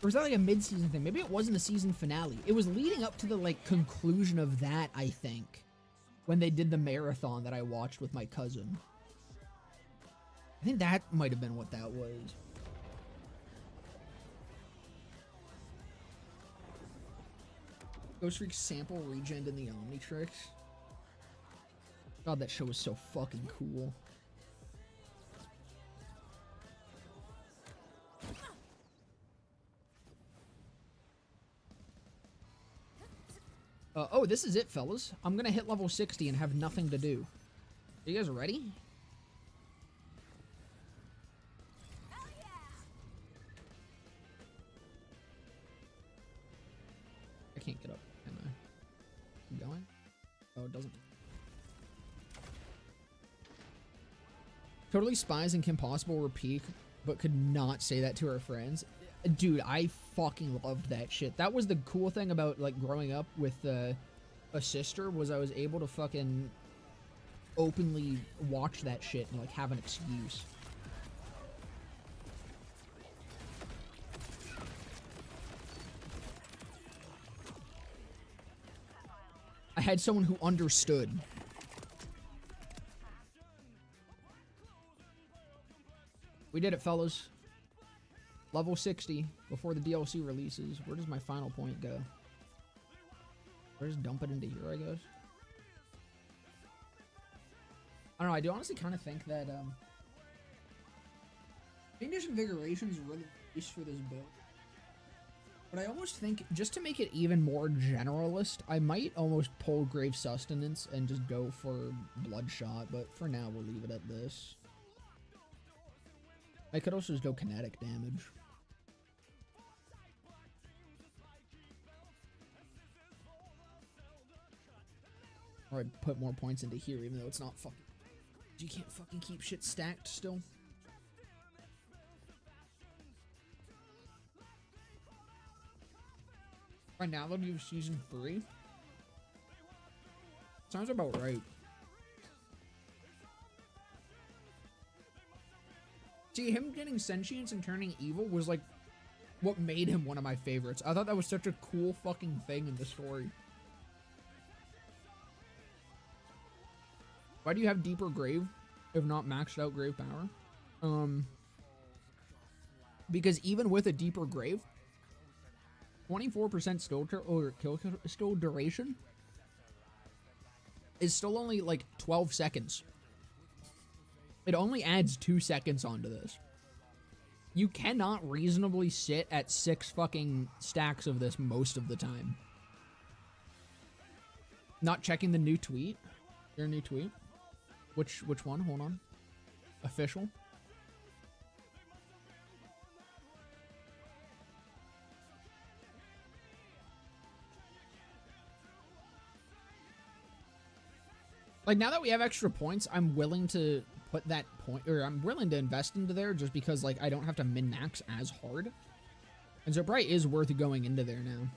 Or was that like a mid-season thing? Maybe it wasn't a season finale. It was leading up to the, like, conclusion of that, I think. When they did the marathon that I watched with my cousin. I think that might have been what that was. Ghost Freak sample regen in the Omnitrix. God, that show was so fucking cool. Oh, this is it, fellas. I'm gonna hit level 60 and have nothing to do. Are you guys ready? I can't get up, can I? Keep going? Oh, it doesn't. Totally Spies and Kim Possible were peak, but could not say that to our friends. Dude, I fucking loved that shit. That was the cool thing about, like, growing up with a sister, was I was able to fucking openly watch that shit and, like, have an excuse. I had someone who understood. We did it, fellas. Level 60 before the DLC releases. Where does my final point go? Or just dump it into here, I guess. I don't know, I do honestly kind of think that Fiendish Invigoration is really nice for this build. But I almost think, just to make it even more generalist, I might almost pull Grave Sustenance and just go for Bloodshot, but for now we'll leave it at this. I could also just go kinetic damage. Or I'd put more points into here, even though it's not fucking... You can't fucking keep shit stacked still. Right now, they'll do season 3. Sounds about right. See, him getting sentience and turning evil was like what made him one of my favorites. I thought that was such a cool fucking thing in the story. Why do you have deeper grave if not maxed out grave power? Because even with a deeper grave, 24% skill duration is still only like 12 seconds. It only adds 2 seconds onto this. You cannot reasonably sit at 6 fucking stacks of this most of the time. Not checking the new tweet. Your new tweet? Which one? Hold on. Official. Like, now that we have extra points, I'm willing to put that point, or I'm willing to invest into there just because, like, I don't have to min-max as hard. And so it probably is worth going into there now.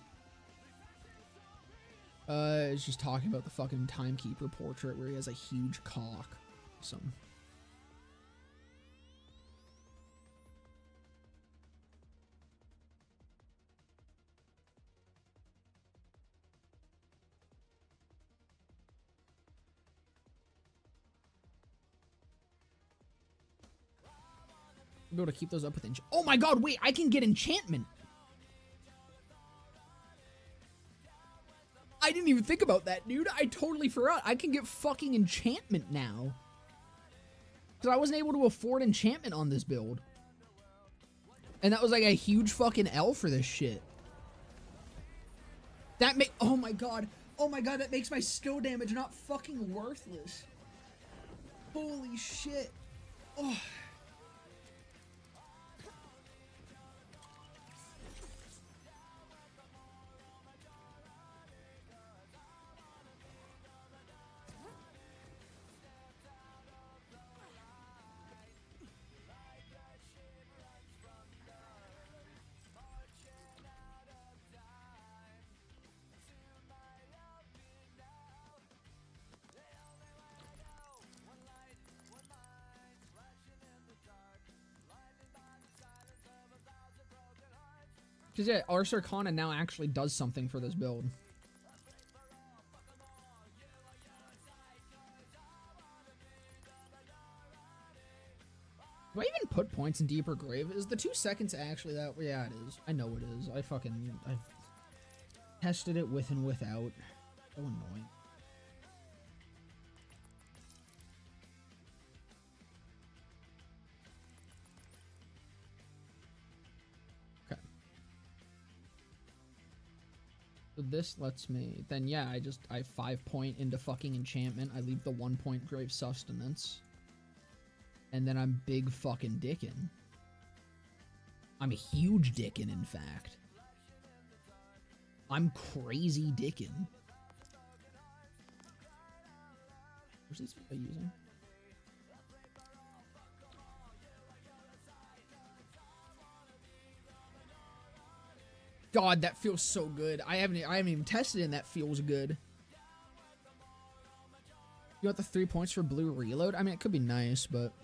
It's just talking about the fucking timekeeper portrait where he has a huge cock. Awesome. Be able to keep those up with oh my god, wait, I can get enchantment. I didn't even think about that, dude. I totally forgot. I can get fucking enchantment now. Because I wasn't able to afford enchantment on this build. And that was like a huge fucking L for this shit. That oh my god. Oh my god, that makes my skill damage not fucking worthless. Holy shit. Oh. Because, yeah, Ars Arcana now actually does something for this build. Do I even put points in Deeper Grave? Is the 2 seconds actually that? Yeah, it is. I know it is. I've tested it with and without. So annoying. So this lets me, then yeah, I 5 point into fucking enchantment. I leave the 1 point grave sustenance. And then I'm big fucking dickin'. I'm a huge dickin', in fact. I'm crazy dickin'. What's these people using? God, that feels so good. I haven't even tested it, and that feels good. You want the 3 points for blue reload? I mean, it could be nice, but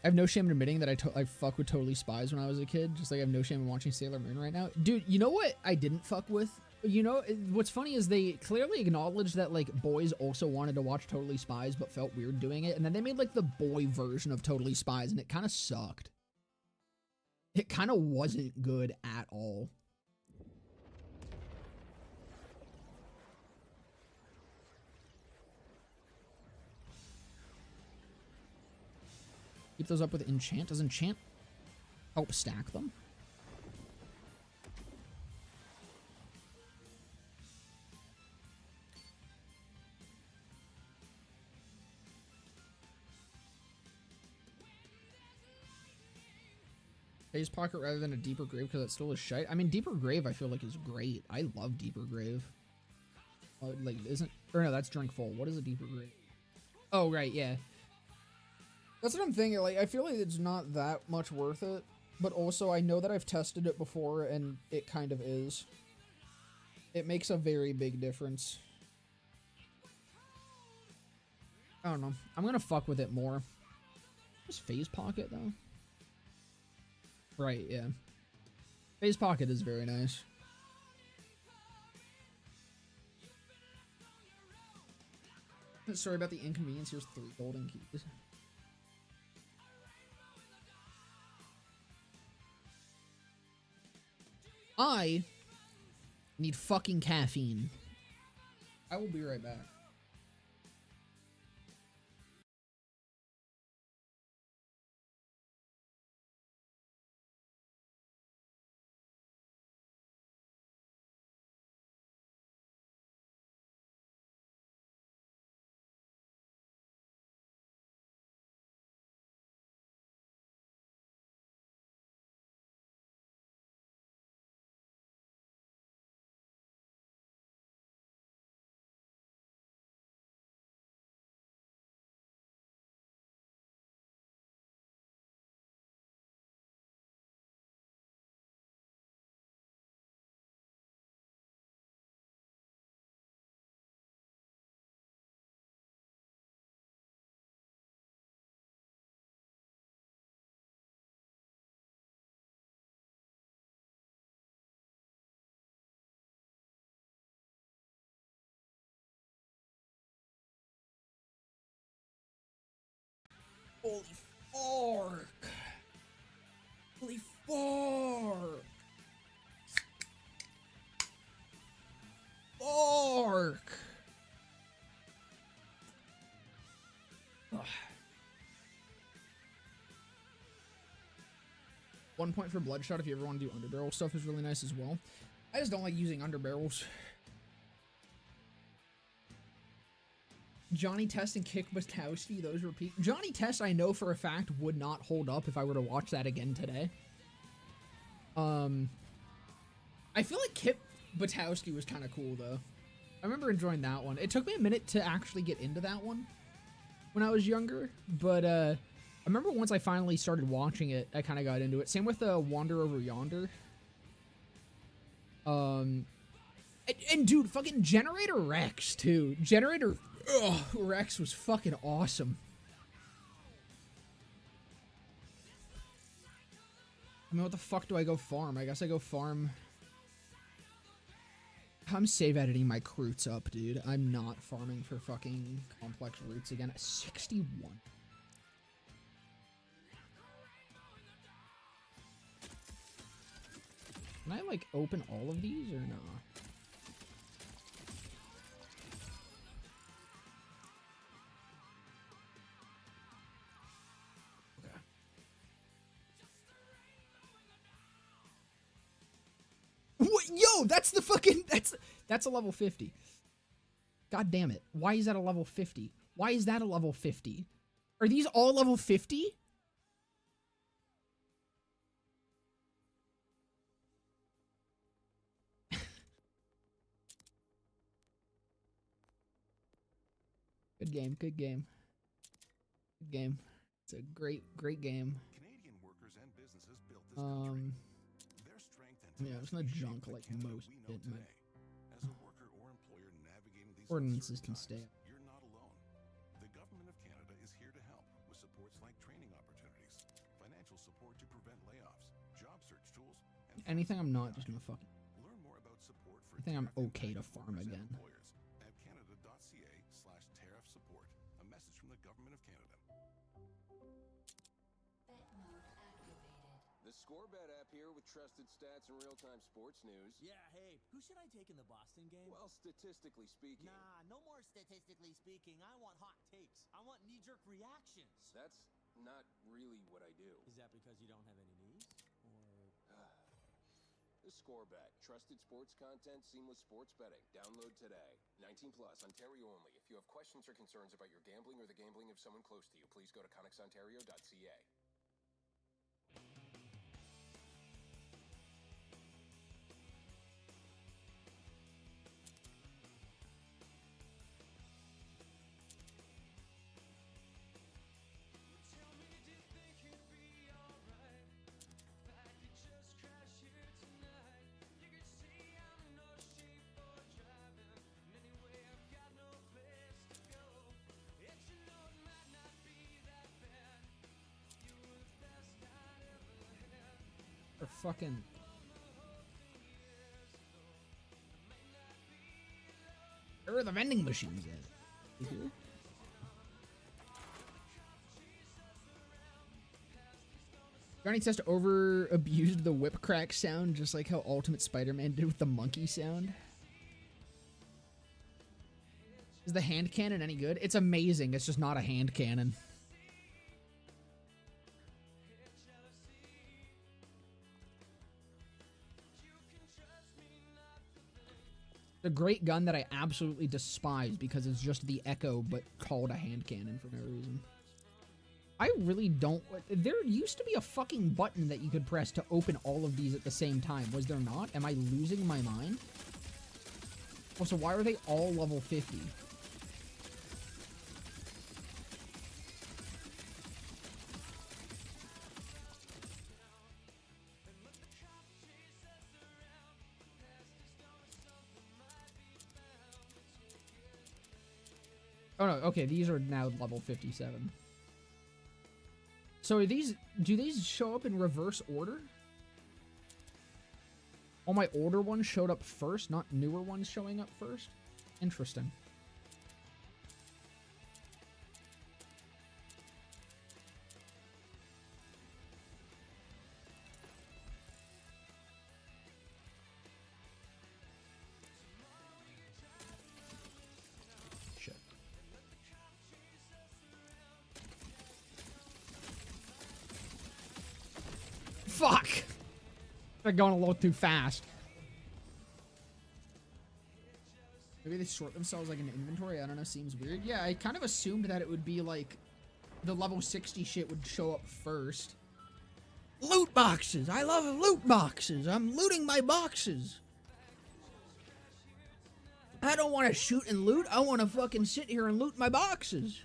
I have no shame in admitting that I fuck with Totally Spies when I was a kid. Just like I have no shame in watching Sailor Moon right now. Dude, you know what I didn't fuck with? You know, what's funny is they clearly acknowledged that, like, boys also wanted to watch Totally Spies but felt weird doing it. And then they made, like, the boy version of Totally Spies, and it kind of sucked. It kind of wasn't good at all. Keep those up with enchant. Does enchant help stack them? Phase Pocket rather than a Deeper Grave because it's still a shite. I mean, Deeper Grave I feel like is great. I love Deeper Grave. Like, isn't... Or no, that's Drink Full. What is a Deeper Grave? Oh, right, yeah. That's what I'm thinking. Like, I feel like it's not that much worth it. But also, I know that I've tested it before, and it kind of is. It makes a very big difference. I don't know. I'm gonna fuck with it more. What's Phase Pocket, though? Right, yeah. Phase Pocket is very nice. Sorry about the inconvenience. Here's 3 golden keys. I need fucking caffeine. I will be right back. Holy fork! Holy fork! Fork! Ugh. 1 point for Bloodshot if you ever want to do underbarrel stuff is really nice as well. I just don't like using underbarrels. Johnny Test and Kick Bukowski, those repeat. Johnny Test, I know for a fact, would not hold up if I were to watch that again today. I feel like Kick Bukowski was kind of cool, though. I remember enjoying that one. It took me a minute to actually get into that one when I was younger, but I remember once I finally started watching it, I kind of got into it. Same with Wander Over Yonder. And dude, fucking Generator Rex, too. Rex was fucking awesome. I mean, what the fuck do I go farm? I guess I go farm. I'm save editing my roots up, dude. I'm not farming for fucking complex roots again. 61. Can I, like, open all of these or no? What? Yo, that's the fucking, that's a level 50. God damn it. Why is that a level 50? Why is that a level 50? Are these all level 50? Good game, good game. Good game. It's a great game. Canadian workers and businesses built this country. Their strength and Yeah, it's not junk like most we know today. As a worker or employer navigating these ordinances can stay. You're not alone. The government of Canada is here to help with supports like training opportunities, financial support to prevent layoffs, job search tools, and Anything I'm not just gonna fucking. learn more about support for I think I'm okay to farm again. at canada.ca/tariff support. A message from the government of Canada. The Scorebet app here with trusted stats and real-time sports news. Yeah, hey, who should I take in the Boston game? Well, statistically speaking. Nah, no more statistically speaking. I want hot takes. I want knee-jerk reactions. That's not really what I do. Is that because you don't have any knees? Or... The Scorebet. Trusted sports content, seamless sports betting. Download today. 19 plus, Ontario only. If you have questions or concerns about your gambling or the gambling of someone close to you, please go to connexontario.ca. Or fucking... Where are the vending machines at? Here? Johnny Test over abused the whip crack sound just like how Ultimate Spider-Man did with the monkey sound. Is the hand cannon any good? It's amazing. It's just not a hand cannon. A great gun that I absolutely despise because it's just the Echo but called a hand cannon for no reason. I really don't... There used to be a fucking button that you could press to open all of these at the same time. Was there not? Am I losing my mind? Also, why are they all level 50? Oh no, okay, these are now level 57. So are these, do these show up in reverse order? All my older ones showed up first, not newer ones showing up first? Interesting. Fuck! They're going a little too fast. Maybe they sort themselves like an inventory. I don't know. Seems weird. Yeah, I kind of assumed that it would be like the level 60 shit would show up first. Loot boxes! I love loot boxes! I'm looting my boxes! I don't want to shoot and loot. I want to fucking sit here and loot my boxes.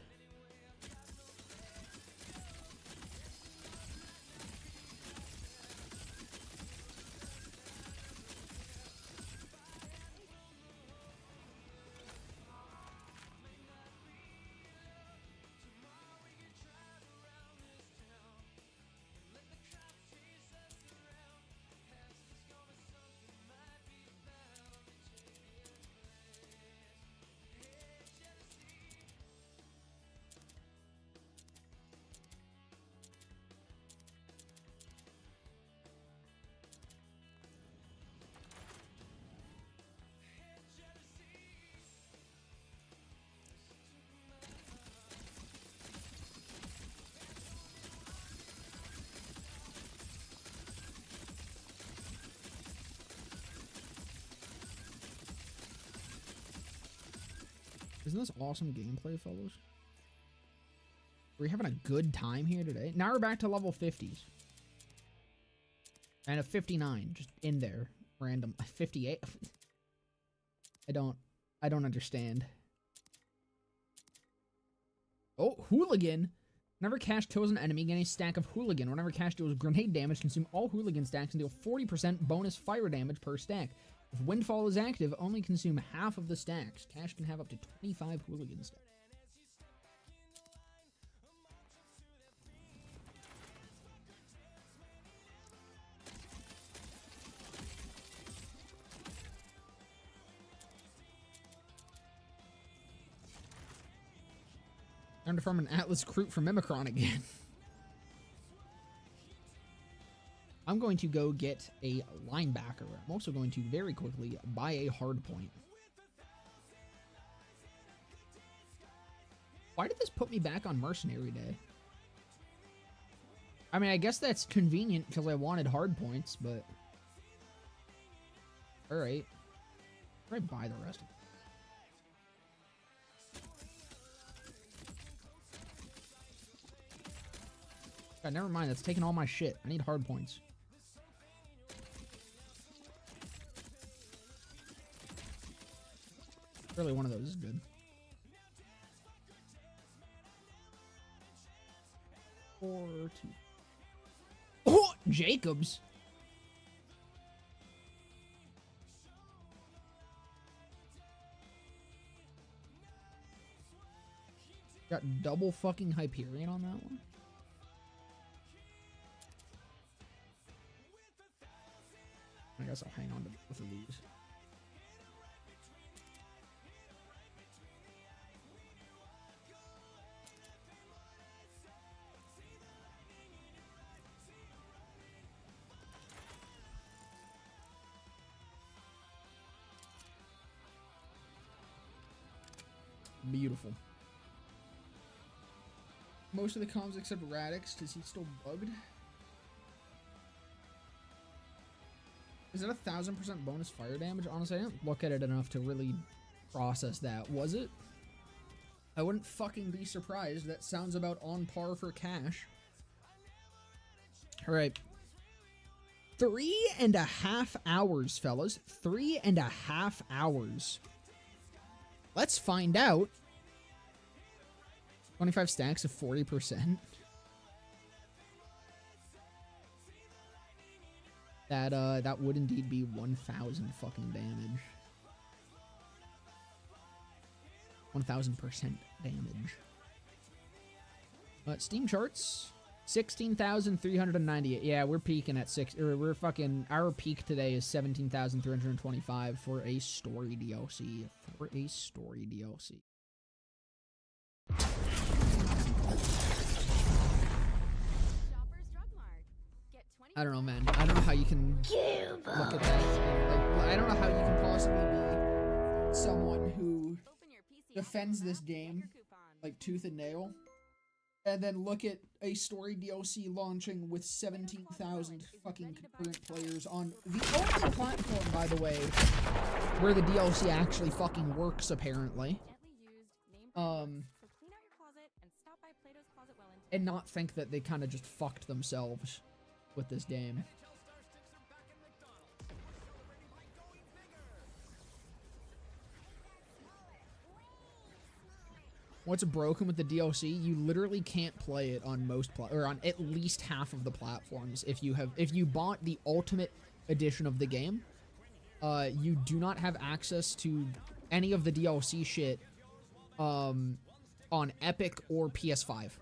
Isn't this awesome gameplay, fellas? We're having a good time here today. Now we're back to level 50s. And a 59, just in there. Random. 58? I don't understand. Oh, Hooligan! Whenever Cash kills an enemy, gain a stack of Hooligan. Whenever Cash deals grenade damage, consume all Hooligan stacks and deal 40% bonus fire damage per stack. If Windfall is active, only consume half of the stacks. Cash can have up to 25 Hooligan stacks. Time to farm an Atlas Recruit for Mimicron again. I'm going to go get a linebacker. I'm also going to very quickly buy a hard point. Why did this put me back on Mercenary Day? I mean, I guess that's convenient because I wanted hard points, but... Alright. Right, buy the rest of it. God, never mind. That's taking all my shit. I need hard points. Really, one of those is good. 4, 2. Oh, Jacobs. Got double fucking Hyperion on that one. I guess I'll hang on to both of these. Beautiful. Most of the comms except Radix. Is he still bugged? Is it 1,000% bonus fire damage? Honestly, I didn't look at it enough to really process that. Was it? I wouldn't fucking be surprised. That sounds about on par for cash. Alright. 3.5 hours, fellas. 3.5 hours. Let's find out. 25 stacks of 40%. That would indeed be 1,000 fucking damage. 1,000% damage. Steam charts. 16,398. Yeah, we're peaking at we're fucking, our peak today is 17,325 for a story DLC. I don't know, man. I don't know how you can look at that. Like, I don't know how you can possibly be someone who defends this game like tooth and nail, and then look at a story DLC launching with 17,000 fucking concurrent players on the only platform, by the way, where the DLC actually fucking works, apparently. And not think that they kind of just fucked themselves with this game. What's broken with the DLC? You literally can't play it on most or on at least half of the platforms. If you bought the ultimate edition of the game, you do not have access to any of the DLC shit on Epic or PS5.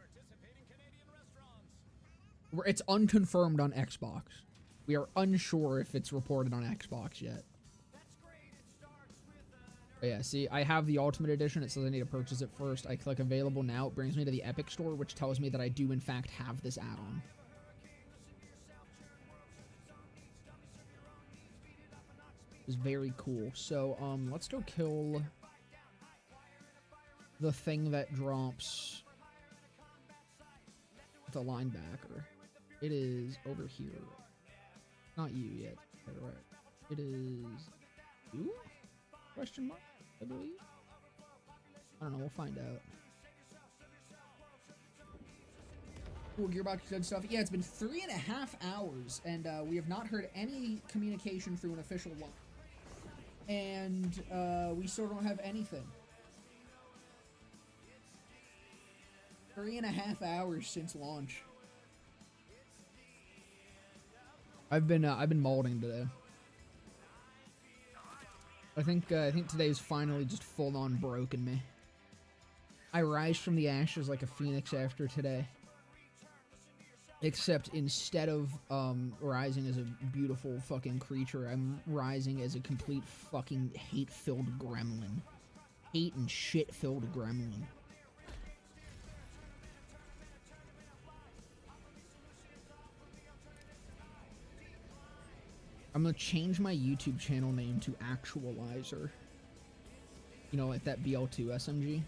It's unconfirmed on Xbox. We are unsure if it's reported on Xbox yet. But yeah, see, I have the Ultimate Edition. It says I need to purchase it first. I click available now. It brings me to the Epic Store, which tells me that I do, in fact, have this add-on. It's very cool. So, let's go kill the thing that drops the linebacker. It is over here. Not you yet. Right. It is you? Question mark, I believe. I don't know. We'll find out. Cool, Gearbox good stuff. Yeah, it's been 3.5 hours, and we have not heard any communication through an official line. And we still don't have anything. 3.5 hours since launch. I've been molding today. I think today's finally just full on broken me. I rise from the ashes like a phoenix after today. Except instead of rising as a beautiful fucking creature, I'm rising as a complete fucking hate-filled gremlin. Hate and shit-filled gremlin. I'm gonna change my YouTube channel name to Actualizer. You know, like that BL2 SMG.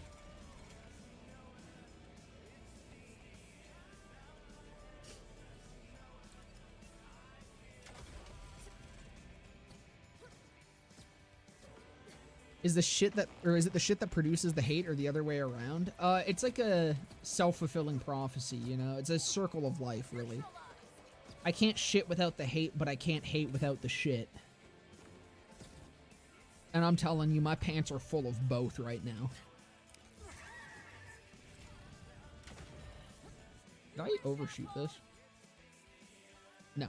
Is the shit that, or is it the shit that produces the hate, or the other way around? It's like a self-fulfilling prophecy, you know? It's a circle of life, really. I can't shit without the hate, but I can't hate without the shit. And I'm telling you, my pants are full of both right now. Did I overshoot this? No.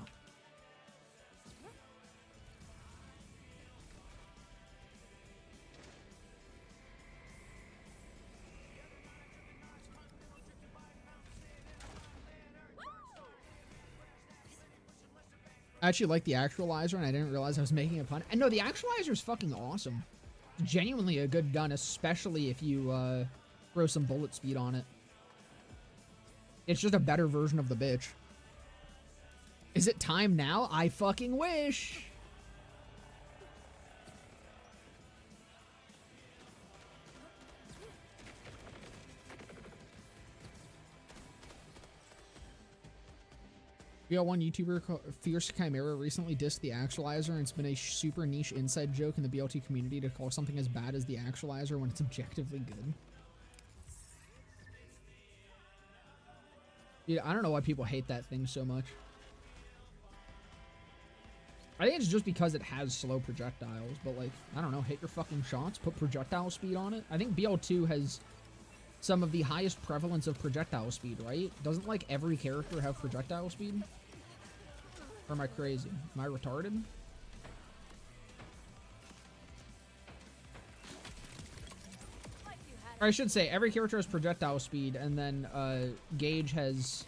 I actually like the actualizer, and I didn't realize I was making a pun. And no, the actualizer is fucking awesome. Genuinely a good gun, especially if you throw some bullet speed on it. It's just a better version of the bitch. Is it time now? I fucking wish. BL1 YouTuber Fierce Chimera recently dissed the actualizer, and it's been a super niche inside joke in the BLT community to call something as bad as the actualizer when it's objectively good. Yeah, I don't know why people hate that thing so much. I think it's just because it has slow projectiles, but like, I don't know, hit your fucking shots, put projectile speed on it. I think BL2 has some of the highest prevalence of projectile speed, right? Doesn't like every character have projectile speed? Or am I crazy? Am I retarded? Or I should say, every character has projectile speed, and then Gage has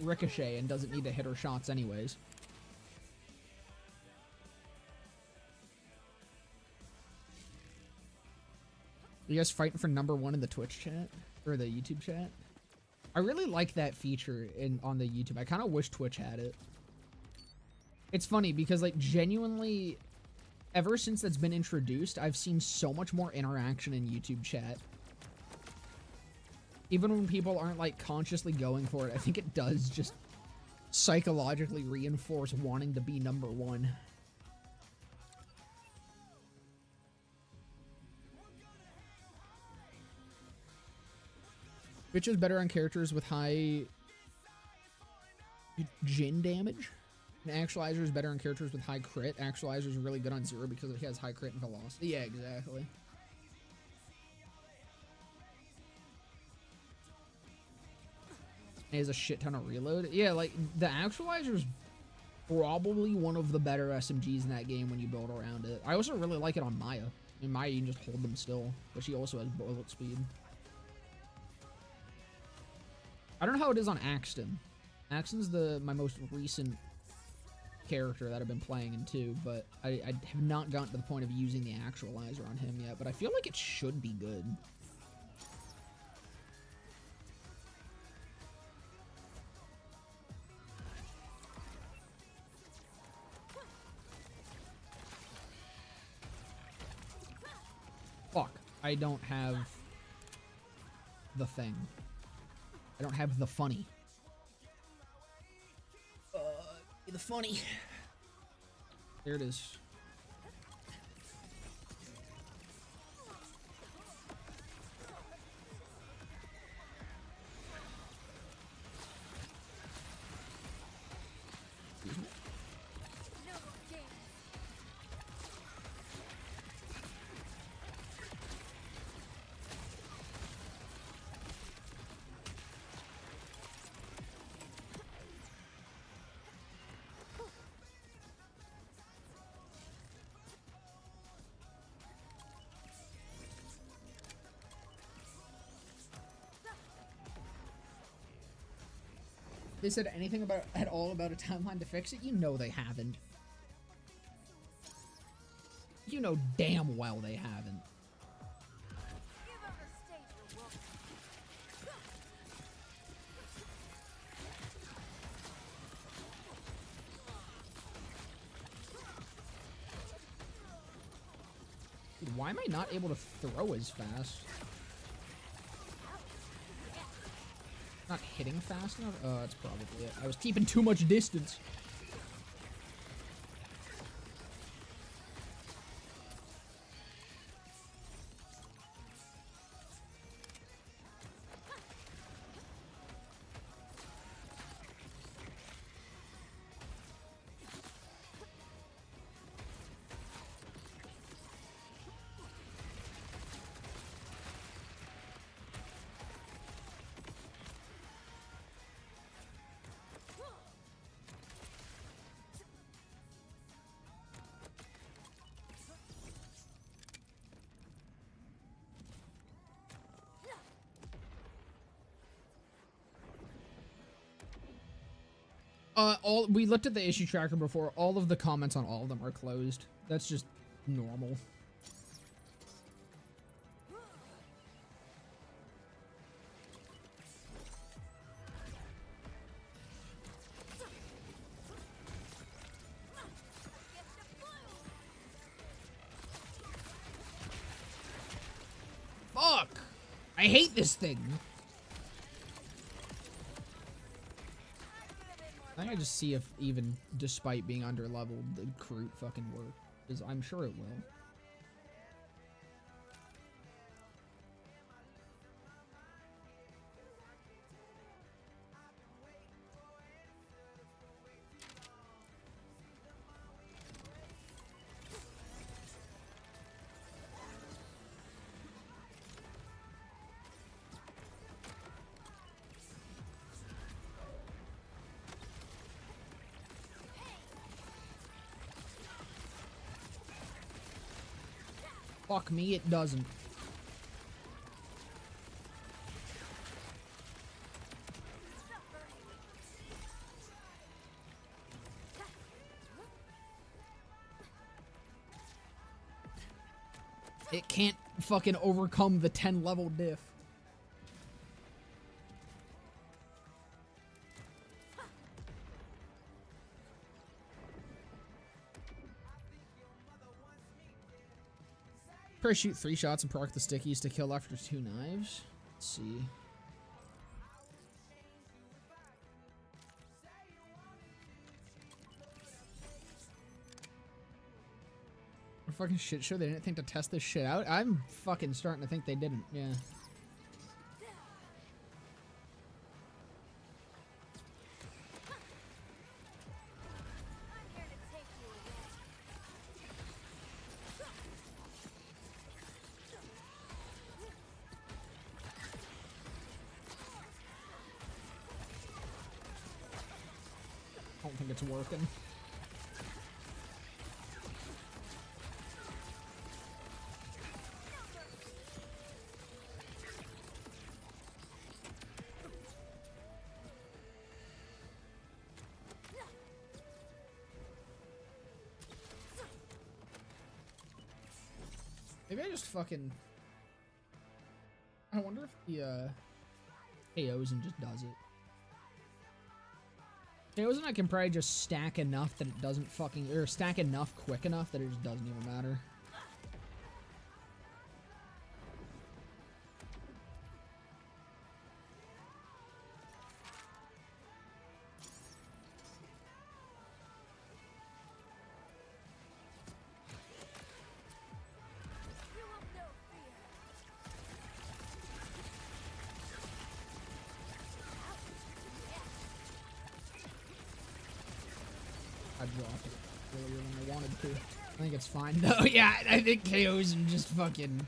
ricochet and doesn't need to hit her shots anyways. You guys fighting for #1 in the Twitch chat? Or the YouTube chat? I really like that feature on the YouTube. I kind of wish Twitch had it. It's funny because, like, genuinely, ever since that's been introduced, I've seen so much more interaction in YouTube chat. Even when people aren't, like, consciously going for it, I think it does just psychologically reinforce wanting to be #1. Bitch is better on characters with high Jin damage. And Actualizer is better on characters with high crit. Actualizer is really good on 0 because it has high crit and velocity. Yeah, exactly. It has a shit ton of reload. Yeah, like, the Actualizer is probably one of the better SMGs in that game when you build around it. I also really like it on Maya. In Maya, you can just hold them still, but she also has bullet speed. I don't know how it is on Axton. Axton's my most recent character that I've been playing in too, but I have not gotten to the point of using the actualizer on him yet, but I feel like it should be good. Fuck, I don't have the thing. I don't have the funny. The funny. There it is. They said anything at all about a timeline to fix it? You know they haven't. You know damn well they haven't. Dude, why am I not able to throw as fast? Not hitting fast enough? Oh, that's probably it. I was keeping too much distance. We looked at the issue tracker before. All of the comments on all of them are closed. That's just normal. Fuck! I hate this thing. I gotta just see if even despite being underleveled, the Kroot fucking work. Because I'm sure it will. Fuck me, it doesn't. It can't fucking overcome the 10 level diff. Probably shoot 3 shots and proc the stickies to kill after 2 knives. Let's see. A fucking shit show. They didn't think to test this shit out. I'm fucking starting to think they didn't. Yeah. I don't think it's working. Maybe I just fucking... I wonder if the, KOs and just does it. KOs and I can probably just stack enough that it doesn't fucking... Or stack enough quick enough that it just doesn't even matter. I dropped it earlier than I wanted to. I think it's fine though. Yeah, I think KOs and just fucking...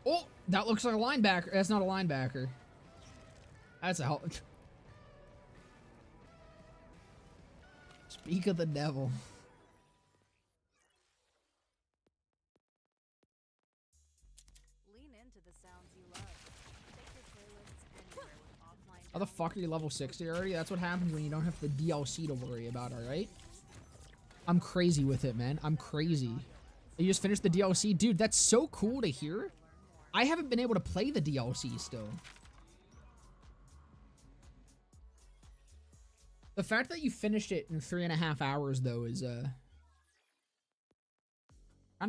Oh! That looks like a linebacker. That's not a linebacker. That's a hell... Speak of the devil. How the fuck are you level 60 already? That's what happens when you don't have the DLC to worry about, alright? I'm crazy with it, man. I'm crazy. You just finished the DLC? Dude, that's so cool to hear. I haven't been able to play the DLC still. The fact that you finished it in 3.5 hours, though, is, kind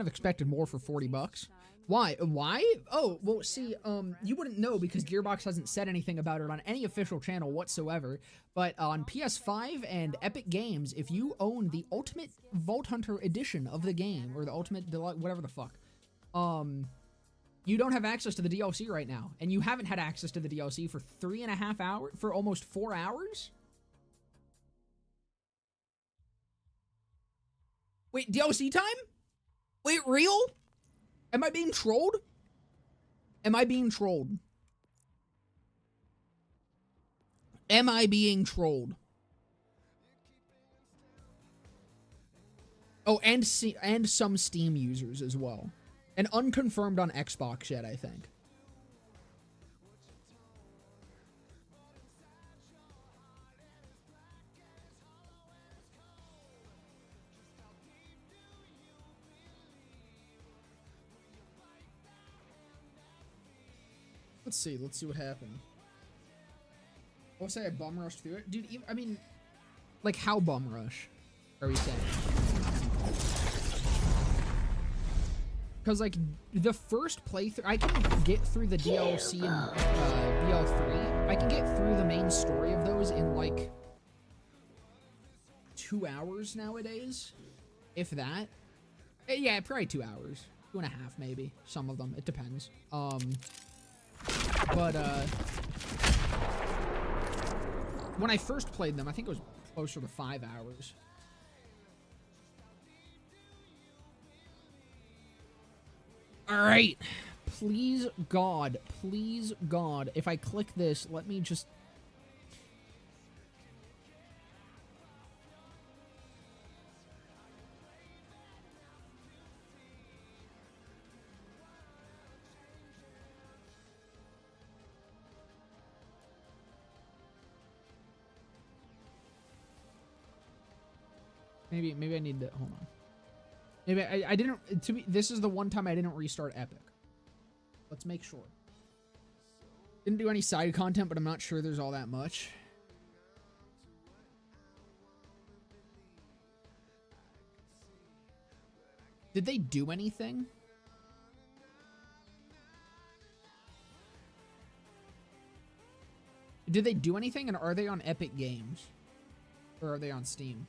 of expected more for 40 bucks. Why? Why? Oh, well, see, you wouldn't know because Gearbox hasn't said anything about it on any official channel whatsoever, but on PS5 and Epic Games, if you own the Ultimate Vault Hunter edition of the game, or the Ultimate, whatever the fuck, you don't have access to the DLC right now, and you haven't had access to the DLC for 3.5 hours, for almost 4 hours? Wait, DLC time? Wait, real? Am I being trolled? Am I being trolled? Am I being trolled? Oh, and some Steam users as well. And unconfirmed on Xbox yet, I think. Let's see what happened. I'll say I bum rushed through it. Dude, I mean, like, how bum rush are we saying? Because, like, the first playthrough, I can get through the DLC and BL3. I can get through the main story of those in, like, 2 hours nowadays. If that. Yeah, probably 2 hours. 2.5, maybe. Some of them. It depends. But, when I first played them, I think it was closer to 5 hours. Alright. Please, God. Please, God. If I click this, let me just... Maybe I need to... Hold on. Maybe I didn't... To me, this is the one time I didn't restart Epic. Let's make sure. Didn't do any side content, but I'm not sure there's all that much. Did they do anything? Did they do anything, and are they on Epic Games? Or are they on Steam?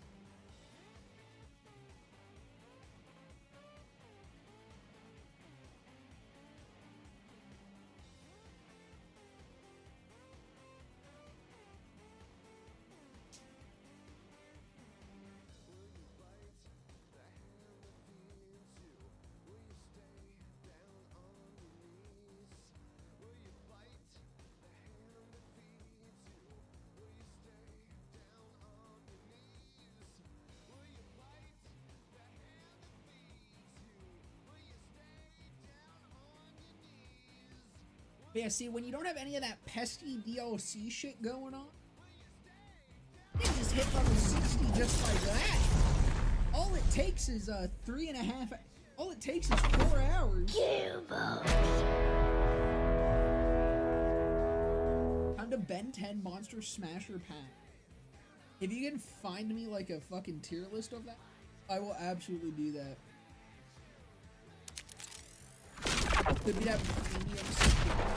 Yeah, see, when you don't have any of that pesky DLC shit going on, you just hit level 60 just like that. All it takes is 3.5. All it takes is 4 hours. Time to Ben 10 Monster Smasher pack. If you can find me like a fucking tier list of that, I will absolutely do that. Could be that premium support.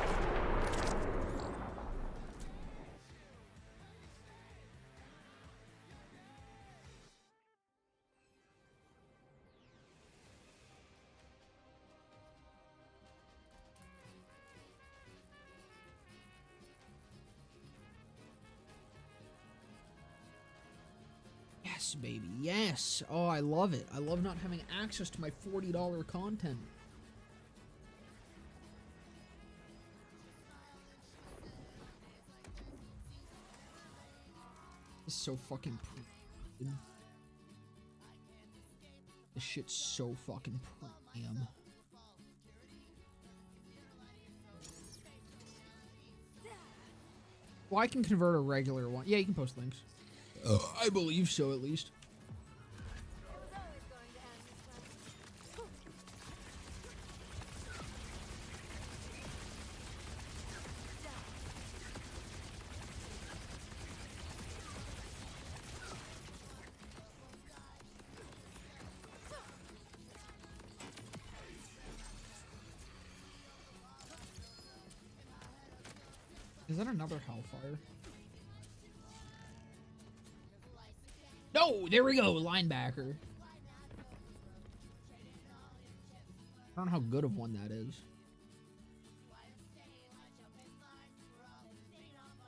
Yes, baby, yes. Oh, I love it. I love not having access to my $40 content. This is so fucking premium. This shit's so fucking premium. Well, I can convert a regular one. Yeah, you can post links. I believe so, at least. Is that another Hellfire? No, there we go, linebacker. I don't know how good of one that is.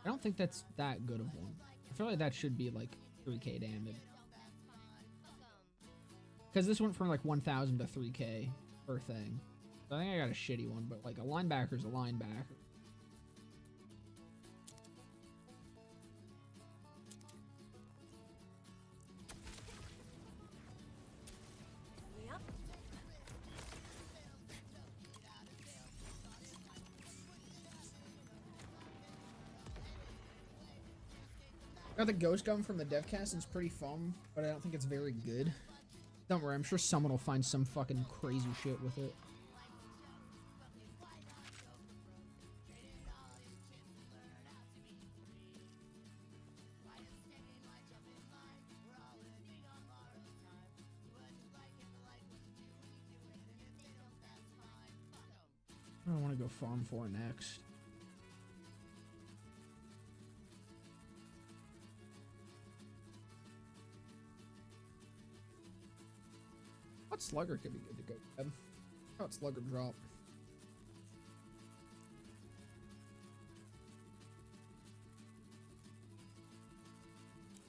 I don't think that's that good of one. I feel like that should be like 3k damage. Because this went from like 1,000 to 3k per thing. So I think I got a shitty one, but like a linebacker's a linebacker. Got the ghost gun from the Devcast, and it's pretty fun, but I don't think it's very good. Don't worry, I'm sure someone will find some fucking crazy shit with it. I don't want to go farm for next. What slugger could be good to go? How about slugger drop?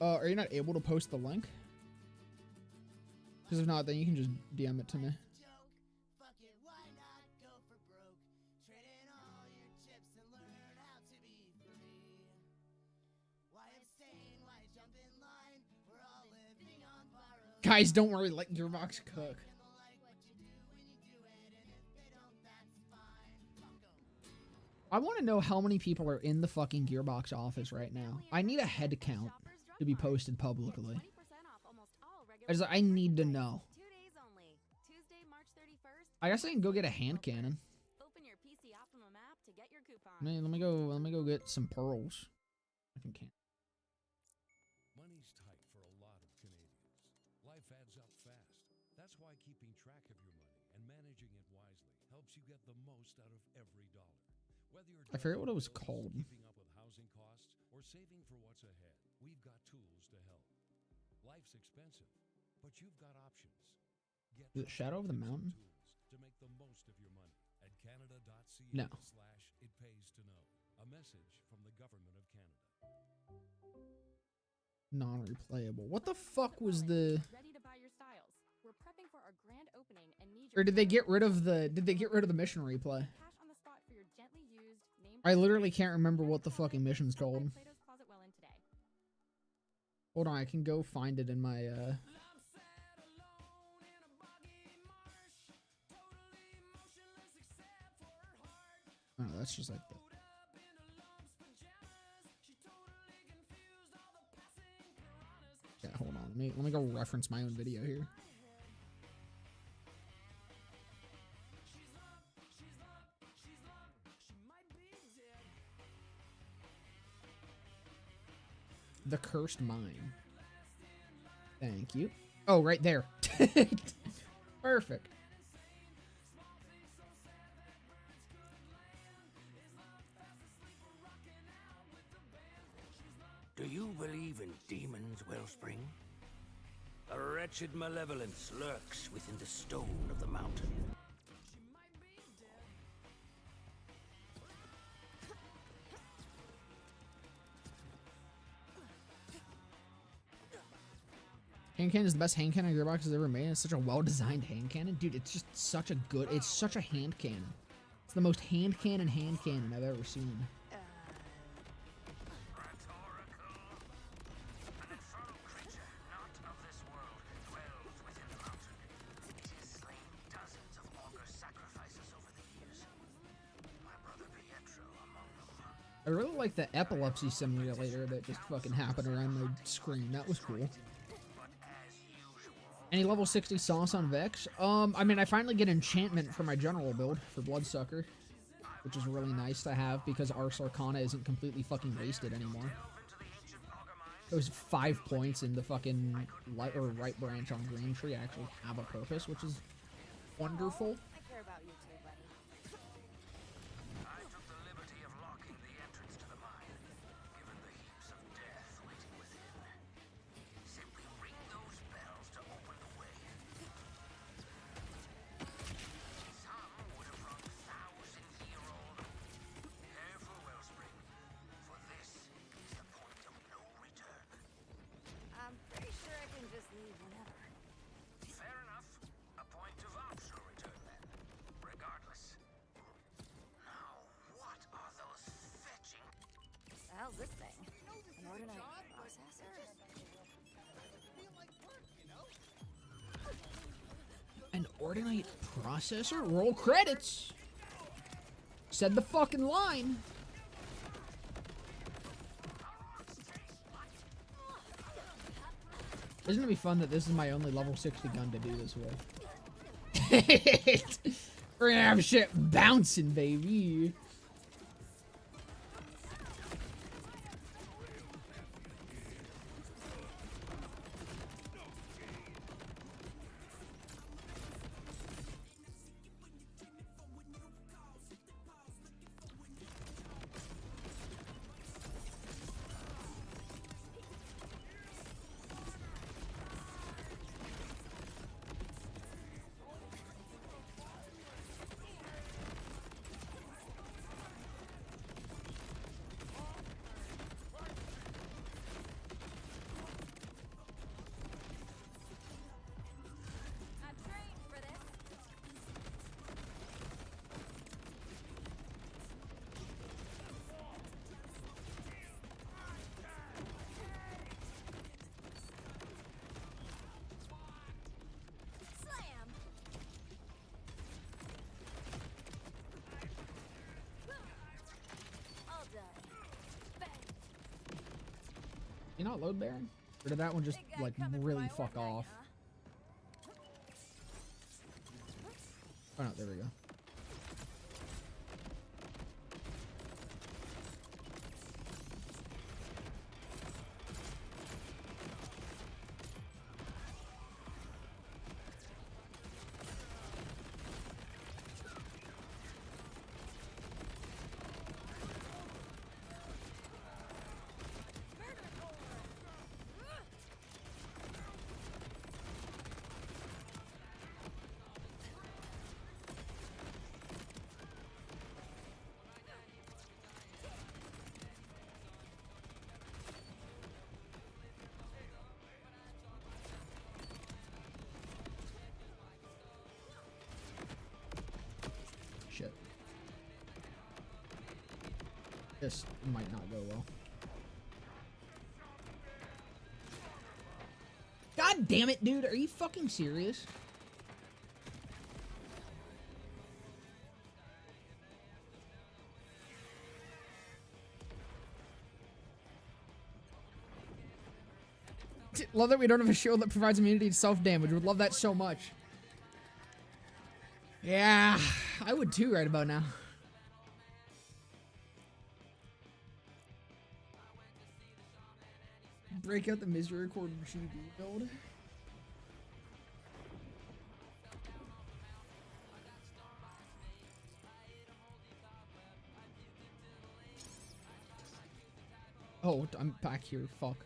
Are you not able to post the link? Because if not, then you can just DM it to me. Guys, don't worry, let Gearbox cook. I want to know how many people are in the fucking Gearbox office right now. I need a head count to be posted publicly. I need to know. I guess I can go get a hand cannon. Man, let me go get some pearls. I can. Money's tight for a lot of Canadians. Life adds up fast. That's why keeping track of your money and managing it wisely helps you get the most out of every dollar. Whether you're I forget what it was called. keeping up with housing costs or saving for what's ahead, we've got tools to help. Life's expensive, but you've got options. Get Is it Shadow of the Mountain? tools to make the most of your money at canada.ca/it No. pays to know. A message from the government of Canada. Non-replayable. What the fuck was the? Ready to buy your styles. We're prepping for our grand opening and need Or did they get rid of the? Did they get rid of the mission replay? cash on the spot for your gently used name. I literally can't remember what the fucking mission's called. Plato's Closet well in today. Hold on, I can go find it in my Oh, that's just like the. Yeah, hold on. Let me go reference my own video here. The Cursed Mine. Thank you. Oh, right there. Perfect. Do you believe in demons, Wellspring? A wretched malevolence lurks within the stone of the mountain. Hand cannon is the best hand cannon Gearbox has ever made. It's such a well-designed hand cannon. Dude, it's just such a good... It's such a hand cannon. It's the most hand cannon I've ever seen. I really like the epilepsy simulator that just fucking happened around my screen. That was cool. Any level 60 sauce on Vex? I mean, I finally get enchantment for my general build for Bloodsucker, which is really nice to have because Ars Arcana isn't completely fucking wasted anymore. It was 5 points in the fucking right branch on Green Tree actually have a purpose, which is wonderful. I care about you too, buddy. I took the liberty of locking the entrance to the mine, given the heaps of death waiting within. Simply ring those bells to open the way. Some would have rung 1,000-year-old. Careful, Wellspring, for this is the point of no return. I'm pretty sure I can just leave whenever. Fair enough. A point of optional return then. Regardless. Now, what are those fetching? How's this thing? An ordinary processor? An Ordinate processor? Roll credits! Said the fucking line! Isn't it be fun that this is my only level 60 gun to do this with? We're gonna have shit bouncing, baby! You not load bearing? Or did that one just like really fuck off? Oh no, there we go. Shit. This might not go well. God damn it, dude. Are you fucking serious? Love that we don't have a shield that provides immunity to self-damage. Would love that so much. Yeah, I would too right about now. Break out the Misericord GB build. Oh, I'm back here. Fuck.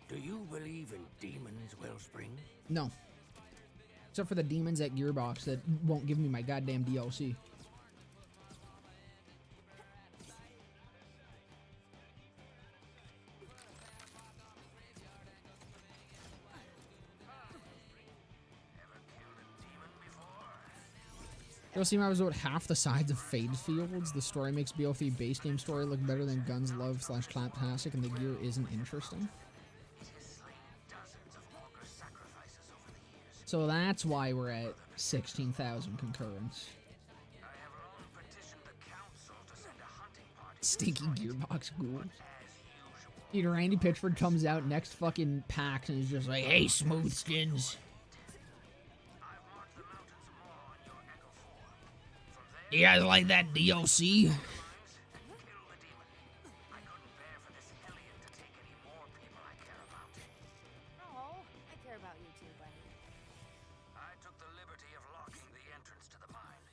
Do you believe in demons, Wellspring? No. Except for the demons at Gearbox that won't give me my goddamn DLC. You'll see, I was about half the sides of Fade Fields. The story makes BO3 base game story look better than Guns Love / Claptastic, and the gear isn't interesting. So that's why we're at 16,000 concurrents. Stinky Gearbox ghouls. Dude, Randy Pitchford comes out next fucking PAX and is just like, hey, smooth skins. You guys like that DLC? Oh, I care about you too, buddy. I took the liberty of locking the entrance to the mine,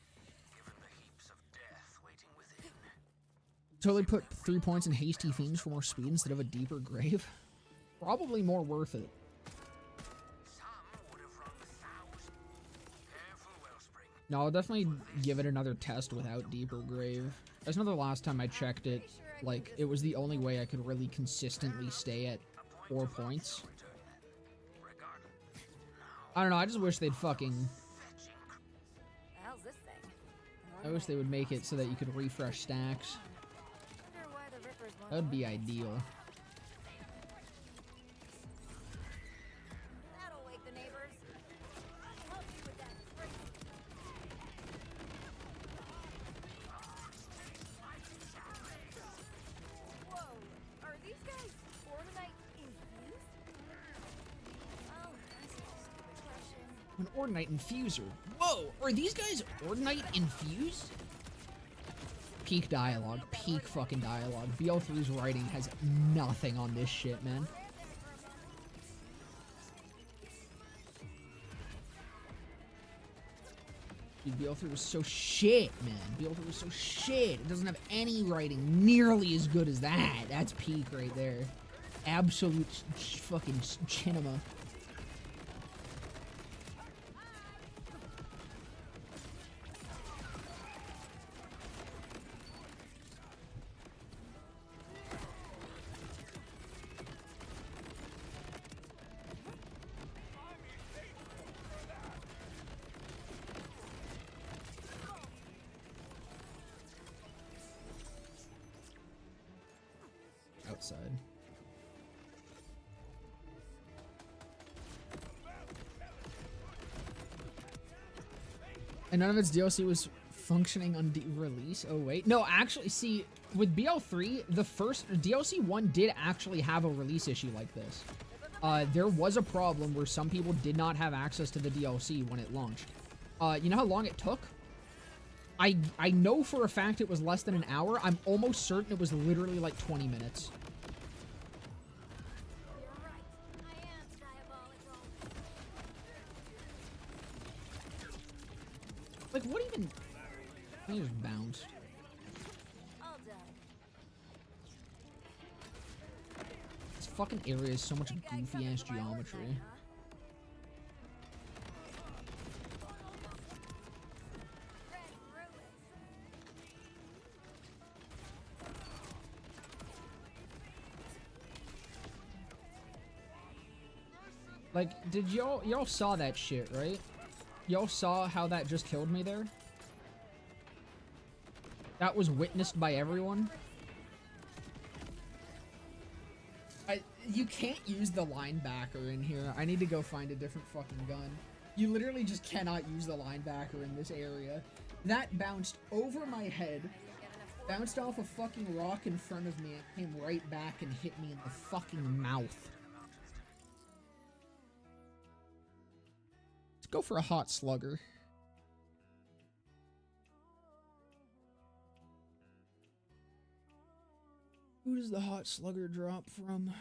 given the heaps of death waiting within. Totally put 3 points in Hasty Themes for more speed instead of a deeper grave. Probably more worth it. No, I'll definitely give it another test without Deeper Grave. I just know the last time I checked it, like, it was the only way I could really consistently stay at 4 points. I don't know, I just wish they'd fucking... The hell's this thing? I wish they would make it so that you could refresh stacks. That would be ideal. That'll wake the neighbors. I'll help you with that. Whoa, are these guys Fortnite infused? Oh, that's a stupid question. An Ordinite Infuser. Whoa, are these guys Ordinite infused? Peak dialogue. Peak fucking dialogue. BO3's writing has nothing on this shit, man. Dude, BO3 was so shit, man. BO3 was so shit. It doesn't have any writing nearly as good as that. That's peak right there. Absolute fucking cinema. outside. And none of its DLC was functioning on release. Oh wait, no, actually, see, with BL3, the first DLC 1 did actually have a release issue like this. There was a problem where some people did not have access to the DLC when it launched. You know how long it took? I know for a fact it was less than an hour. I'm almost certain it was literally like 20 minutes. Like, what even? I just bounced. This fucking area is so much goofy ass geometry. Like, did y'all saw that shit, right? Y'all saw how that just killed me there? That was witnessed by everyone. You can't use the linebacker in here. I need to go find a different fucking gun. You literally just cannot use the linebacker in this area. That bounced over my head, bounced off a fucking rock in front of me, and came right back and hit me in the fucking mouth. Go for a hot slugger. Who does the hot slugger drop from?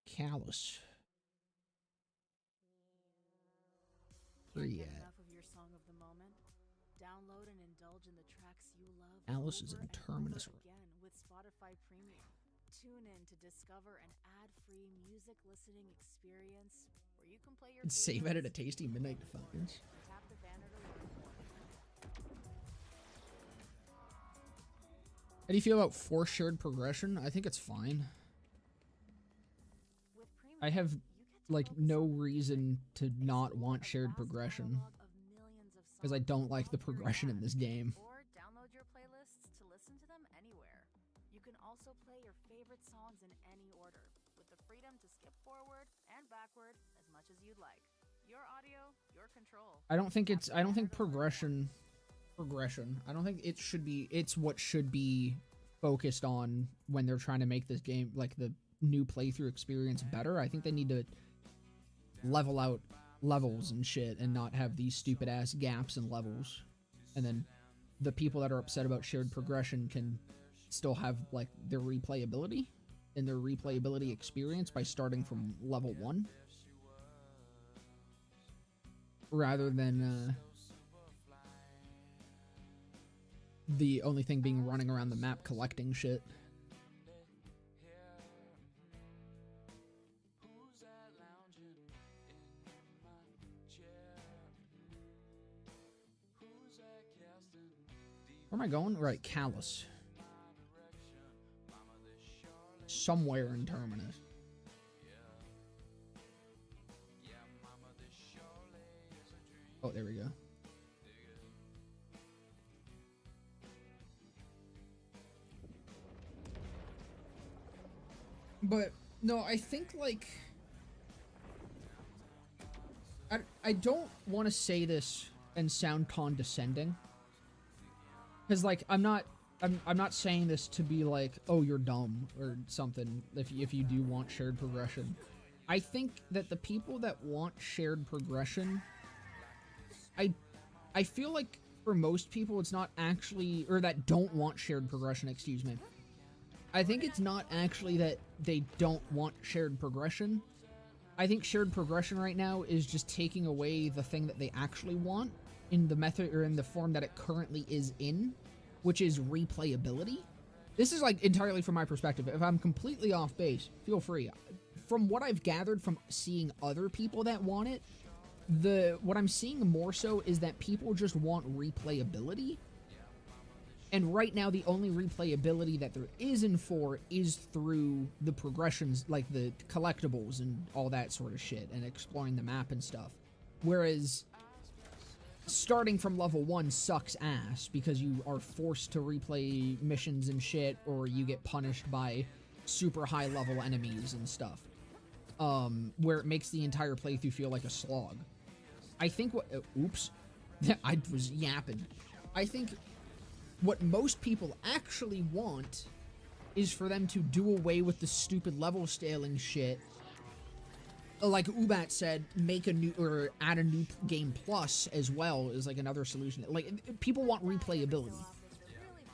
Callous. Where you at? Download and indulge in the tracks you love. Alice is in Terminus. Again with Spotify Premium. Tune in to discover an ad-free music listening experience where you can play your And save it at a tasty midnight defiance. Tap the banner to learn more. How do you feel about forced shared progression? I think it's fine. I have like no reason to not want shared progression because I don't like the progression in this game. Or download your playlists to listen to them anywhere. You can also play your favorite songs in any order with the freedom to skip forward and backward as much as you'd like. Your audio, your control. I don't think progression. I don't think it should be, it's what should be focused on when they're trying to make this game, like the new playthrough experience, better. I think they need to level out levels and shit and not have these stupid ass gaps in levels. And then the people that are upset about shared progression can still have like their replayability and their replayability experience by starting from level 1 rather than the only thing being running around the map collecting shit. Where am I going? Right, Callous. Somewhere in Terminus. Oh, there we go. But, no, I think, like... I don't want to say this and sound condescending. Because, like, I'm not saying this to be like, oh, you're dumb or something if you do want shared progression. I think that the people that want shared progression, I feel like for most people it's not actually, or that don't want shared progression, excuse me. I think it's not actually that they don't want shared progression. I think shared progression right now is just taking away the thing that they actually want in the method or in the form that it currently is in, which is replayability. This is like entirely from my perspective. If I'm completely off base, feel free. From what I've gathered from seeing other people that want it, what I'm seeing more so is that people just want replayability. And right now, the only replayability that there is in 4 is through the progressions, like the collectibles and all that sort of shit, and exploring the map and stuff. Whereas starting from level 1 sucks ass because you are forced to replay missions and shit, or you get punished by super high level enemies and stuff. Where it makes the entire playthrough feel like a slog. I think what... oops. I was yapping. I think what most people actually want is for them to do away with the stupid level scaling shit. Like Ubat said, make a new, or add a new game plus as well is like another solution. Like, people want replayability.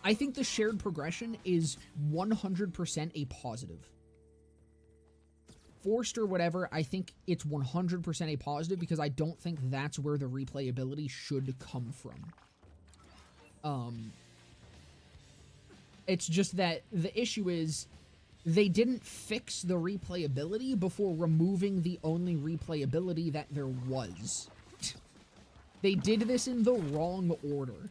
I think the shared progression is 100% a positive. Forced or whatever, I think it's 100% a positive because I don't think that's where the replayability should come from. It's just that the issue is they didn't fix the replayability before removing the only replayability that there was. They did this in the wrong order,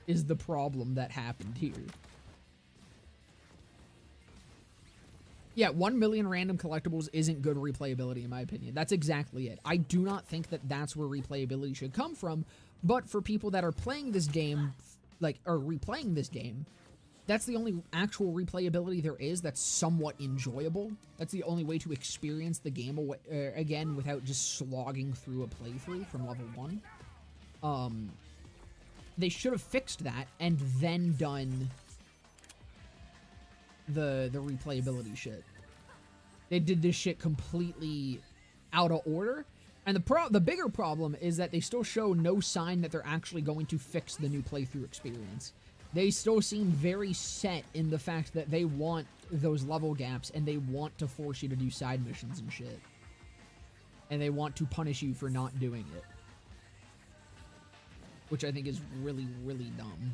is the problem that happened here. Yeah, 1 million random collectibles isn't good replayability in my opinion. That's exactly it. I do not think that that's where replayability should come from, but for people that are playing this game, like, or replaying this game, that's the only actual replayability there is that's somewhat enjoyable. That's the only way to experience the game again without just slogging through a playthrough from level 1. They should have fixed that and then done the replayability shit. They did this shit completely out of order. And the bigger problem is that they still show no sign that they're actually going to fix the new playthrough experience. They still seem very set in the fact that they want those level gaps and they want to force you to do side missions and shit. And they want to punish you for not doing it. Which I think is really, really dumb.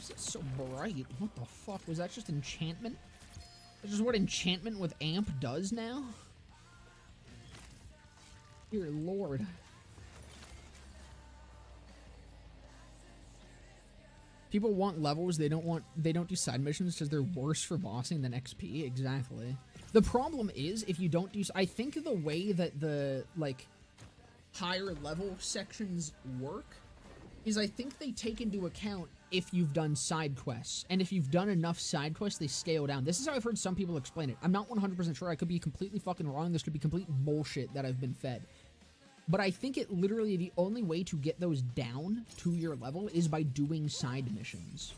It's so bright. What the fuck? Was that just enchantment? That's just what enchantment with amp does now? Dear lord. People want levels, they don't do side missions because they're worse for bossing than XP. Exactly. The problem is if you don't do, I think the way that the like higher level sections work is I think they take into account if you've done side quests, and if you've done enough side quests, they scale down. This is how I've heard some people explain it. I'm not 100% sure. I could be completely fucking wrong. This could be complete bullshit that I've been fed. But I think it literally, the only way to get those down to your level is by doing side missions.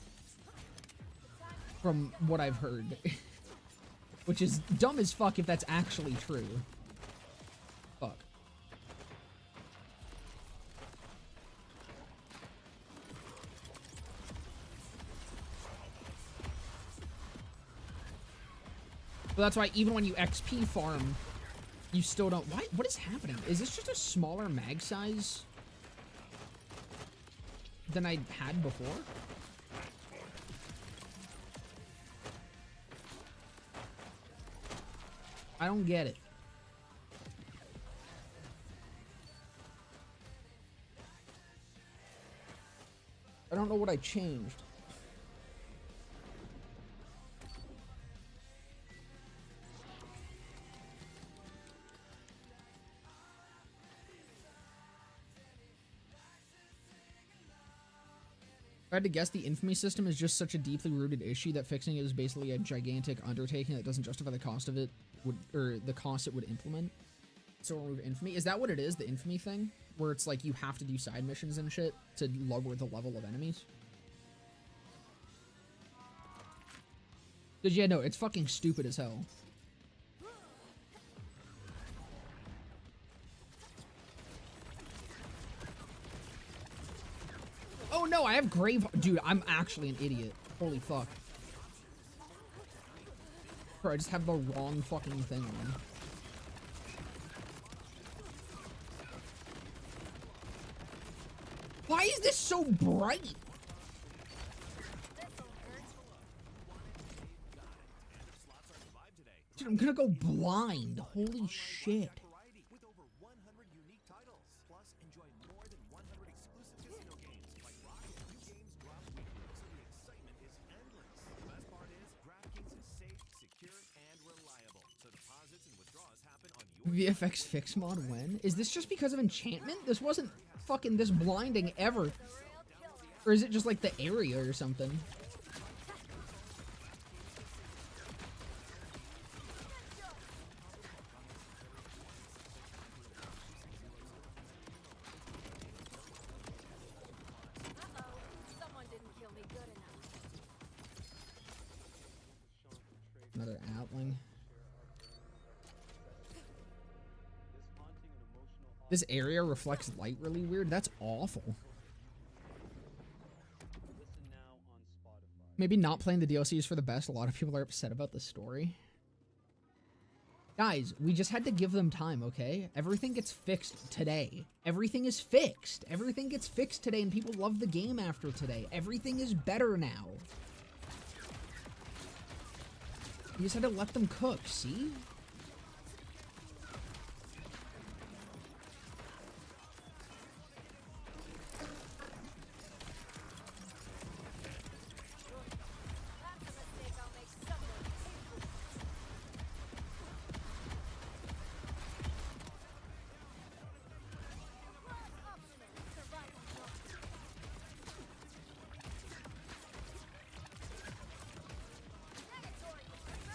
From what I've heard. Which is dumb as fuck if that's actually true. Fuck. But that's why even when you XP farm, you still don't... What is happening? Is this just a smaller mag size than I had before? I don't get it. I don't know what I changed. If I had to guess, the infamy system is just such a deeply rooted issue that fixing it is basically a gigantic undertaking that doesn't justify the cost of it, or the cost it would implement. So remove infamy. Is that what it is, the infamy thing? Where it's like you have to do side missions and shit to lower the level of enemies? Because yeah, no, it's fucking stupid as hell. no, I have grave... Dude, I'm actually an idiot. Holy fuck. Bro, I just have the wrong fucking thing on. Why is this so bright? Dude, I'm gonna go blind. Holy shit. With over 100 unique titles. Plus, enjoy more than 100 exclusive casino games. Like Rocket, new games drop weekly, so the excitement is endless. The best part is, DraftKings is safe, secure, and reliable. So deposits and withdrawals happen on your VFX fix mod when? Is this just because of enchantment? This wasn't fucking this blinding ever. Or is it just like the area or something? Someone didn't kill me good enough. Another outling. This area reflects light really weird. That's awful. Maybe not playing the DLC is for the best. A lot of people are upset about the story. Guys, we just had to give them time, okay? Everything gets fixed today. Everything is fixed. Everything gets fixed today, and people love the game after today. Everything is better now. You just had to let them cook, see?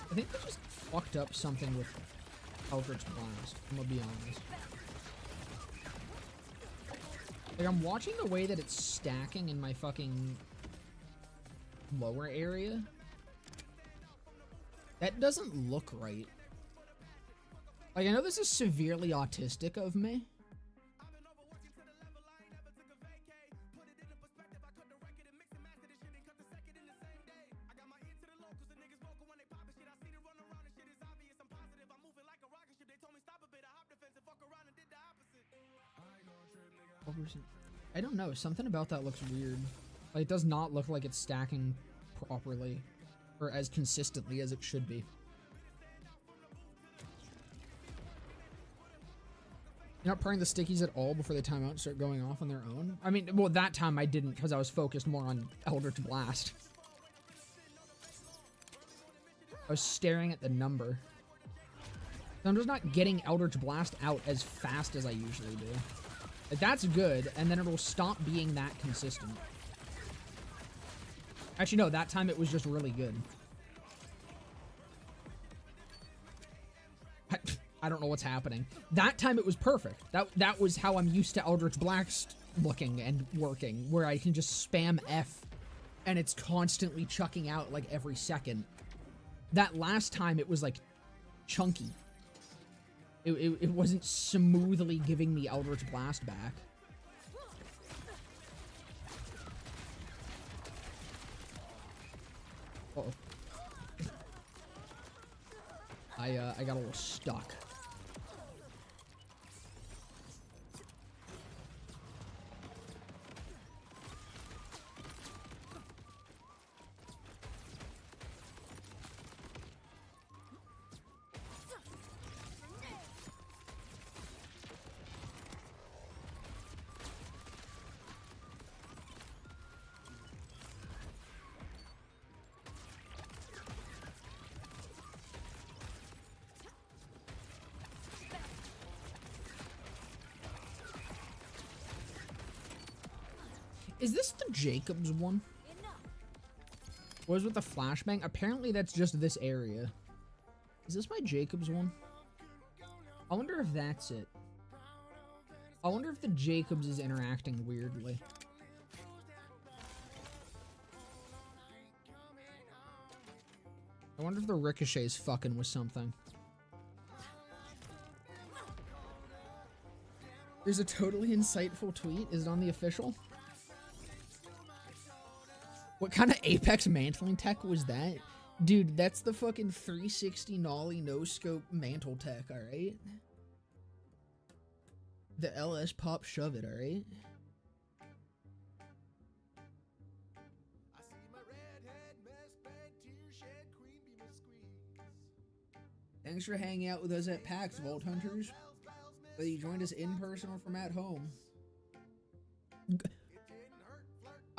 I think they just fucked up something with Eldritch Blast, I'm gonna be honest. Like, I'm watching the way that it's stacking in my fucking lower area. That doesn't look right. Like, I know this is severely autistic of me. I don't know, something about that looks weird. Like, it does not look like it's stacking properly or as consistently as it should be. You're not prying the stickies at all before they time out and start going off on their own? I mean, well, that time I didn't because I was focused more on Eldritch Blast. I was staring at the number. I'm just not getting Eldritch Blast out as fast as I usually do. Like, that's good, and then it'll stop being that consistent. Actually, no, that time it was just really good. I don't know what's happening. That time it was perfect. That was how I'm used to Eldritch Blast looking and working, where I can just spam F, and it's constantly chucking out, like, every second. That last time, it was, like, chunky. It wasn't smoothly giving me Eldritch Blast back. Uh-oh. I got a little stuck. Is this the Jacobs one? What was with the flashbang? Apparently that's just this area. Is this my Jacobs one? I wonder if that's it. I wonder if the Jacobs is interacting weirdly. I wonder if the Ricochet's fucking with something. There's a totally insightful tweet. Is it on the official? What kind of Apex mantling tech was that? Dude, that's the fucking 360 nollie no scope mantle tech, alright? The LS pop shove it, alright? Thanks for hanging out with us at PAX, Vault Hunters. Whether you joined us in person or from at home.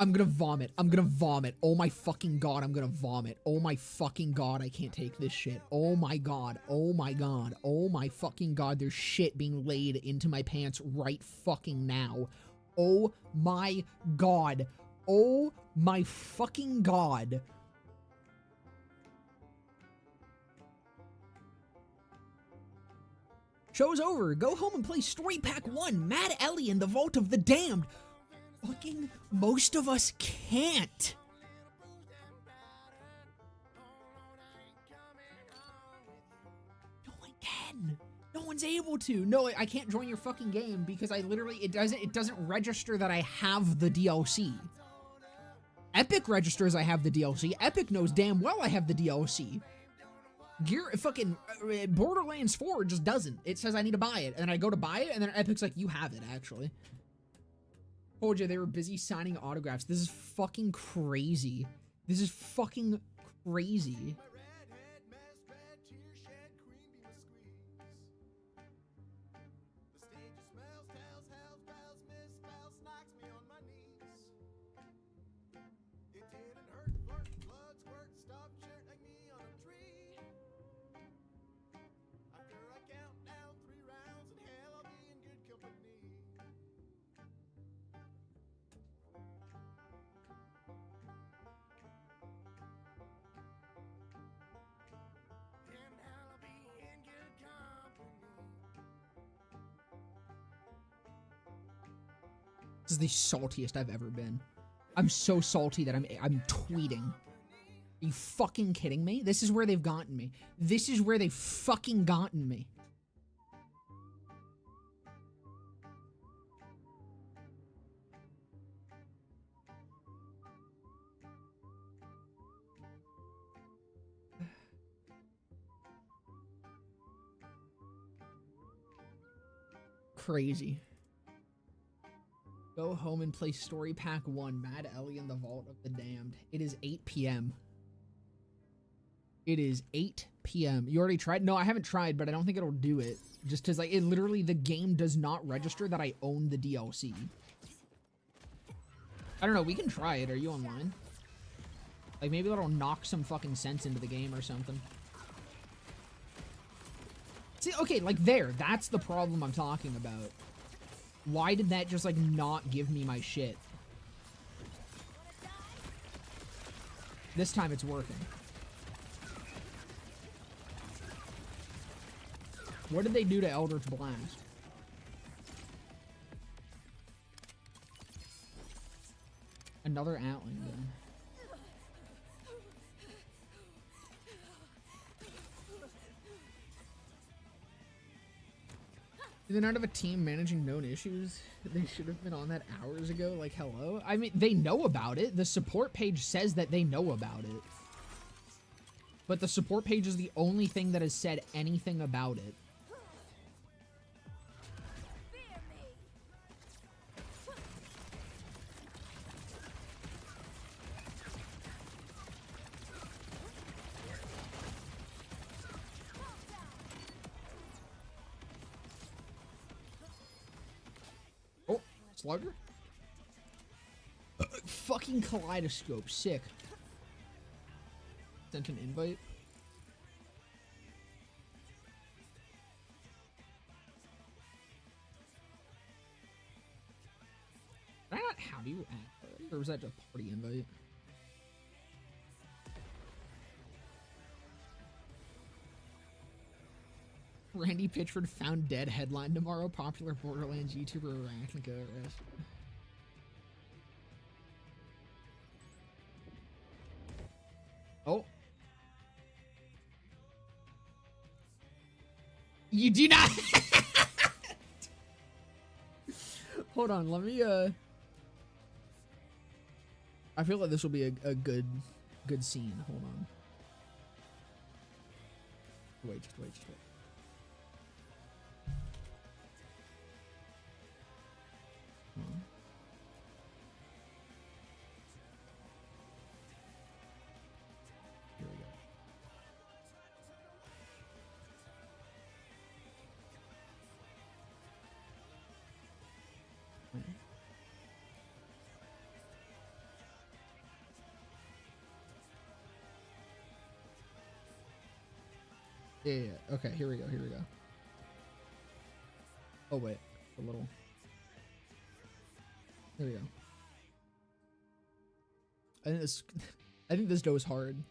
I'm gonna vomit. I'm gonna vomit. Oh my fucking god, I'm gonna vomit. Oh my fucking god, I can't take this shit. Oh my god. Oh my god. Oh my fucking god, there's shit being laid into my pants right fucking now. Oh my god. Oh my fucking god. Show's over. Go home and play Story Pack 1, Mad Ellie and the Vault of the Damned. Fucking most of us can't. No one can. No one's able to. No, I can't join your fucking game because I literally, it doesn't register that I have the DLC. Epic registers I have the DLC. Epic knows damn well I have the DLC. Borderlands 4 just doesn't. It says I need to buy it, and then I go to buy it, and then Epic's like, you have it, actually. Told you, they were busy signing autographs. This is fucking crazy. This is fucking crazy. This is the saltiest I've ever been. I'm so salty that I'm tweeting. Are you fucking kidding me? This is where they've gotten me. This is where they've fucking gotten me. Crazy. Go home and play Story Pack 1, Mad Ellie and the Vault of the Damned. It is 8 p.m. It is 8 p.m. You already tried? No, I haven't tried, but I don't think it'll do it. Just because, like, it literally, the game does not register that I own the DLC. I don't know, we can try it. Are you online? Like, maybe that'll knock some fucking sense into the game or something. See, okay, like, there. That's the problem I'm talking about. Why did that just, like, not give me my shit? This time it's working. What did they do to Eldritch Blast? Another Atling gun. Do they not have a team managing known issues? They should have been on that hours ago. Like, hello? I mean, they know about it. The support page says that they know about it. But the support page is the only thing that has said anything about it. Slugger? Fucking kaleidoscope. Sick. Sent an invite. Did I not have you at? Or was that just a party invite? Randy Pitchford found dead headline tomorrow. Popular Borderlands YouTuber Arachnica arrest. Oh. You do not. Hold on, let me I feel like this will be a good scene. Hold on. Wait, just wait. Hold on. Here we go. Yeah. Okay, here we go. Oh, wait. A little. Here we go. I think this goes hard.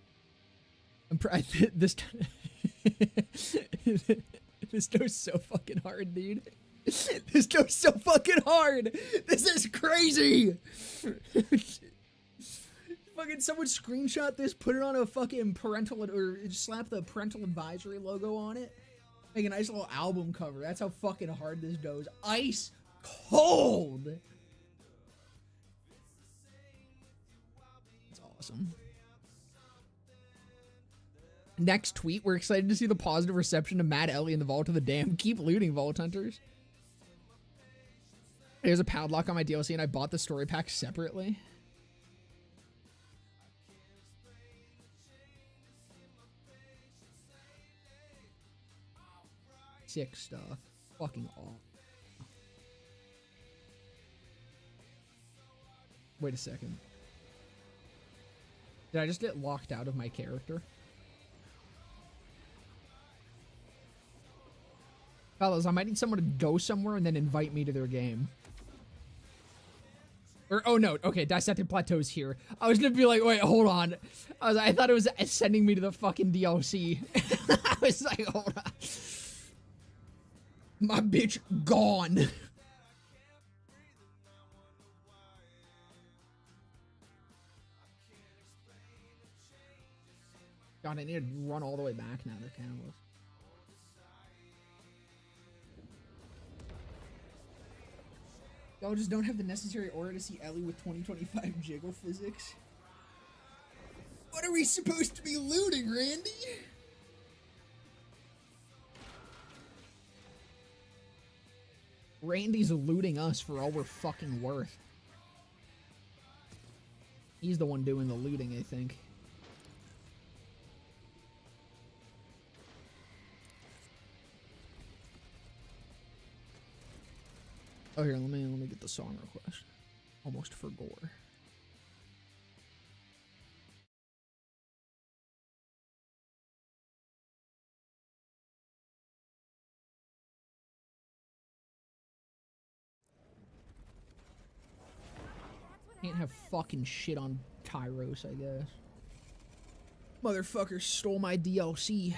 This goes so fucking hard, dude. This goes so fucking hard. This is crazy. Fucking someone screenshot this, put it on a fucking parental, or slap the parental advisory logo on it. Make a nice little album cover. That's how fucking hard this goes. Ice cold. That's awesome. Next tweet, we're excited to see the positive reception to Mad Ellie in the Vault of the Damned. Keep looting, Vault Hunters. There's a padlock on my DLC and I bought the story pack separately. Sick stuff. Fucking awesome. Wait a second. Did I just get locked out of my character? Fellas, I might need someone to go somewhere and then invite me to their game. Or, oh no, okay, Dissected Plateau's here. I was gonna be like, wait, hold on. I thought it was sending me to the fucking DLC. I was like, hold on. My bitch gone. God, I need to run all the way back now to Canvas. Y'all just don't have the necessary order to see Ellie with 2025 jiggle physics. What are we supposed to be looting, Randy? Randy's looting us for all we're fucking worth. He's the one doing the looting, I think. Oh, here, let me get the song request. Almost for gore. Can't have fucking shit on Kairos, I guess. Motherfucker stole my DLC.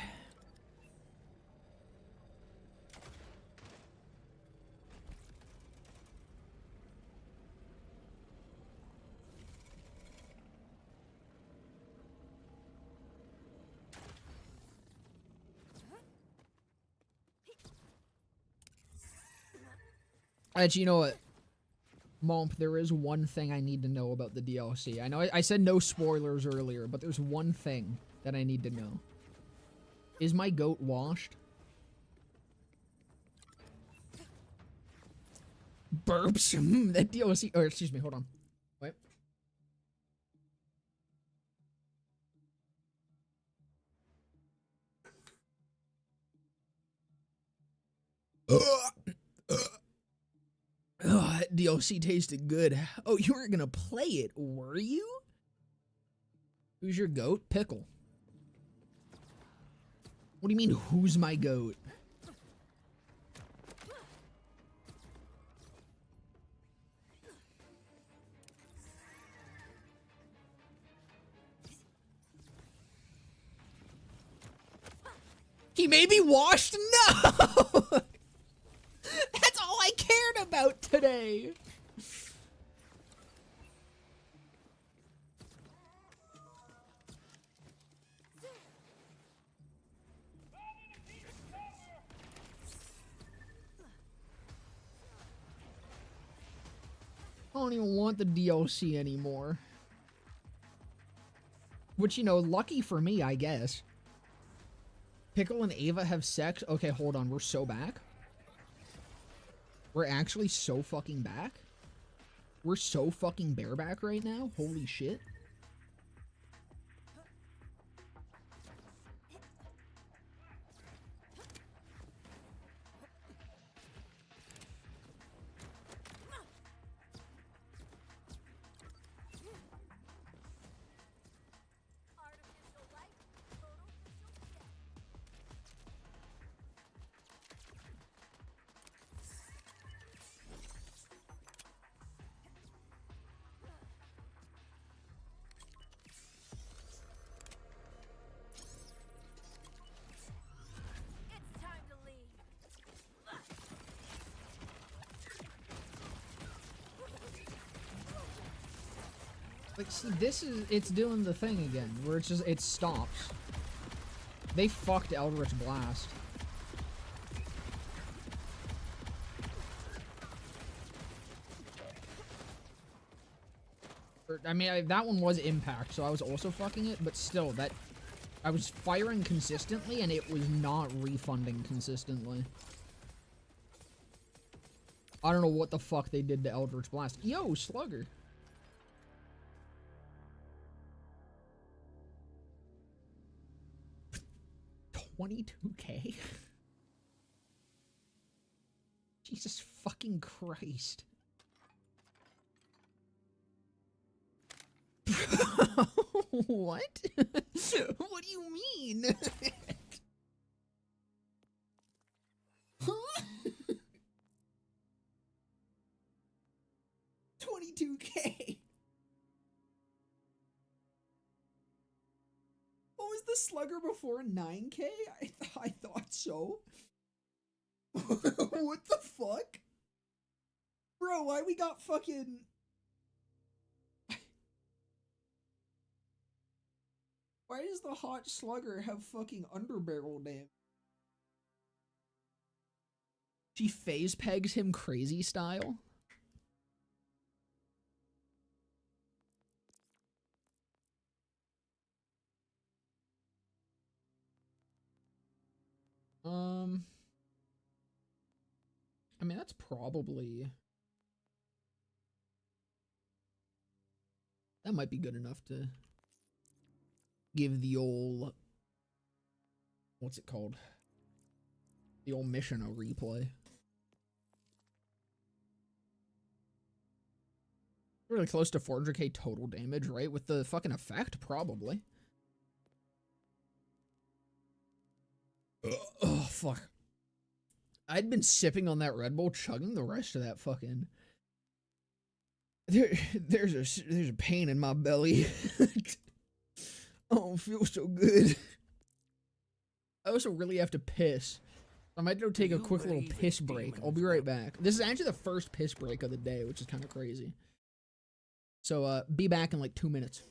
Actually, you know what? Momp, there is one thing I need to know about the DLC. I know I said no spoilers earlier, but there's one thing that I need to know. Is my goat washed? Burps? That DLC... Or, excuse me, hold on. Wait. Oh, that DLC tasted good. Oh, you weren't gonna play it, were you? Who's your goat? Pickle. What do you mean, who's my goat? He may be washed? No! That's all I cared about today. I don't even want the DLC anymore. Which, you know, lucky for me, I guess. Pickle and Ava have sex? Okay, hold on. We're so back. We're actually so fucking back. We're so fucking bareback right now. Holy shit. It's time to leave. Like, see, this is, it's doing the thing again, where it's just, it stops. They fucked Eldritch Blast. I mean, that one was impact, so I was also fucking it, but still, that, I was firing consistently, and it was not refunding consistently. I don't know what the fuck they did to Eldritch Blast. Yo, Slugger. $22K? Jesus fucking Christ. What? What do you mean? Huh? 22K. What was the Slugger before 9K? I thought so. What the fuck? Bro, why we got fucking... Why does the Hot Slugger have fucking underbarrel damage? She phase pegs him crazy style? I mean, that's probably... That might be good enough to give the old... What's it called? The old mission a replay. Really close to 400k total damage, right? With the fucking effect, probably. Oh, fuck. I'd been sipping on that Red Bull, chugging the rest of that fucking... There's a pain in my belly. I don't feel so good. I also really have to piss. I might go take a quick little piss break. I'll be right back. This is actually the first piss break of the day, which is kind of crazy. So, be back in like 2 minutes.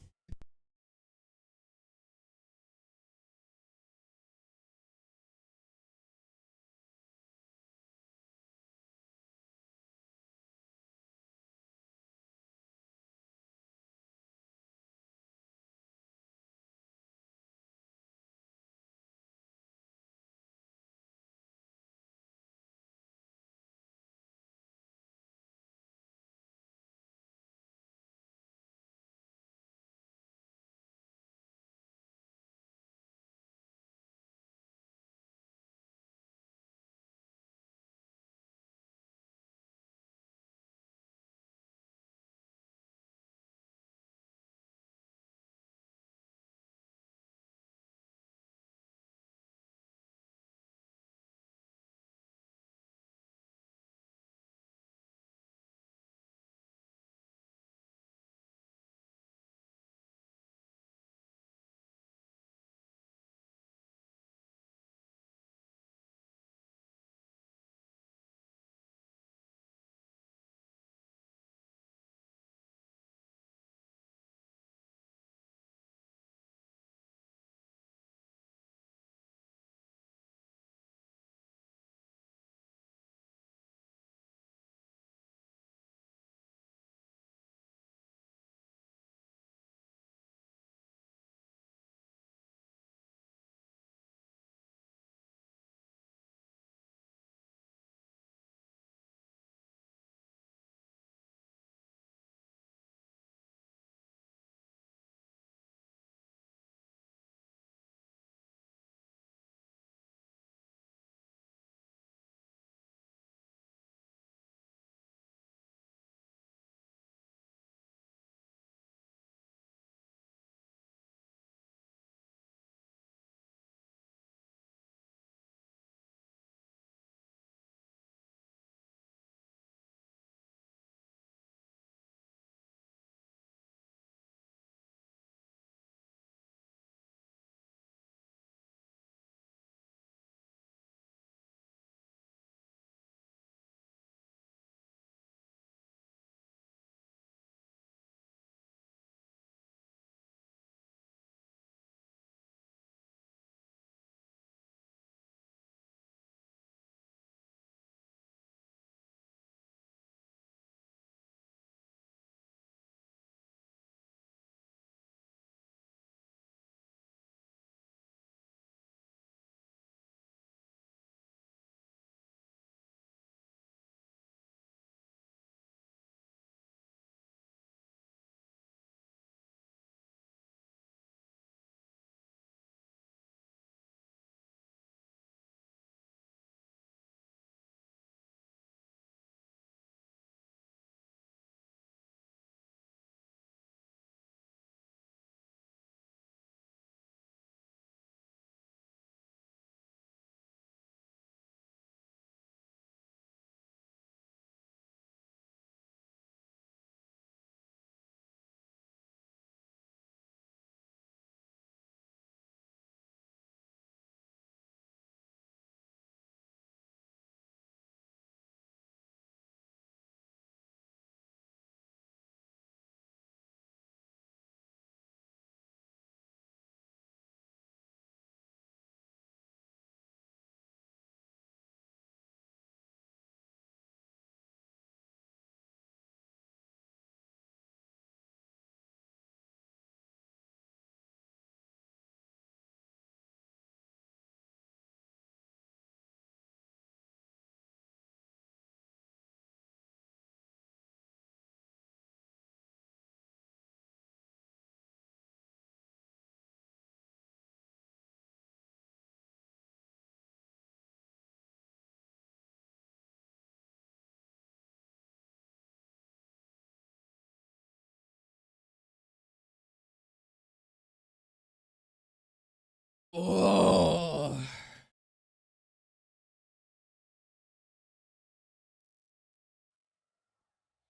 Oh.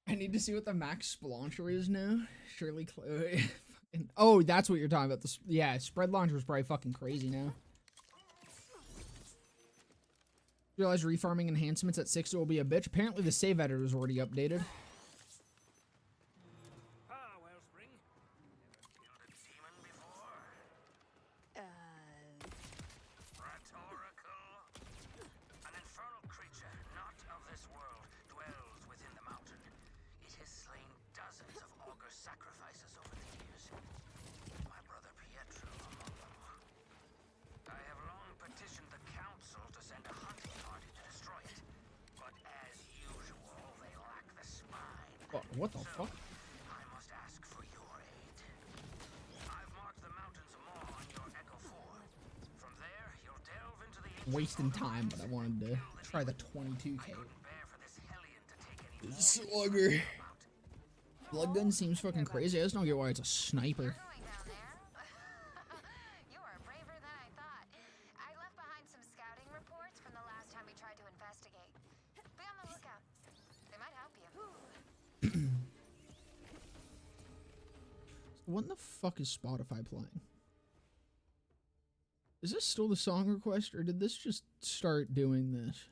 I need to see what the max launcher is now. Surely, oh, that's what you're talking about. Yeah, spread launcher is probably fucking crazy now. Realize refarming enhancements at 60 will be a bitch. Apparently, the save editor is already updated. What the fuck? I must ask for your aid. I've marked the mountains Maw on your Echo 4. From there, you'll delve into the Wasting time, but I wanted to try the 22k. Slugger. Blood gun seems fucking crazy. I just don't get why it's a sniper. You are braver than I thought. I left behind some scouting reports from the last time we tried to investigate. Be on the lookout. They might help you. What in the fuck is Spotify playing? Is this still the song request, or did this just start doing this?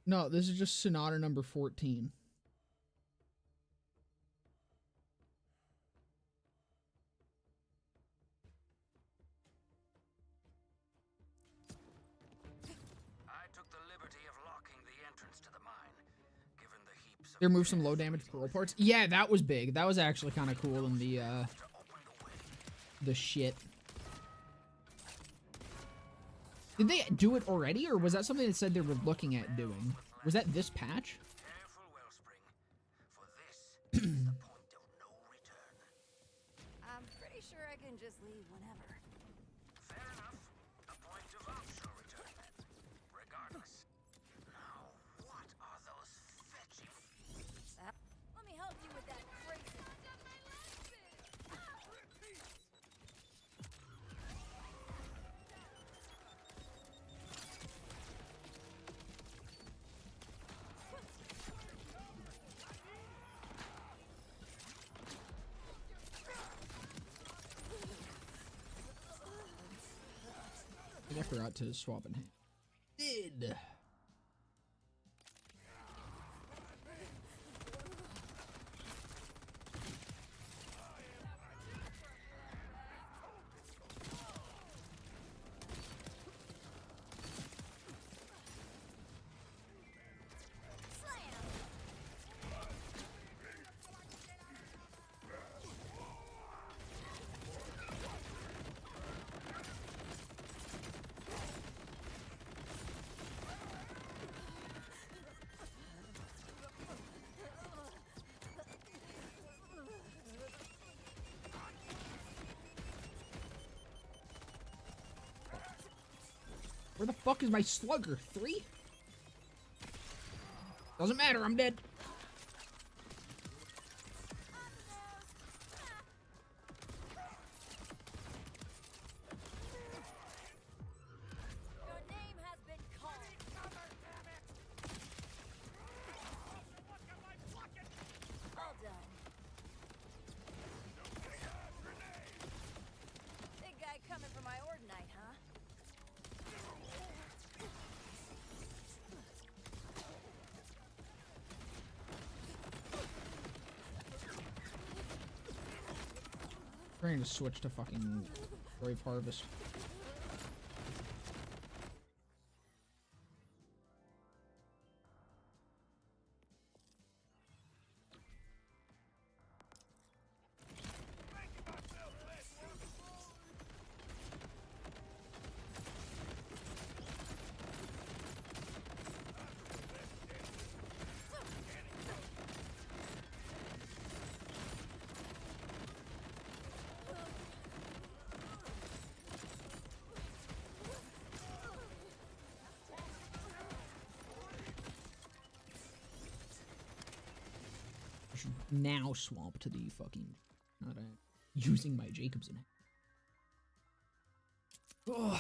No, this is just Sonata number 14. They removed some low damage pearl parts. Yeah, that was big. That was actually kind of cool in the shit. Did they do it already, or was that something that said they were looking at doing? Was that this patch? I'm pretty sure I can just leave whenever. Fair enough. A point of optional return then. Regardless. Now, what are those fetching? Let me help you with that crazy. I forgot to swap in hand. Did. Where the fuck is my slugger? 3? Doesn't matter, I'm dead. Your name has been called. All done. Big guy coming for my Ordinite, huh? Trying to switch to fucking Brave Harvest. Now swamp to the fucking, not using my Jacobson. Ugh.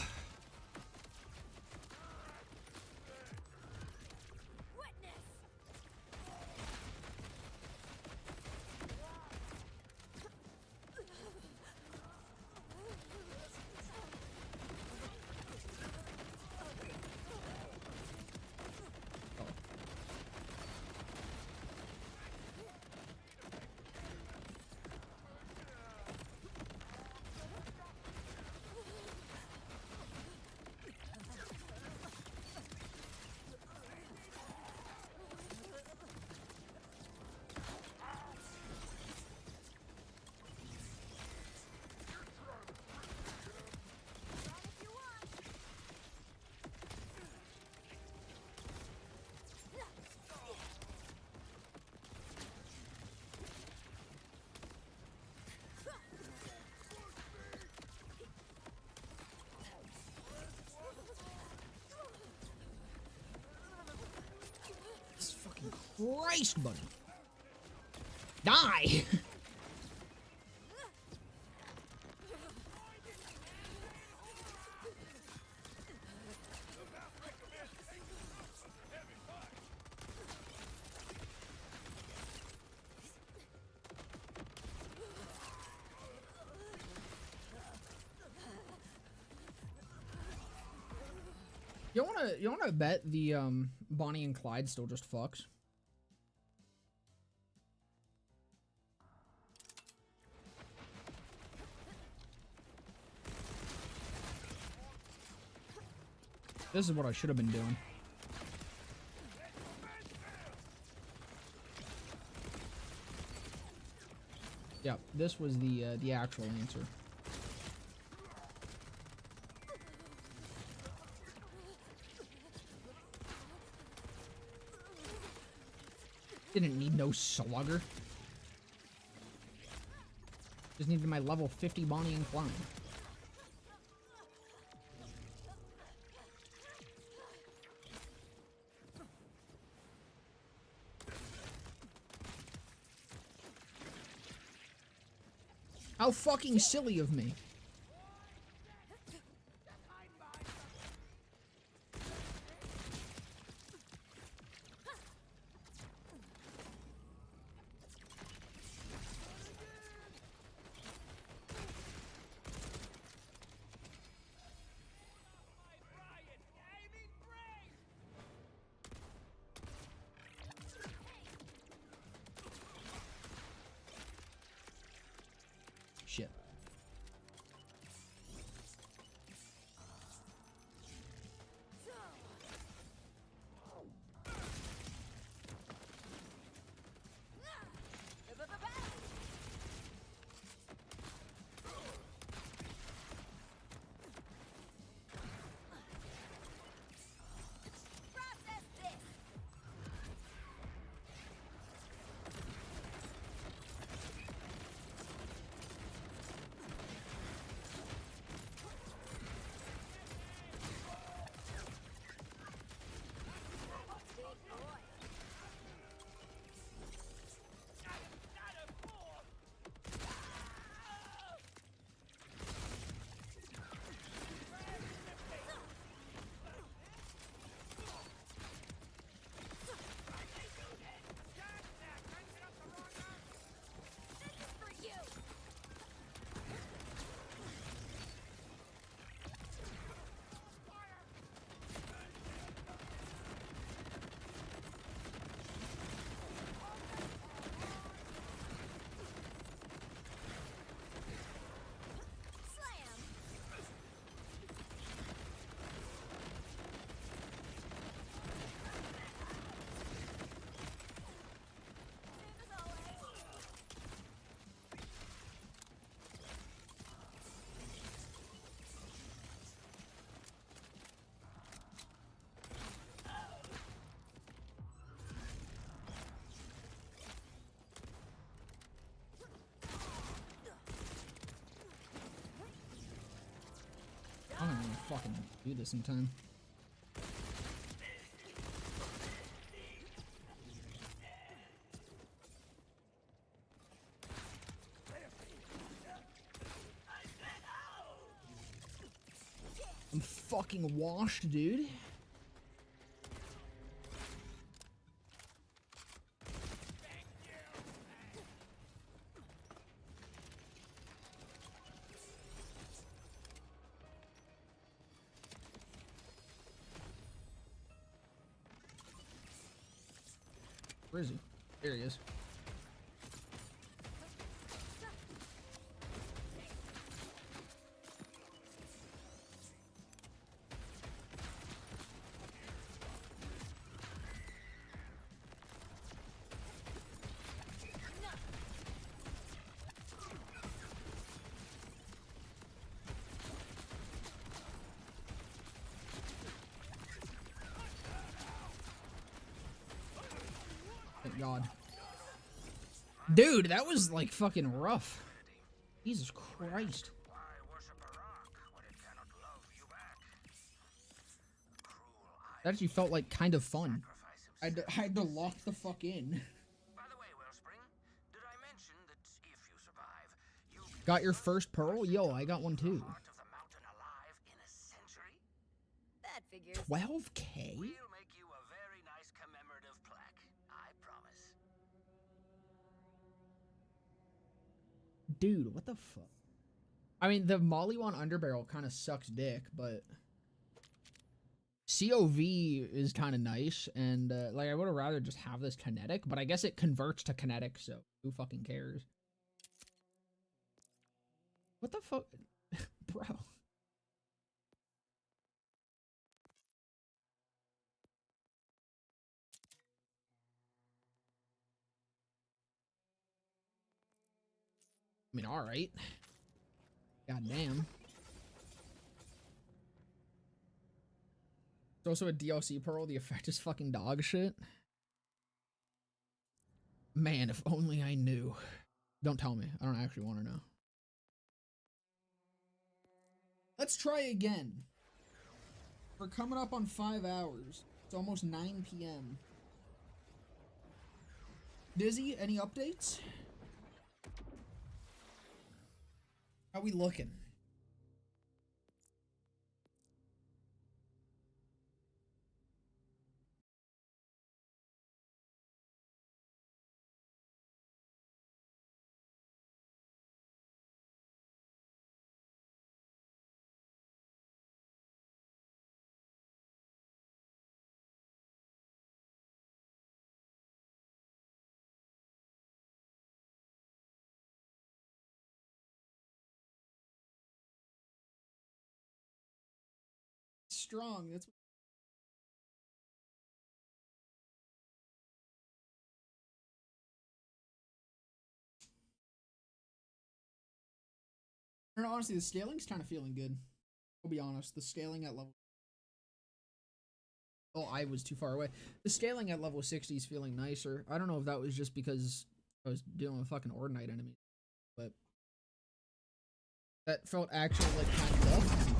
Christ, buddy. Die! You wanna bet the Bonnie and Clyde still just fucks? This is what I should have been doing. Yep, this was the actual answer. Didn't need no slugger. Just needed my level 50 Bonnie and Clyde. How fucking silly of me. Shit. I don't want to fucking do this in time. I'm fucking washed, dude. Where is he? There he is. Thank God. Dude, that was like fucking rough. Jesus Christ. That actually felt like kind of fun. I had to lock the fuck in. Got your first pearl? Yo, I got one too. That figures. 12K? We'll make you a very nice commemorative plaque, I promise. Dude, what the fuck? I mean, the Mollywan Underbarrel kind of sucks dick, but COV is kind of nice, and like I would have rather just have this kinetic, but I guess it converts to kinetic, so who fucking cares? What the fuck? Bro. I mean, alright. God damn. It's also a DLC pearl. The effect is fucking dog shit. Man, if only I knew. Don't tell me. I don't actually want to know. Let's try again. We're coming up on 5 hours. It's almost 9 p.m. Dizzy, any updates? How we looking? Strong. That's and honestly, the scaling's kind of feeling good. I'll be honest. The scaling at level. Oh, I was too far away. The scaling at level 60 is feeling nicer. I don't know if that was just because I was dealing with fucking Ordinite enemies, but that felt actually like kind of tough.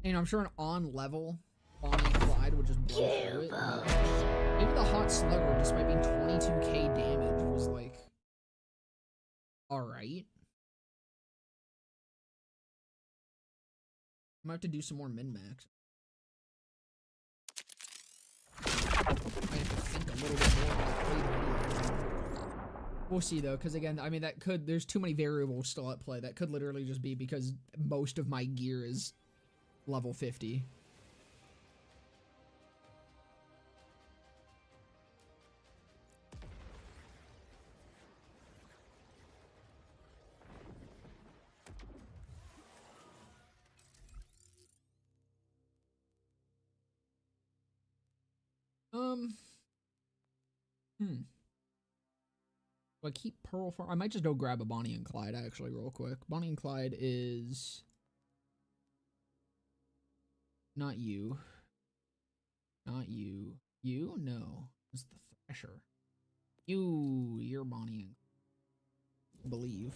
You know, I'm sure an on level Bonnie and Clyde would just blow through it. Even the Hot Slugger, despite being 22k damage, was like alright. I might have to do some more min-max. I have to think a little bit more about play the video. We'll see though, because again, I mean that could, there's too many variables still at play. That could literally just be because most of my gear is level 50. Do I keep Pearl Farm? I might just go grab a Bonnie and Clyde actually real quick. Bonnie and Clyde is not you. Not you. You? No. It's the Thresher. You're Bonnie and I believe.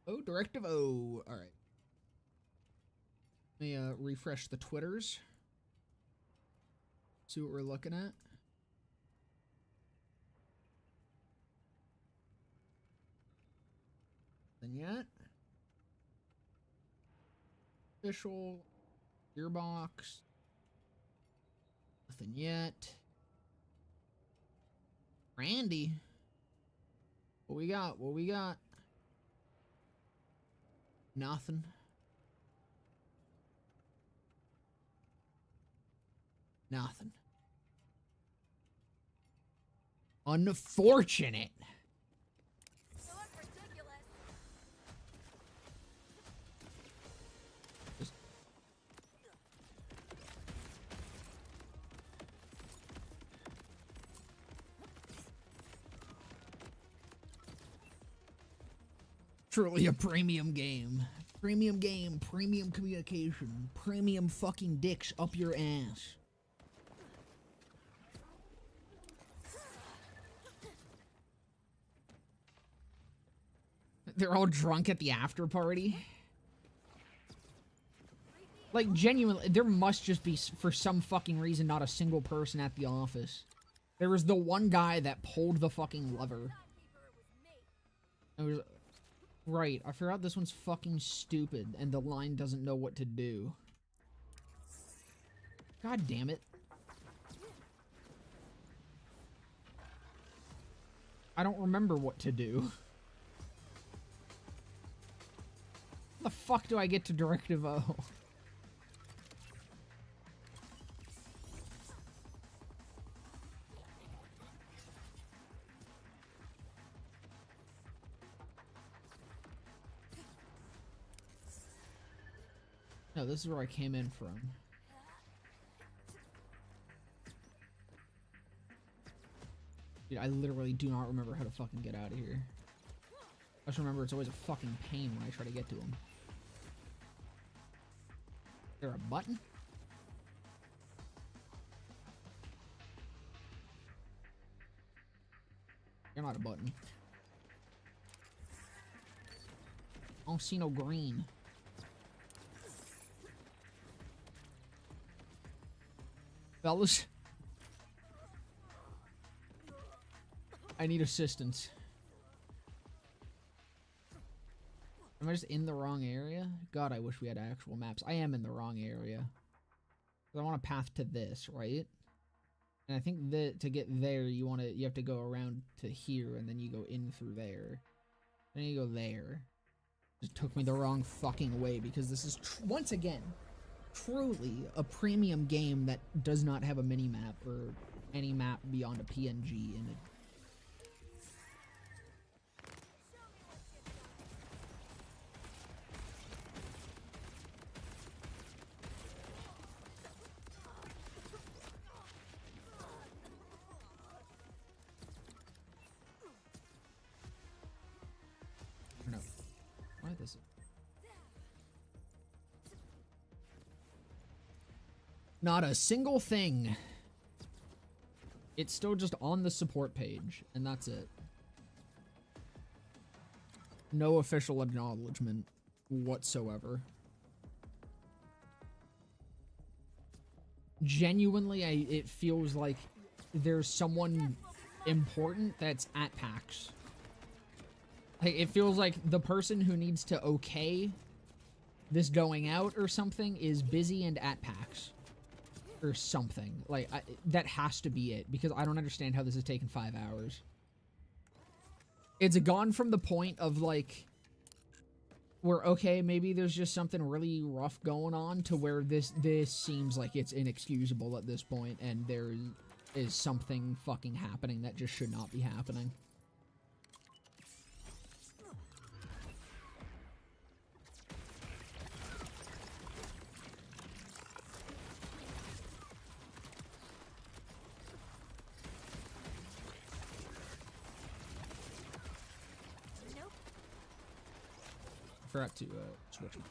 Oh, Directive O. Alright. Let me refresh the Twitters. See what we're looking at. Nothing yet. Official. Gearbox. Nothing yet. Randy. What we got? What we got? Nothing. Nothing. Unfortunate. You look ridiculous. Truly a premium game. Premium game, premium communication, premium fucking dicks up your ass. They're all drunk at the after party. Like, genuinely, there must just be, for some fucking reason, not a single person at the office. There was the one guy that pulled the fucking lever. It was... Right, I forgot this one's fucking stupid, and the line doesn't know what to do. God damn it. I don't remember what to do. How the fuck do I get to Directive O? No, this is where I came in from. Dude, I literally do not remember how to fucking get out of here. I just remember it's always a fucking pain when I try to get to him. Is there a button? You're not a button. I don't see no green. Fellas, I need assistance. Am I just in the wrong area? God, I wish we had actual maps. I am in the wrong area. I want a path to this, right? And I think that to get there, you have to go around to here, and then you go in through there. Then you go there. Just took me the wrong fucking way because this is once again. Truly a premium game that does not have a mini-map or any map beyond a PNG in it. I don't know. Why this is... Not a single thing. It's still just on the support page, and that's it. No official acknowledgement whatsoever. Genuinely, it feels like there's someone important that's at PAX. Like, it feels like the person who needs to okay this going out or something is busy and at PAX. Or something. Like, that has to be it, because I don't understand how this has taken 5 hours. It's gone from the point of, like, where, okay, maybe there's just something really rough going on, to where this seems like it's inexcusable at this point, and there is something fucking happening that just should not be happening. Forgot to switch them.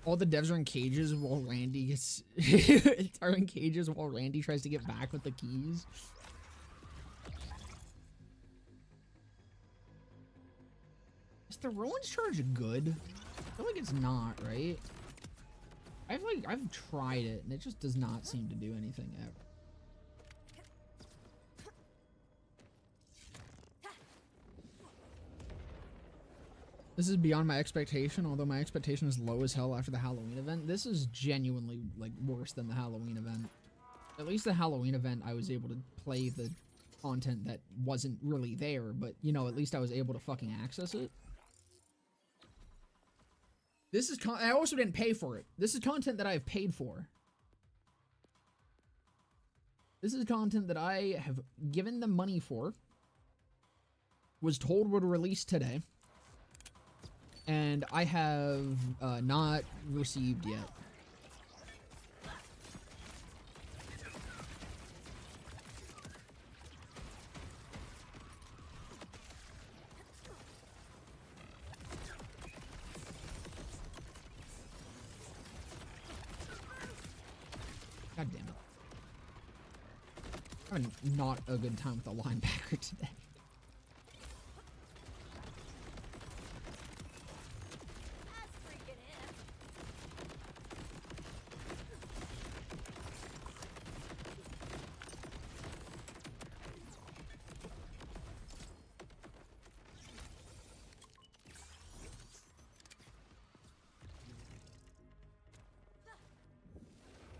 All the devs are in cages while Randy gets are in cages while Randy tries to get back with the keys. Is the Rowan's charge good? I feel like it's not, right? I've tried it and it just does not seem to do anything ever. This is beyond my expectation, although my expectation is low as hell after the Halloween event. This is genuinely, like, worse than the Halloween event. At least the Halloween event, I was able to play the content that wasn't really there, but, you know, at least I was able to fucking access it. This is I also didn't pay for it. This is content that I've paid for. This is content that I have given them money for. Was told would release today. And I have not received yet. God damn it. I'm having not a good time with the linebacker today.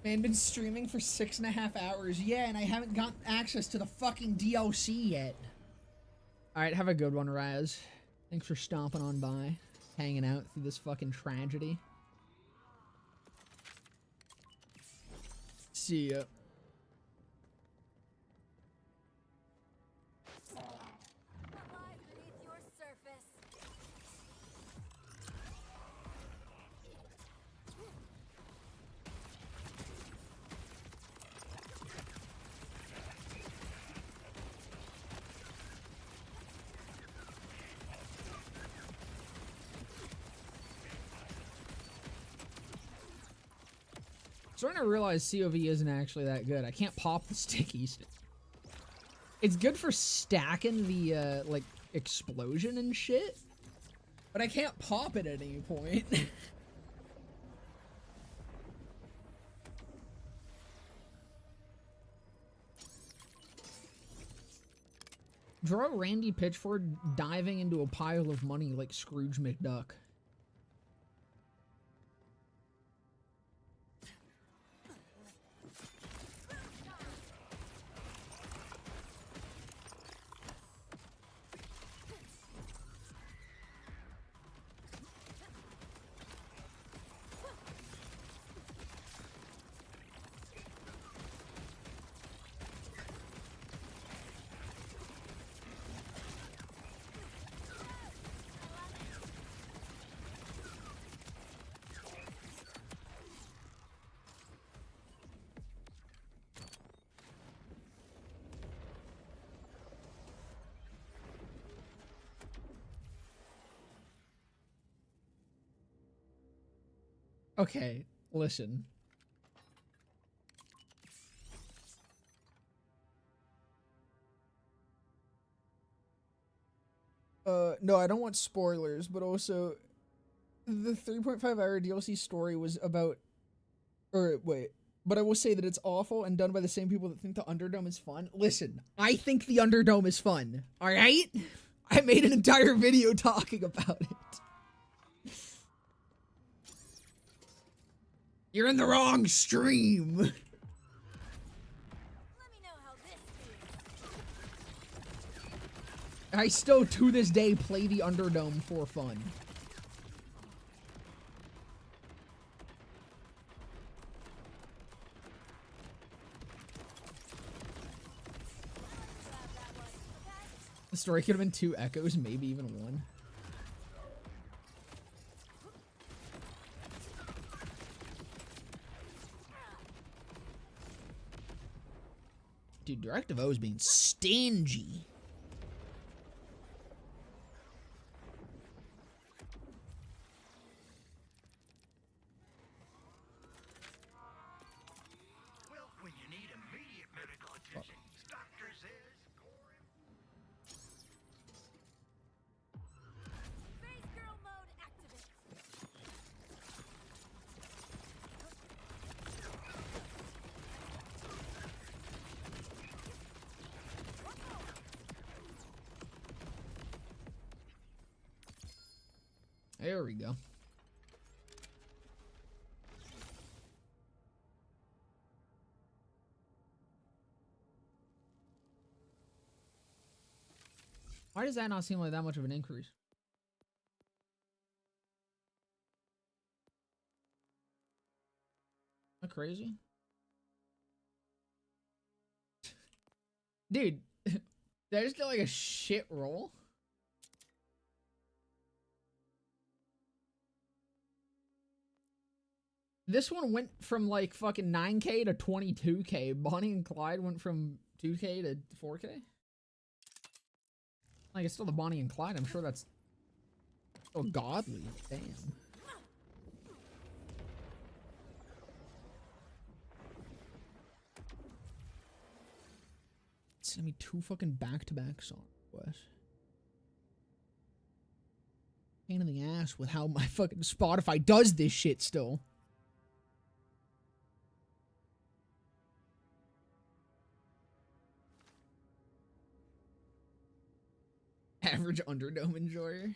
Man, been streaming for 6.5 hours. Yeah, and I haven't got access to the fucking DLC yet. Alright, have a good one, Raz. Thanks for stomping on by. Hanging out through this fucking tragedy. See ya. Starting to realize COV isn't actually that good. I can't pop the stickies. It's good for stacking the, like, explosion and shit. But I can't pop it at any point. Draw Randy Pitchford diving into a pile of money like Scrooge McDuck. Okay, listen. No, I don't want spoilers, but also the 3.5 hour DLC story was about, or wait, but I will say that it's awful and done by the same people that think the Underdome is fun. Listen, I think the Underdome is fun, alright? I made an entire video talking about it. You're in the wrong stream. Let me know how this feels. I still, to this day, play the Underdome for fun. The story could have been 2 echoes, maybe even 1. Dude, Directive O is being stingy. There we go. Why does that not seem like that much of an increase? Am I crazy? Dude, did I just get like a shit roll? This one went from like fucking 9K to 22K. Bonnie and Clyde went from 2K to 4K? Like, it's still the Bonnie and Clyde. I'm sure that's still godly. Damn. Send me 2 fucking back-to-back song requests. Pain in the ass with how my fucking Spotify does this shit still. Average Underdome enjoyer.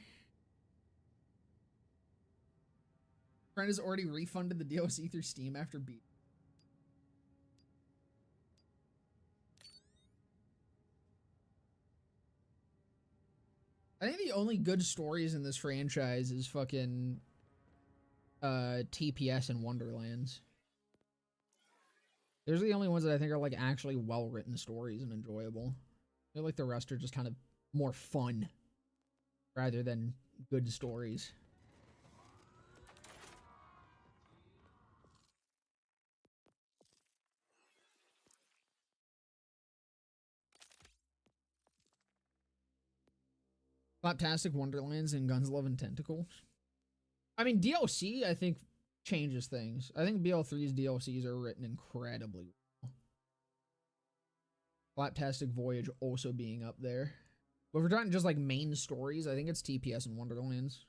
Friend has already refunded the DLC through Steam after beat. I think the only good stories in this franchise is fucking TPS and Wonderlands. Those are the only ones that I think are like actually well-written stories and enjoyable. I feel like the rest are just kind of more fun rather than good stories. Fantastic Wonderlands and Guns, Love, and Tentacles. I mean, DLC, I think, changes things. I think BL3's DLCs are written incredibly well. Flaptastic Voyage also being up there. But if we're talking just like main stories, I think it's TPS and Wonderlands.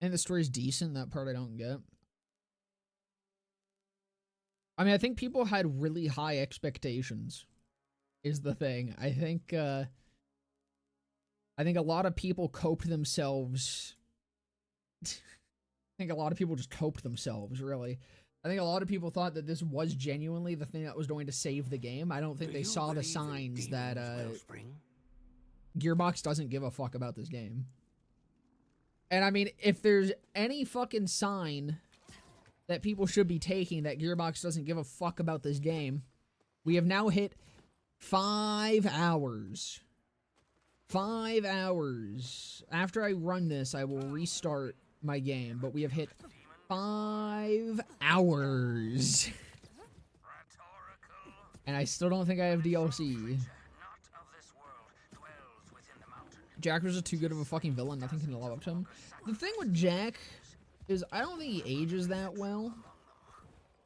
And the story's decent, that part I don't get. I mean, I think people had really high expectations, is the thing. I think a lot of people coped themselves. I think a lot of people just coped themselves, really. I think a lot of people thought that this was genuinely the thing that was going to save the game. I don't think they saw the signs that Gearbox doesn't give a fuck about this game. And I mean, if there's any fucking sign that people should be taking that Gearbox doesn't give a fuck about this game, we have now hit 5 hours. 5 hours. After I run this, I will restart my game, but we have hit 5 hours. And I still don't think I have DLC. Jack was just too good of a fucking villain. Nothing can live up to him. The thing with Jack is I don't think he ages that well.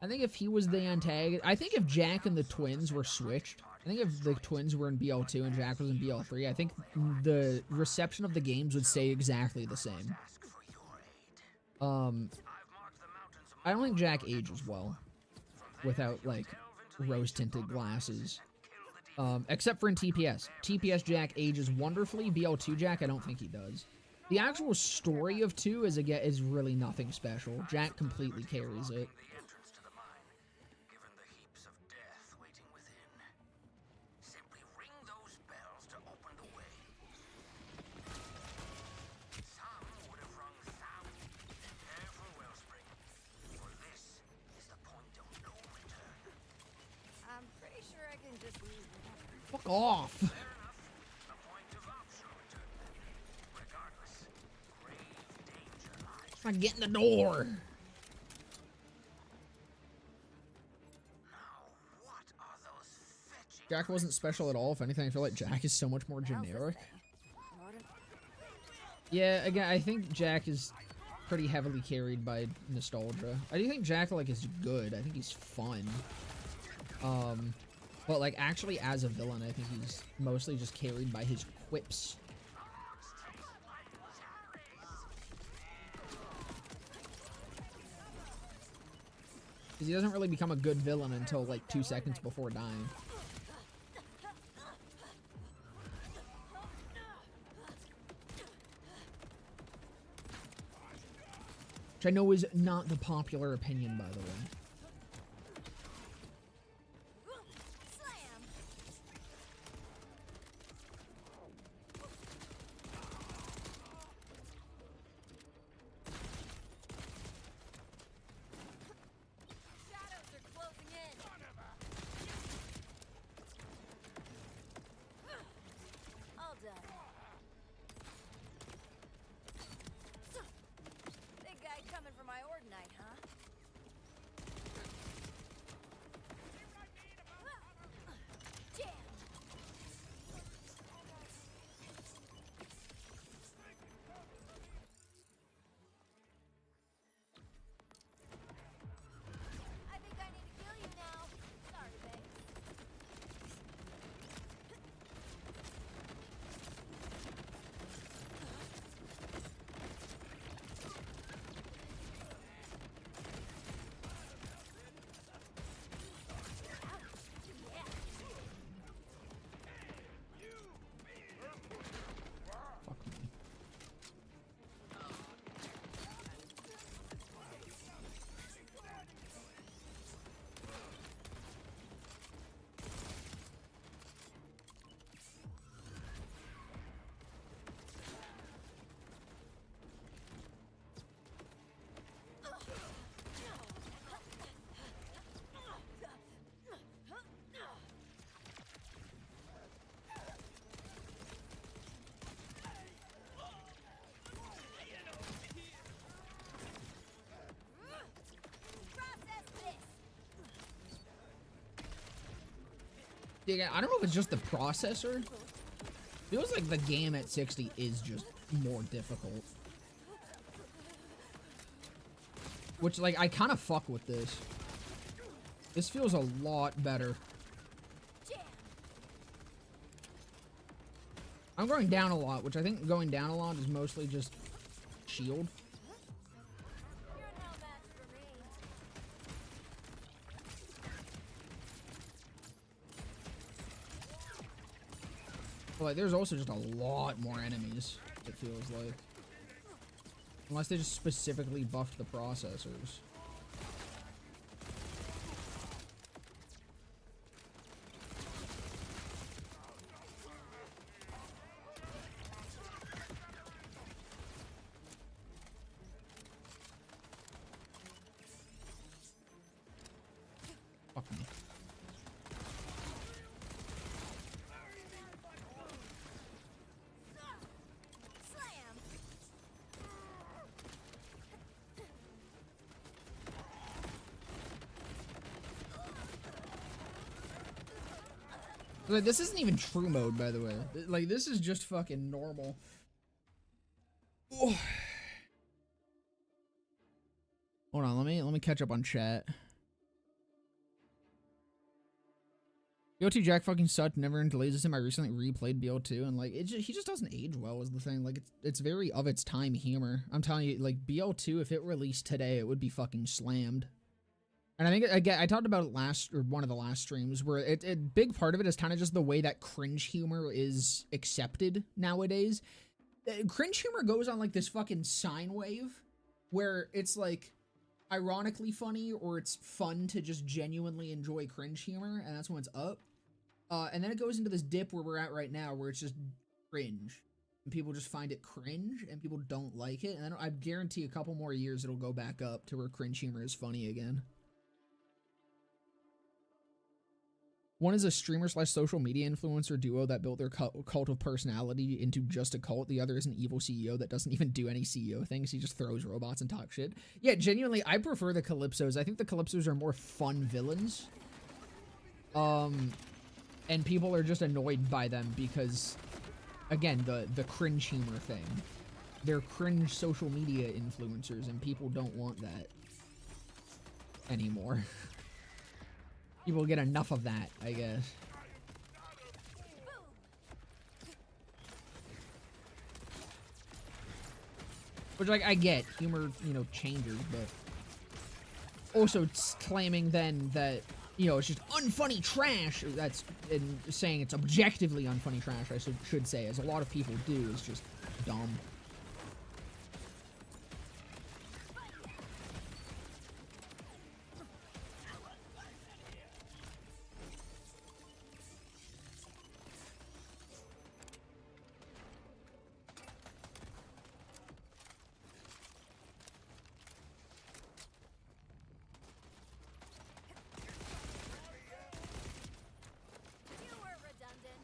I think if he was the antagonist, I think if Jack and the twins were switched, I think if the twins were in BL2 and Jack was in BL3, I think the reception of the games would stay exactly the same. I don't think Jack ages well without like rose-tinted glasses. Except for in TPS. TPS Jack ages wonderfully. BL2 Jack, I don't think he does. The actual story of 2 is really nothing special. Jack completely carries it. I'm pretty sure I can just leave. Fuck off. I get in the door. Jack wasn't special at all. If anything, I feel like Jack is so much more generic. Yeah, again, I think Jack is pretty heavily carried by nostalgia. I do think Jack like is good. I think he's fun. But like actually as a villain, I think he's mostly just carried by his quips. Because he doesn't really become a good villain until like 2 seconds before dying. Which I know is not the popular opinion, by the way. Yeah, I don't know if it's just the processor. It feels like the game at 60 is just more difficult. Which, like, I kind of fuck with this. This feels a lot better. I'm going down a lot, which I think going down a lot is mostly just shield. Like, there's also just a lot more enemies, it feels like. Unless they just specifically buffed the processors. Fuck me. Like, this isn't even true mode, by the way. Like, this is just fucking normal. Oh. Hold on, let me catch up on chat. BO2 Jack fucking sucked, never delays him. I recently replayed BO2 and like he just doesn't age well is the thing. Like it's very of its time humor. I'm telling you, like BO2, if it released today, it would be fucking slammed. And I think, again, I talked about it one of the last streams, where a big part of it is kind of just the way that cringe humor is accepted nowadays. Cringe humor goes on like this fucking sine wave, where it's like ironically funny, or it's fun to just genuinely enjoy cringe humor, and that's when it's up. And then it goes into this dip where we're at right now, where it's just cringe. And people just find it cringe, and people don't like it. And then I guarantee a couple more years it'll go back up to where cringe humor is funny again. One is a streamer/social media influencer duo that built their cult of personality into just a cult. The other is an evil CEO that doesn't even do any CEO things. He just throws robots and talks shit. Yeah, genuinely, I prefer the Calypsos. I think the Calypsos are more fun villains. And people are just annoyed by them because, again, the cringe humor thing. They're cringe social media influencers, and people don't want that anymore. People get enough of that, I guess. Which, like, I get. Humor, you know, changes, but also claiming then that, you know, it's just unfunny trash. That's and saying it's objectively unfunny trash, I should say, as a lot of people do, is just dumb. You were redundant.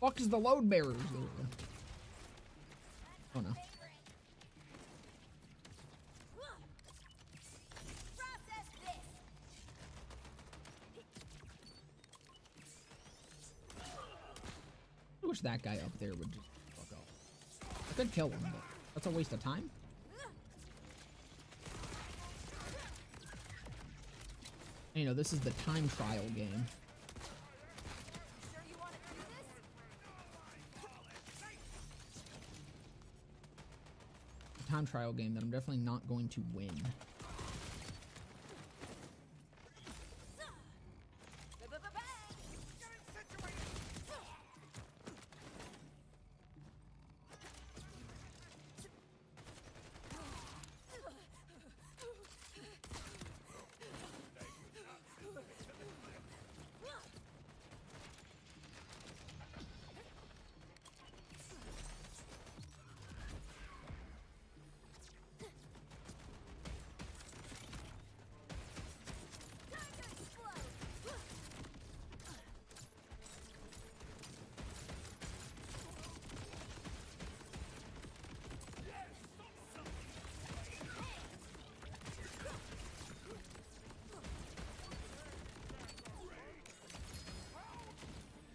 Fuck is the load bearers? Oh no. Process this. I wish that guy up there would just fuck up. I could kill him, but that's a waste of time. You know, this is the time trial game. Time trial game that I'm definitely not going to win.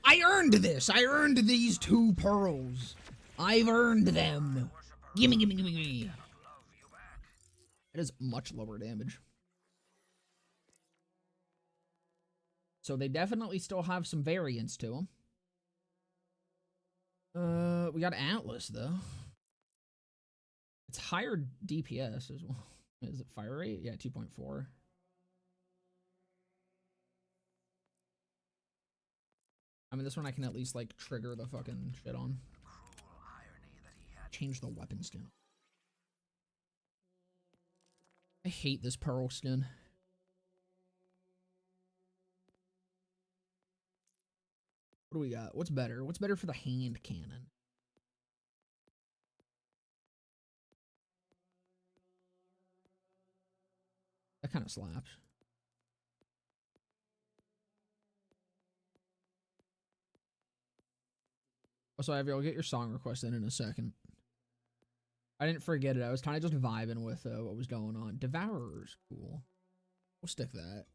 I earned this. I earned these 2 pearls. I've earned them. Gimme, gimme, gimme, gimme. It is much lower damage. So they definitely still have some variance to them. We got Atlas, though. It's higher DPS as well. Is it fire rate? Yeah, 2.4. I mean, this one I can at least, like, trigger the fucking shit on. Change the weapon skin. I hate this pearl skin. What do we got? What's better? What's better for the hand cannon? That kind of slaps. Also, Ivy, I'll get your song request in a second. I didn't forget it. I was kind of just vibing with what was going on. Devourer's cool. We'll stick that.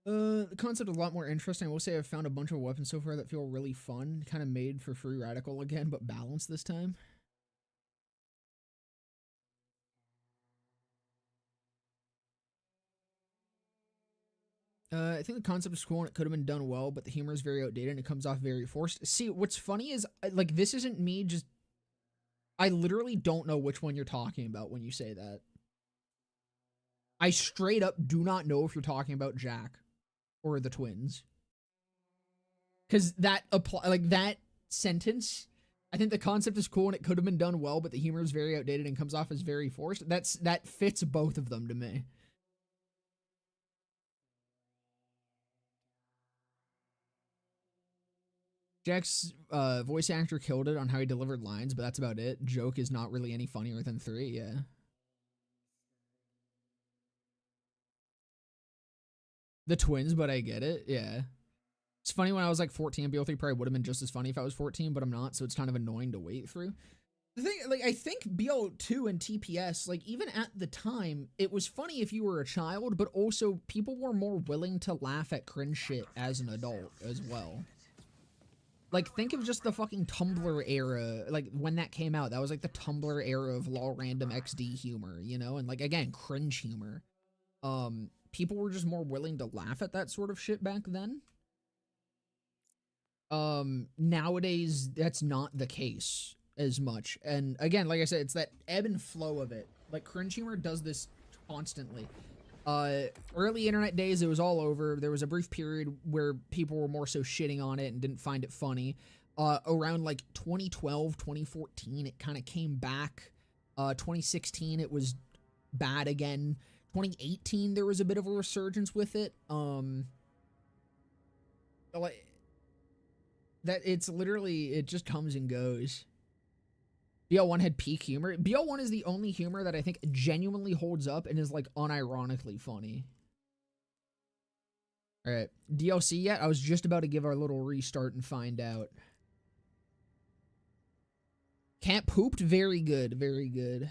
The concept is a lot more interesting. I will say I've found a bunch of weapons so far that feel really fun. Kind of made for free radical again, but balanced this time. I think the concept is cool and it could have been done well, but the humor is very outdated and it comes off very forced. See, what's funny is, like, this isn't me just... I literally don't know which one you're talking about when you say that. I straight up do not know if you're talking about Jack or the twins. Because that that sentence, I think the concept is cool and it could have been done well, but the humor is very outdated and comes off as very forced. That fits both of them to me. Jack's voice actor killed it on how he delivered lines, but that's about it. Joke is not really any funnier than 3, yeah. The twins, but I get it, yeah. It's funny when I was like 14, BO3 probably would have been just as funny if I was 14, but I'm not, so it's kind of annoying to wait through. The thing, like, I think BL2 and TPS, like, even at the time, it was funny if you were a child, but also people were more willing to laugh at cringe shit as an adult as well. Like, think of just the fucking Tumblr era, like, when that came out, that was, like, the Tumblr era of lol random XD humor, you know? And, like, again, cringe humor. People were just more willing to laugh at that sort of shit back then. Nowadays, that's not the case as much. And again, like I said, it's that ebb and flow of it. Like, cringe humor does this constantly. Early internet days, it was all over. There was a brief period where people were more so shitting on it and didn't find it funny. Around like 2012, 2014, it kind of came back. 2016, it was bad again. 2018, there was a bit of a resurgence with it. Like, that it's literally, it just comes and goes. BL1 had peak humor. BL1 is the only humor that I think genuinely holds up and is, like, unironically funny. Alright, DLC yet? I was just about to give our little restart and find out. Camp Pooped? Very good, very good.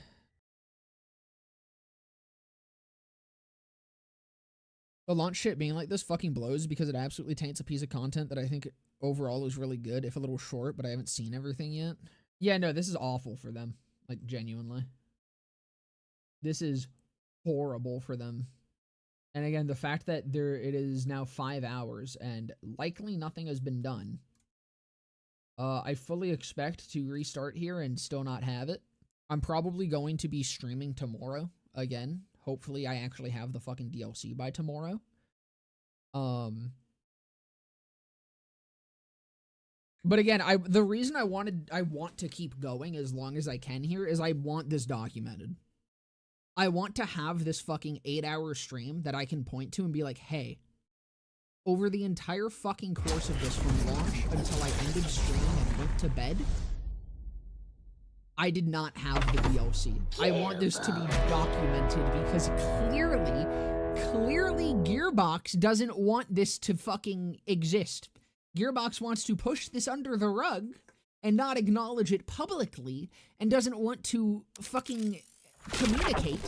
The launch shit being like this fucking blows because it absolutely taints a piece of content that I think overall is really good, if a little short, but I haven't seen everything yet. Yeah, no, this is awful for them. Like, genuinely. This is horrible for them. And again, the fact that it is now 5 hours and likely nothing has been done. I fully expect to restart here and still not have it. I'm probably going to be streaming tomorrow again. Hopefully I actually have the fucking DLC by tomorrow. But again, the reason I want to keep going as long as I can here is I want this documented. I want to have this fucking 8-hour stream that I can point to and be like, hey, over the entire fucking course of this from launch until I ended stream and went to bed, I did not have the DLC. I want this to be documented because clearly Gearbox doesn't want this to fucking exist. Gearbox wants to push this under the rug and not acknowledge it publicly and doesn't want to fucking communicate.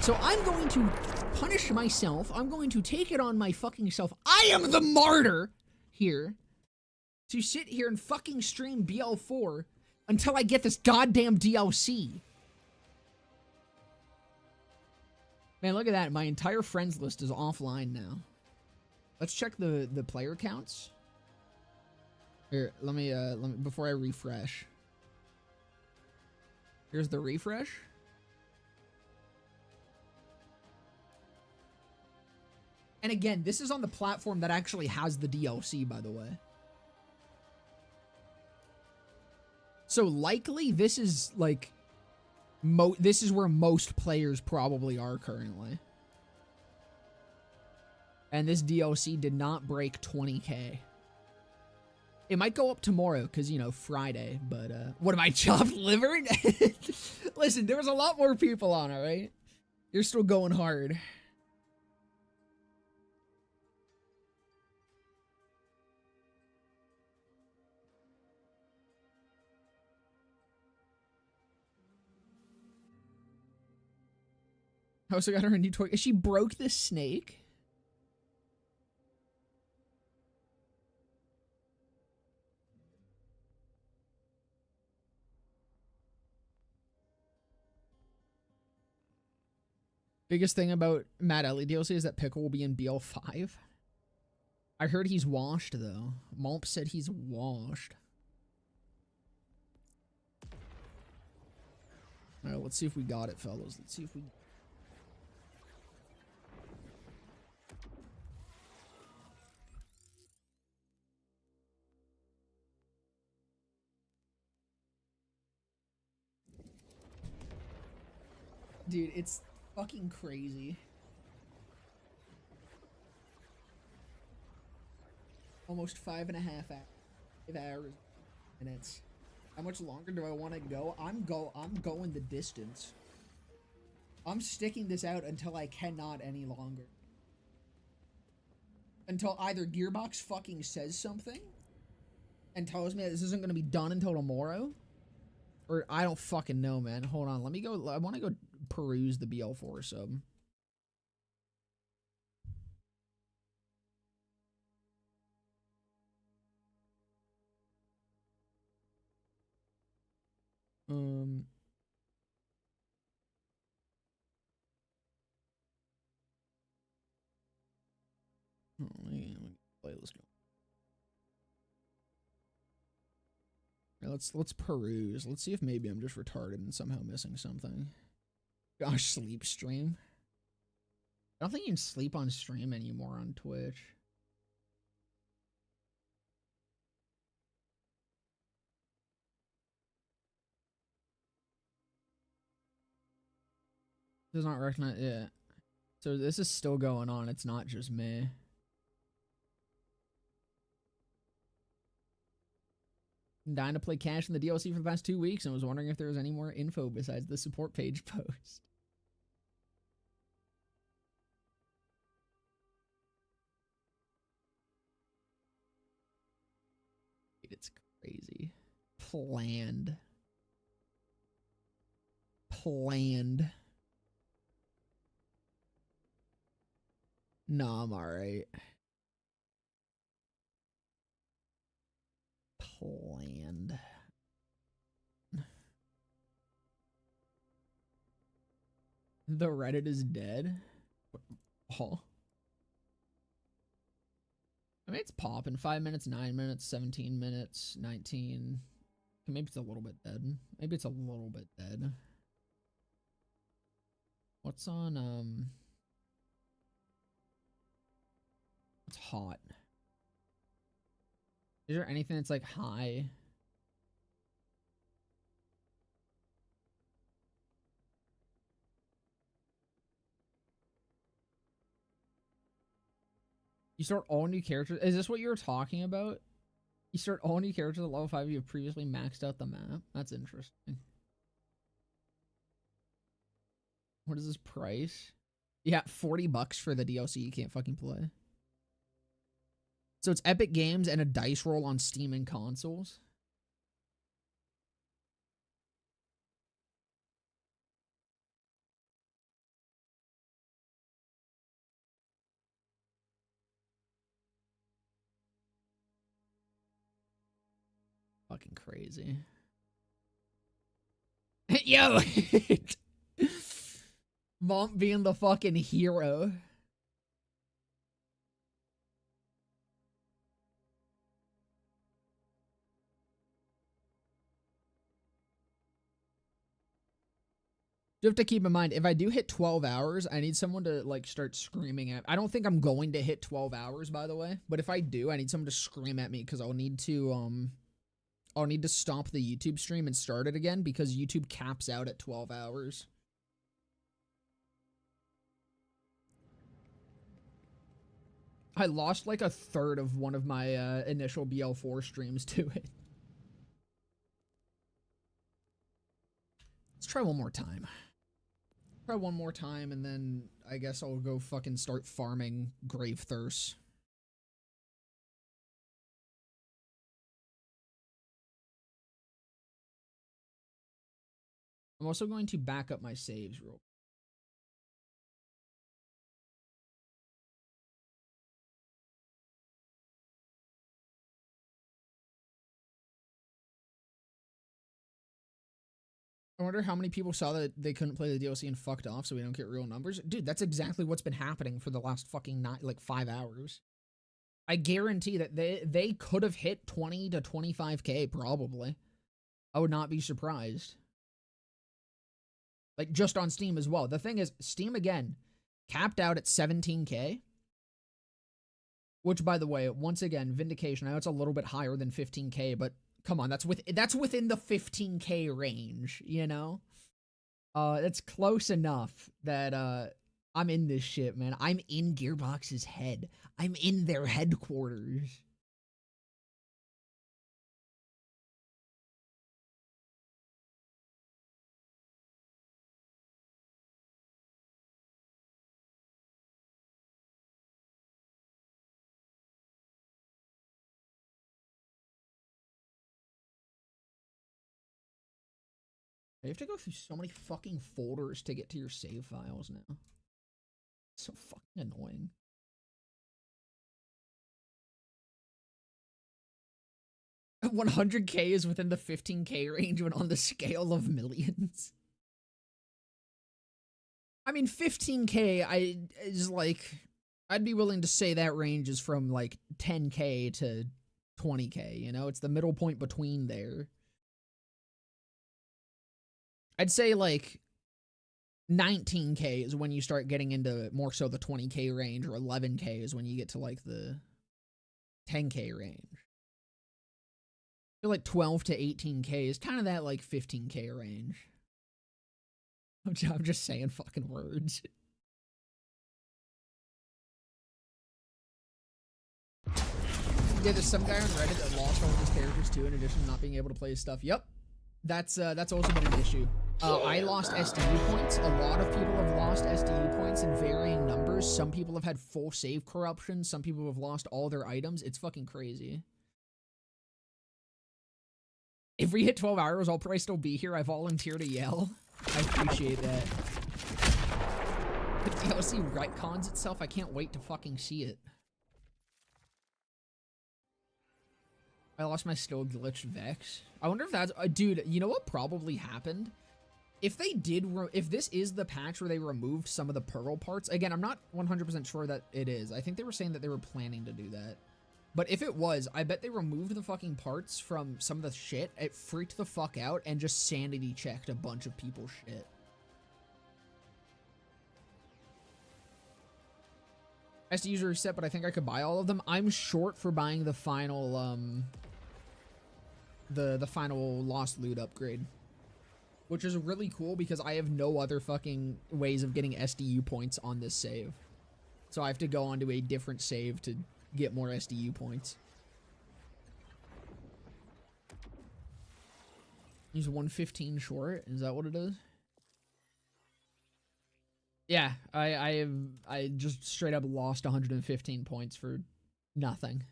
So I'm going to punish myself. I'm going to take it on my fucking self. I am the martyr here to sit here and fucking stream BL4 until I get this goddamn DLC. Man, look at that. My entire friends list is offline now. Let's check the player counts. Here, let me before I refresh. Here's the refresh. And again, this is on the platform that actually has the DLC, by the way. So likely this is like this is where most players probably are currently. And this DLC did not break 20K. It might go up tomorrow because, you know, Friday, but what am I, chopped liver? Listen, there was a lot more people on it, right? You're still going hard. I also got her a new toy. She broke the snake. Biggest thing about Matt Ellie DLC is that Pickle will be in BL5. I heard he's washed, though. Malp said he's washed. Alright, let's see if we got it, fellas. Let's see if we... Dude, it's fucking crazy. Almost 5.5 hours. Minutes. How much longer do I want to go? I'm going the distance. I'm sticking this out until I cannot any longer. Until either Gearbox fucking says something and tells me that this isn't going to be done until tomorrow, Or I don't fucking know, man. Hold on. Let me go. I want to go peruse the BL4 sub. Let me play this go. Let's peruse. Let's see if maybe I'm just retarded and somehow missing something. Gosh, sleep stream. I don't think you can sleep on stream anymore on Twitch. Does not recognize it. So this is still going on. It's not just me. I'm dying to play Cash in the DLC for the past 2 weeks and was wondering if there was any more info besides the support page post. It's crazy. Planned. No, I'm alright. Planned. The Reddit is dead? Oh. I mean, it's popping. 5 minutes, 9 minutes, 17 minutes, 19. Maybe it's a little bit dead. Maybe it's a little bit dead. What's on, what's hot? Is there anything that's like high? You start all new characters? Is this what you were talking about? You start all new characters at level 5 you have previously maxed out the map? That's interesting. What is this price? Yeah, $40 for the DLC you can't fucking play. So it's Epic Games and a dice roll on Steam and consoles. Fucking crazy. Yo! Mom being the fucking hero. You have to keep in mind, if I do hit 12 hours, I need someone to, like, start screaming at me. I don't think I'm going to hit 12 hours, by the way. But if I do, I need someone to scream at me, because I'll need to stop the YouTube stream and start it again, because YouTube caps out at 12 hours. I lost, like, a third of one of my, initial BL4 streams to it. Let's try one more time. Try one more time, and then I guess I'll go fucking start farming Grave Thirst. I'm also going to back up my saves real quick. I wonder how many people saw that they couldn't play the DLC and fucked off so we don't get real numbers. Dude, that's exactly what's been happening for the last fucking 5 hours. I guarantee that they could have hit 20 to 25k probably. I would not be surprised. Like, just on Steam as well. The thing is, Steam, again, capped out at 17k. Which, by the way, once again, vindication. I know it's a little bit higher than 15k, but come on, that's within the 15k range, you know? It's close enough that, I'm in this shit, man. I'm in Gearbox's head. I'm in their headquarters. You have to go through so many fucking folders to get to your save files now. So fucking annoying. $100K is within the $15K range when on the scale of millions. I mean, $15K is like, I'd be willing to say that range is from like $10K to $20K, you know? It's the middle point between there. I'd say like $19K is when you start getting into more so the $20K range, or $11K is when you get to like the $10K range. I feel like $12 to $18K is kind of that like $15K range. I'm just saying fucking words. Yeah, there's some guy on Reddit that lost all of his characters too, in addition to not being able to play his stuff. Yep. That's also been an issue. I lost SDU points. A lot of people have lost SDU points in varying numbers. Some people have had full save corruption. Some people have lost all their items. It's fucking crazy. If we hit 12 hours, I'll probably still be here. I volunteer to yell. I appreciate that. The DLC retcons itself. I can't wait to fucking see it. I lost my still glitched Vex. I wonder if that's... dude, you know what probably happened? If they did... if this is the patch where they removed some of the Pearl parts... Again, I'm not 100% sure that it is. I think they were saying that they were planning to do that. But if it was, I bet they removed the fucking parts from some of the shit. It freaked the fuck out and just sanity checked a bunch of people's shit. SDUs are reset, but I think I could buy all of them. I'm short for buying the final... the final Lost Loot upgrade, which is really cool because I have no other fucking ways of getting SDU points on this save. So I have to go onto a different save to get more SDU points. Use 115 short. Is that what it is? Yeah, I just straight up lost 115 points for nothing.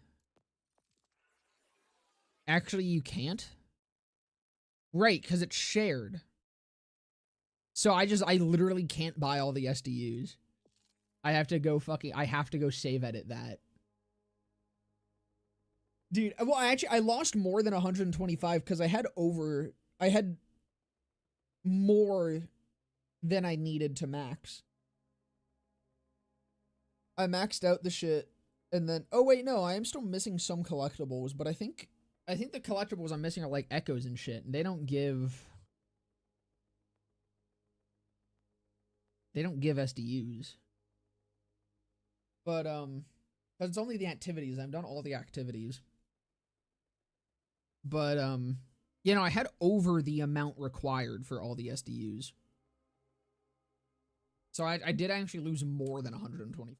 Actually, you can't? Right, because it's shared. So I literally can't buy all the SDUs. I have to go save edit that. Dude, well, I lost more than 125 because I had more than I needed to max. I maxed out the shit, and then, oh wait, no, I am still missing some collectibles, but I think the collectibles I'm missing are like echoes and shit, and they don't give SDUs. But, because it's only the activities. I've done all the activities. But, you know, I had over the amount required for all the SDUs. So I did actually lose more than 120.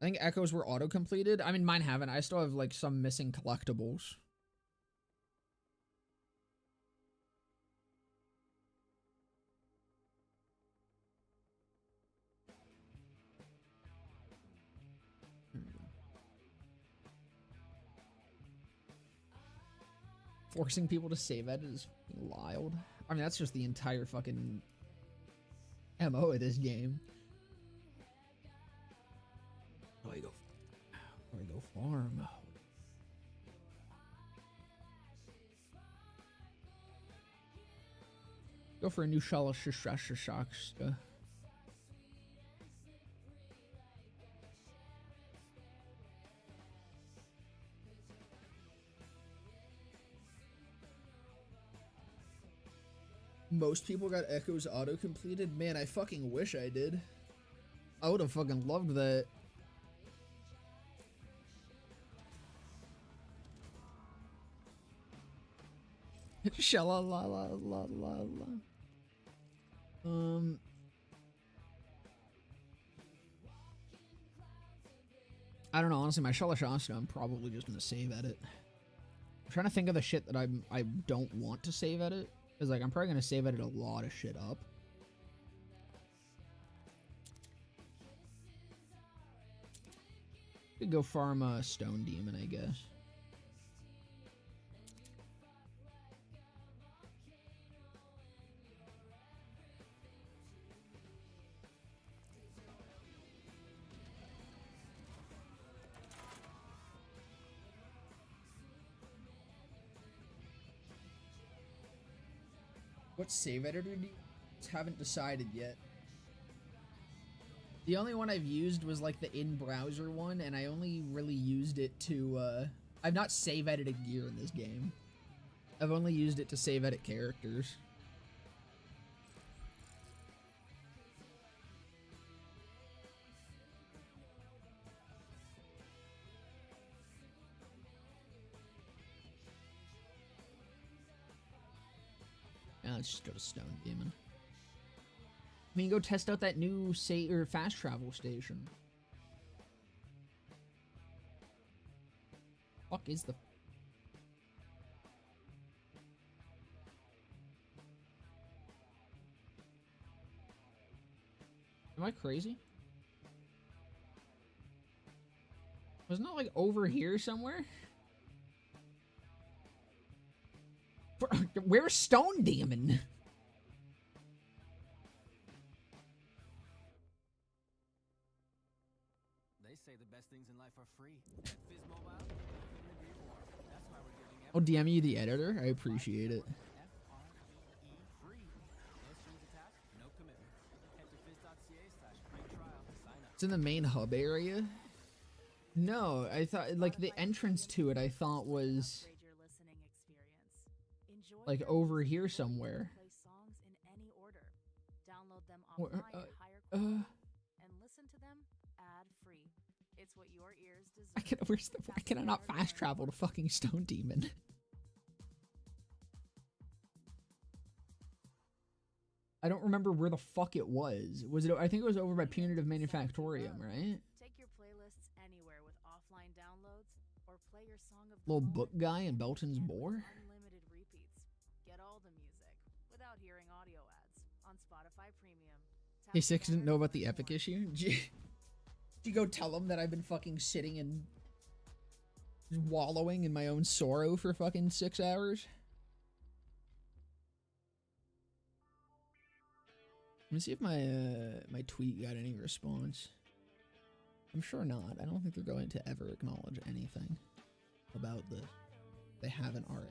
I think echoes were auto-completed. I mean, mine haven't. I still have, like, some missing collectibles. Forcing people to save edit is wild. I mean, that's just the entire fucking MO of this game. Oh, you go farm. Go for a new shell shocks. Most people got echoes auto-completed. Man, I fucking wish I did. I would have fucking loved that. Shalla la la la la la. I don't know, honestly, my Shella Shasta, I'm probably just gonna save edit. I'm trying to think of the shit that I don't want to save edit. Because, like, I'm probably gonna save edit a lot of shit up. Could go farm a stone demon, I guess. What save editor do you use? Haven't decided yet. The only one I've used was like the in-browser one, and I only really used it to, I've not save edited gear in this game. I've only used it to save edit characters. Now let's just go to Stone Demon. We can go test out that new fast travel station. Fuck is the... Am I crazy? Wasn't it like over here somewhere? Where's Stone Demon? They say the best things in life are free. At Fizz Mobile, I couldn't agree more. That's why we're giving I'll DM you the editor. I appreciate it. free. No strings attached, no commitment. Head to fizz.ca/free trial to sign up. It's in the main hub area. No, I thought like the entrance to it I thought was like over here somewhere. Play songs in any order. Download them Where, offline at higher quality and listen to them ad-free. It's what your ears deserve. Why can I not fast travel to fucking Stone Demon? I don't remember where the fuck it was. Was it? I think it was over by Punitive Manufactorium, right? Take your playlists anywhere with offline downloads or play your song of Little book guy in Belton's Boar. unlimited repeats. Get all the music without hearing audio ads on Spotify Premium. Hey, Six didn't know about the Epic issue. Did you go tell him that I've been fucking sitting and wallowing in my own sorrow for fucking 6 hours? Let me see if my my tweet got any response. I'm sure not. I don't think they're going to ever acknowledge anything about this. They haven't already.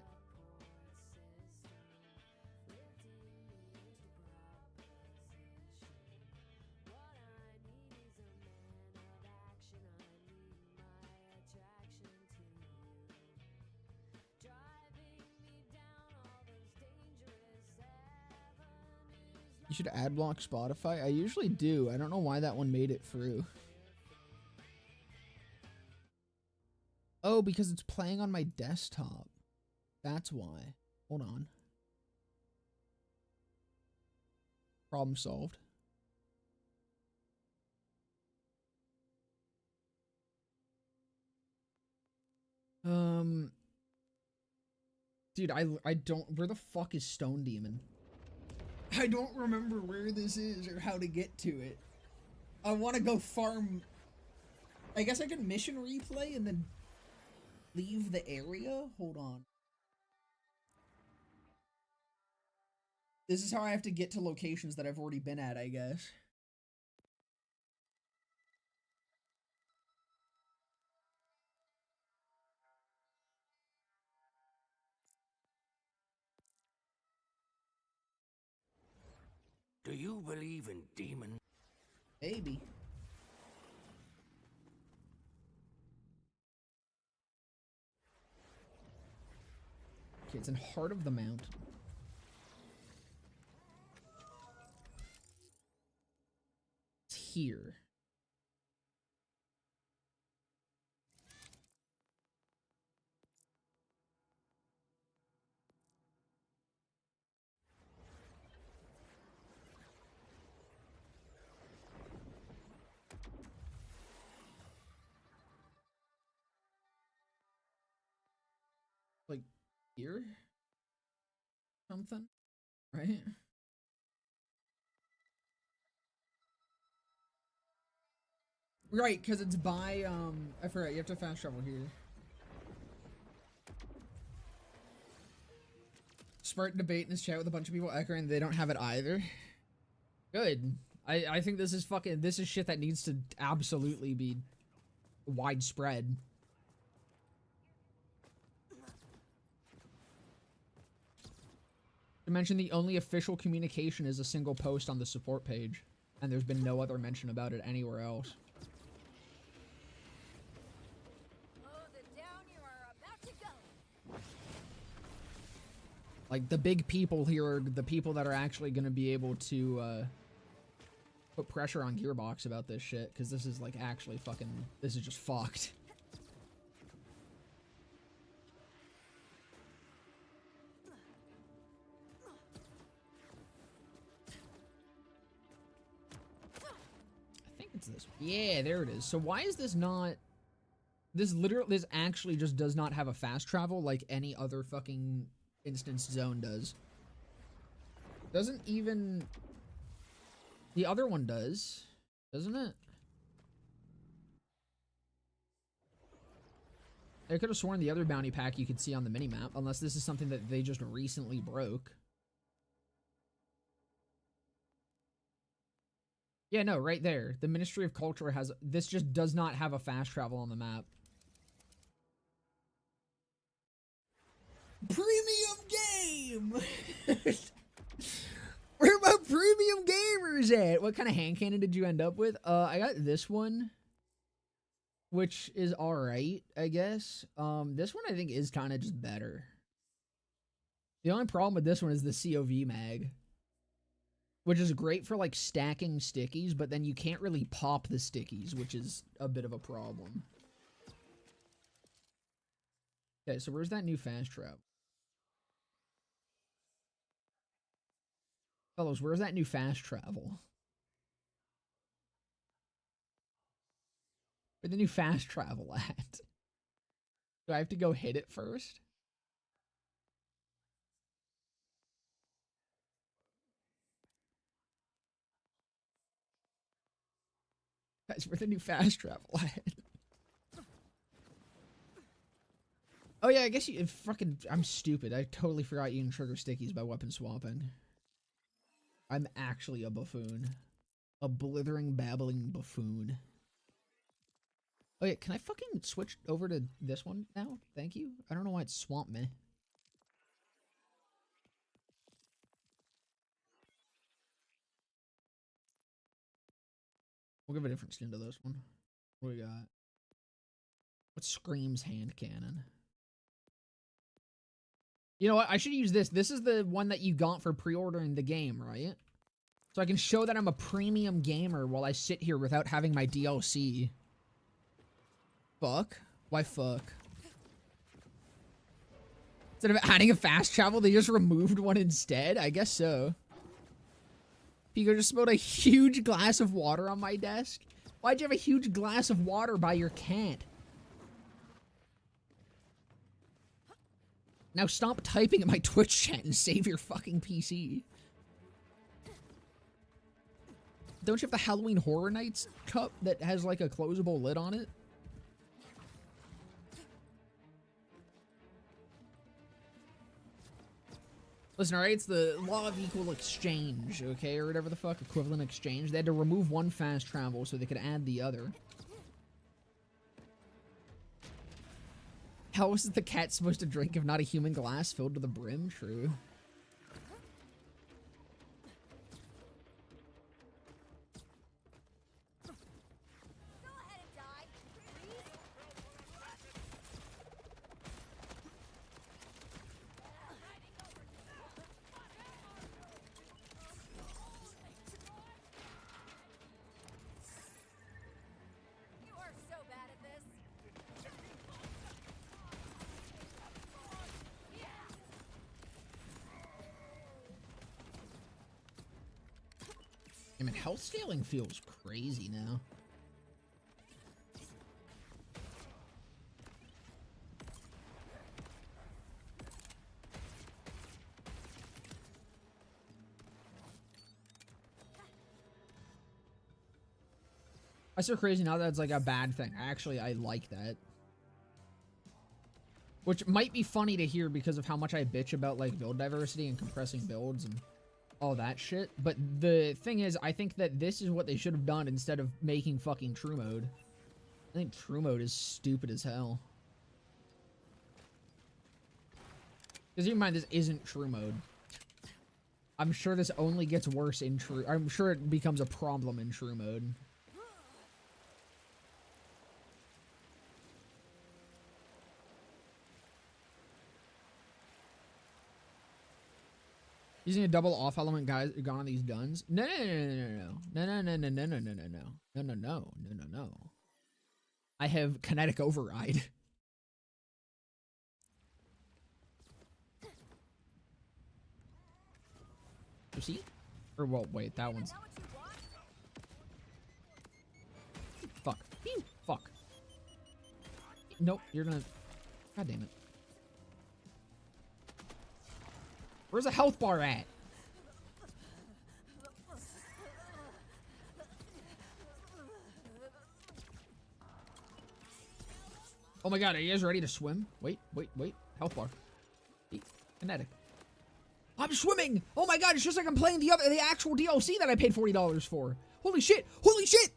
You should ad block Spotify. I usually do. I don't know why that one made it through. Oh, because it's playing on my desktop. That's why. Hold on. Problem solved. Dude, I don't... Where the fuck is Stone Demon? I don't remember where this is or how to get to it. I want to go farm... I guess I could mission replay and then leave the area? Hold on. This is how I have to get to locations that I've already been at, I guess. Do you believe in demons? Maybe. Okay, it's in Heart of the Mountain. It's here. Like here? Something? Right? Right, because it's by, I forgot, you have to fast travel here. Spark debate in this chat with a bunch of people echoing they don't have it either. Good. I think this is shit that needs to absolutely be widespread. To mention, the only official communication is a single post on the support page, and there's been no other mention about it anywhere else. Like, the big people here are the people that are actually going to be able to put pressure on Gearbox about this shit, because this is, like, actually fucking... This is just fucked. I think it's this one. Yeah, there it is. So why is this not... This actually just does not have a fast travel like any other fucking instance zone does. Doesn't even... The other one does, doesn't it? I could have sworn the other bounty pack you could see on the minimap, unless this is something that they just recently broke. Yeah, no, right there. The Ministry of Culture has... This just does not have a fast travel on the map. Premium game! Where my premium gamers at? What kind of hand cannon did you end up with? I got this one, which is alright, I guess. This one I think is kind of just better. The only problem with this one is the COV mag, which is great for like stacking stickies, but then you can't really pop the stickies, which is a bit of a problem. Okay, so where's that new fast trap? Fellows, where's that new fast travel? Where's the new fast travel at? Do I have to go hit it first? Guys, where's the new fast travel at? Oh yeah, I guess you fucking... I'm stupid. I totally forgot you can trigger stickies by weapon swapping. I'm actually a buffoon. A blithering, babbling buffoon. Oh yeah, can I fucking switch over to this one now? Thank you. I don't know why it swamped me. We'll give a different skin to this one. What do we got? What screams hand cannon? You know what? I should use this. This is the one that you got for pre-ordering the game, right? So I can show that I'm a premium gamer while I sit here without having my DLC. Fuck. Why fuck? Instead of adding a fast travel, they just removed one instead? I guess so. Pico just spilled a huge glass of water on my desk. Why'd you have a huge glass of water by your cat? Now stop typing in my Twitch chat and save your fucking PC. Don't you have the Halloween Horror Nights cup that has like a closable lid on it? Listen, alright, it's the law of equal exchange, okay? Or whatever the fuck, equivalent exchange. They had to remove one fast travel so they could add the other. How is the cat supposed to drink if not a human glass filled to the brim? True. You are so bad at this. I mean, health scaling feels crazy now. That's so crazy now that it's like a bad thing. Actually, I like that. Which might be funny to hear because of how much I bitch about like build diversity and compressing builds and all that shit. But the thing is, I think that this is what they should have done instead of making fucking true mode. I think true mode is stupid as hell. Because keep in mind, this isn't true mode. I'm sure this only gets worse in true... I'm sure it becomes a problem in true mode. Using a double off element guys gone on these guns? No. I have kinetic override. You see? Or well, wait, that one's. Fuck. Phew. Fuck. Nope, you're gonna. God damn it. Where's the health bar at? Oh my god, are you guys ready to swim? Wait. Health bar. Kinetic. I'm swimming! Oh my god, it's just like I'm playing the actual DLC that I paid $40 for. Holy shit! Holy shit!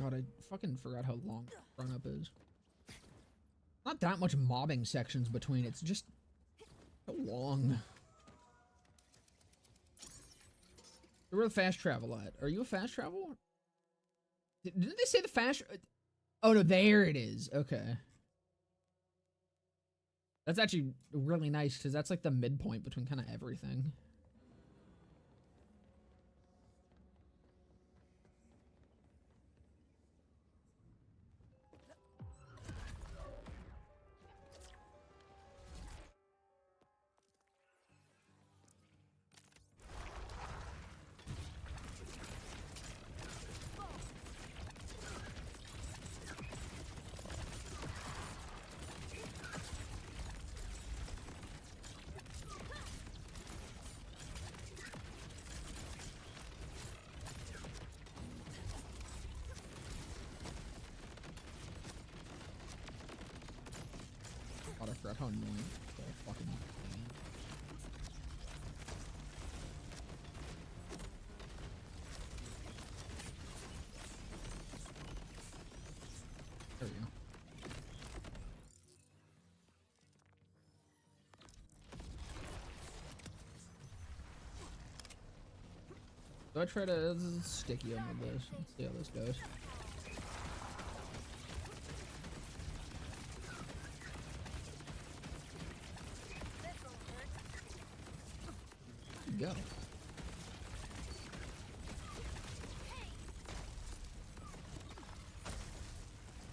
God, I fucking forgot how long run up is. Not that much mobbing sections between, it's just so long. Where the fast travel at? Are you a fast travel? Didn't they say the fast? Oh no, there it is. Okay. That's actually really nice because that's like the midpoint between kind of everything. God, I forgot how annoying that fucking thing is. There we go. Do I try to sticky him with this? Let's see how this goes. Go. I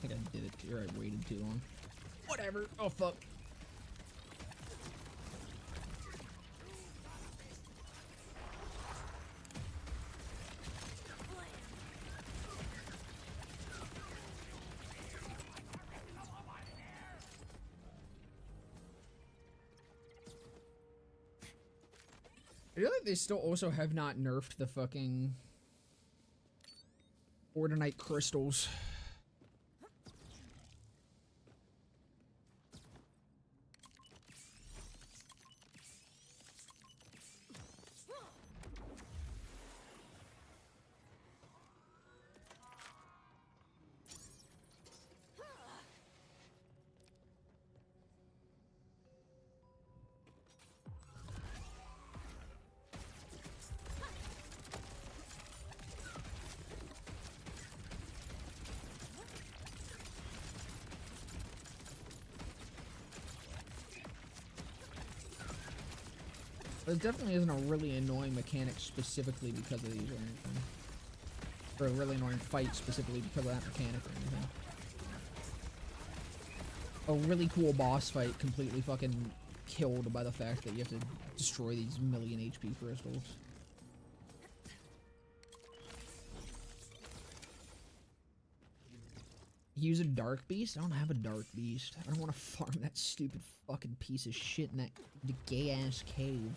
think I did it too, or I waited too long. Whatever. Oh fuck. I feel like they still also have not nerfed the fucking Borderlands crystals. There definitely isn't a really annoying mechanic specifically because of these or anything. Or a really annoying fight specifically because of that mechanic or anything. A really cool boss fight completely fucking killed by the fact that you have to destroy these million HP crystals. Use a dark beast? I don't have a dark beast. I don't want to farm that stupid fucking piece of shit in that gay ass cave.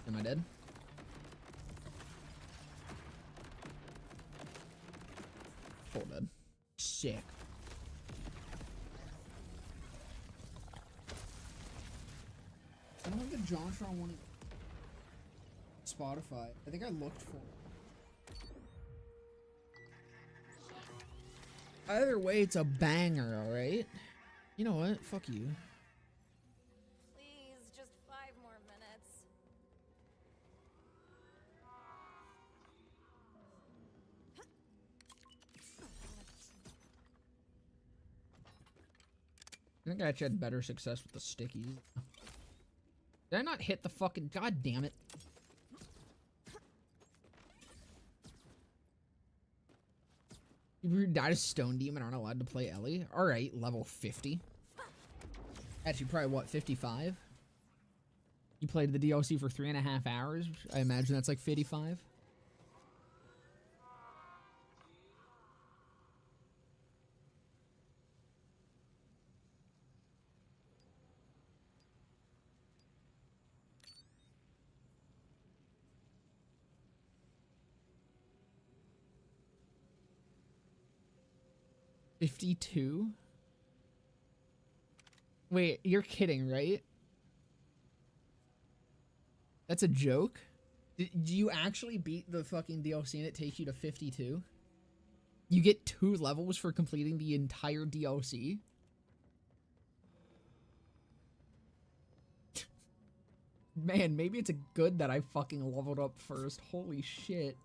Am I dead? Full dead. Sick. I don't have the JonTron one. Spotify. I think I looked for it. Either way, it's a banger, alright? You know what? Fuck you. Please, just 5 more minutes. I think I actually had better success with the stickies. Did I not hit the fucking... God damn it. People who died of Stone Demon aren't allowed to play Ellie? Alright, level 50. Actually, probably what, 55? You played the DLC for 3.5 hours? I imagine that's like 55? $52? Wait, you're kidding, right? That's a joke? Do you actually beat the fucking DLC and it takes you to 52? You get 2 levels for completing the entire DLC? Man, maybe it's good that I fucking leveled up first. Holy shit.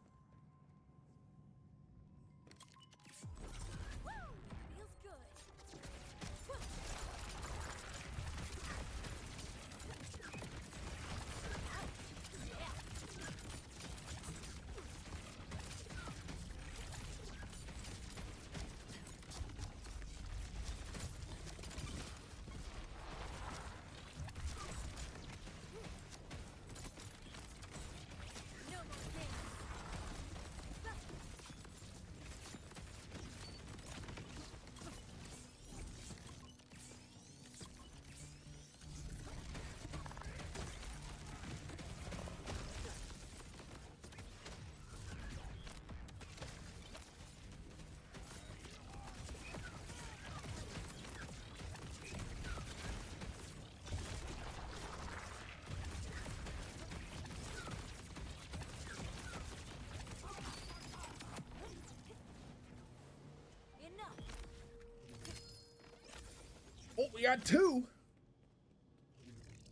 Oh, we got 2.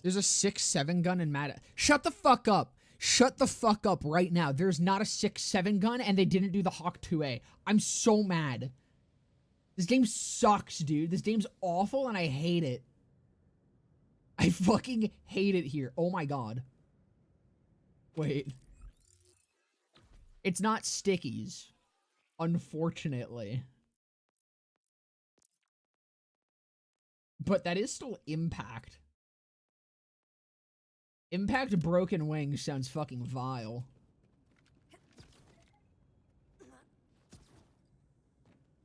There's a 6.7 gun in Mad. Shut the fuck up. Shut the fuck up right now. There's not a 6.7 gun and they didn't do the Hawk 2A. I'm so mad. This game sucks, dude. This game's awful and I hate it. I fucking hate it here. Oh my god. Wait. It's not stickies. Unfortunately. But that is still Impact. Impact Broken Wings sounds fucking vile.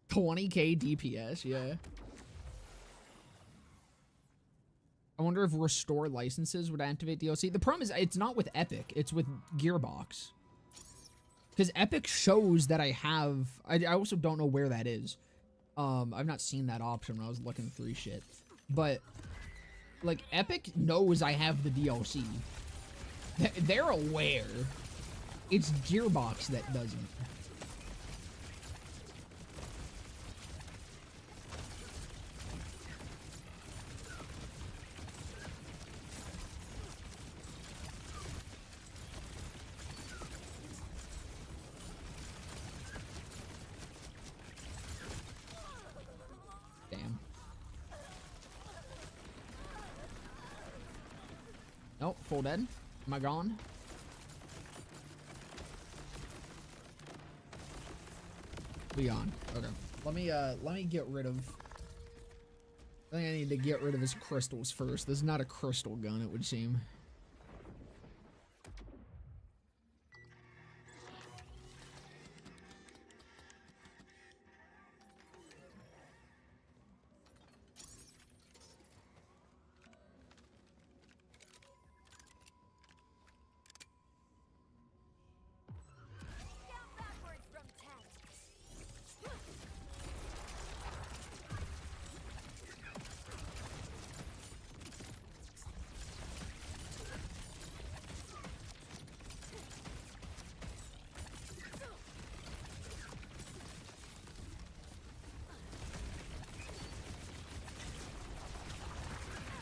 $20k DPS, yeah. I wonder if restore licenses would activate DLC. The problem is it's not with Epic, it's with Gearbox. Because Epic shows that I have... I also don't know where that is. I've not seen that option when I was looking through shit. But, like, Epic knows I have the DLC. They're aware. It's Gearbox that doesn't. Damn. Nope, full dead. Am I gone? Be gone. Okay. Let me get rid of... I think I need to get rid of his crystals first. This is not a crystal gun, it would seem.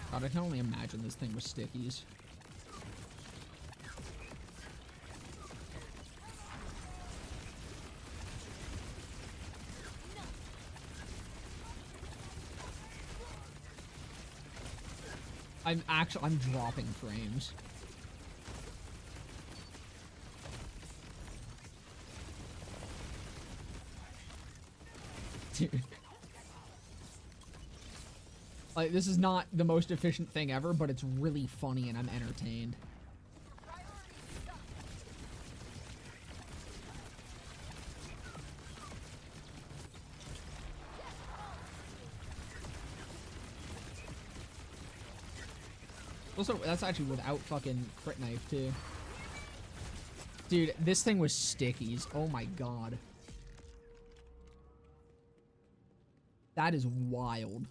God, I can only imagine this thing with stickies. I'm dropping frames. Dude. Like, this is not the most efficient thing ever, but it's really funny and I'm entertained. Also, that's actually without fucking crit knife, too. Dude, this thing was stickies. Oh my god. That is wild.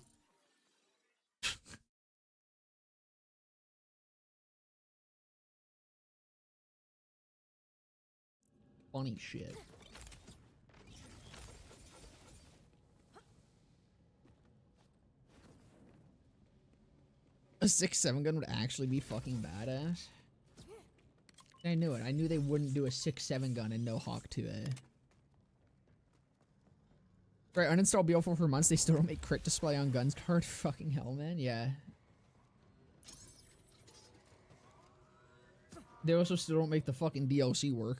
Funny shit. A 6.7 gun would actually be fucking badass. I knew it. I knew they wouldn't do a 6.7 gun and no Hawk 2A. Right, uninstall BL4 for months. They still don't make crit display on guns card. Fucking hell, man. Yeah. They also still don't make the fucking DLC work.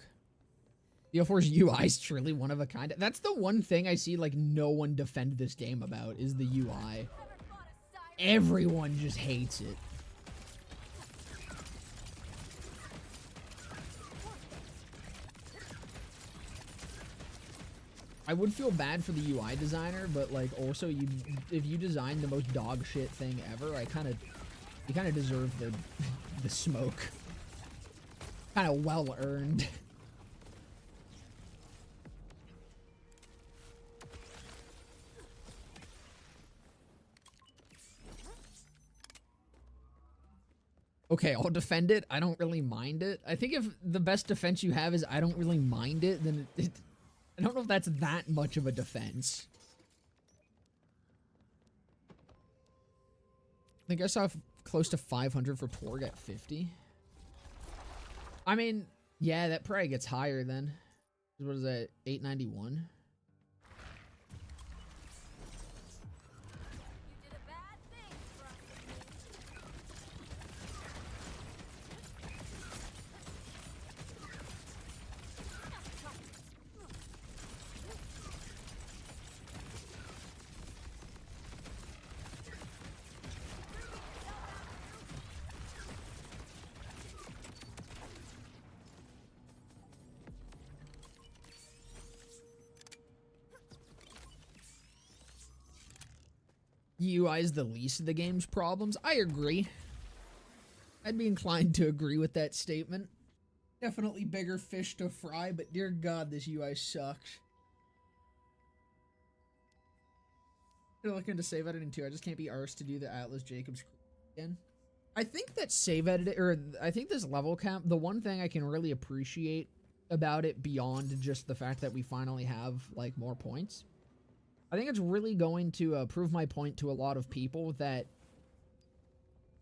BL4's UI is truly one of a kind. That's the one thing I see, like, no one defend this game about, is the UI. Everyone just hates it. I would feel bad for the UI designer, but, like, also, if you design the most dog shit thing ever, you kind of deserve the smoke. Kind of well earned. Okay, I'll defend it. I don't really mind it. I think if the best defense you have is I don't really mind it, then I don't know if that's that much of a defense. I think I saw close to 500 for Porg at 50. I mean, yeah, that probably gets higher then. What is that, 891? UI is the least of the game's problems. I agree. I'd be inclined to agree with that statement. Definitely bigger fish to fry, but dear God, this UI sucks. I'm looking to save editing too. I just can't be arsed to do the Atlas Jacobs again. I think that save edit, or I think this level cap, the one thing I can really appreciate about it beyond just the fact that we finally have like more points, I think it's really going to prove my point to a lot of people that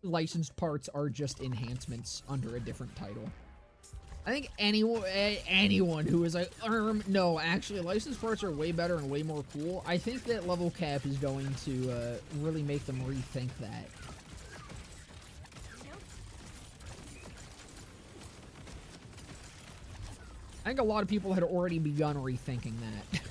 licensed parts are just enhancements under a different title. I think anyone who is like, no, actually, licensed parts are way better and way more cool. I think that level cap is going to really make them rethink that. I think a lot of people had already begun rethinking that.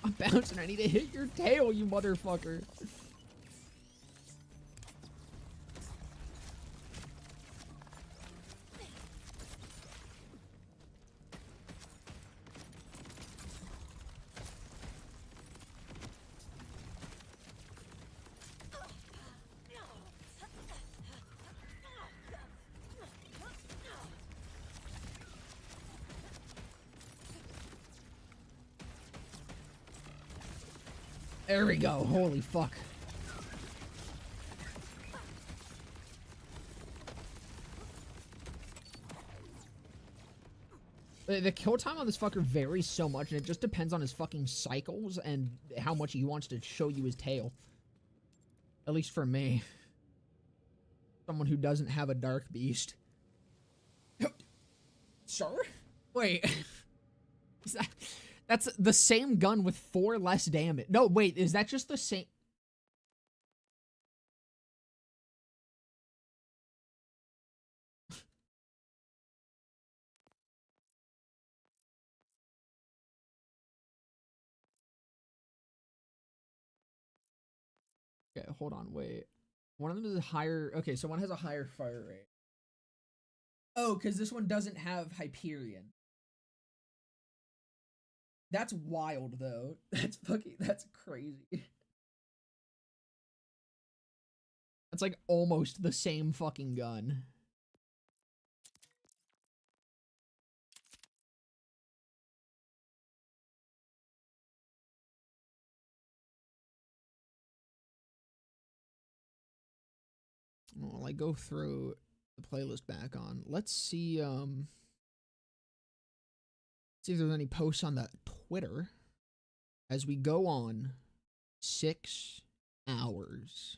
I'm bouncing. I need to hit your tail, you motherfucker. There we go. Holy fuck. The kill time on this fucker varies so much, and it just depends on his fucking cycles and how much he wants to show you his tail. At least for me. Someone who doesn't have a dark beast. Sir? Wait. Is that... That's the same gun with 4 less damage. No, wait, is that just the same? Okay, hold on, wait. One of them is a higher... Okay, so one has a higher fire rate. Oh, because this one doesn't have Hyperion. That's wild, though. That's crazy. That's like almost the same fucking gun. Well, I go through the playlist back on. Let's see if there's any posts on the Twitter as we go on 6 hours.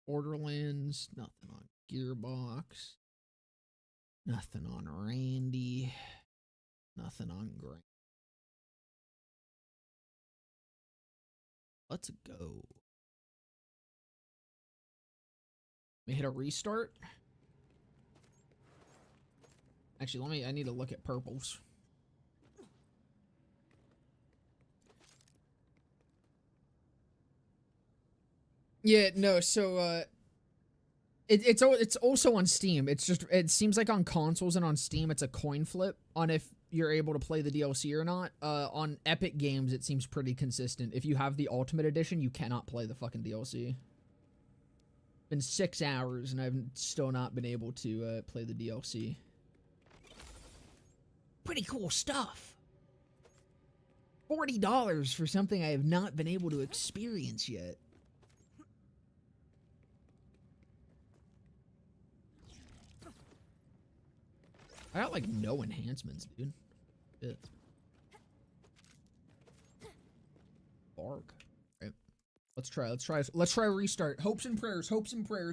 Borderlands, nothing on Gearbox, nothing on Randy, nothing on Grant. Let's go. Let me hit a restart. Actually, I need to look at purples. Yeah, no, so it's also on Steam. It's just, it seems like on consoles and on Steam it's a coin flip on if you're able to play the DLC or not. On Epic Games it seems pretty consistent. If you have the Ultimate Edition, you cannot play the fucking DLC. Been 6 hours and I've still not been able to play the DLC. Pretty cool stuff. $40 for something I have not been able to experience yet. I got like no enhancements, dude. Shit. Bark. Right. Let's try restart. Hopes and prayers,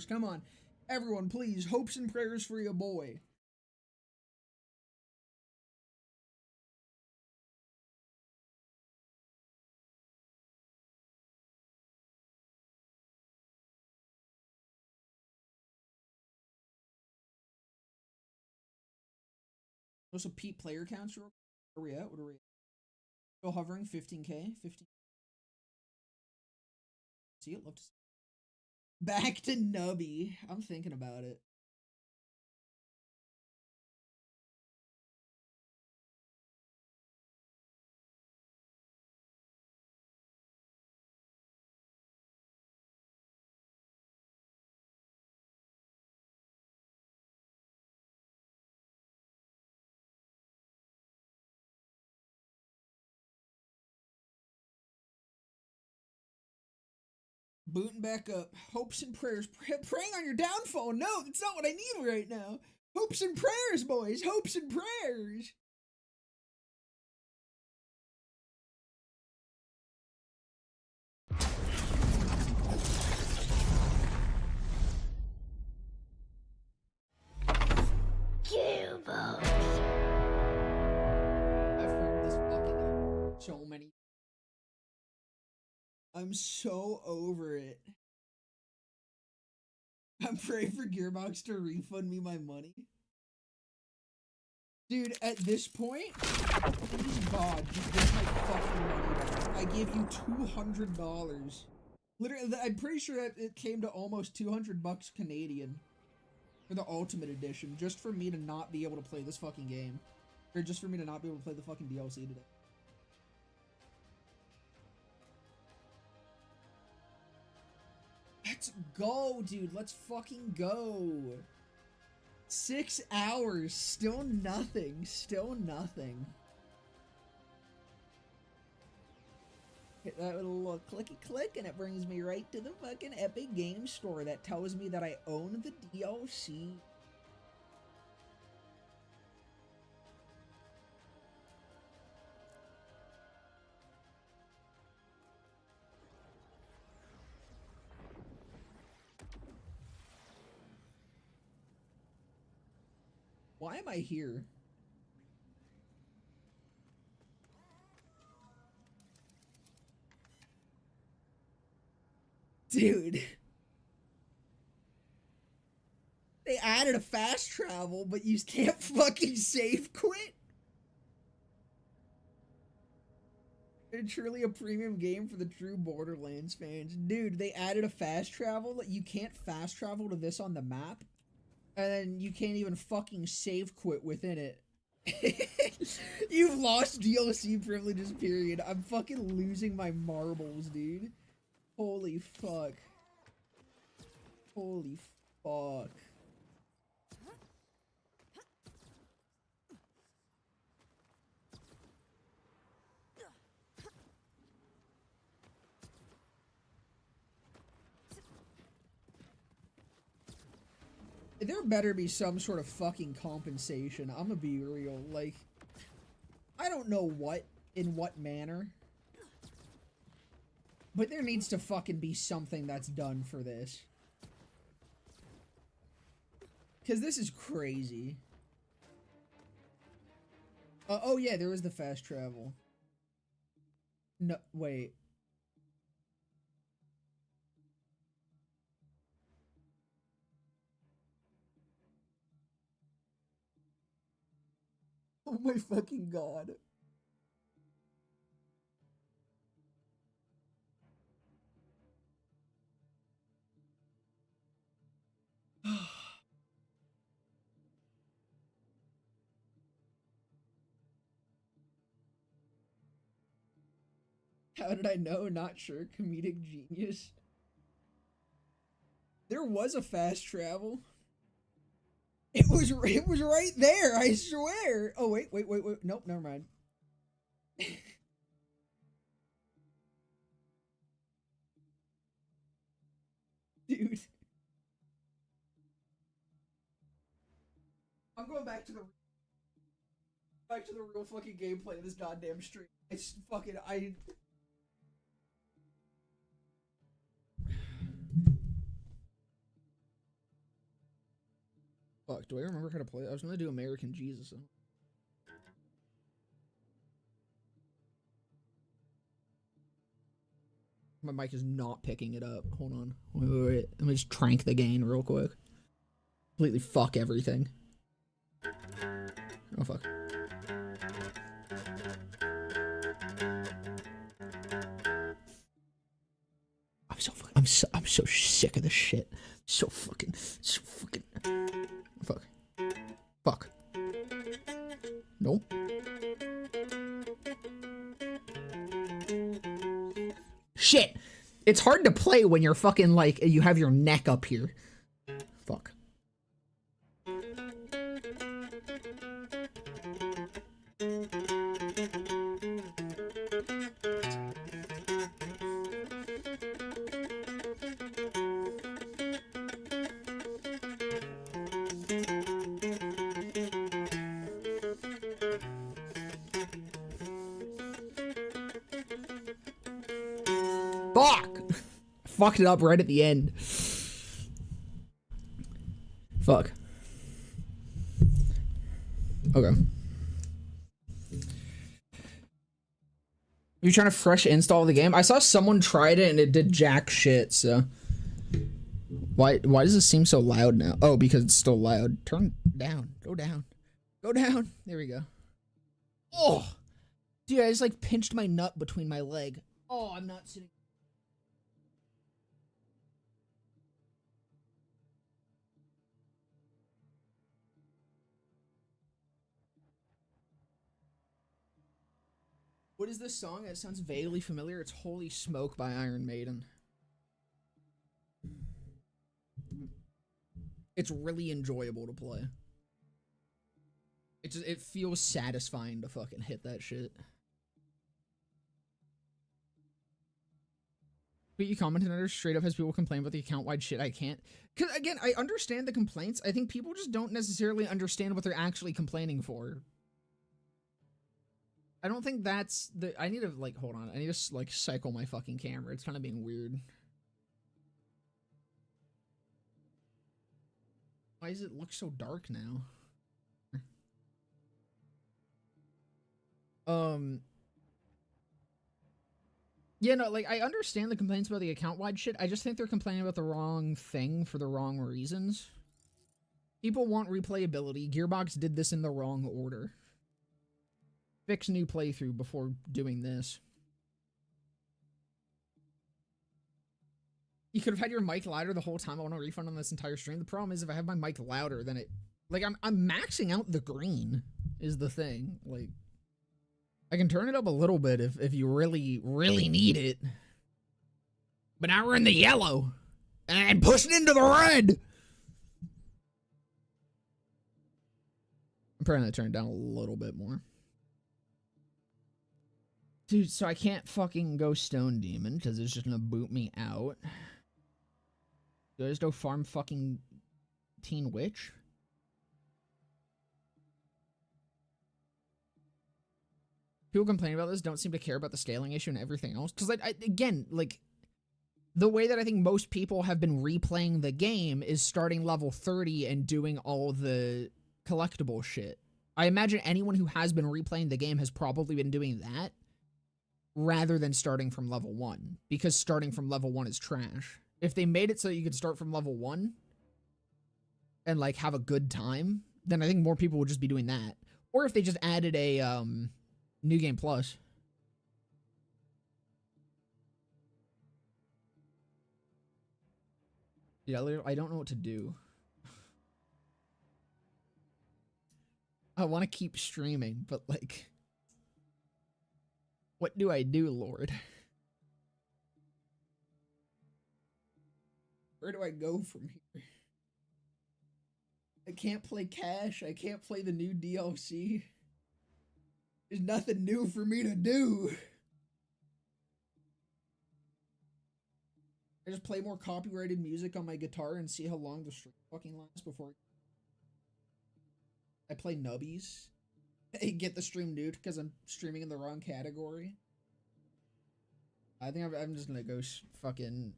come on. Everyone, please, hopes and prayers for your boy. Those are Pete player counts. Where are we at? What are we at? Still hovering 15K. 15. See it? Love to see. Back to Nubby. I'm thinking about it. Booting back up. Hopes and prayers. Praying on your downfall. No, that's not what I need right now. Hopes and prayers, boys. Hopes and prayers. Gearbox. I've heard this fucking so many. I'm so over it. I'm praying for Gearbox to refund me my money. Dude, at this point, please God, just get my fucking money back. I gave you $200. Literally, I'm pretty sure it came to almost 200 bucks Canadian for the Ultimate Edition, just for me to not be able to play this fucking game. Or just for me to not be able to play the fucking DLC today. Let's go, dude. Let's fucking go. 6 hours. Still nothing. Still nothing. Hit that little clicky click and it brings me right to the fucking Epic Games Store that tells me that I own the DLC. Why am I here? Dude. They added a fast travel, but you can't fucking save quit? It's truly a premium game for the true Borderlands fans. Dude, they added a fast travel. You can't fast travel to this on the map. And then you can't even fucking save quit within it. You've lost DLC privileges, period. I'm fucking losing my marbles, dude. Holy fuck. Holy fuck. There better be some sort of fucking compensation. I'm gonna be real. Like, I don't know what, in what manner, but there needs to fucking be something that's done for this. Because this is crazy. Oh yeah, there was the fast travel. No, wait. Oh my fucking God. How did I know? Not sure. Comedic genius. There was a fast travel. It was right there, I swear. Oh, wait. Nope, never mind. Dude. I'm going back to the real fucking gameplay of this goddamn stream. It's fucking, Fuck, do I remember how to play it? I was gonna do American Jesus. My mic is not picking it up. Hold on. Wait. Let me just crank the gain real quick. Completely fuck everything. Oh, fuck. I'm so sick of this shit. So fucking fuck. No. Shit. It's hard to play when you're fucking like you have your neck up here. Fuck. Fuck! Fucked it up right at the end. Fuck. Okay. You trying to fresh install the game? I saw someone tried it and it did jack shit, so. Why does it seem so loud now? Oh, because it's still loud. Turn down. Go down. Go down. There we go. Oh! Dude, I just like pinched my nut between my leg. Oh, I'm not sitting. What is this song? It sounds vaguely familiar. It's Holy Smoke by Iron Maiden. It's really enjoyable to play. It feels satisfying to fucking hit that shit. But you commented under straight up has people complain about the account-wide shit. I can't. Because, again, I understand the complaints. I think people just don't necessarily understand what they're actually complaining for. I don't think that's the... I need to, like, hold on. I need to, like, cycle my fucking camera. It's kind of being weird. Why does it look so dark now? Yeah, no, like, I understand the complaints about the account-wide shit. I just think they're complaining about the wrong thing for the wrong reasons. People want replayability. Gearbox did this in the wrong order. Fix new playthrough before doing this. You could have had your mic louder the whole time. I want a refund on this entire stream. The problem is if I have my mic louder, then it... Like, I'm maxing out the green is the thing. Like, I can turn it up a little bit if you really, really need it. But now we're in the yellow. And pushing into the red! I'm probably gonna turn it down a little bit more. Dude, so I can't fucking go Stone Demon because it's just gonna boot me out. Do I just go farm fucking Teen Witch? People complaining about this don't seem to care about the scaling issue and everything else. Because, like, again, like, the way that I think most people have been replaying the game is starting level 30 and doing all the collectible shit. I imagine anyone who has been replaying the game has probably been doing that rather than starting from level 1. Because starting from level 1 is trash. If they made it so you could start from level 1 and, like, have a good time, then I think more people would just be doing that. Or if they just added a, New Game Plus. Yeah, I don't know what to do. I want to keep streaming, but, like, what do I do, Lord? Where do I go from here? I can't play Cash. I can't play the new DLC. There's nothing new for me to do. I just play more copyrighted music on my guitar and see how long the stream fucking lasts before I play nubbies. I get the stream nuked because I'm streaming in the wrong category. I think I'm just gonna go fucking...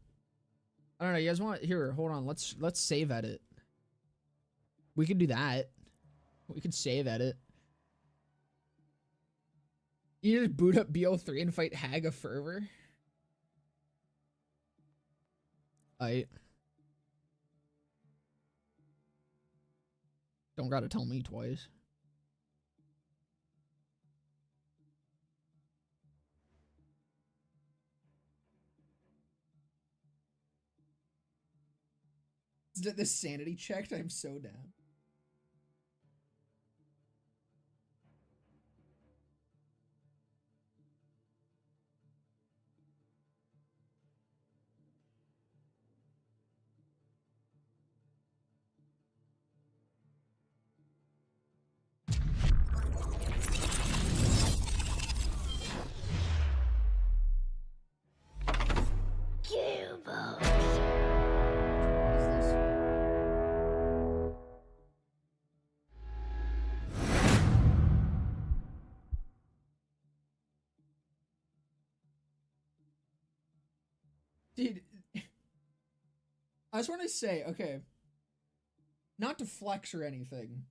I don't know, you guys want... Here, hold on, let's save edit. We could do that. We could save edit. You just boot up BO3 and fight Hag of Fervor? Don't gotta tell me twice. The sanity checked. I'm so down. Dude, I just want to say, okay, not to flex or anything,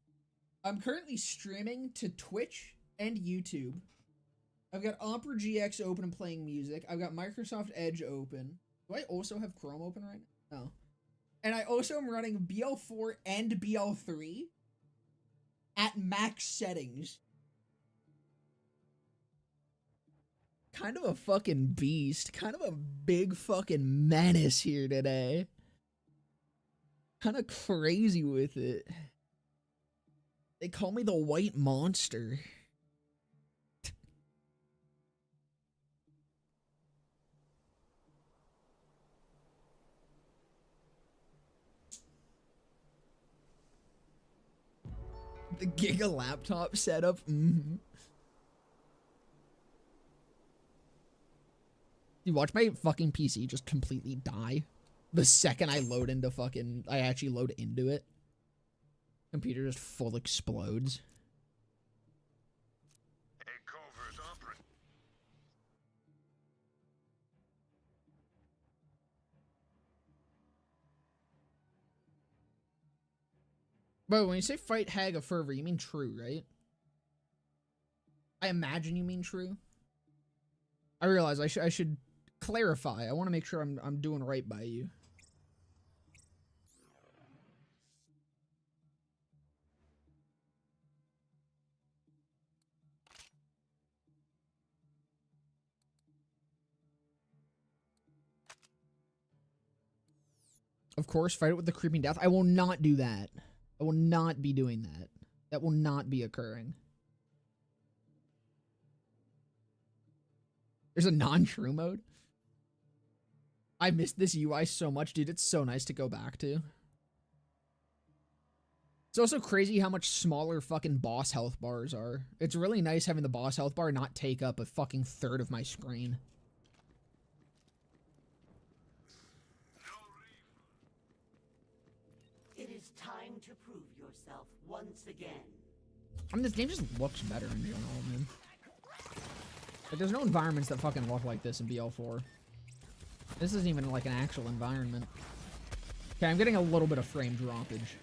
I'm currently streaming to Twitch and YouTube. I've got Opera GX open and playing music. I've got Microsoft Edge open. Do I also have Chrome open right now? No. And I also am running BL4 and BL3 at max settings. Kind of a fucking beast. Kind of a big fucking menace here today. Kind of crazy with it. They call me the White Monster. The Giga laptop setup. Mm-hmm. You watch my fucking PC just completely die the second I load into fucking, I actually load into it. Computer just full explodes. A covert operative. Bro, when you say fight Hag of Fervor, you mean True, right? I imagine you mean True. I realize I should clarify. I want to make sure I'm doing right by you. Of course, fight it with the creeping death. I will not do that. I will not be doing that. That will not be occurring. There's a non-true mode. I missed this UI so much, dude. It's so nice to go back to. It's also crazy how much smaller fucking boss health bars are. It's really nice having the boss health bar not take up a fucking third of my screen. It is time to prove yourself once again. I mean, this game just looks better in general, man. Like, there's no environments that fucking look like this in BL4. This isn't even like an actual environment. Okay, I'm getting a little bit of frame droppage.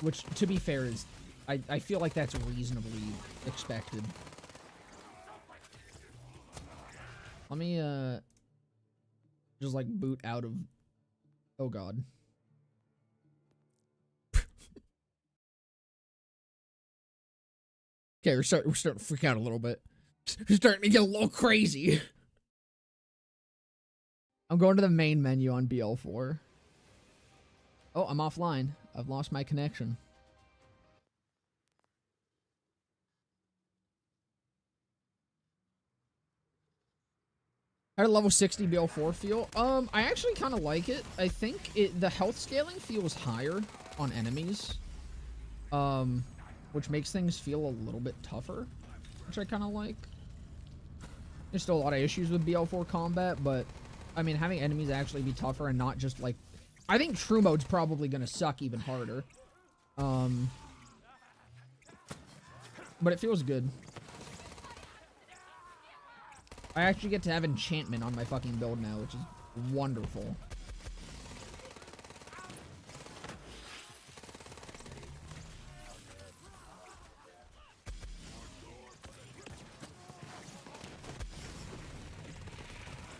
Which, to be fair, is... I feel like that's reasonably expected. Let me, just, like, boot out of... Oh, God. Okay, we're starting to freak out a little bit. We're starting to get a little crazy. I'm going to the main menu on BL4. Oh, I'm offline. I've lost my connection. How did level 60 BL4 feel? I actually kind of like it. I think the health scaling feels higher on enemies. Which makes things feel a little bit tougher, which I kind of like. There's still a lot of issues with BL4 combat, but I mean, having enemies actually be tougher and not just like... I think true mode's probably going to suck even harder. But it feels good. I actually get to have enchantment on my fucking build now, which is wonderful.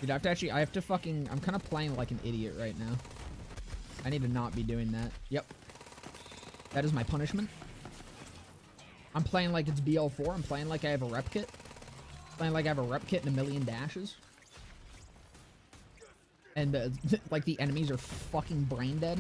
Dude, I have to fucking... I'm kind of playing like an idiot right now. I need to not be doing that. Yep. That is my punishment. I'm playing like it's BL4. I'm playing like I have a rep kit. Playing like I have a rep kit and a million dashes. And, like, the enemies are fucking brain dead.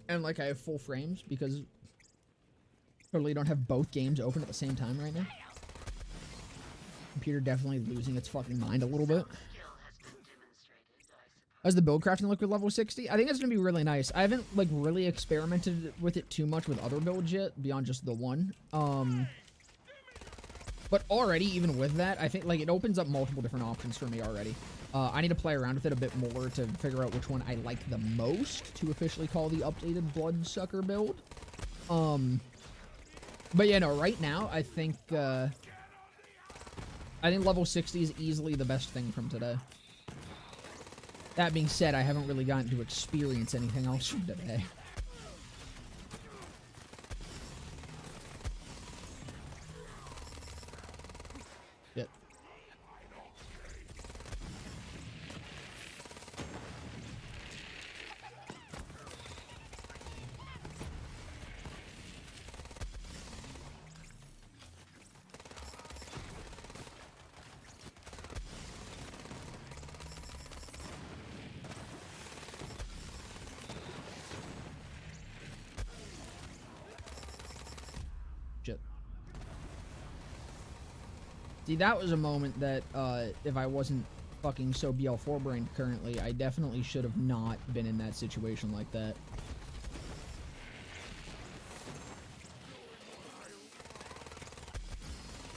And like I have full frames because totally don't have both games open at the same time right now. Computer definitely losing its fucking mind a little bit. How's the build crafting look with level 60? I think it's gonna be really nice. I haven't like really experimented with it too much with other builds yet, beyond just the one. But already, even with that, I think like it opens up multiple different options for me already. I need to play around with it a bit more to figure out which one I like the most to officially call the updated Bloodsucker build. But yeah, no, right now I think level 60 is easily the best thing from today. That being said, I haven't really gotten to experience anything else from today. Yep. See, that was a moment that, if I wasn't fucking so BL4 brained currently, I definitely should have not been in that situation like that.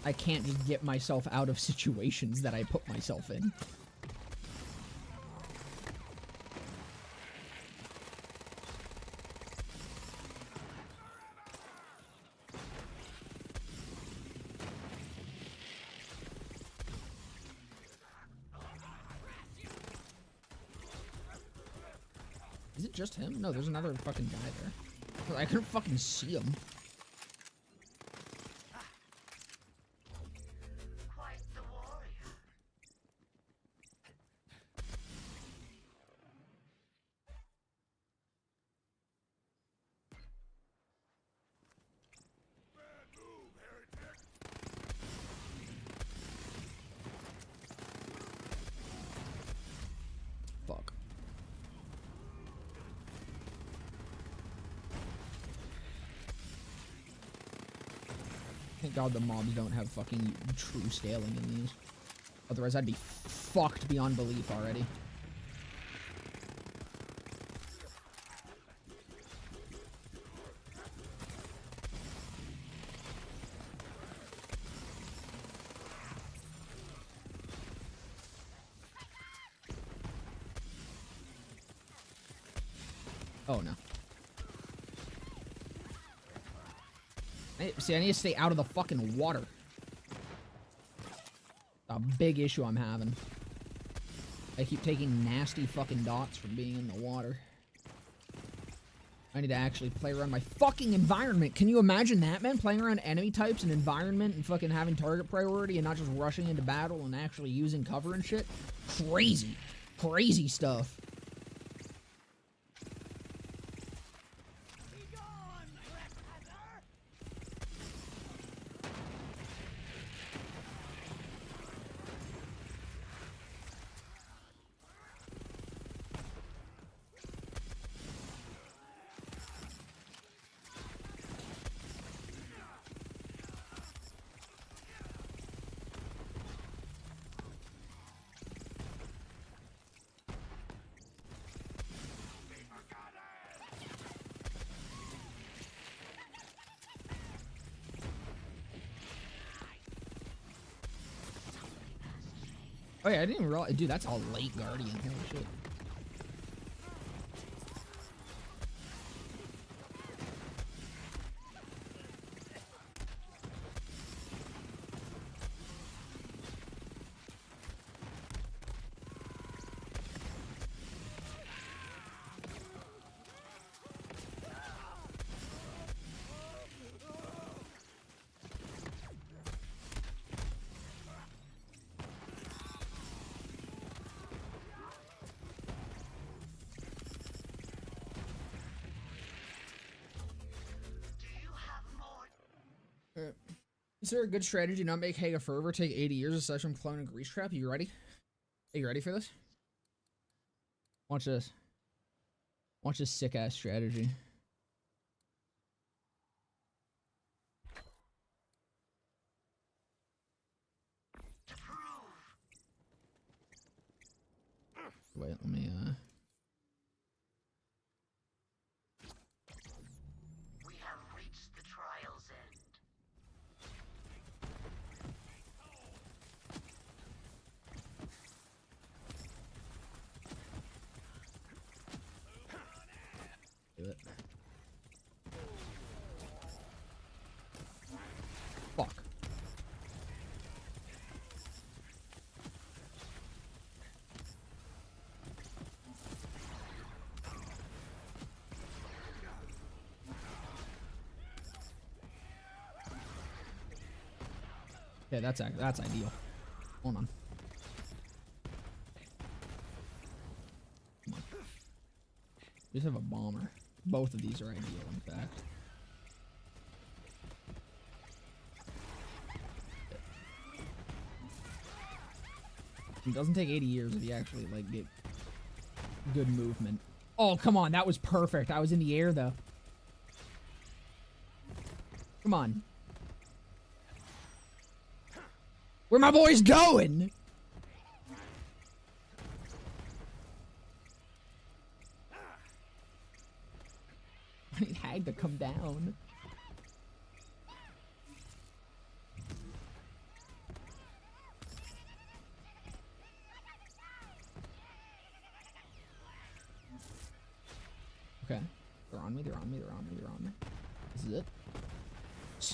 I can't just get myself out of situations that I put myself in. Is it just him? No, there's another fucking guy there. I couldn't fucking see him. Quite the warrior. Fuck. Thank God the mobs don't have fucking true scaling in these. Otherwise, I'd be fucked beyond belief already. Oh, no. See, I need to stay out of the fucking water. A big issue I'm having. I keep taking nasty fucking dots from being in the water. I need to actually play around my fucking environment. Can you imagine that, man? Playing around enemy types and environment and fucking having target priority and not just rushing into battle and actually using cover and shit? Crazy. Crazy stuff. Oh yeah, I didn't even realize. Dude, that's all late Guardian. Holy shit. Is there a good strategy to not make Haga Fervor take 80 years aside from clone and grease trap? Are you ready? Are you ready for this? Watch this. Watch this sick ass strategy. Wait, let me We have reached the trial's end. do it. Fuck. Yeah, that's ideal. Hold on. Come on. We just have a bomber. Both of these are ideal, in fact. It doesn't take 80 years if you actually, like, get good movement. Oh, come on. That was perfect. I was in the air, though. Come on. Where my boys going? He had to come down. Okay. They're on me, they're on me, they're on me, they're on me. This is it.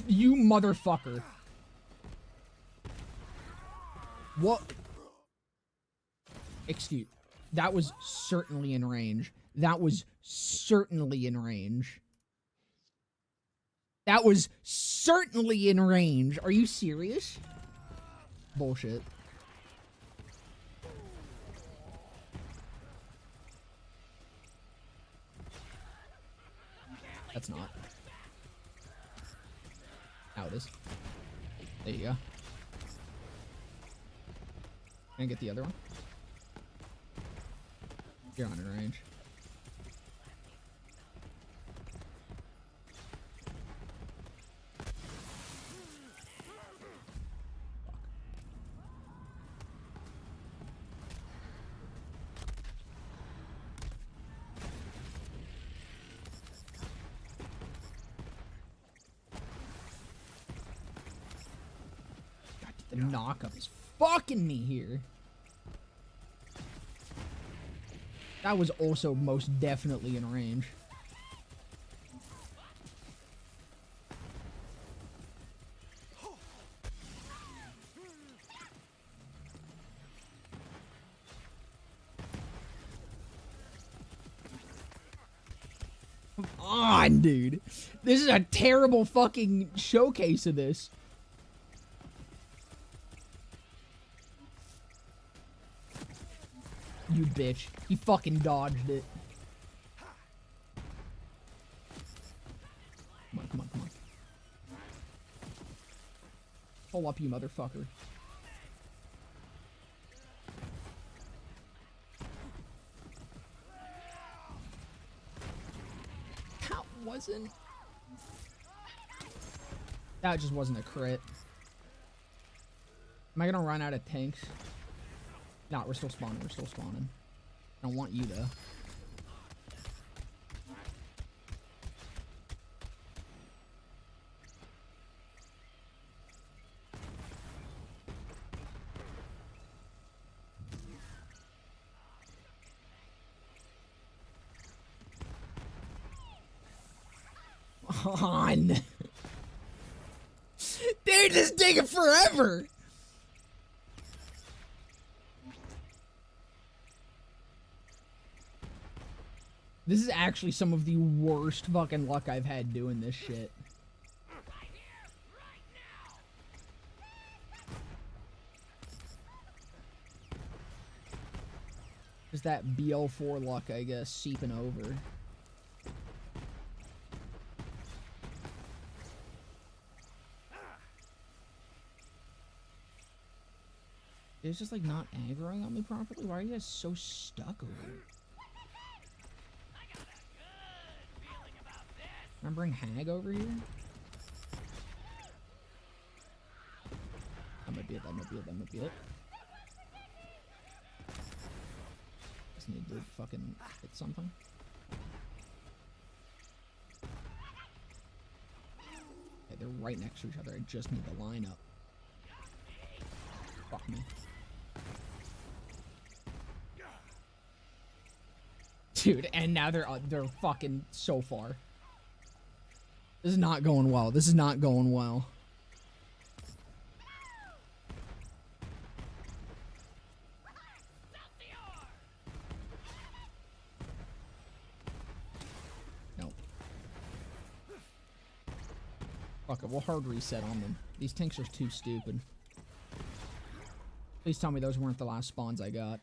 You motherfucker. What? Excuse. That was certainly in range. That was certainly in range. That was certainly in range. Are you serious? Bullshit. That's not. Now it is. There you go. Can I get the other one? You're on in range. God, the knockup is fucking me here. That was also most definitely in range. Come on, dude. This is a terrible fucking showcase of this. You bitch. He fucking dodged it. Come on, come on, come on. Pull up, you motherfucker. That wasn't... That just wasn't a crit. Am I gonna run out of tanks? No, we're still spawning. We're still spawning. I don't want you, though. On. Dude, this is taking forever. This is actually some of the worst fucking luck I've had doing this shit. Just that BL4 luck, I guess, seeping over. It's just like not aggroing on me properly. Why are you guys so stuck over it? Can I bring Hag over here? That might be it, that might be it, that might be it. Just need to fucking hit something. Okay, they're right next to each other. I just need to line up. Fuck me. Dude, and now they're fucking so far. This is not going well. This is not going well. Nope. Fuck it, we'll hard reset on them. These tanks are too stupid. Please tell me those weren't the last spawns I got.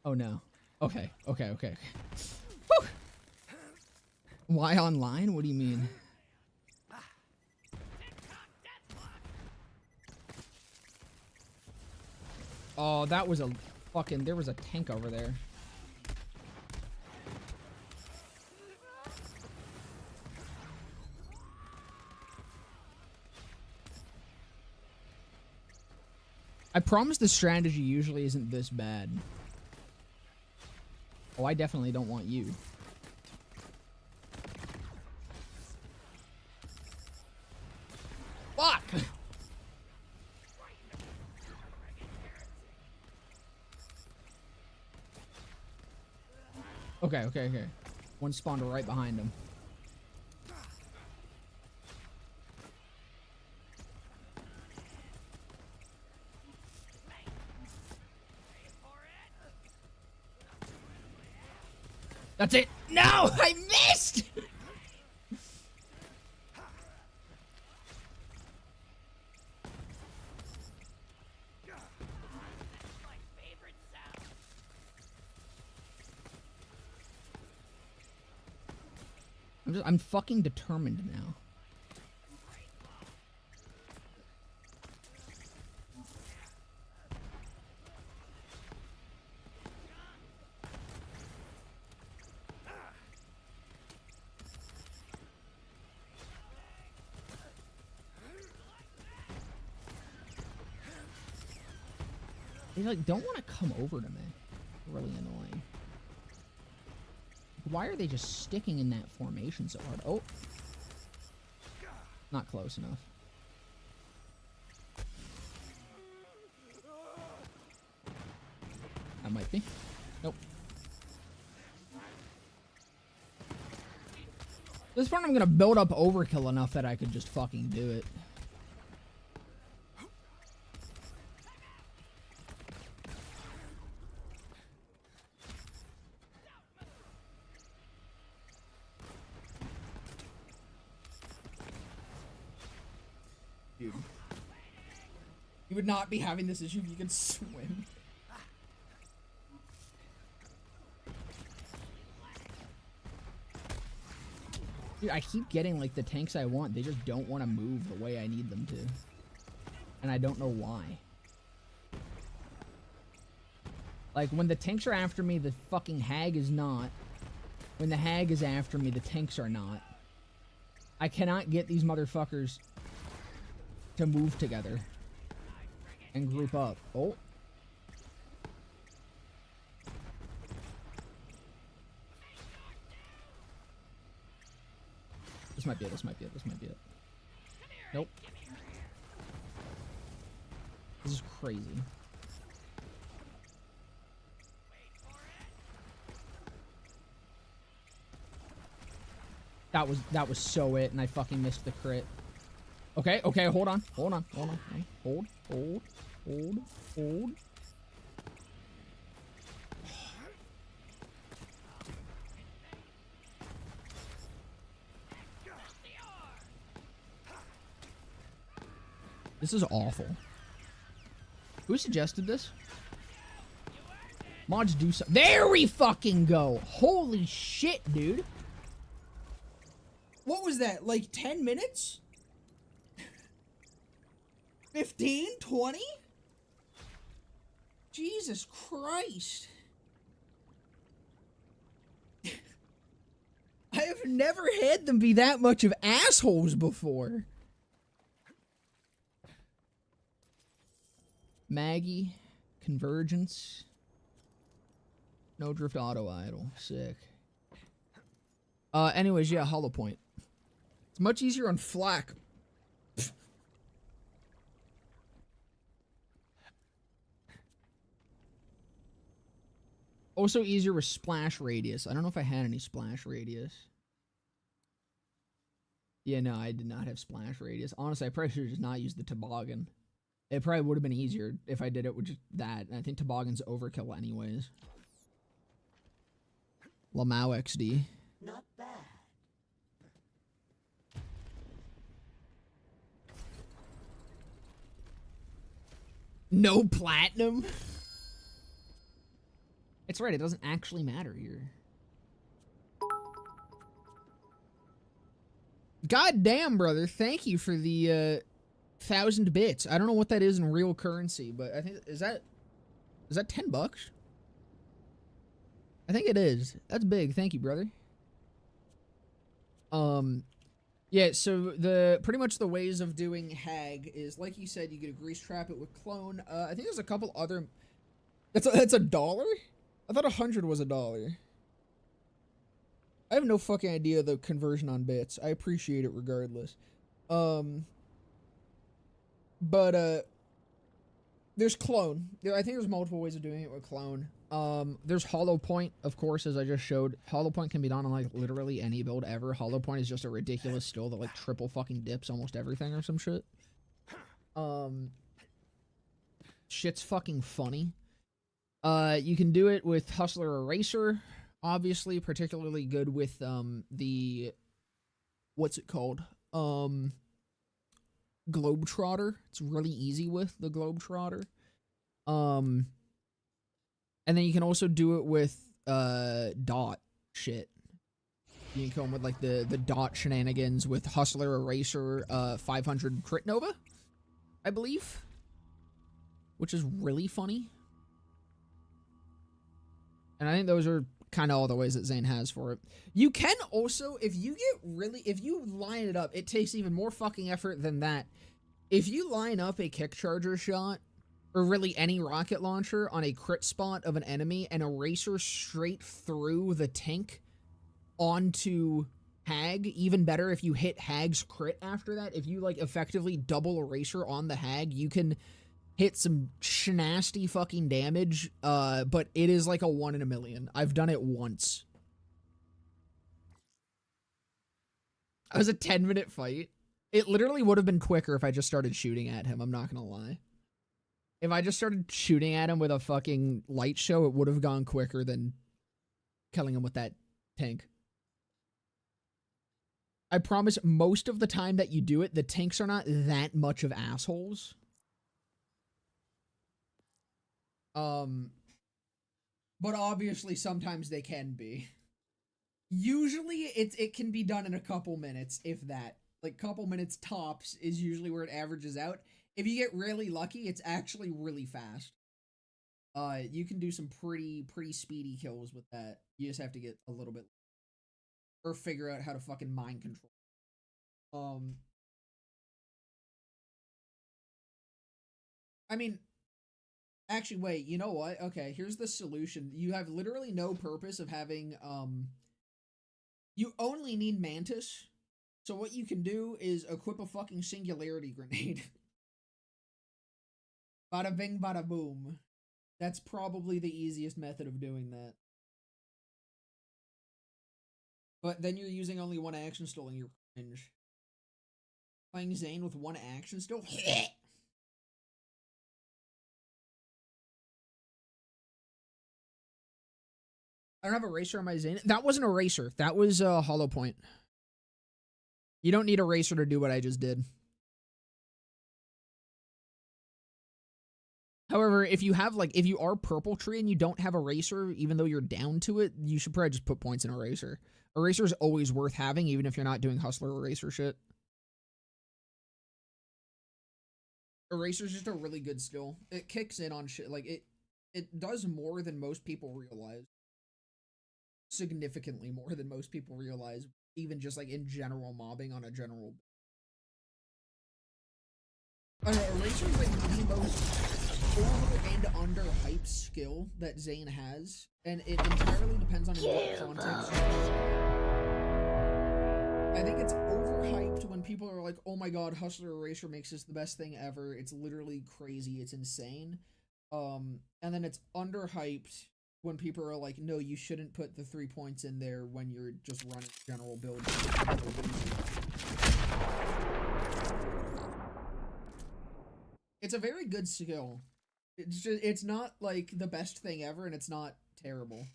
Oh no. Okay, okay, okay. Whew. Why online? What do you mean? Oh, that was a fucking... There was a tank over there. I promise the strategy usually isn't this bad. Oh, I definitely don't want you. Fuck! Okay, okay, okay. One spawned right behind him. That's it. No, I missed. I'm fucking determined now. They like don't want to come over to me. Really annoying. Why are they just sticking in that formation so hard? Oh. Not close enough. That might be. Nope. This part I'm gonna build up overkill enough that I could just fucking do it. Dude. You would not be having this issue if you could swim. Dude, I keep getting like the tanks I want. They just don't want to move the way I need them to. And I don't know why. Like when the tanks are after me, the fucking hag is not. When the hag is after me, the tanks are not. I cannot get these motherfuckers to move together and group up. Oh. This might be it, this might be it, this might be it. Nope. This is crazy. That was so it, and I fucking missed the crit. Okay, okay, hold on. Hold on. Hold. This is awful. Who suggested this? Mods do so. There we fucking go. Holy shit, dude. What was that? Like 10 minutes? 15? 20? Jesus Christ. I have Never had them be that much of assholes before. Maggie, Convergence, No Drift Auto Idle, sick. Anyways, yeah, Hollow Point. It's much easier on Flak. Also easier with Splash Radius. I don't know if I had any Splash Radius. Yeah, no, I did not have Splash Radius. Honestly, I probably should have just not used the Toboggan. It probably would have been easier if I did it with just that. And I think Toboggan's overkill anyways. Lamau XD. Not bad. No platinum? It's right, it doesn't actually matter here. God damn, brother. Thank you for the 1,000 bits. I don't know what that is in real currency, but I think is that $10? I think it is. That's big. Thank you, brother. Yeah, so pretty much the ways of doing Hag is, like you said, you get a grease trap it with clone. I think there's a couple other. That's $1? I thought 100 was $1. I have no fucking idea the conversion on bits. I appreciate it regardless. But there's clone. I think there's multiple ways of doing it with clone. There's Hollow Point, of course, as I just showed. Hollow Point can be done on like literally any build ever. Hollow Point is just a ridiculous skill that like triple fucking dips almost everything or some shit. Shit's fucking funny. You can do it with Hustler Eraser, obviously, particularly good with the what's it called? Globetrotter. It's really easy with the Globetrotter. And then you can also do it with dot shit. You can come with like the dot shenanigans with Hustler Eraser 500 Crit Nova, I believe, which is really funny. And I think those are kind of all the ways that Zane has for it. You can also, if you line it up, it takes even more fucking effort than that. If you line up a kick charger shot, or really any rocket launcher on a crit spot of an enemy and eraser straight through the tank onto Hag, even better if you hit Hag's crit after that. If you like effectively double eraser on the Hag, you can hit some nasty fucking damage, but it is like a 1 in a million. I've done it once. It was a 10-minute fight. It literally would have been quicker if I just started shooting at him, I'm not gonna lie. If I just started shooting at him with a fucking light show, it would have gone quicker than killing him with that tank. I promise most of the time that you do it, the tanks are not that much of assholes. But obviously sometimes they can be. Usually it can be done in a couple minutes, if that. Like couple minutes tops is usually where it averages out. If you get really lucky, it's actually really fast. You can do some pretty speedy kills with that. You just have to get a little bit or figure out how to fucking mind control. I mean, actually, wait, you know what? Okay, here's the solution. You have literally no purpose of having, you only need Mantis. So what you can do is equip a fucking Singularity Grenade. Bada bing, bada boom. That's probably the easiest method of doing that. But then you're using only one action still and you're cringe. Playing Zane with one action still? I don't have a eraser on my Zane. That wasn't a eraser. That was a Hollow Point. You don't need a eraser to do what I just did. However, if you have if you are Purple Tree and you don't have eraser, even though you're down to it, you should probably just put points in eraser. Eraser is always worth having, even if you're not doing Hustler eraser shit. Eraser is just a really good skill. It kicks in on shit. Like it does more than most people realize. Significantly more than most people realize. even just like in general mobbing on a general. I don't know, Eraser is like the most over and under hyped skill that Zane has, and it entirely depends on in what context. I think it's overhyped when people are like, "Oh my god, Hustler Eraser makes this the best thing ever. It's literally crazy. It's insane." And then it's underhyped when people are like, "No, you shouldn't put the 3 points in there when you're just running general build." It's a very good skill. It's not like the best thing ever, and it's not terrible.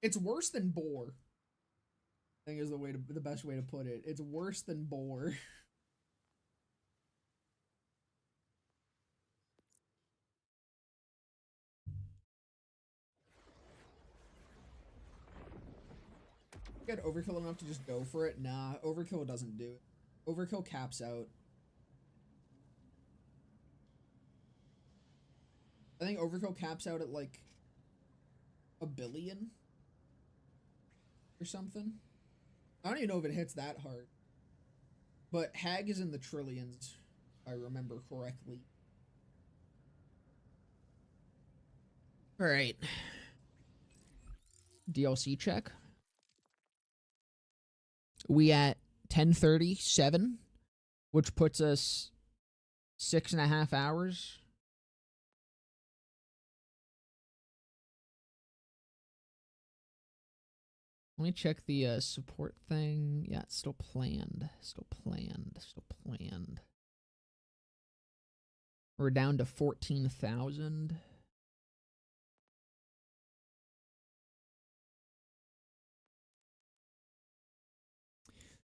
It's worse than Boar. I think is the best way to put it. It's worse than Boar. Get overkill enough to just go for it? Nah, overkill doesn't do it. Overkill caps out. I think overkill caps out at like 1 billion or something. I don't even know if it hits that hard. But Hag is in the trillions, if I remember correctly. Alright. DLC check. We at 10:37, which puts us 6.5 hours. Let me check the support thing. Yeah, it's still planned. Still planned. Still planned. We're down to 14,000.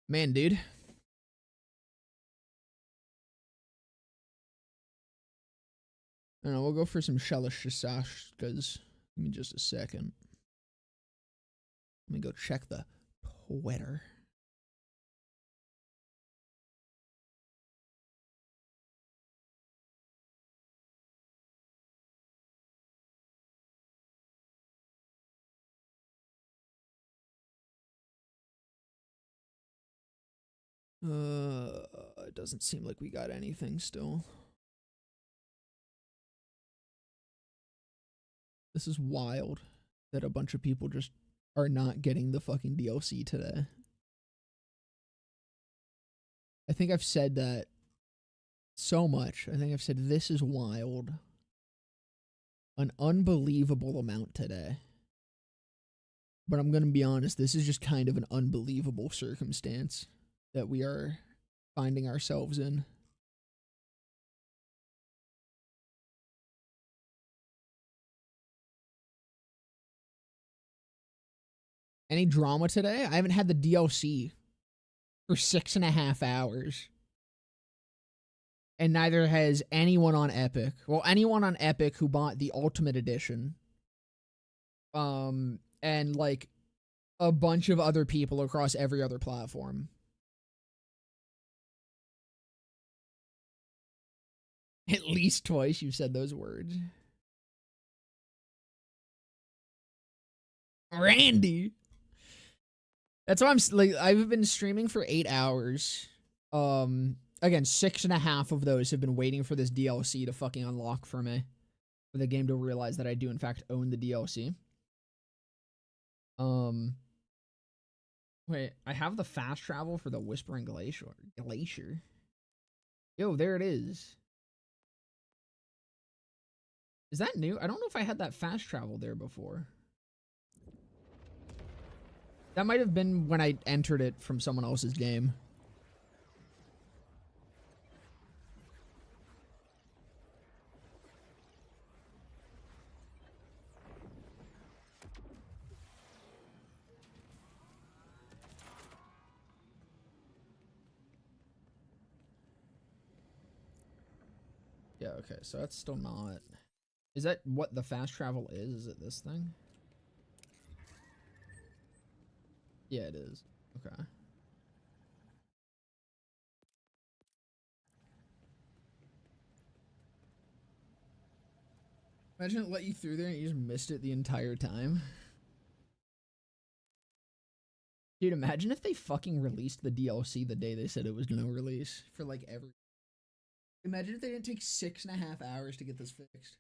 Man, dude. I don't know, we'll go for some Shellish Shasash, because give me just a second. Let me go check the Twitter. It doesn't seem like we got anything still. This is wild that a bunch of people just are not getting the fucking DLC today. I think I've said that so much. I think I've said this is wild. An unbelievable amount today. But I'm going to be honest, this is just kind of an unbelievable circumstance that we are finding ourselves in. Any drama today? I haven't had the DLC for 6.5 hours. And neither has anyone on Epic. Well, anyone on Epic who bought the Ultimate Edition. And like a bunch of other people across every other platform. At least twice you've said those words. Randy! That's why I'm like, I've been streaming for 8 hours. Again, 6.5 of those have been waiting for this DLC to fucking unlock for me. For the game to realize that I do in fact own the DLC. Wait, I have the fast travel for the Whispering Glacier. Yo, there it is. Is that new? I don't know if I had that fast travel there before. That might have been when I entered it from someone else's game. Yeah, okay, so that's still not... Is that what the fast travel is? Is it this thing? Yeah, it is. Okay. Imagine it let you through there and you just missed it the entire time. Dude, imagine if they fucking released the DLC the day they said it was gonna release for like every. Imagine if they didn't take 6.5 hours to get this fixed.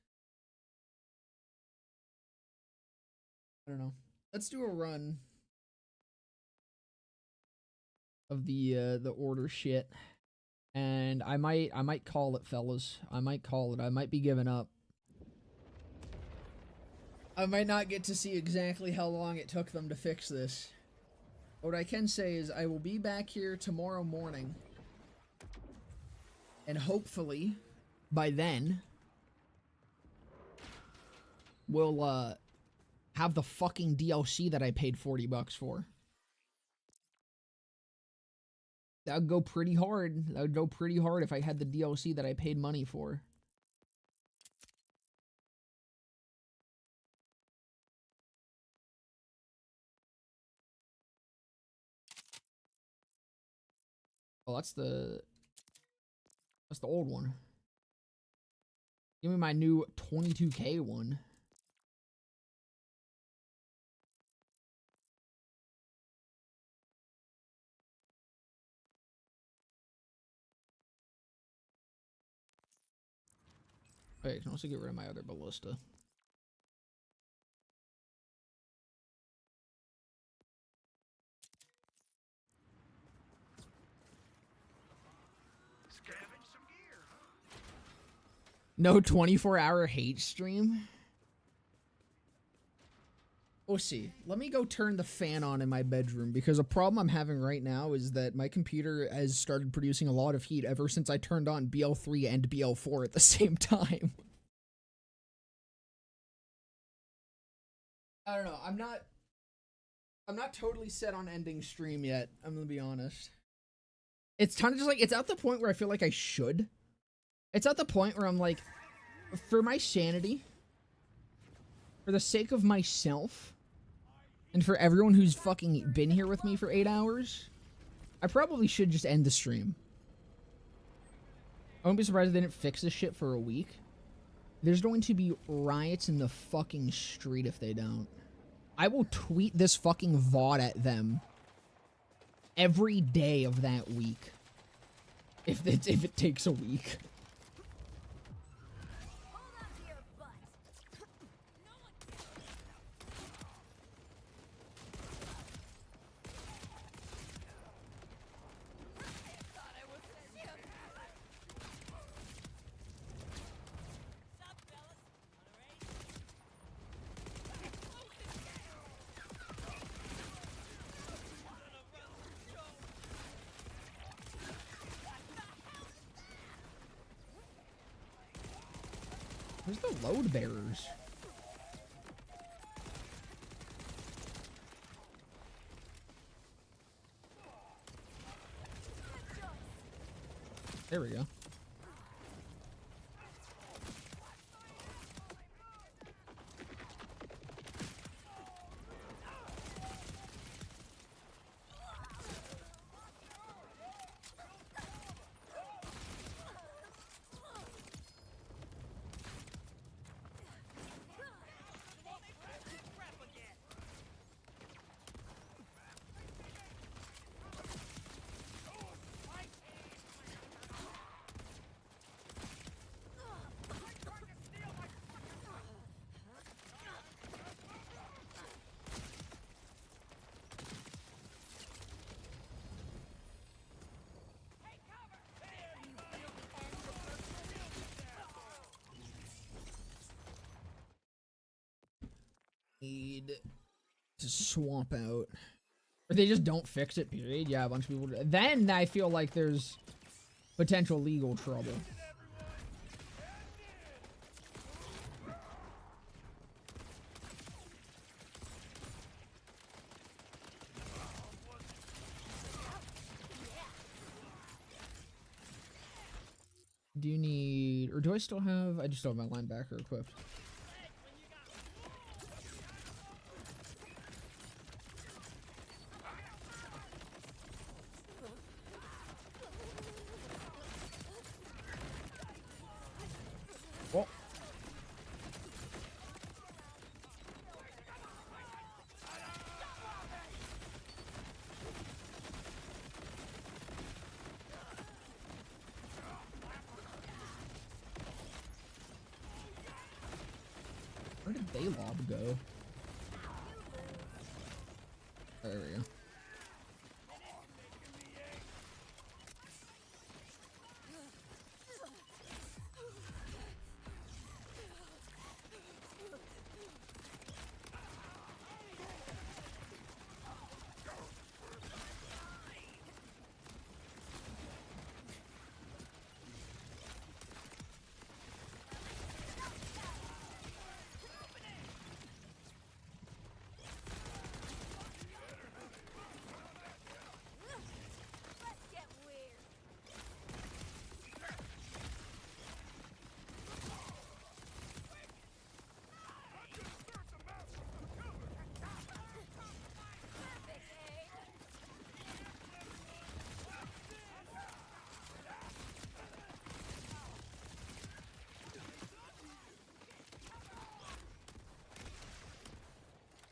I don't know. Let's do a run of the order shit, and I might call it, fellas. I might call it. I might be giving up. I might not get to see exactly how long it took them to fix this. What I can say is I will be back here tomorrow morning, and hopefully by then we'll have the fucking DLC that I paid $40 for. That would go pretty hard. That would go pretty hard if I had the DLC that I paid money for. Oh, that's the old one. Give me my new 22K one. Wait, I can also get rid of my other ballista. No 24-hour hate stream? We'll see. Let me go turn the fan on in my bedroom, because a problem I'm having right now is that my computer has started producing a lot of heat ever since I turned on BL3 and BL4 at the same time. I don't know. I'm not totally set on ending stream yet. I'm gonna be honest. It's kind of just like, it's at the point where I feel like I should. It's at the point where I'm like, for my sanity, for the sake of myself, and for everyone who's fucking been here with me for 8 hours, I probably should just end the stream. I won't be surprised if they didn't fix this shit for a week. There's going to be riots in the fucking street if they don't. I will tweet this fucking VOD at them every day of that week. If it takes a week. Where's the load bearers? There we go. Need to swamp out. Or they just don't fix it, period. Yeah, a bunch of people do. Then I feel like there's potential legal trouble. Do you need, or do I still have, I just don't have my linebacker equipped. did they lob go? There we go.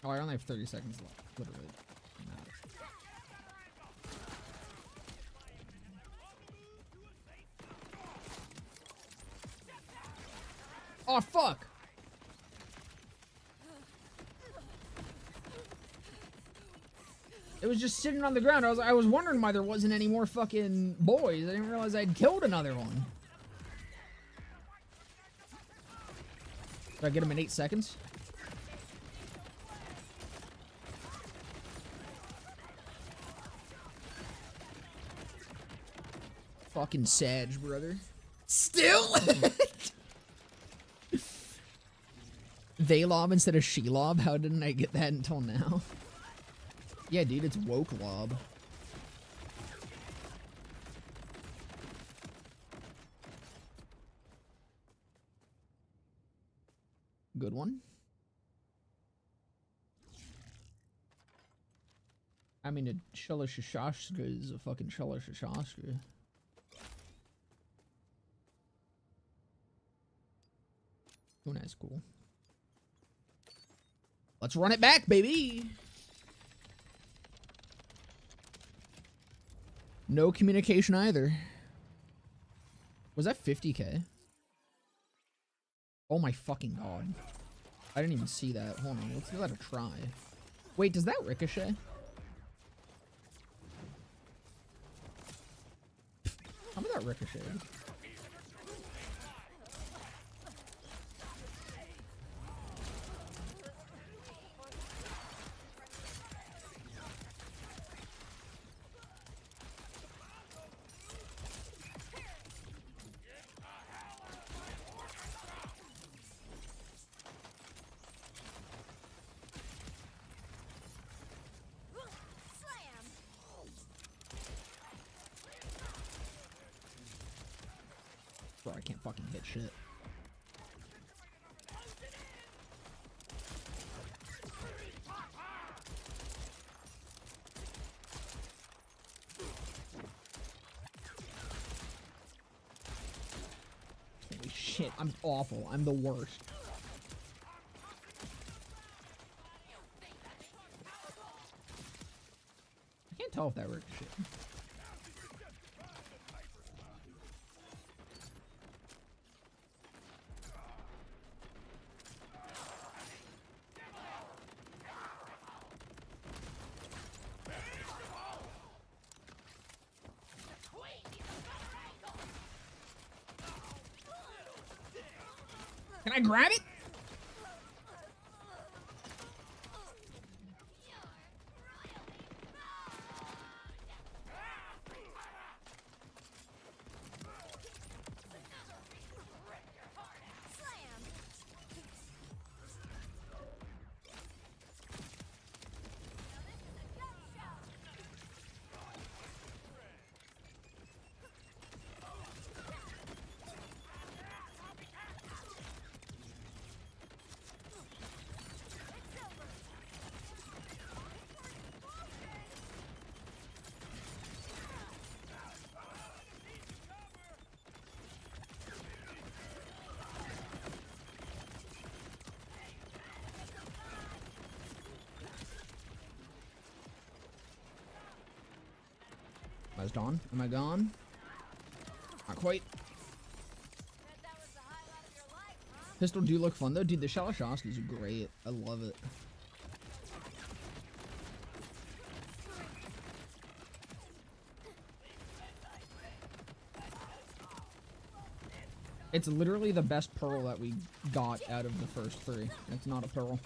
Oh, I only have 30 seconds left. Literally. Oh, fuck! It was just sitting on the ground. I was wondering why there wasn't any more fucking boys. I didn't realize I'd killed another one. Did I get him in 8 seconds? Fucking Sag, brother. Still? They lob instead of she lob? How didn't I get that until now? Yeah, dude, it's woke lob. Good one. I mean, a Shelishashashka is a fucking Shelishashashka. Oh, nice, cool. Let's run it back, baby! No communication either. Was that 50k? Oh my fucking god. I didn't even see that. Hold on, let's give that a try. Wait, does that ricochet? How about that ricochet? Bro, I can't fucking hit shit. Holy shit, I'm awful. I'm the worst. I can't tell if that works. Shit. Can I grab it? Am I gone? Am I gone? Not quite. Pistol do look fun though, dude. The Shalashowskis are great. I love it. It's literally the best pearl that we got out of the first 3. It's not a pearl.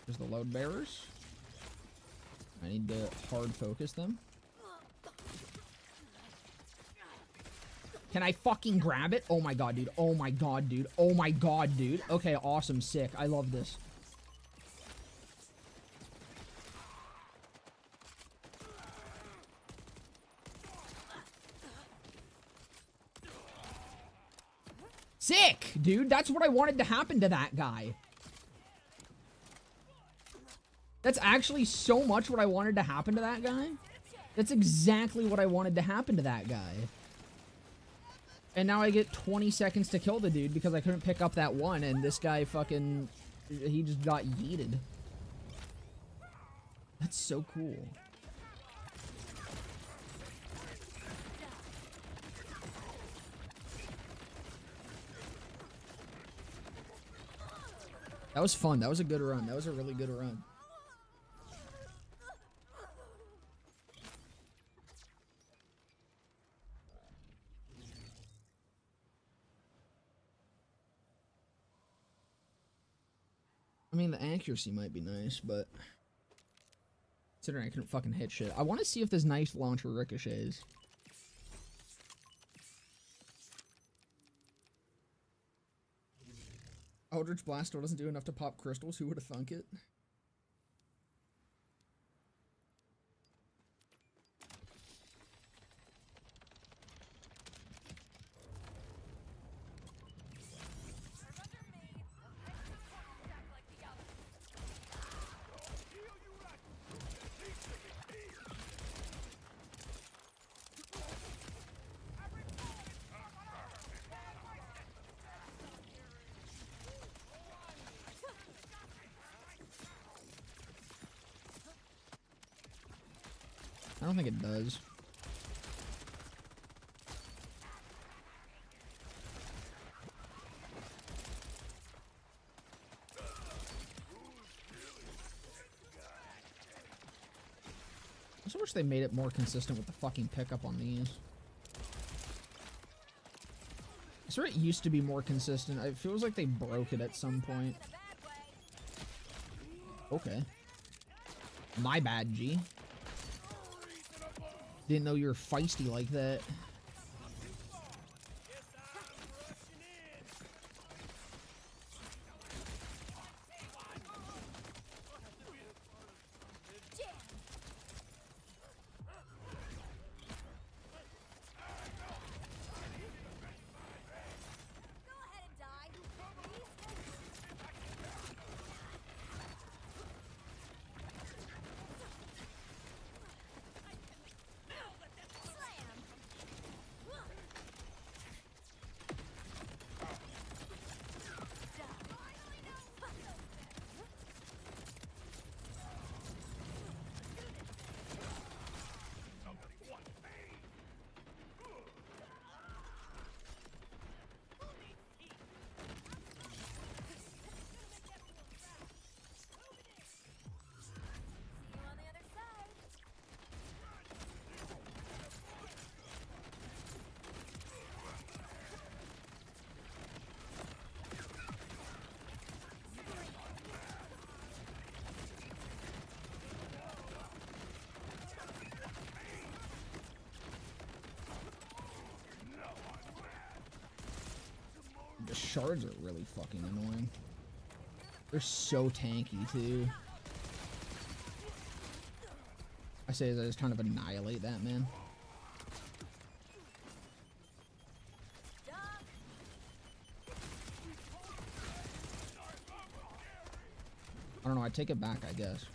There's the load bearers. I need to hard focus them. Can I fucking grab it? Oh my god, dude. Oh my god, dude. Oh my god, dude. Okay, awesome. Sick. I love this. Sick, dude. That's what I wanted to happen to that guy. That's actually so much what I wanted to happen to that guy. That's exactly what I wanted to happen to that guy. And now I get 20 seconds to kill the dude because I couldn't pick up that one, and this guy fucking... he just got yeeted. That's so cool. That was fun. That was a good run. That was a really good run. I mean, the accuracy might be nice, but considering I couldn't fucking hit shit. I want to see if this knife launcher ricochets. Eldritch Blast still doesn't do enough to pop crystals. Who would have thunk it? I don't think it does. I just wish they made it more consistent with the fucking pickup on these. I swear it used to be more consistent. It feels like they broke it at some point. Okay. My bad, G. Didn't know you were feisty like that. The shards are really fucking annoying. They're so tanky, too. I say as I just kind of annihilate that, man. I don't know, I take it back, I guess.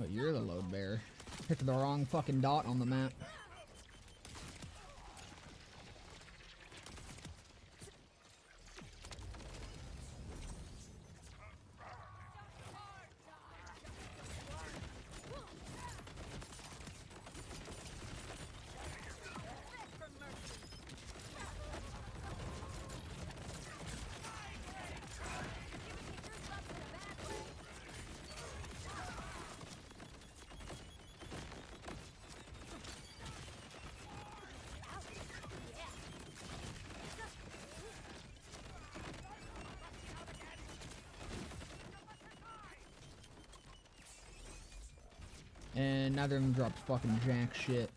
Oh, you're the load bearer. Picked the wrong fucking dot on the map. And neither of them dropped fucking jack shit.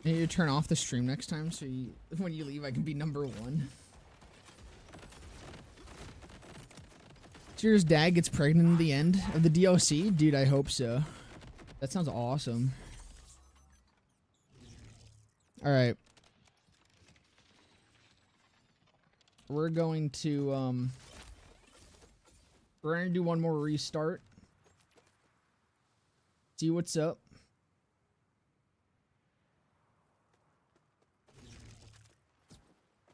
I need to turn off the stream next time so when you leave I can be number 1. Cheers, Dad gets pregnant at the end of the DLC? Dude, I hope so. That sounds awesome. Alright. We're going to, we're gonna do one more restart. See what's up.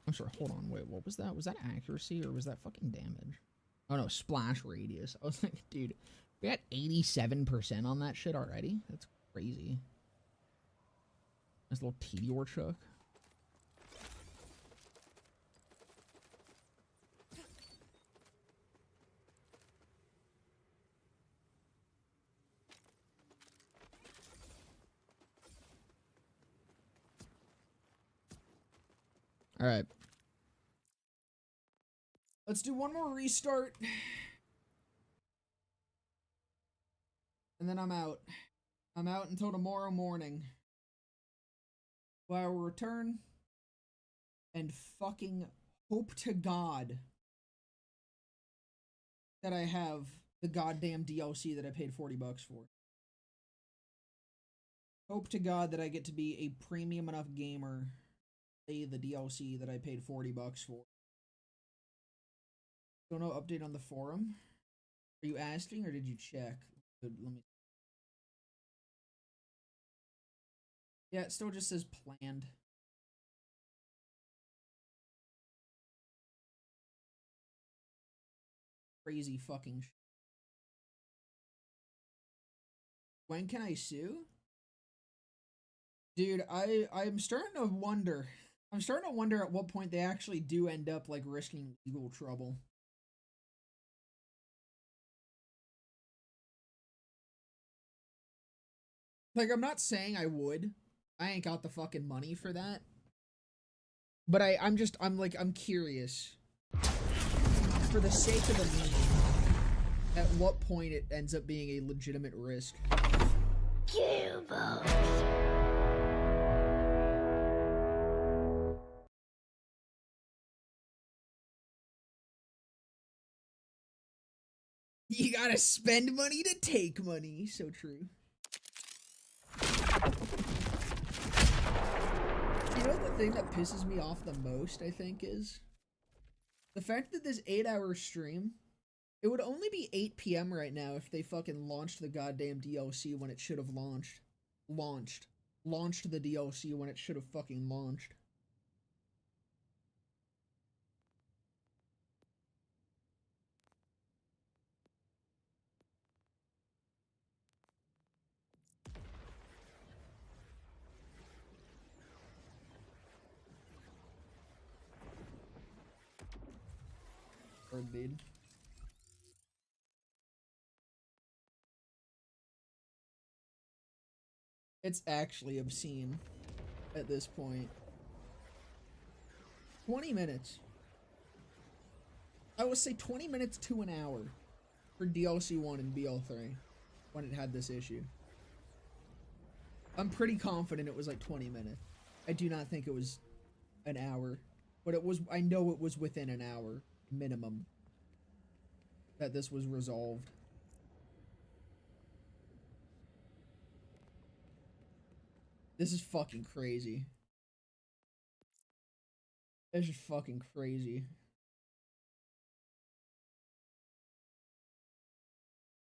I'm sorry, hold on, wait, what was that? Was that accuracy or was that fucking damage? Oh no, splash radius. I was like, dude, we got 87% on that shit already? That's crazy. Nice little Meteor chuck. Alright. Let's do one more restart. And then I'm out. I'm out until tomorrow morning. I will return and fucking hope to God that I have the goddamn DLC that I paid $40 for. Hope to God that I get to be a premium enough gamer to play the DLC that I paid $40 for. Don't know update on the forum? Are you asking or did you check? Let me. Yeah, it still just says planned. Crazy fucking shit. When can I sue? Dude, I'm starting to wonder. I'm starting to wonder at what point they actually do end up like risking legal trouble. Like, I'm not saying I would. I ain't got the fucking money for that. But I'm curious. For the sake of the meme, at what point it ends up being a legitimate risk. Gearbox. You gotta spend money to take money. So true. You know the thing that pisses me off the most, I think, is the fact that this 8-hour stream, it would only be 8 PM right now if they fucking launched the goddamn DLC when it should have launched. Launched the DLC when it should have fucking launched. Indeed. It's actually obscene at this point. 20 minutes. I would say 20 minutes to an hour for DLC 1 and BL3 when it had this issue. I'm pretty confident it was like 20 minutes. I do not think it was an hour, but it was, I know it was within an hour minimum that this was resolved. This is fucking crazy. It's just fucking crazy.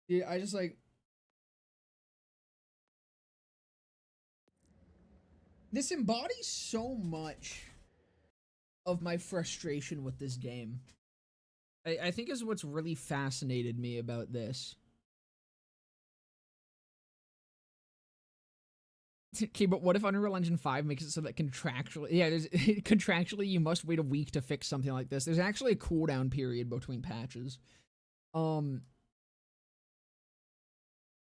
Dude, I just like... This embodies so much of my frustration with this game. I think is what's really fascinated me about this. Okay, but what if Unreal Engine 5 makes it so that contractually... Yeah, there's, contractually you must wait a week to fix something like this. There's actually a cooldown period between patches. You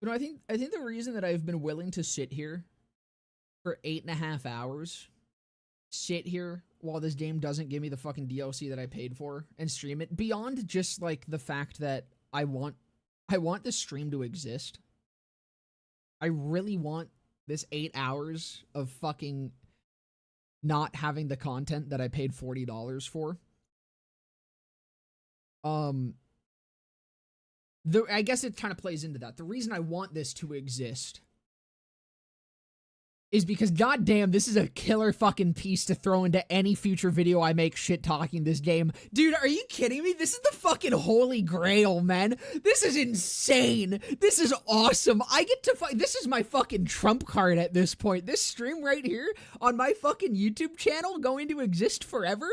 know, I think the reason that I've been willing to sit here for 8.5 hours, sit here while this game doesn't give me the fucking DLC that I paid for and stream it, beyond just like the fact that I want this stream to exist. I really want this 8 hours of fucking not having the content that I paid $40 for. I guess it kind of plays into that. The reason I want this to exist is because, goddamn, this is a killer fucking piece to throw into any future video I make shit talking this game. Dude, are you kidding me? This is the fucking holy grail, man. This is insane. This is awesome. I get to this is my fucking trump card at this point. This stream right here on my fucking YouTube channel going to exist forever.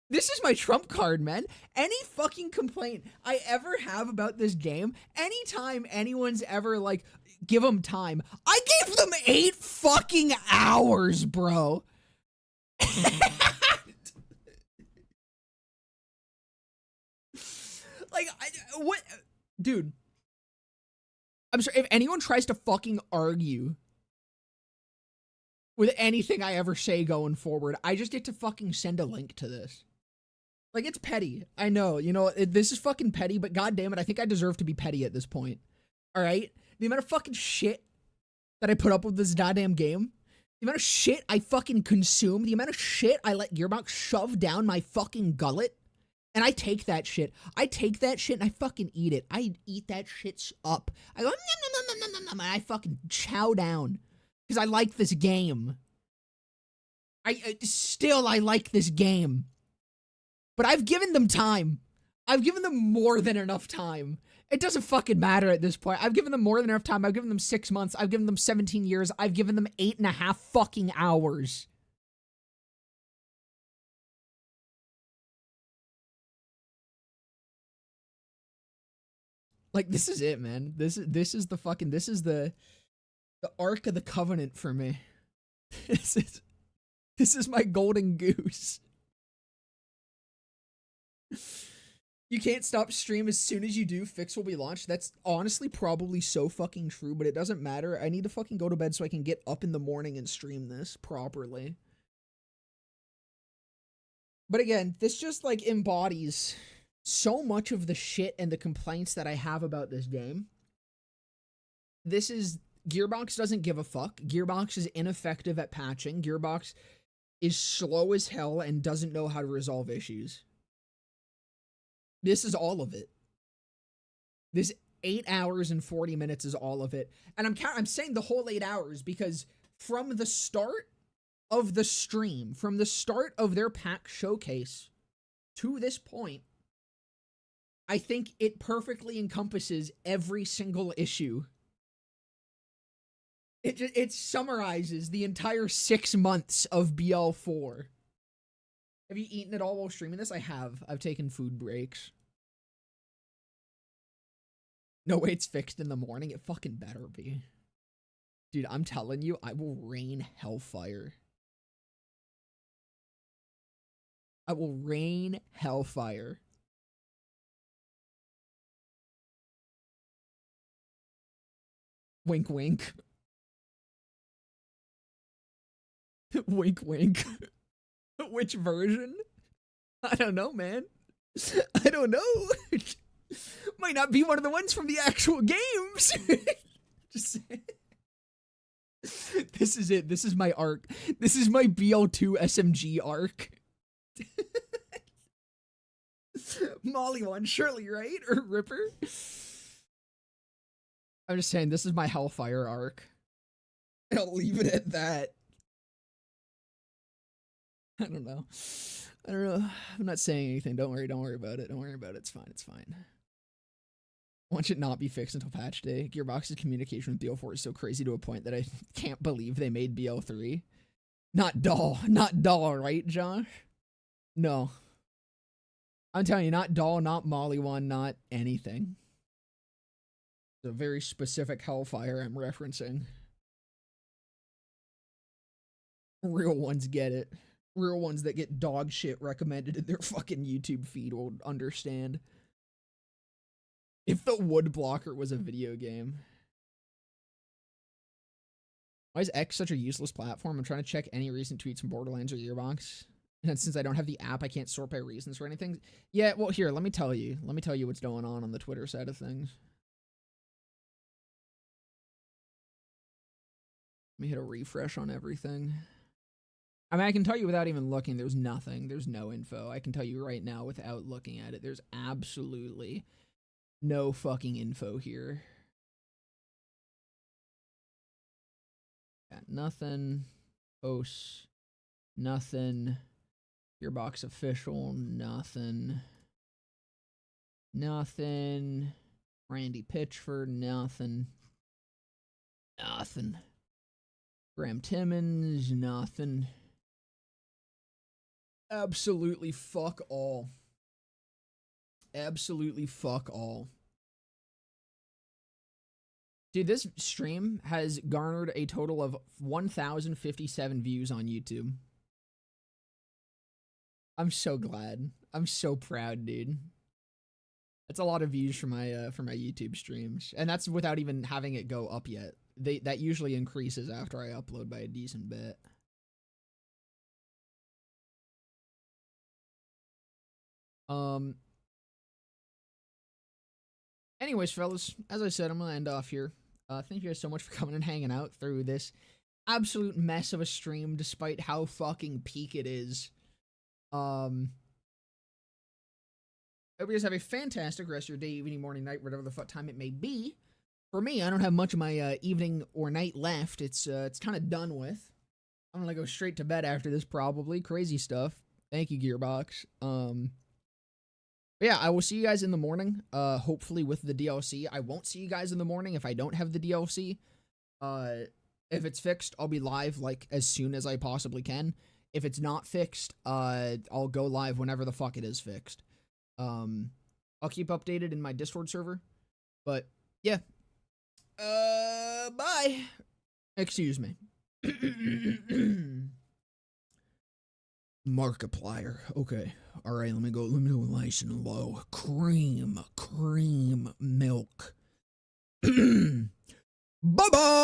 This is my trump card, man. Any fucking complaint I ever have about this game, anytime anyone's ever like, give them time, I gave them 8 fucking hours, bro. Like, what? Dude. I'm sorry, if anyone tries to fucking argue with anything I ever say going forward, I just get to fucking send a link to this. Like, it's petty. I know, you know, this is fucking petty, but goddamn it, I think I deserve to be petty at this point. All right? The amount of fucking shit that I put up with this goddamn game, the amount of shit I fucking consume, the amount of shit I let Gearbox shove down my fucking gullet, and I take that shit. I take that shit and I fucking eat it. I eat that shit up. I go, nom, nom, nom, nom, nom, nom, and I fucking chow down because I like this game. I like this game. But I've given them time. I've given them more than enough time. It doesn't fucking matter at this point. I've given them more than enough time. I've given them 6 months. I've given them 17 years. I've given them 8.5 fucking hours. Like, this is it, man. This is the fucking, this is the Ark of the Covenant for me. This is my golden goose. You can't stop stream as soon as you do, fix will be launched. That's honestly probably so fucking true, but it doesn't matter. I need to fucking go to bed so I can get up in the morning and stream this properly. But again, this just like embodies so much of the shit and the complaints that I have about this game. This is, Gearbox doesn't give a fuck. Gearbox is ineffective at patching. Gearbox is slow as hell and doesn't know how to resolve issues. This is all of it. This 8 hours and 40 minutes is all of it. And I'm saying the whole 8 hours because from the start of the stream, from the start of their pack showcase to this point, I think it perfectly encompasses every single issue. It summarizes the entire 6 months of BL4. Have you eaten it all while streaming this? I have. I've taken food breaks. No way it's fixed in the morning. It fucking better be. Dude, I'm telling you, I will rain hellfire. I will rain hellfire. Wink, wink. Wink, wink. Which version? I don't know, man. I don't know. Might not be one of the ones from the actual games. Just saying. This is it. This is my arc. This is my BL2 SMG arc. Molly one, surely, right? Or Ripper? I'm just saying, this is my Hellfire arc. And I'll leave it at that. I don't know. I don't know. I'm not saying anything. Don't worry about it. Don't worry about it. It's fine. It's fine. I want it not be fixed until patch day. Gearbox's communication with BL4 is so crazy to a point that I can't believe they made BL3. Not doll. Not doll, right, Josh? No. I'm telling you, not doll, not Molly one, not anything. It's a very specific Hellfire I'm referencing. Real ones get it. Real ones that get dog shit recommended in their fucking YouTube feed will understand. If the wood blocker was a video game. Why is X such a useless platform? I'm trying to check any recent tweets from Borderlands or Gearbox. And since I don't have the app, I can't sort by reasons or anything. Yeah, well, here, let me tell you. Let me tell you what's going on the Twitter side of things. Let me hit a refresh on everything. I mean, I can tell you without even looking, there's nothing. There's no info. I can tell you right now without looking at it, there's absolutely no fucking info here. Got nothing. Posts. Nothing. Gearbox official. Nothing. Nothing. Randy Pitchford. Nothing. Nothing. Graham Timmons. Nothing. Absolutely fuck all. Absolutely fuck all. Dude, this stream has garnered a total of 1,057 views on YouTube. I'm so glad. I'm so proud, dude. That's a lot of views for my YouTube streams, and that's without even having it go up yet. That usually increases after I upload by a decent bit. Anyways, fellas, as I said, I'm gonna end off here. Thank you guys so much for coming and hanging out through this absolute mess of a stream, despite how fucking peak it is. Hope you guys have a fantastic rest of your day, evening, morning, night, whatever the fuck time it may be. For me, I don't have much of my evening or night left. It's kind of done with. I'm gonna go straight to bed after this, probably. Crazy stuff. Thank you, Gearbox. But yeah, I will see you guys in the morning, hopefully with the DLC. I won't see you guys in the morning if I don't have the DLC. If it's fixed, I'll be live, like, as soon as I possibly can. If it's not fixed, I'll go live whenever the fuck it is fixed. I'll keep updated in my Discord server. But, yeah. Bye. Excuse me. Markiplier. Okay. All right, let me go nice and low. Cream milk. Bye-bye.